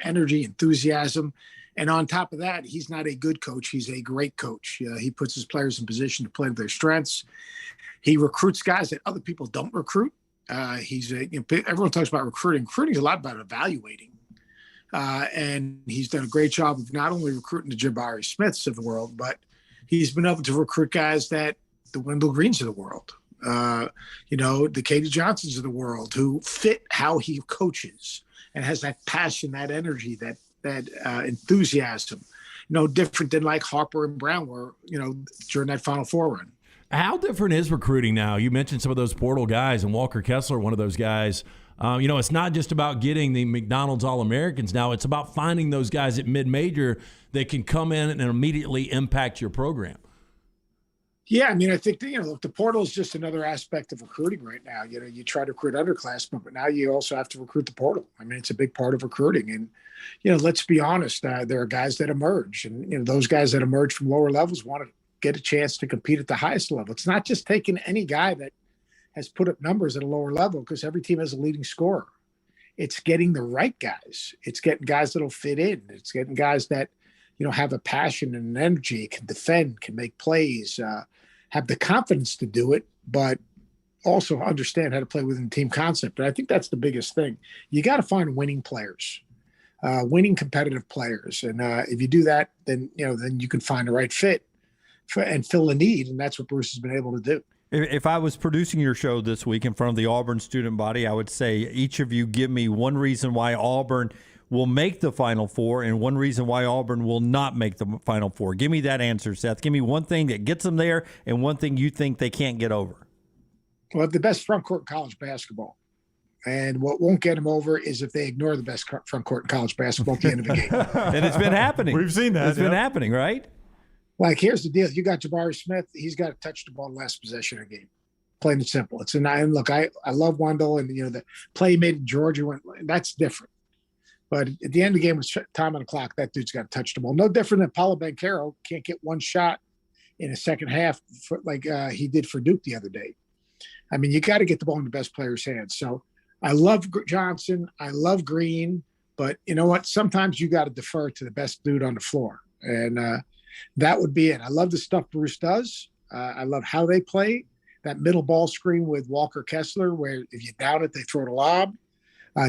energy, enthusiasm. And on top of that, he's not a good coach. He's a great coach. He puts his players in position to play to their strengths. He recruits guys that other people don't recruit. Everyone talks about recruiting. Recruiting is a lot about evaluating. And he's done a great job of not only recruiting the Jabari Smiths of the world, but he's been able to recruit guys that the Wendell Greens of the world, the Katie Johnsons of the world, who fit how he coaches and has that passion, that energy, that enthusiasm, different than like Harper and Brown were, during that Final Four run. How different is recruiting now? You mentioned some of those portal guys, and Walker Kessler, one of those guys. It's not just about getting the McDonald's All-Americans now. It's about finding those guys at mid-major that can come in and immediately impact your program. Yeah, I mean, I think the portal is just another aspect of recruiting right now. You try to recruit underclassmen, but now you also have to recruit the portal. I mean, it's a big part of recruiting. And, let's be honest, there are guys that emerge. And, those guys that emerge from lower levels want to get a chance to compete at the highest level. It's not just taking any guy that has put up numbers at a lower level, because every team has a leading scorer. It's getting the right guys. It's getting guys that'll fit in. It's getting guys that, have a passion and an energy, can defend, can make plays, have the confidence to do it, but also understand how to play within the team concept. And I think that's the biggest thing. You got to find winning players, winning competitive players. And if you do that, then you can find the right fit and fill a need. And that's what Bruce has been able to do. If I was producing your show this week in front of the Auburn student body, I would say each of you give me one reason why Auburn will make the Final Four and one reason why Auburn will not make the Final Four. Give me that answer, Seth. Give me one thing that gets them there and one thing you think they can't get over. Well, the best front court in college basketball. And what won't get them over is if they ignore the best front court in college basketball at the end of the game. And it's been happening. We've seen that. It's been happening, right? Like, here's the deal. You got Jabari Smith. He's got to touch the ball last possession of the game. Plain and simple. It's a nine. Look, I love Wendell, and, the play he made in Georgia, that's different. But at the end of the game, with time on the clock, that dude's got to touch the ball. No different than Paulo Banchero can't get one shot in the second half like he did for Duke the other day. I mean, you got to get the ball in the best player's hands. So I love Johnson. I love Green. But you know what? Sometimes you got to defer to the best dude on the floor. And that would be it. I love the stuff Bruce does. I love how they play. That middle ball screen with Walker Kessler, where if you down it, they throw the lob.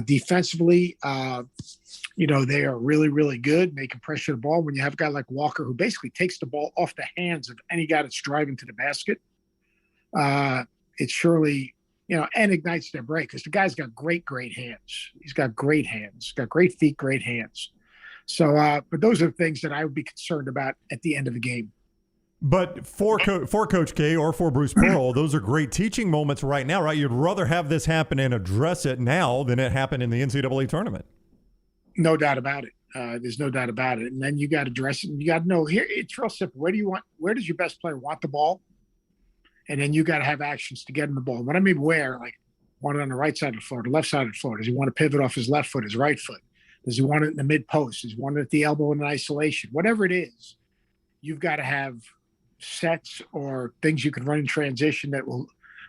Defensively, they are really, really good, making pressure the ball. When you have a guy like Walker who basically takes the ball off the hands of any guy that's driving to the basket, it surely, and ignites their break, because the guy's got great hands. He's got great hands, got great feet, great hands. So, but those are the things that I would be concerned about at the end of the game. But for Coach K or for Bruce Pearl, those are great teaching moments right now, right? You'd rather have this happen and address it now than it happen in the NCAA tournament. No doubt about it. There's no doubt about it. And then you got to address it. And you got to know, here, it's real simple. Where does your best player want the ball? And then you got to have actions to get him the ball. What I mean, where, like, want it on the right side of the floor, the left side of the floor? Does he want to pivot off his left foot, his right foot? Does he want it in the mid post? Does he want it at the elbow in isolation? Whatever it is, you've got to have sets or things you can run in transition that will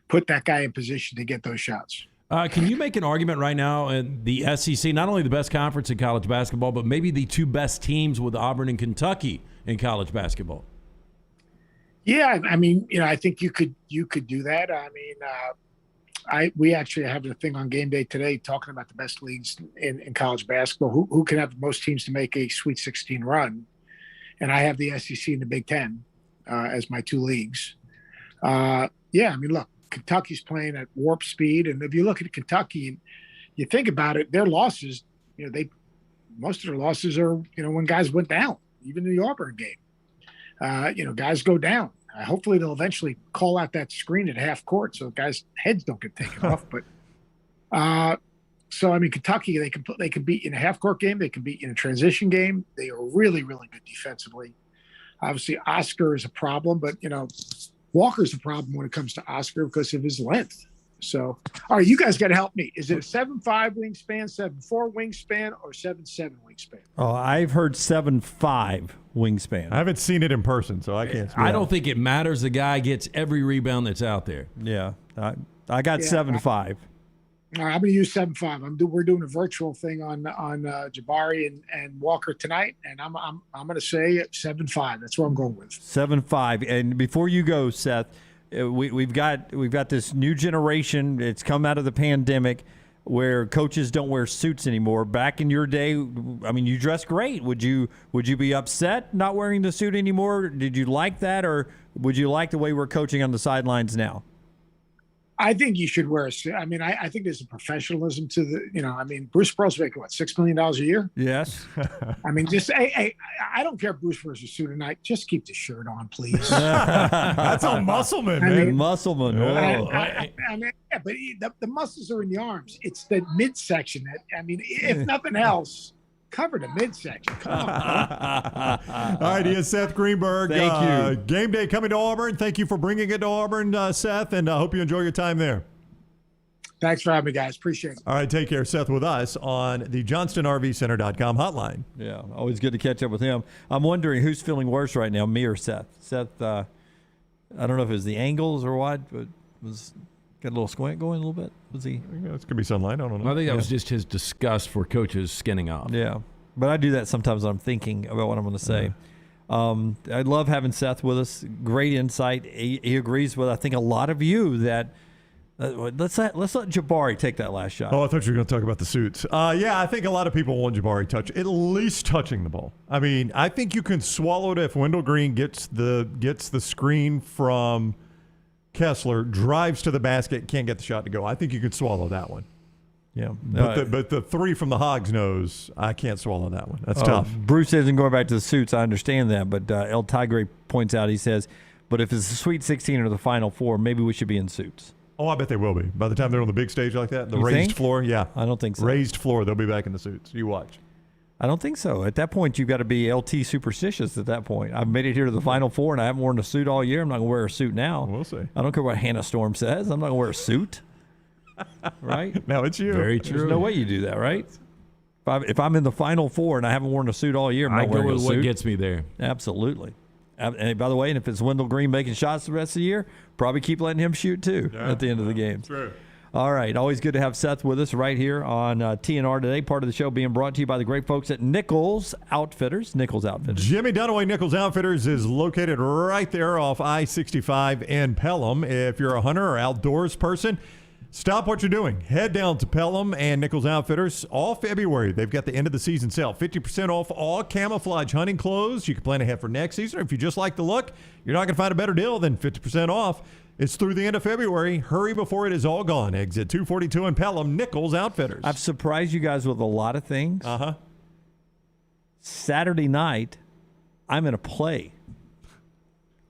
put that guy in position to get those shots. Can you make an argument right now in the SEC, not only the best conference in college basketball, but maybe the two best teams with Auburn and Kentucky in college basketball? Yeah, I mean, I think you could do that. I mean, we actually have a thing on game day today talking about the best leagues in college basketball. Who can have the most teams to make a Sweet 16 run? And I have the SEC and the Big Ten as my two leagues. Yeah, I mean, look, Kentucky's playing at warp speed, and if you look at Kentucky and you think about it, their losses, most of their losses are, when guys went down, even in the Auburn game. Guys go down. Hopefully they'll eventually call out that screen at half court so guys' heads don't get taken off. But so I mean, Kentucky, they can beat in a half court game. They can beat in a transition game. They are really, really good defensively. Obviously, Oscar is a problem, but Walker's a problem when it comes to Oscar because of his length. So, all right, you guys got to help me. Is it a 7'5" wingspan, 7'4" wingspan, or 7'7" wingspan? Oh, I've heard 7'5" wingspan. I haven't seen it in person, so I can't speak. I don't think it matters. The guy gets every rebound that's out there. Yeah, I got 7'5". All right, I'm going to use 7'5". We're doing a virtual thing on Jabari and Walker tonight, and I'm going to say 7'5". That's what I'm going with. 7'5". And before you go, Seth, we've got this new generation. It's come out of the pandemic where coaches don't wear suits anymore. Back in your day, I mean, you dressed great. Would you be upset not wearing the suit anymore? Did you like that, or would you like the way we're coaching on the sidelines now? I think you should wear a suit. I mean, I think there's a professionalism to the, I mean, Bruce Pearl's making, what, $6 million a year? Yes. I mean, just, I don't care if Bruce wears a suit tonight. Just keep the shirt on, please. That's a muscleman, man. Muscleman. I mean, yeah, but the muscles are in the arms. It's the midsection that, I mean, if nothing else, cover the midsection. Come on. All right, he is Seth Greenberg. Thank you. Game day coming to Auburn. Thank you for bringing it to Auburn, Seth, and I hope you enjoy your time there. Thanks for having me, guys. Appreciate it. All right, take care. Seth with us on the JohnstonRVCenter.com hotline. Yeah, always good to catch up with him. I'm wondering who's feeling worse right now, me or Seth. Seth, I don't know if it was the angles or what, but got a little squint going a little bit. Was he? It's gonna be sunlight. I don't know. I think that was just his disgust for coaches skinning off. Yeah, but I do that sometimes when I'm thinking about what I'm going to say. I love having Seth with us. Great insight. He agrees with, I think, a lot of you that let's let Jabari take that last shot. Oh, I thought you were going to talk about the suits. Yeah, I think a lot of people want Jabari at least touching the ball. I mean, I think you can swallow it if Wendell Green gets the screen from Kessler, drives to the basket, can't get the shot to go. I think you could swallow that one. Yeah. But the three from the Hogs nose, I can't swallow that one. That's tough. Bruce isn't going back to the suits. I understand that. But El Tigre points out, he says, but if it's the Sweet 16 or the Final Four, maybe we should be in suits. Oh, I bet they will be. By the time they're on the big stage like that, the You raised think? floor, yeah. I don't think so. Raised floor, they'll be back in the suits. You watch. I don't think so. At that point, you've got to be LT superstitious at that point. I've made it here to the Final Four, and I haven't worn a suit all year. I'm not going to wear a suit now. We'll see. I don't care what Hannah Storm says. I'm not going to wear a suit. Right? Now it's you. Very true. There's no way you do that, right? If I'm in the Final Four and I haven't worn a suit all year, I'm not wearing a suit. I go with what gets me there. Absolutely. And by the way, and if it's Wendell Green making shots the rest of the year, probably keep letting him shoot too at the end of the game. True. All right. Always good to have Seth with us right here on TNR today. Part of the show being brought to you by the great folks at Nichols Outfitters. Nichols Outfitters. Jimmy Dunaway Nichols Outfitters is located right there off I-65 in Pelham. If you're a hunter or outdoors person, stop what you're doing. Head down to Pelham and Nichols Outfitters all February. They've got the end of the season sale. 50% off all camouflage hunting clothes. You can plan ahead for next season. If you just like the look, you're not going to find a better deal than 50% off. It's through the end of February. Hurry before it is all gone. Exit 242 in Pelham, Nichols Outfitters. I've surprised you guys with a lot of things. Uh-huh. Saturday night, I'm in a play.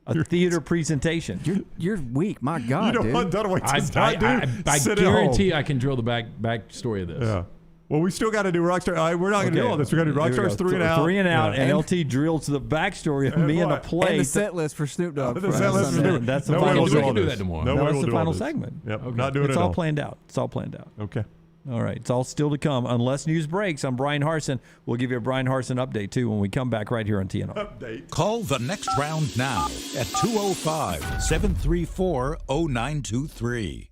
A theater presentation. You're weak. My God, you know what Dunaway does not do? I Sit at guarantee home. I can drill the back story of this. Yeah. Well, we still got to do Rockstar. We're not going to do all this. We're going to do Rockstar's 3 and Out. 3 and Out, Yeah. and LT drills the backstory of me in a play. And the set list for Snoop Dogg. The set list for Snoop. That's the No way final we'll do all segment. this. Do that tomorrow. No way That's we'll the do all final this. segment. Yep. Not doing It's it all all. planned out. It's all planned out. Okay. All right. It's all still to come. Unless news breaks, I'm Brian Harsin. We'll give you a Brian Harsin update, too, when we come back right here on TNR. Update. Call the next round now at 205-734-0923.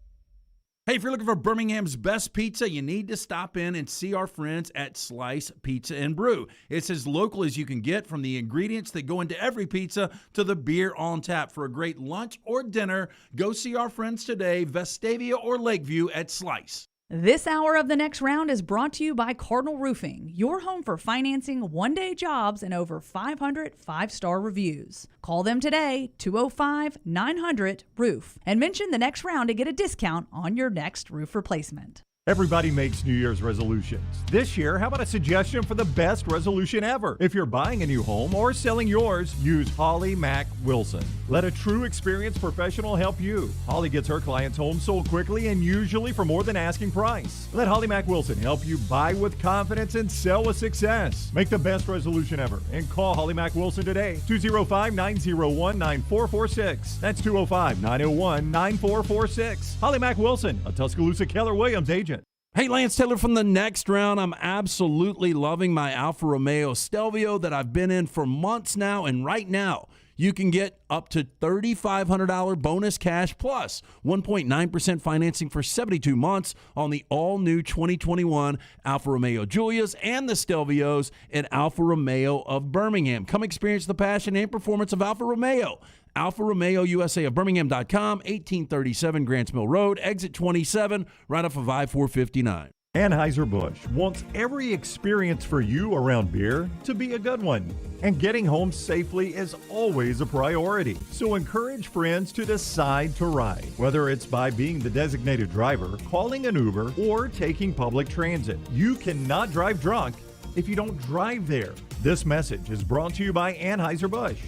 Hey, if you're looking for Birmingham's best pizza, you need to stop in and see our friends at Slice Pizza and Brew. It's as local as you can get, from the ingredients that go into every pizza to the beer on tap. For a great lunch or dinner, go see our friends today, Vestavia or Lakeview at Slice. This hour of The Next Round is brought to you by Cardinal Roofing, your home for financing one-day jobs and over 500 five-star reviews. Call them today, 205-900-ROOF, and mention The Next Round to get a discount on your next roof replacement. Everybody makes New Year's resolutions. This year, how about a suggestion for the best resolution ever? If you're buying a new home or selling yours, use Holly Mack Wilson. Let a true experienced professional help you. Holly gets her clients' homes sold quickly and usually for more than asking price. Let Holly Mack Wilson help you buy with confidence and sell with success. Make the best resolution ever and call Holly Mack Wilson today, 205-901-9446. That's 205-901-9446. Holly Mack Wilson, a Tuscaloosa Keller Williams agent. Hey, Lance Taylor from The Next Round. I'm absolutely loving my Alfa Romeo Stelvio that I've been in for months now, and right now you can get up to $3,500 bonus cash plus 1.9% financing for 72 months on the all-new 2021 Alfa Romeo Giulias and the Stelvios at Alfa Romeo of Birmingham. Come experience the passion and performance of Alfa Romeo. Alfa Romeo USA of Birmingham.com, 1837 Grants Mill Road, exit 27, right off of I-459. Anheuser-Busch wants every experience for you around beer to be a good one. And getting home safely is always a priority. So encourage friends to decide to ride, whether it's by being the designated driver, calling an Uber, or taking public transit. You cannot drive drunk if you don't drive there. This message is brought to you by Anheuser-Busch,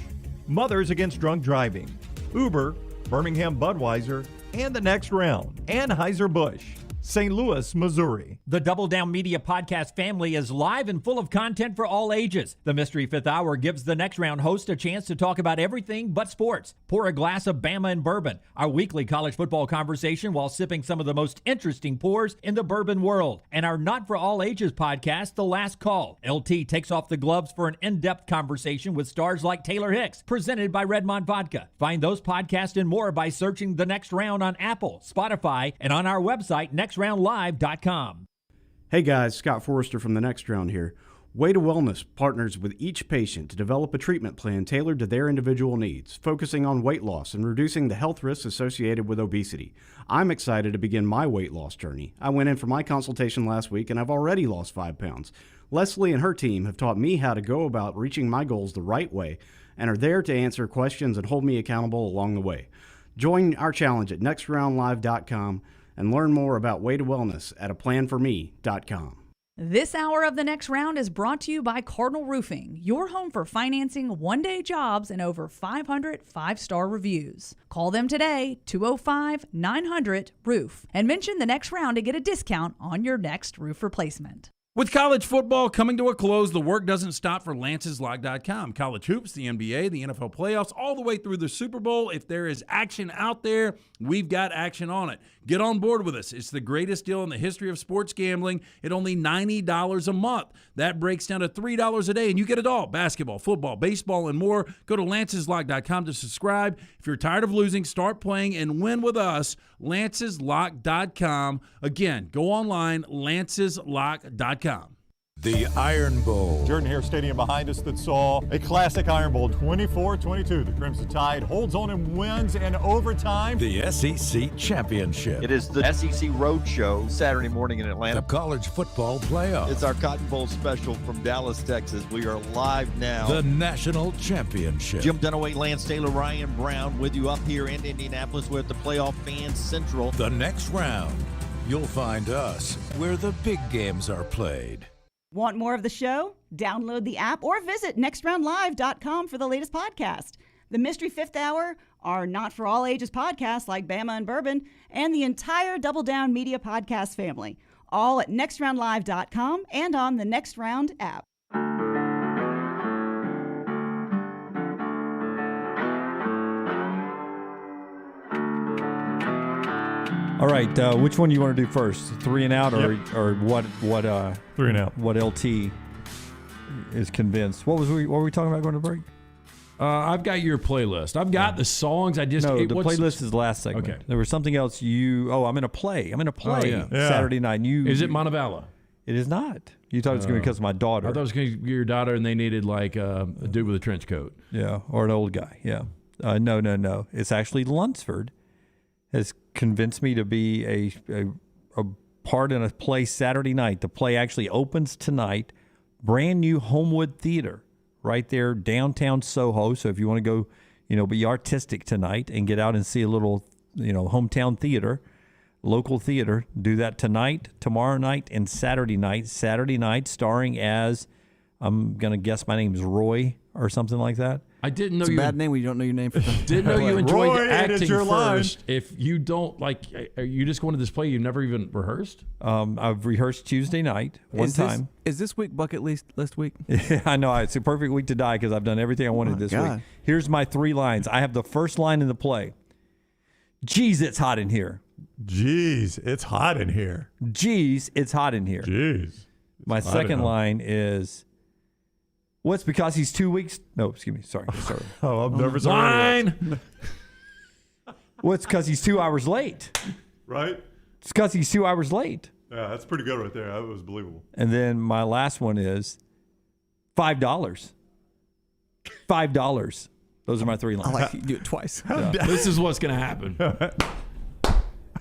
Mothers Against Drunk Driving, Uber, Birmingham Budweiser, and The Next Round. Anheuser-Busch, St. Louis, Missouri. The Double Down Media podcast family is live and full of content for all ages. The Mystery Fifth Hour gives the Next Round host a chance to talk about everything but sports. Pour a glass of Bama and bourbon, our weekly college football conversation while sipping some of the most interesting pours in the bourbon world. And our Not For All Ages podcast, The Last Call. LT takes off the gloves for an in-depth conversation with stars like Taylor Hicks, presented by Redmond Vodka. Find those podcasts and more by searching The Next Round on Apple, Spotify, and on our website, nextroundlive.com. Hey guys, Scott Forrester from The Next Round here. Way to Wellness partners with each patient to develop a treatment plan tailored to their individual needs, focusing on weight loss and reducing the health risks associated with obesity. I'm excited to begin my weight loss journey. I went in for my consultation last week and I've already lost 5 pounds. Leslie and her team have taught me how to go about reaching my goals the right way and are there to answer questions and hold me accountable along the way. Join our challenge at nextroundlive.com and learn more about Way to Wellness at aplanforme.com. This hour of The Next Round is brought to you by Cardinal Roofing, your home for financing one-day jobs and over 500 five-star reviews. Call them today, 205-900-ROOF, and mention The Next Round to get a discount on your next roof replacement. With college football coming to a close, the work doesn't stop for LancesLock.com. College hoops, the NBA, the NFL playoffs, all the way through the Super Bowl. If there is action out there, we've got action on it. Get on board with us. It's the greatest deal in the history of sports gambling at only $90 a month. That breaks down to $3 a day, and you get it all. Basketball, football, baseball, and more. Go to LancesLock.com to subscribe. If you're tired of losing, start playing and win with us. LancesLock.com. Again, go online, LancesLock.com. The Iron Bowl. Jordan-Hare Stadium behind us that saw a classic Iron Bowl, 24-22. The Crimson Tide holds on and wins in overtime. The SEC Championship. It is the SEC Roadshow Saturday morning in Atlanta. The College Football Playoff. It's our Cotton Bowl special from Dallas, Texas. We are live now. The National Championship. Jim Dunaway, Lance Taylor, Ryan Brown with you up here in Indianapolis. We're at the Playoff Fan Central. The Next Round. You'll find us where the big games are played. Want more of the show? Download the app or visit nextroundlive.com for the latest podcast. The Mystery Fifth Hour, our Not For All Ages podcast like Bama and Bourbon, and the entire Double Down Media podcast family. All at nextroundlive.com and on the Next Round app. All right, which one do you want to do first? 3 and out, or Yep. or what? 3 and out. What LT is convinced? What were we talking about going to break? I've got your playlist. I've got the songs. The playlist is the last segment. Okay. There was something else. I'm in a play. Yeah. Saturday night. Is it Montevallo? It is not. You thought it was going to be because of my daughter. I thought it was going to be your daughter, and they needed like a dude with a trench coat. Yeah, or an old guy. Yeah. No. It's actually Lunsford has convinced me to be a part in a play Saturday night. The play actually opens tonight. Brand new Homewood Theater right there downtown Soho. So if you want to go, be artistic tonight and get out and see a little, hometown theater, local theater, do that tonight, tomorrow night, and Saturday night. Saturday night starring as, I'm going to guess my name's Roy or something like that. I didn't know it's you. a bad name when you don't know your name. Didn't know you enjoyed Roy, acting it is your first. line. If you don't are you just going to this play? You've never even rehearsed? I've rehearsed Tuesday night one time. Is this week bucket list week? Yeah, I know. It's a perfect week to die because I've done everything I wanted this week. Here's my 3 lines. I have the first line in the play. Geez, it's hot in here. Jeez, it's hot in here. Jeez, it's hot in here. Jeez. My second line is, well, it's because he's 2 weeks. No, excuse me. Sorry. Oh, I'm nervous already. Line. Well, it's because he's 2 hours late. Right? It's because he's 2 hours late. Yeah, that's pretty good right there. That was believable. And then my last one is $5. $5. Those are my 3 lines. I like you do it twice. This is what's going to happen.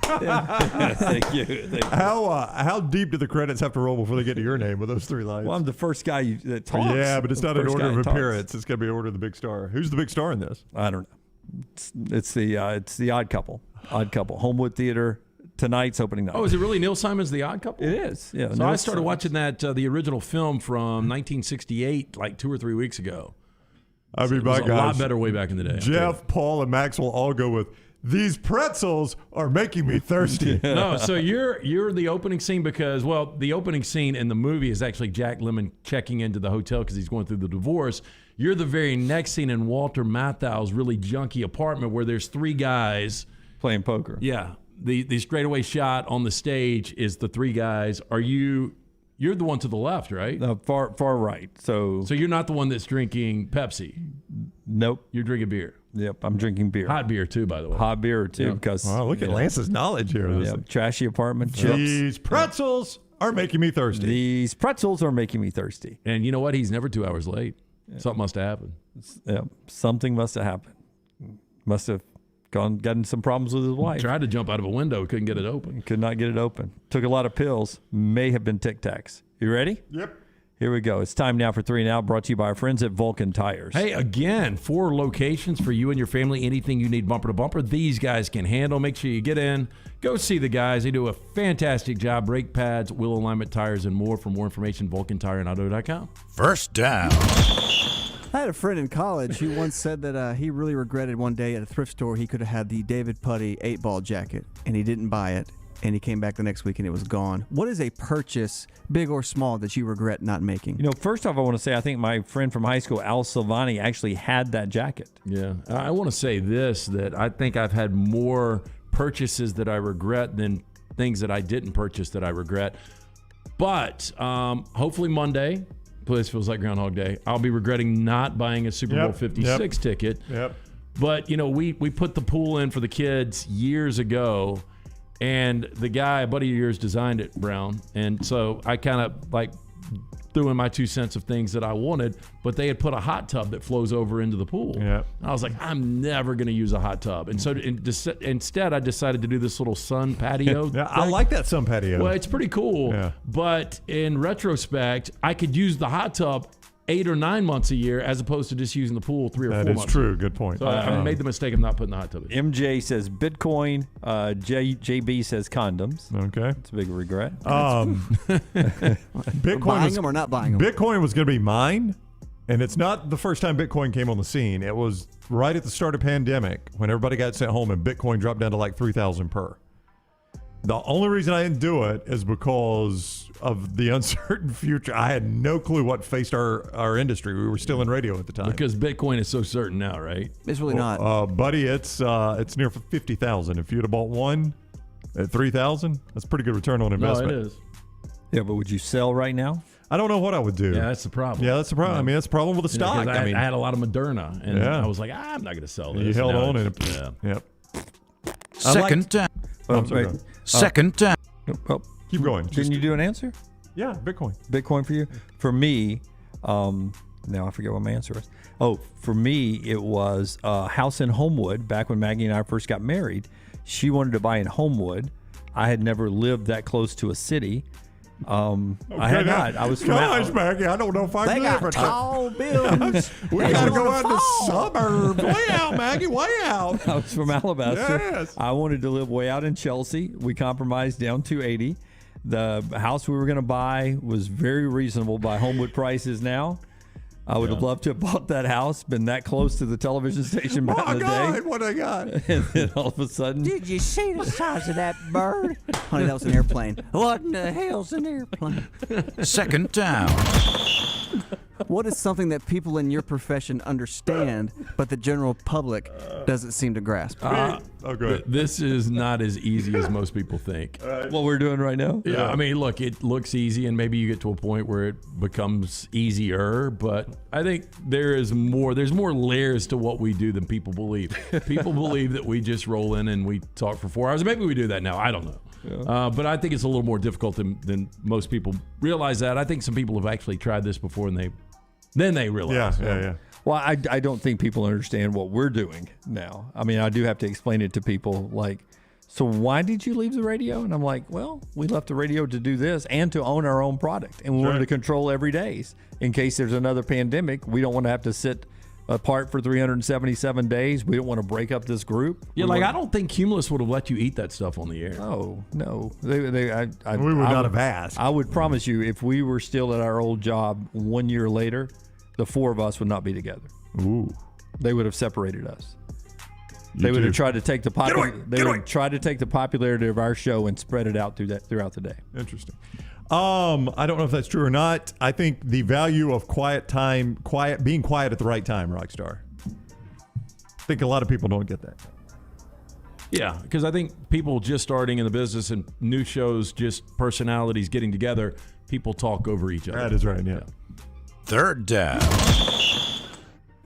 Thank you. How deep do the credits have to roll before they get to your name with those 3 lines? Well, I'm the first guy that talks. Yeah, but it's not in First order guy of talks. appearance. It's going to be order of the big star. Who's the big star in this? I don't know. It's the Odd Couple. Odd Couple. Homewood Theater. Tonight's opening night. Oh, is it really Neil Simon's The Odd Couple? It is. Yeah. So I started watching that the original film from 1968 like 2 or 3 weeks ago. I mean, it was my a guys, lot better way back in the day. Jeff, Paul, and Maxwell all go with, these pretzels are making me thirsty. No, so you're the opening scene because, well, the opening scene in the movie is actually Jack Lemmon checking into the hotel because he's going through the divorce. You're the very next scene in Walter Matthau's really junky apartment where there's 3 guys playing poker. Yeah. The straightaway shot on the stage is the 3 guys. You're the one to the left, right? Far right. So you're not the one that's drinking Pepsi. Nope. You're drinking beer. Yep, I'm drinking beer. Hot beer too, by the way. Hot beer too, Yeah. because Wow, look at Lance's knowledge here. Yep, trashy apartment. Chips. These pretzels are making me thirsty. These pretzels are making me thirsty. And you know what? He's never 2 hours late. Something must have happened. Yep, something must have happened. Must have gotten some problems with his wife. Tried to jump out of a window, couldn't get it open. Could not get it open. Took a lot of pills. May have been Tic Tacs. You ready? Yep. Here we go. It's time now for 3 and Out, brought to you by our friends at Vulcan Tires. Hey, again, 4 locations for you and your family. Anything you need bumper to bumper, these guys can handle. Make sure you get in. Go see the guys. They do a fantastic job. Brake pads, wheel alignment, tires, and more. For more information, VulcanTireandAuto.com. First down. I had a friend in college who once said that he really regretted one day at a thrift store he could have had the David Putty 8-ball jacket, and he didn't buy it, and he came back the next week and it was gone. What is a purchase, big or small, that you regret not making? You know, first off, I want to say I think my friend from high school, Al Silvani, actually had that jacket. Yeah. I want to say this, that I think I've had more purchases that I regret than things that I didn't purchase that I regret. But hopefully Monday, place feels like Groundhog Day, I'll be regretting not buying a Super Bowl 56 ticket. Yep. But, you know, we put the pool in for the kids years ago, and the guy, a buddy of yours, designed it, Brown. And so I kind of like threw in my 2 cents of things that I wanted, but they had put a hot tub that flows over into the pool. Yeah. I was like, I'm never going to use a hot tub. And so instead, I decided to do this little sun patio. Yeah, I like that sun patio. Well, it's pretty cool. Yeah. But in retrospect, I could use the hot tub 8 or 9 months a year as opposed to just using the pool 3 or 4 months. That is true. Good point. So I made the mistake of not putting the hot tub in. MJ says Bitcoin. JB says condoms. Okay. It's a big regret. Bitcoin Buying them or not buying them? Bitcoin was going to be mine, and it's not the first time Bitcoin came on the scene. It was right at the start of pandemic when everybody got sent home and Bitcoin dropped down to like 3,000 per. The only reason I didn't do it is because of the uncertain future. I had no clue what faced our industry. We were still in radio at the time. Because Bitcoin is so certain now, right? It's really not. Buddy, it's near 50,000. If you'd have bought one, At $3,000, that's a pretty good return on investment. No, it is. Yeah, but would you sell right now? I don't know what I would do. Yeah, that's the problem. Yeah, that's the problem. I mean, that's the problem with the stock. I had a lot of Moderna, and I was like, I'm not going to sell this. You held Now on, and yep. Second time. Second time. Keep going. Didn't you do an answer? Yeah, Bitcoin. Bitcoin for you? For me, now I forget what my answer was. Oh, for me, it was a house in Homewood. Back when Maggie and I first got married, she wanted to buy in Homewood. I had never lived that close to a city. I had not. I was from Maggie, I don't know if I They live got tall buildings. We got to go out in the suburbs. Way out, Maggie, way out. I was from Alabaster. Yes. I wanted to live way out in Chelsea. We compromised down 280. The house we were going to buy was very reasonable by Homewood prices now. I would have loved to have bought that house, been that close to the television station back in the day. What I got? And then all of a sudden, Did you see the size of that bird? Honey, that was an airplane. What in the hell's an airplane? Second down. What is something that people in your profession understand, but the general public doesn't seem to grasp? Good. This is not as easy as most people think. what we're doing right now? Yeah, I mean, look, it looks easy, and maybe you get to a point where it becomes easier, but I think there's more layers to what we do than people believe. People believe that we just roll in and we talk for 4 hours. Maybe we do that now. I don't know. Yeah. But I think it's a little more difficult than most people realize that. I think some people have actually tried this before, and then they realize. Yeah. Well, I don't think people understand what we're doing now. I mean, I do have to explain it to people like, so why did you leave the radio? And I'm like, well, we left the radio to do this and to own our own product. And we wanted to control every day. In case there's another pandemic, we don't want to have to sit apart for 377 days. We don't want to break up this group. Yeah, I don't think Cumulus would have let you eat that stuff on the air. Oh, no. We would not have asked. I would promise you, if we were still at our old job 1 year later, the four of us would not be together. Ooh. They would have separated us. They would have tried to take the popularity of our show and spread it out throughout the day. Interesting. I don't know if that's true or not. I think the value of being quiet at the right time, Rockstar. I think a lot of people don't get that. Yeah, because I think people just starting in the business and new shows, just personalities getting together, people talk over each other. That is right, yeah. Third down.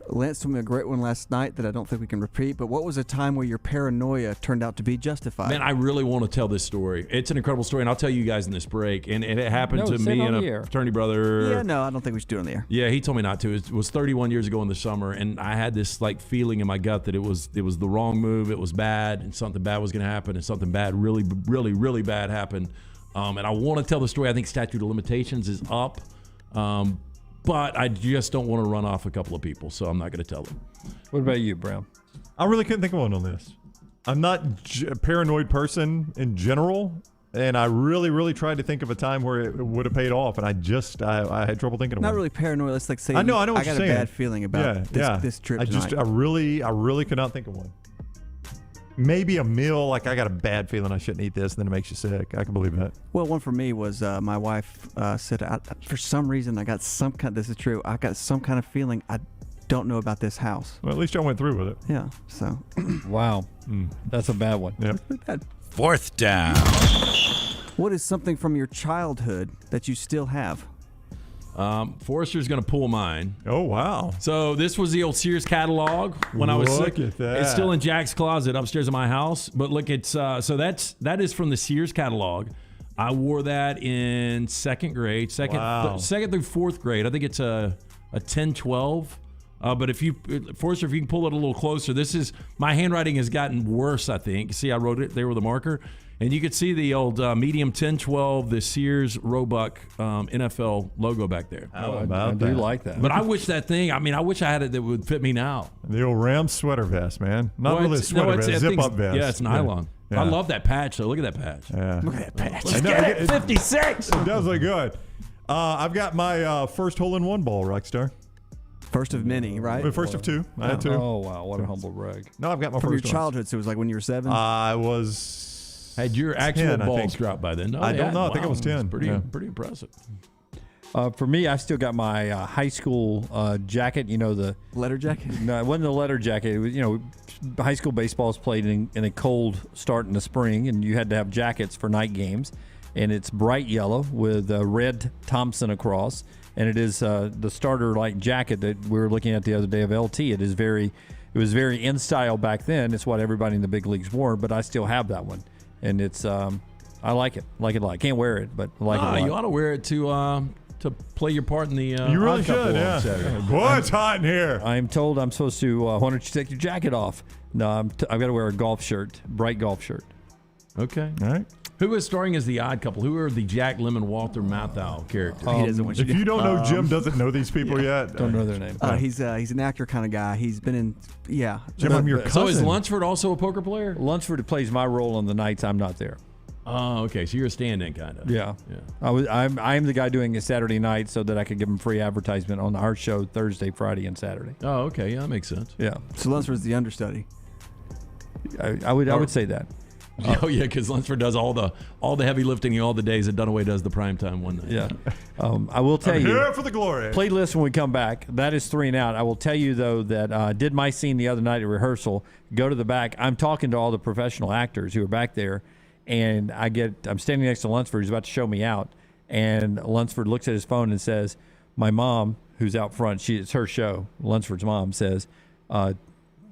Lance told me a great one last night that I don't think we can repeat, but what was a time where your paranoia turned out to be justified? Man, I really want to tell this story. It's an incredible story, and I'll tell you guys in this break. And it happened to me and a fraternity brother. Yeah, no, I don't think we should do it on the air. Yeah, he told me not to. It was 31 years ago in the summer, and I had this feeling in my gut that it was the wrong move. It was bad, and something bad was going to happen, and something bad, really, really, really bad happened. And I want to tell the story. I think statute of limitations is up. But I just don't want to run off a couple of people, so I'm not going to tell them. What about you, Brown? I really couldn't think of one on this. I'm not a paranoid person in general, and I really, really tried to think of a time where it would have paid off, and I had trouble thinking of one. Not really paranoid. Let's say I know what I you're got saying. a bad feeling about this trip tonight. I really could not think of one. Maybe a meal, I got a bad feeling I shouldn't eat this, and then it makes you sick. I can believe that. Well, one for me was my wife said, for some reason, I got this is true, I got some kind of feeling I don't know about this house. Well, at least y'all went through with it. Yeah, so. Wow. That's a bad one. Yep. Fourth down. What is something from your childhood that you still have? Forrester's going to pull mine. Oh, wow. So this was the old Sears catalog when I was sick. Look at that. It's still in Jack's closet upstairs in my house. But look, it's so that is from the Sears catalog. I wore that in second grade, second through fourth grade. I think it's a 10-12. But Forrester, if you can pull it a little closer, my handwriting has gotten worse, I think. See, I wrote it there with a marker. And you could see the old medium 10-12, the Sears Roebuck NFL logo back there. I do like that. But I wish I had it that would fit me now. The old Rams sweater vest, man. Not really a sweater vest, zip-up vest. Yeah, it's nylon. Yeah. I love that patch, though. Look at that patch. Yeah. Look at that patch. Let's get it. 56. It does look good. I've got my first hole-in-one ball, Rockstar. First of many, right? First of two. I had two. Oh, wow. What a humble brag. No, I've got my From first your childhood, so it was like when you were 7? I was... Had your actual 10, balls dropped by then? No, I don't know. I think it was 10. Pretty impressive. For me, I still got my high school jacket. You know, the letter jacket. No, it wasn't a letter jacket. It was, high school baseball is played in a cold start in the spring, and you had to have jackets for night games. And it's bright yellow with red Thompson across, and it is the starter like jacket that we were looking at the other day of LT. It was very in style back then. It's what everybody in the big leagues wore, but I still have that one, and it's I like it a lot. Can't wear it, but I like it a lot. You ought to wear it to play your part in the. You really Odd Couple should, yeah. on Saturday. Boy, it's hot in here. I'm told I'm supposed to. Why don't you take your jacket off? No, I've got to wear a golf shirt, bright golf shirt. Okay. All right. Who is starring as the Odd Couple? Who are the Jack Lemmon, Walter Matthau characters? He doesn't want you If to. you don't know, Jim doesn't know these people yet. Don't know their name. He's an actor kind of guy. He's been in, Jim, I'm your cousin. So is Lunsford also a poker player? Lunsford plays my role on the nights I'm not there. Oh, okay. So you're a stand-in kind of. Yeah. I'm the guy doing it Saturday night so that I could give him free advertisement on our show Thursday, Friday, and Saturday. Oh, okay. Yeah, that makes sense. Yeah. So Lunsford's the understudy. I would say that. Oh yeah, because Lunsford does all the heavy lifting all the days that Dunaway does the primetime one night. Yeah. I will tell you. Here for the glory. Playlist when we come back. That is 3 and Out. I will tell you though that did my scene the other night at rehearsal. Go to the back. I'm talking to all the professional actors who are back there, and I'm standing next to Lunsford. He's about to show me out, and Lunsford looks at his phone and says, "My mom, who's out front, it's her show." Lunsford's mom says,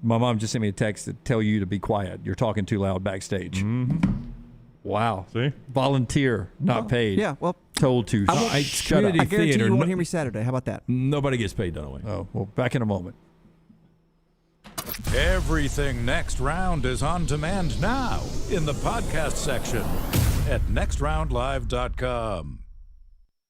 "My mom just sent me a text to tell you to be quiet. You're talking too loud backstage." Mm-hmm. Wow. See? Volunteer, not paid. Yeah, well. Told to shut up. I guarantee you won't hear me Saturday. How about that? Nobody gets paid Dunaway. Oh, well, back in a moment. Everything Next Round is on demand now in the podcast section at nextroundlive.com.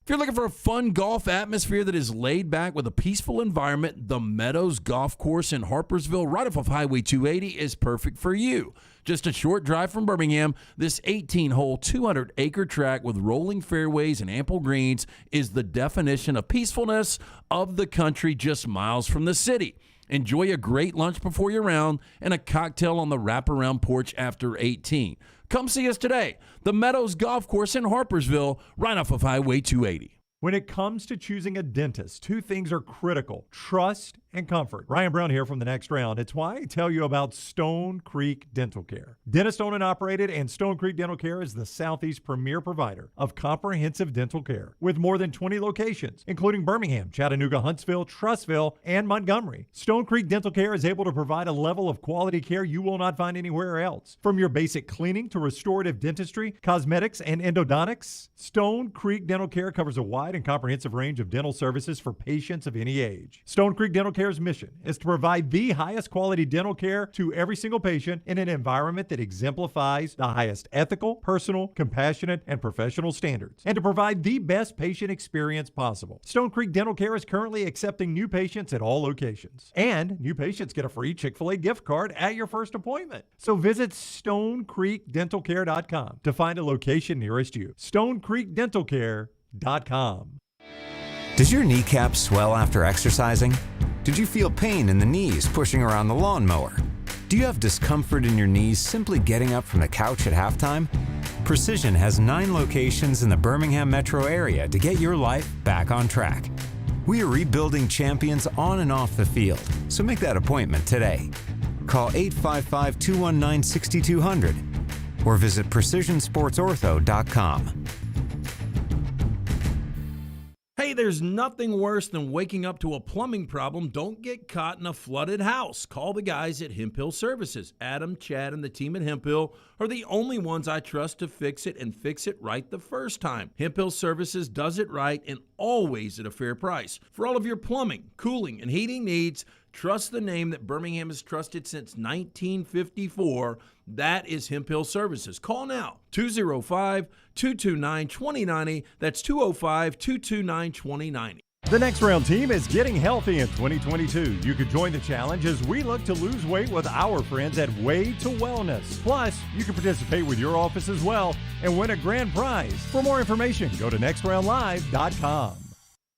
If you're looking for a fun golf atmosphere that is laid back with a peaceful environment, the Meadows Golf Course in Harpersville, right off of Highway 280, is perfect for you. Just a short drive from Birmingham, this 18-hole, 200-acre track with rolling fairways and ample greens is the definition of peacefulness of the country just miles from the city. Enjoy a great lunch before your round and a cocktail on the wraparound porch after 18. Come see us today. The Meadows Golf Course in Harpersville, right off of Highway 280. When it comes to choosing a dentist, 2 things are critical: trust and comfort. Ryan Brown here from The Next Round. It's why I tell you about Stone Creek Dental Care. Dentist owned and operated, and Stone Creek Dental Care is the Southeast premier provider of comprehensive dental care with more than 20 locations, including Birmingham, Chattanooga, Huntsville, Trussville, and Montgomery. Stone Creek Dental Care is able to provide a level of quality care you will not find anywhere else. From your basic cleaning to restorative dentistry, cosmetics, and endodontics, Stone Creek Dental Care covers a wide and comprehensive range of dental services for patients of any age. Stone Creek Dental Care's mission is to provide the highest quality dental care to every single patient in an environment that exemplifies the highest ethical, personal, compassionate, and professional standards, and to provide the best patient experience possible. Stone Creek Dental Care is currently accepting new patients at all locations, and new patients get a free Chick-fil-A gift card at your first appointment. So visit StoneCreekDentalCare.com to find a location nearest you. StoneCreekDentalCare.com. Does your kneecap swell after exercising? Did you feel pain in the knees pushing around the lawnmower? Do you have discomfort in your knees simply getting up from the couch at halftime? Precision has 9 locations in the Birmingham metro area to get your life back on track. We are rebuilding champions on and off the field, so make that appointment today. Call 855-219-6200 or visit precisionsportsortho.com. Hey, there's nothing worse than waking up to a plumbing problem. Don't get caught in a flooded house. Call the guys at Hemp Hill Services. Adam, Chad, and the team at Hemp Hill are the only ones I trust to fix it and fix it right the first time. Hemp Hill Services does it right and always at a fair price. For all of your plumbing, cooling, and heating needs, trust the name that Birmingham has trusted since 1954. That is Hemp Hill Services. Call now, 205-229-2090. That's 205-229-2090. The Next Round team is getting healthy in 2022. You could join the challenge as we look to lose weight with our friends at Way to Wellness. Plus, you can participate with your office as well and win a grand prize. For more information, go to nextroundlive.com.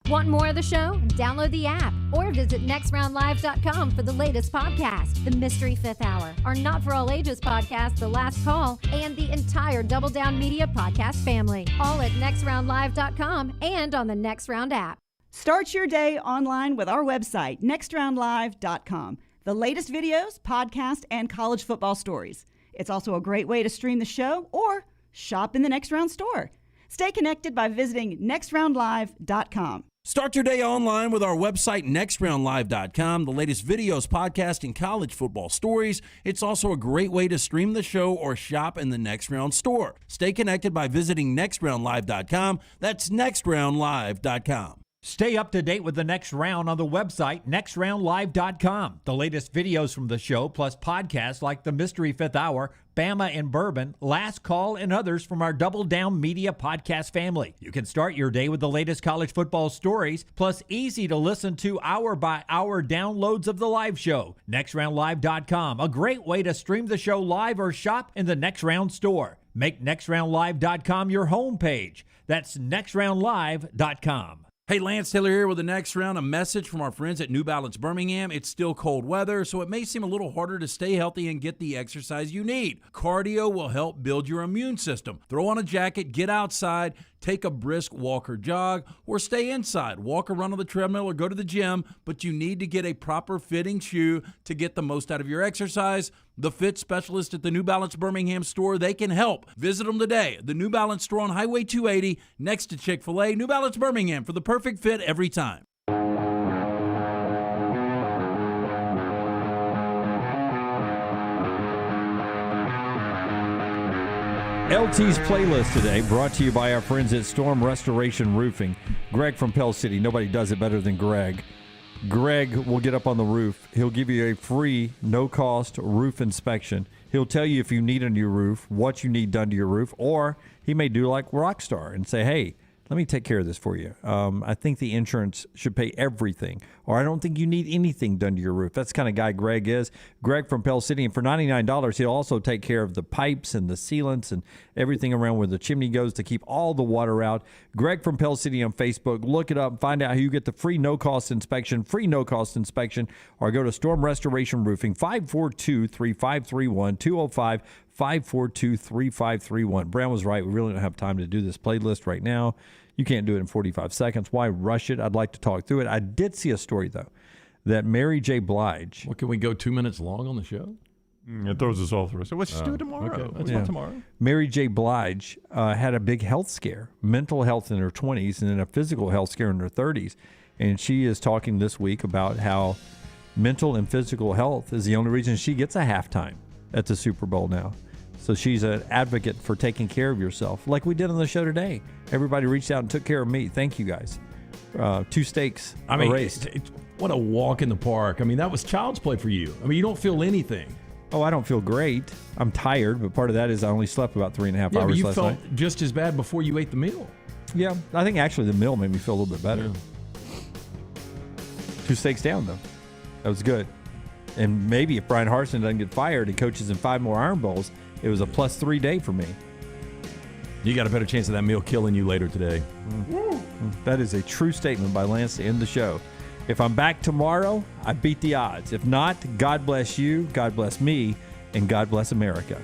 Want more of the show? Download the app or visit nextroundlive.com for the latest podcast. The Mystery Fifth Hour, our Not For All Ages podcast, The Last Call, and the entire Double Down Media podcast family. All at nextroundlive.com and on the Next Round app. Start your day online with our website, nextroundlive.com. The latest videos, podcasts, and college football stories. It's also a great way to stream the show or shop in the Next Round store. Stay connected by visiting nextroundlive.com. Start your day online with our website, nextroundlive.com. The latest videos, podcasts, and college football stories. It's also a great way to stream the show or shop in the Next Round store. Stay connected by visiting nextroundlive.com. That's nextroundlive.com. Stay up to date with the Next Round on the website, nextroundlive.com. The latest videos from the show, plus podcasts like The Mystery Fifth Hour, Bama and Bourbon, Last Call, and others from our Double Down Media podcast family. You can start your day with the latest college football stories, plus easy to listen to hour-by-hour downloads of the live show. nextroundlive.com, a great way to stream the show live or shop in the Next Round store. Make nextroundlive.com your homepage. That's nextroundlive.com. Hey, Lance Taylor here with the Next Round. A message from our friends at New Balance Birmingham. It's still cold weather, so it may seem a little harder to stay healthy and get the exercise you need. Cardio will help build your immune system. Throw on a jacket, get outside, take a brisk walk or jog, or stay inside. Walk or run on the treadmill or go to the gym, but you need to get a proper fitting shoe to get the most out of your exercise. The fit specialist at the New Balance Birmingham store, they can help. Visit them today. The New Balance store on Highway 280 next to Chick-fil-A. New Balance Birmingham for the perfect fit every time. LT's playlist today brought to you by our friends at Storm Restoration Roofing. Greg from Pell City. Nobody does it better than Greg. Greg will get up on the roof. He'll give you a free, no-cost roof inspection. He'll tell you if you need a new roof, what you need done to your roof, or he may do like Rockstar and say, hey, let me take care of this for you. I think the insurance should pay everything, or I don't think you need anything done to your roof. That's the kind of guy Greg is. Greg from Pell City, and for $99, he'll also take care of the pipes and the sealants and everything around where the chimney goes to keep all the water out. Greg from Pell City on Facebook. Look it up and find out how you get the free no-cost inspection, or go to Storm Restoration Roofing, 542-3531, 205-542-3531. Brown was right. We really don't have time to do this playlist right now. You can't do it in 45 seconds. Why rush it? I'd like to talk through it. I did see a story, though, that Mary J. Blige. Well, can we go 2 minutes long on the show? It throws us all through. So let's just do it tomorrow. Okay. Let's do it tomorrow. Mary J. Blige had a big health scare, mental health in her 20s, and then a physical health scare in her 30s. And she is talking this week about how mental and physical health is the only reason she gets a halftime at the Super Bowl now. So she's an advocate for taking care of yourself, like we did on the show today. Everybody reached out and took care of me. Thank you, guys. 2 steaks erased. What a walk in the park. I mean, that was child's play for you. I mean, you don't feel anything. Oh, I don't feel great. I'm tired, but part of that is I only slept about 3.5 hours last night. Yeah, but you felt just as bad before you ate the meal. Yeah, I think actually the meal made me feel a little bit better. Yeah. 2 steaks down, though. That was good. And maybe if Brian Harsin doesn't get fired and coaches in 5 more Iron Bowls, it was a +3 day for me. You got a better chance of that meal killing you later today. That is a true statement by Lance to end the show. If I'm back tomorrow, I beat the odds. If not, God bless you, God bless me, and God bless America.